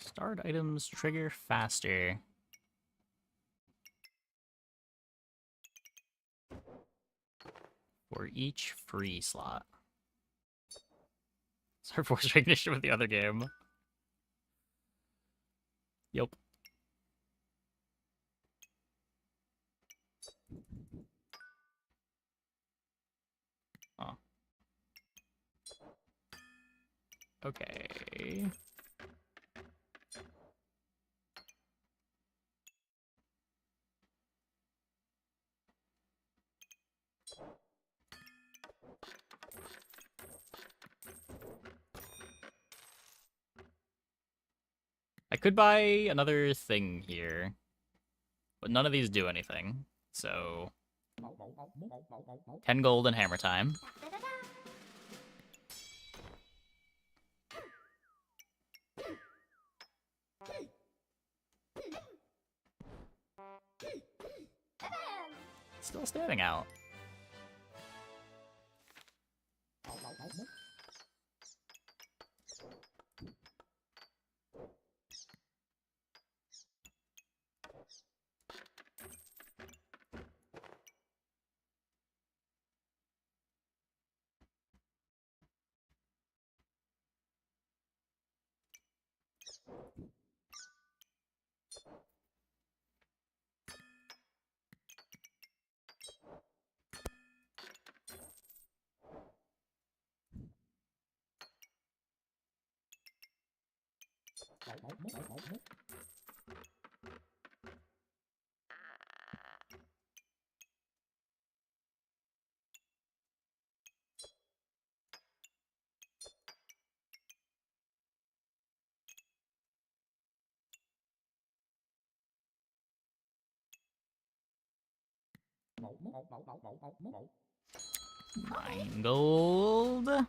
Speaker 1: Starred items trigger faster. For each free slot. Start force recognition with the other game. Yep. Oh. Okay. I could buy another thing here, but none of these do anything. So 10 gold and hammer time. Still standing out. 9 gold. God,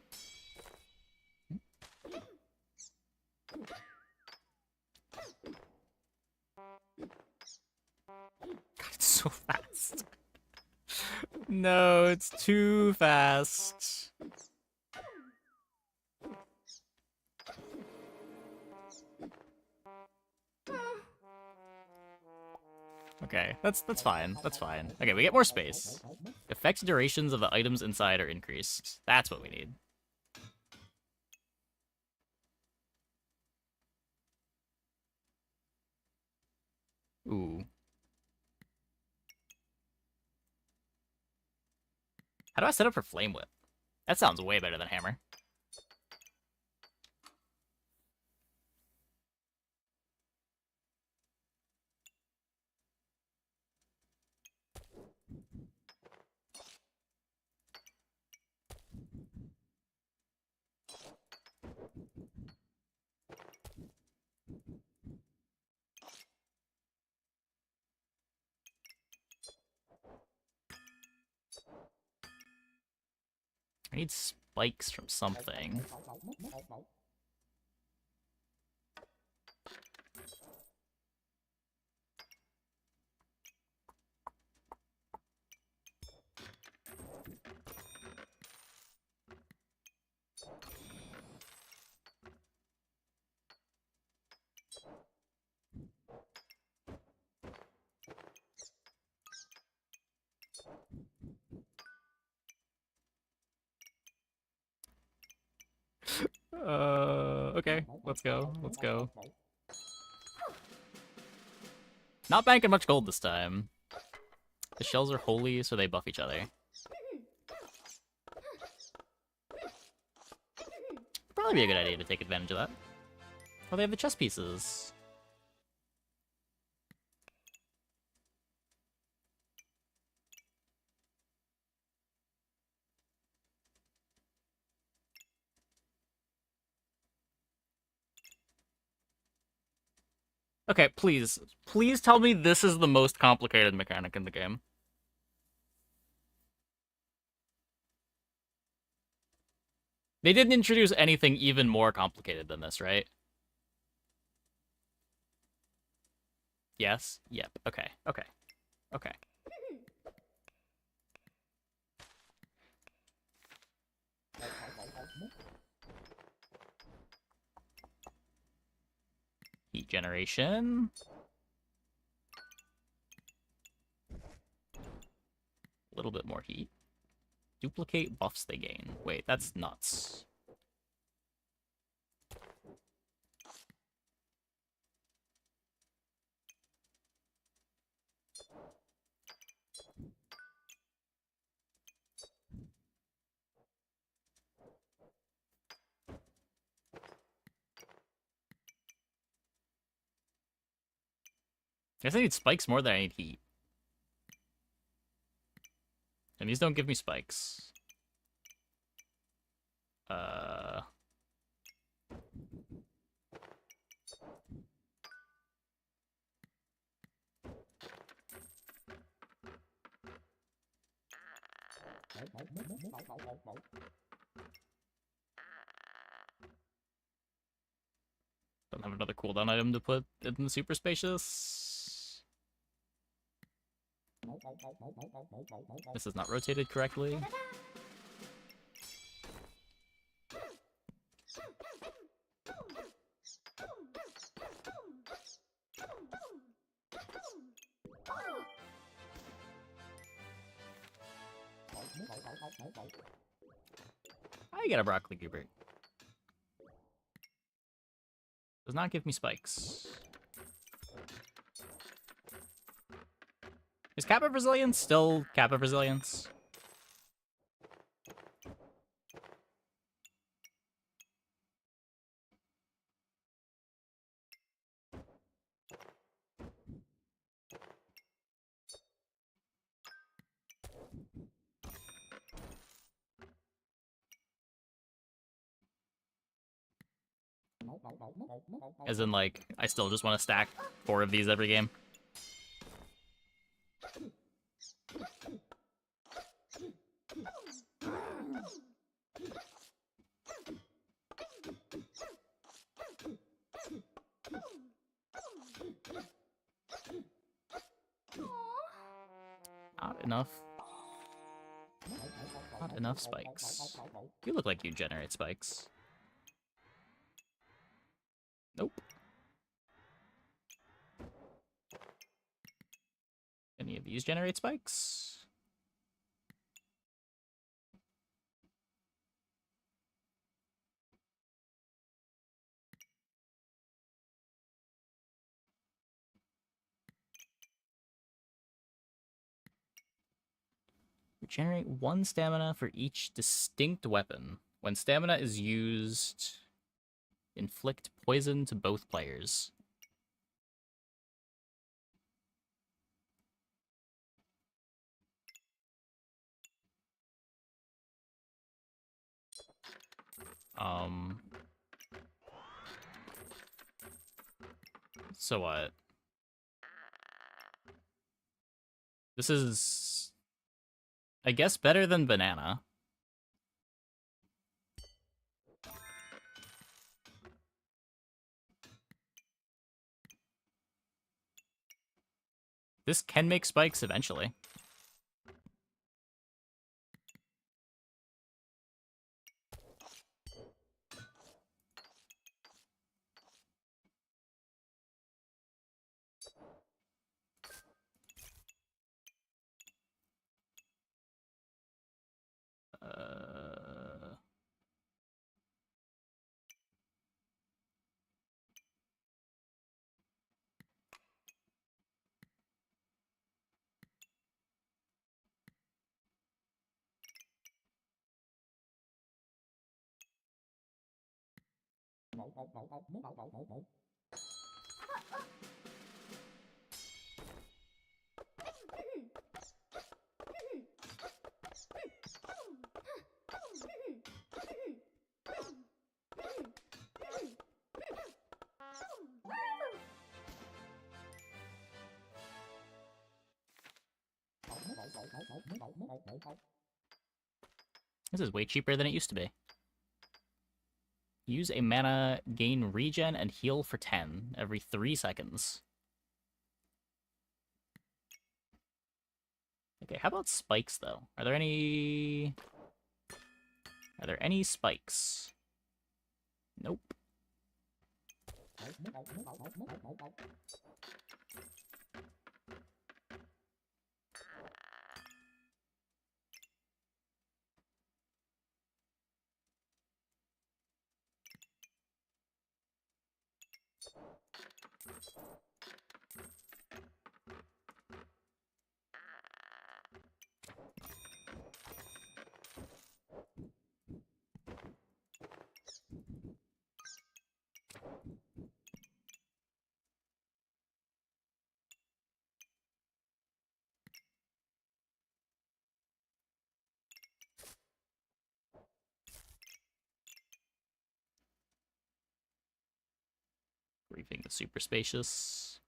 Speaker 1: it's so fast. No, it's too fast. Okay, that's fine. That's fine. Okay, we get more space. Effect durations of the items inside are increased. That's what we need. Ooh. How do I set up for Flame Whip? That sounds way better than Hammer. I need spikes from something. Okay, let's go. Let's go. Not banking much gold this time. The shells are holy, so they buff each other. Probably be a good idea to take advantage of that. Oh, they have the chess pieces. Okay, please. Please tell me this is the most complicated mechanic in the game. They didn't introduce anything even more complicated than this, right? Yes? Yep. Okay. Okay. Okay. Heat generation. A little bit more heat. Duplicate buffs they gain. Wait, that's nuts. I guess I need spikes more than I need heat. And these don't give me spikes. Don't have another cooldown item to put in the super spacious. This is not rotated correctly. I get a broccoli goober. Does not give me spikes. Is Kappa Resilience still Kappa Resilience? As in, like, I still just want to stack 4 of these every game. Not enough. Not enough spikes. You look like you generate spikes. Nope. Any of these generate spikes? Generate 1 stamina for each distinct weapon. When stamina is used, inflict poison to both players. So what? This is, I guess, better than banana. This can make spikes eventually. This is way cheaper than it used to be. Use a mana, gain regen, and heal for 10 every 3 seconds. Okay, how about spikes, though? Are there any spikes? Nope. Briefing the super spacious.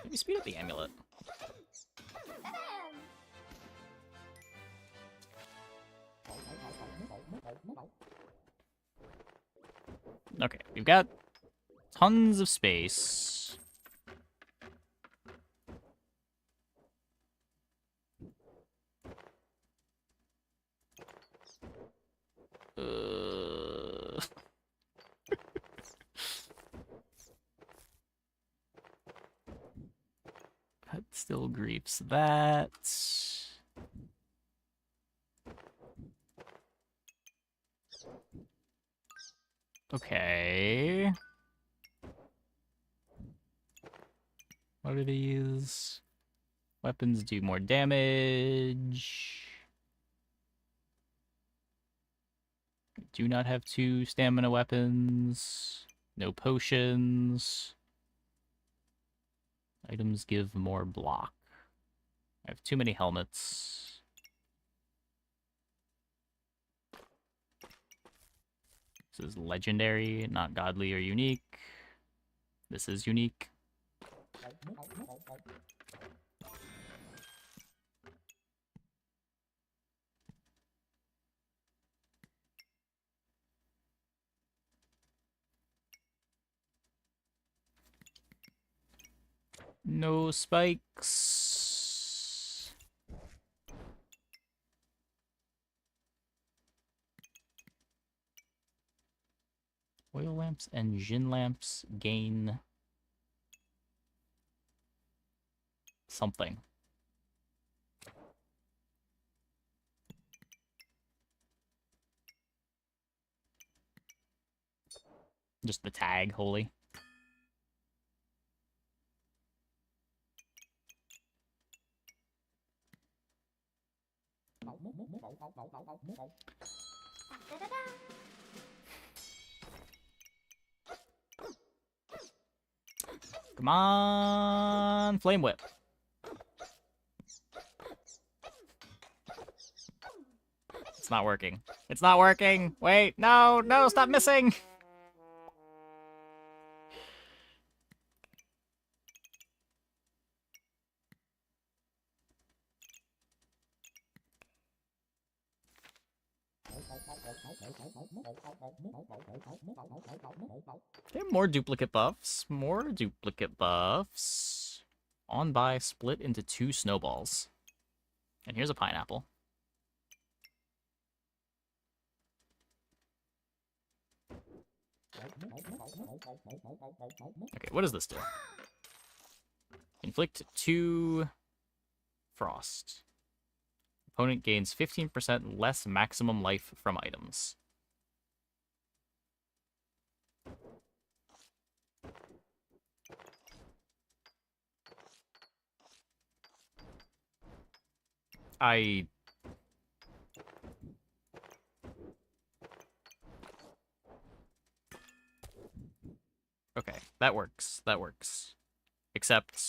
Speaker 1: Maybe speed up the amulet. Okay, we've got tons of space. That still griefs that. Okay. What are these? Weapons do more damage. Do not have 2 stamina weapons. No potions. Items give more block. I have too many helmets. This is legendary, not godly or unique. This is unique. No spikes. Oil lamps and Jin lamps gain something. Just the tag, holy. Come on, Flame Whip. It's not working. It's not working. Wait, no, no, stop missing. Okay, more duplicate buffs. More duplicate buffs. On by split into 2 snowballs. And here's a pineapple. Okay, what does this do? Inflict 2 frost. Opponent gains 15% less maximum life from items. Okay, that works. That works. Except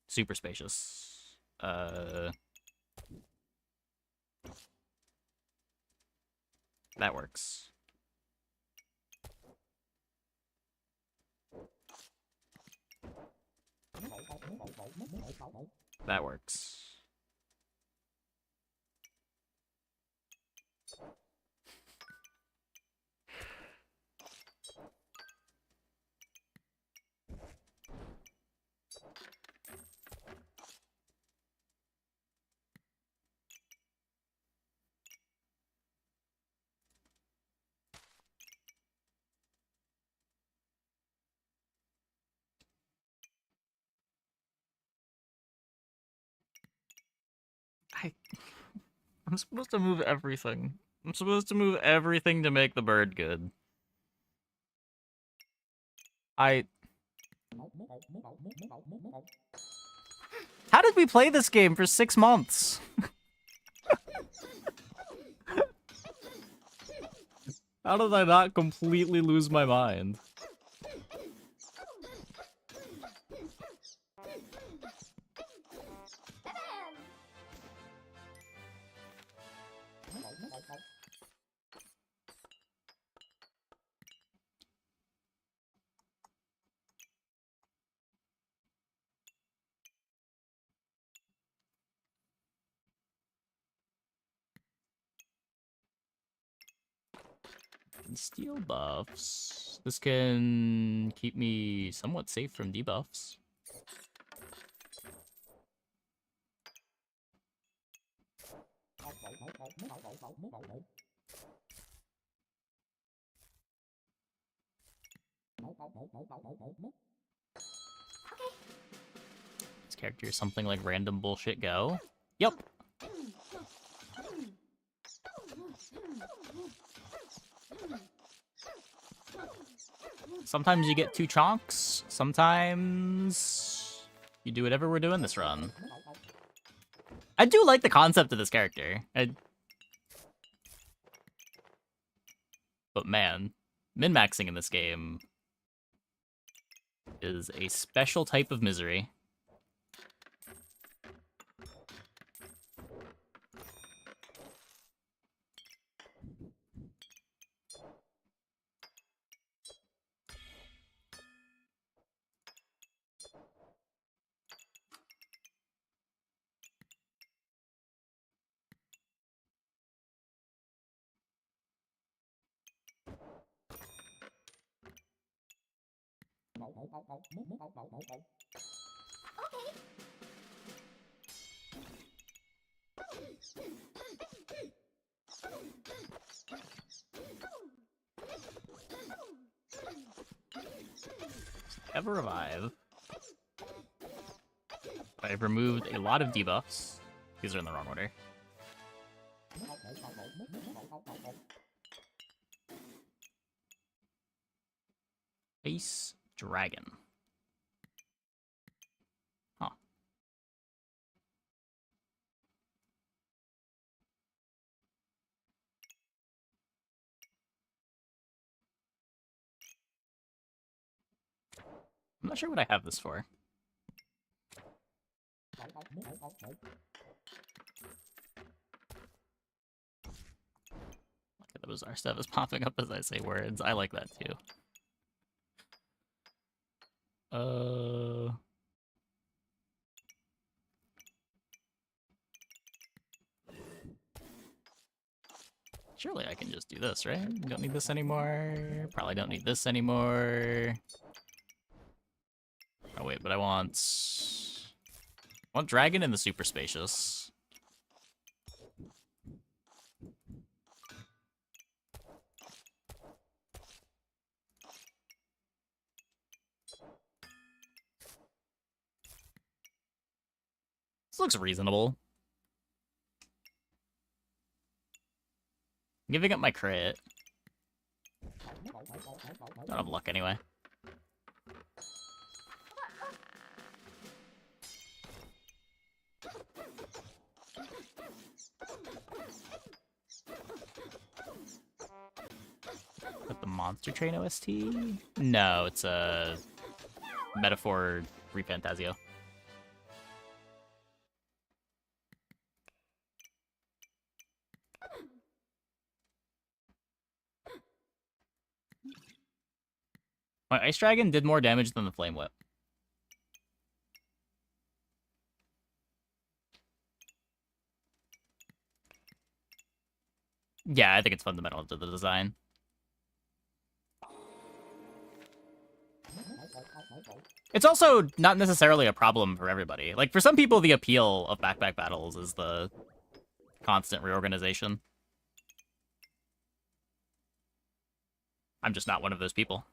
Speaker 1: super spacious. That works. That works. I'm supposed to move everything. I'm supposed to move everything to make the bird good. How did we play this game for 6 months? How did I not completely lose my mind? Steel buffs. This can keep me somewhat safe from debuffs. This character is something like random bullshit go. Yep. Sometimes you get 2 chonks. Sometimes you do whatever we're doing this run. I do like the concept of this character. But man, min-maxing in this game is a special type of misery. Ever revive. I've removed a lot of debuffs. These are in the wrong order. Ace Dragon. Huh. I'm not sure what I have this for. The bizarre stuff is popping up as I say words. I like that too. Surely I can just do this, right? Don't need this anymore. Probably don't need this anymore. Oh wait, but I want dragon in the super spacious. This looks reasonable. I'm giving up my crit. Don't have luck anyway. With the Monster Train OST? No, it's a Metaphor Refantasio. My Ice Dragon did more damage than the Flame Whip. Yeah, I think it's fundamental to the design. It's also not necessarily a problem for everybody. Like, for some people, the appeal of back-back battles is the constant reorganization. I'm just not one of those people.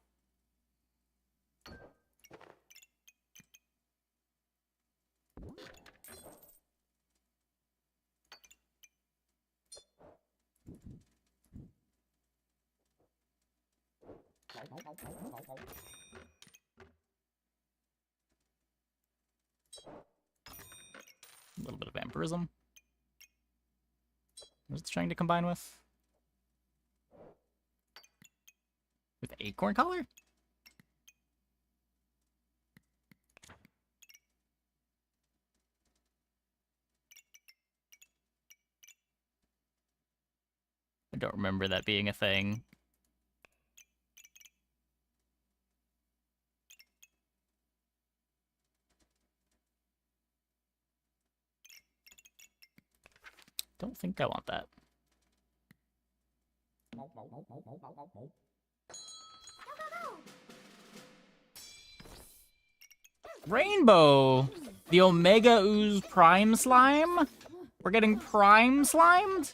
Speaker 1: A little bit of vampirism. What's it trying to combine with? With Acorn Collar? I don't remember that being a thing. Don't think I want that. Rainbow! The Omega Ooze Prime Slime? We're getting Prime Slimed?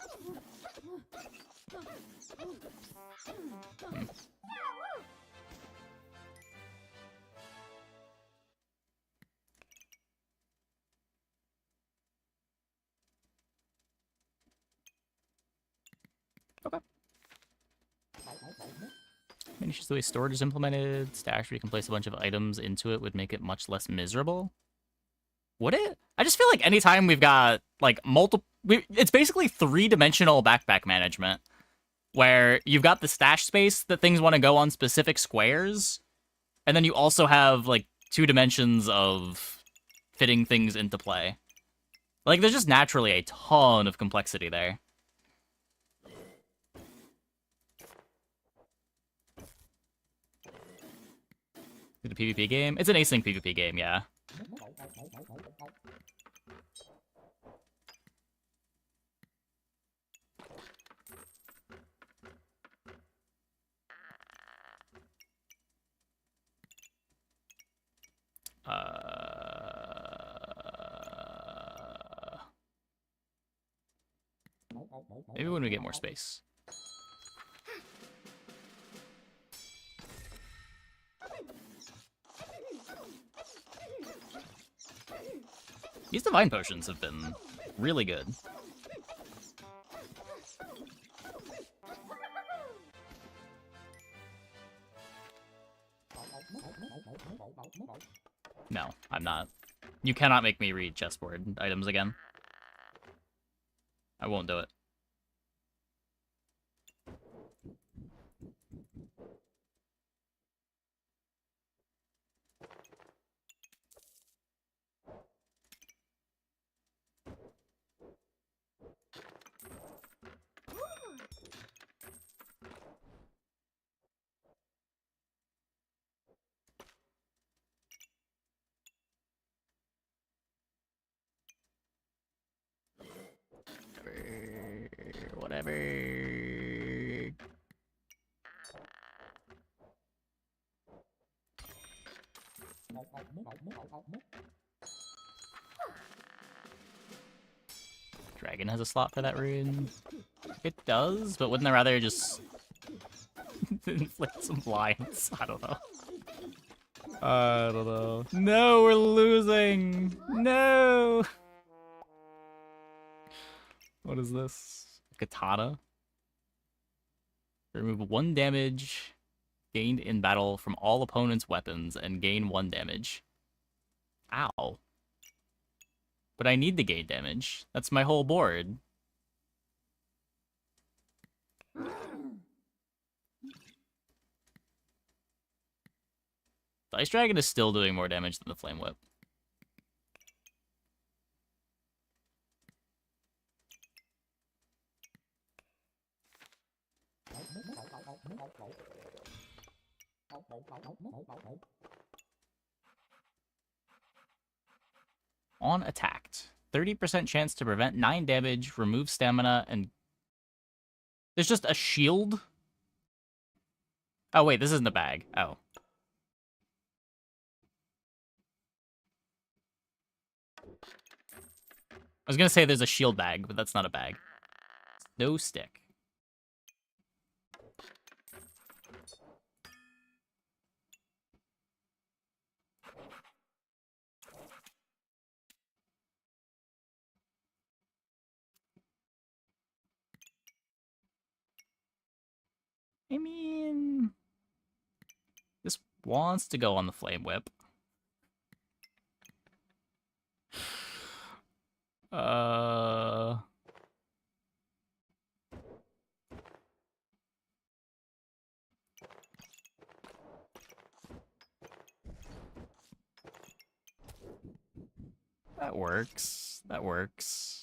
Speaker 1: Okay. Finishes the way storage is implemented. Stash where you can place a bunch of items into it would make it much less miserable. Would it? I just feel like anytime we've got, like, multiple... It's basically three-dimensional backpack management. where you've got the stash space that things want to go on specific squares, and then you also have, like, 2 dimensions of fitting things into play. Like, there's just naturally a ton of complexity there. The PvP game? It's an async PvP game, yeah. Maybe when we get more space. These divine potions have been really good. No, I'm not. You cannot make me read chessboard items again. I won't do it. Whatever. Dragon has a slot for that rune. It does, but wouldn't I rather just inflict some blinds? I don't know. I don't know. No, we're losing! No! What is this? Katana? Remove 1 damage gained in battle from all opponents' weapons and gain 1 damage. Ow. But I need to gain damage. That's my whole board. The Ice Dragon is still doing more damage than the Flame Whip. On attacked. 30% chance to prevent 9 damage, remove stamina, and... There's just a shield? Oh, wait, this isn't a bag. Oh. I was gonna say there's a shield bag, but that's not a bag. No stick. I mean... This wants to go on the Flame Whip. That works. That works.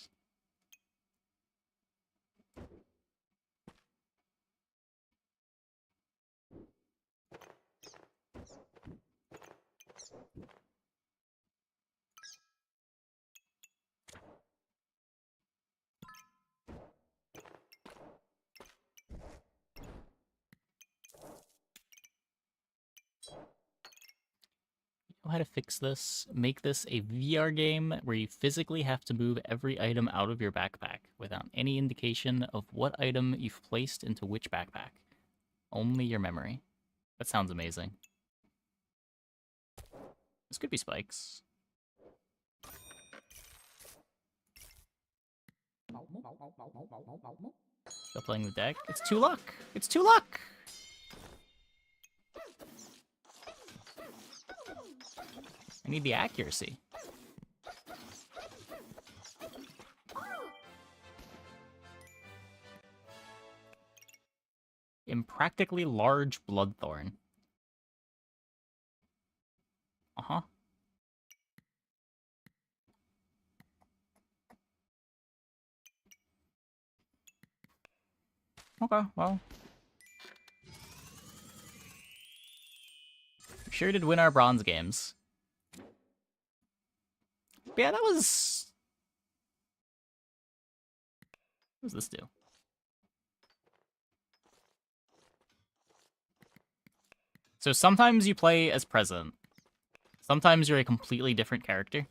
Speaker 1: Know how to fix this? Make this a VR game where you physically have to move every item out of your backpack without any indication of what item you've placed into which backpack. Only your memory. That sounds amazing. This could be spikes. Still playing the deck? It's 2 luck! It's 2 luck! I need the accuracy. Impractically large bloodthorn. Uh-huh. Okay, well. We sure did win our bronze games. But yeah, that was... What does this do? So sometimes you play as Present. Sometimes you're a completely different character.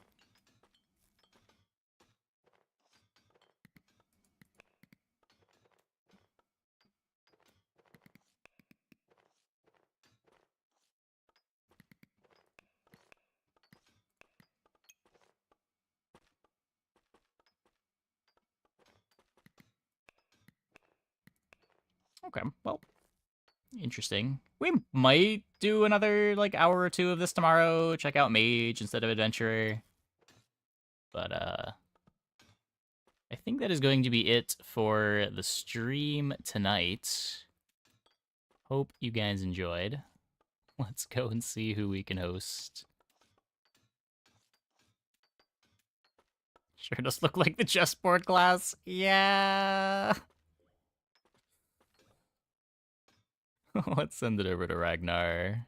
Speaker 1: Okay, well, interesting. We might do another, like, hour or two of this tomorrow. Check out Mage instead of Adventurer. But, I think that is going to be it for the stream tonight. Hope you guys enjoyed. Let's go and see who we can host. Sure does look like the chessboard class. Yeah. Let's send it over to Ragnar.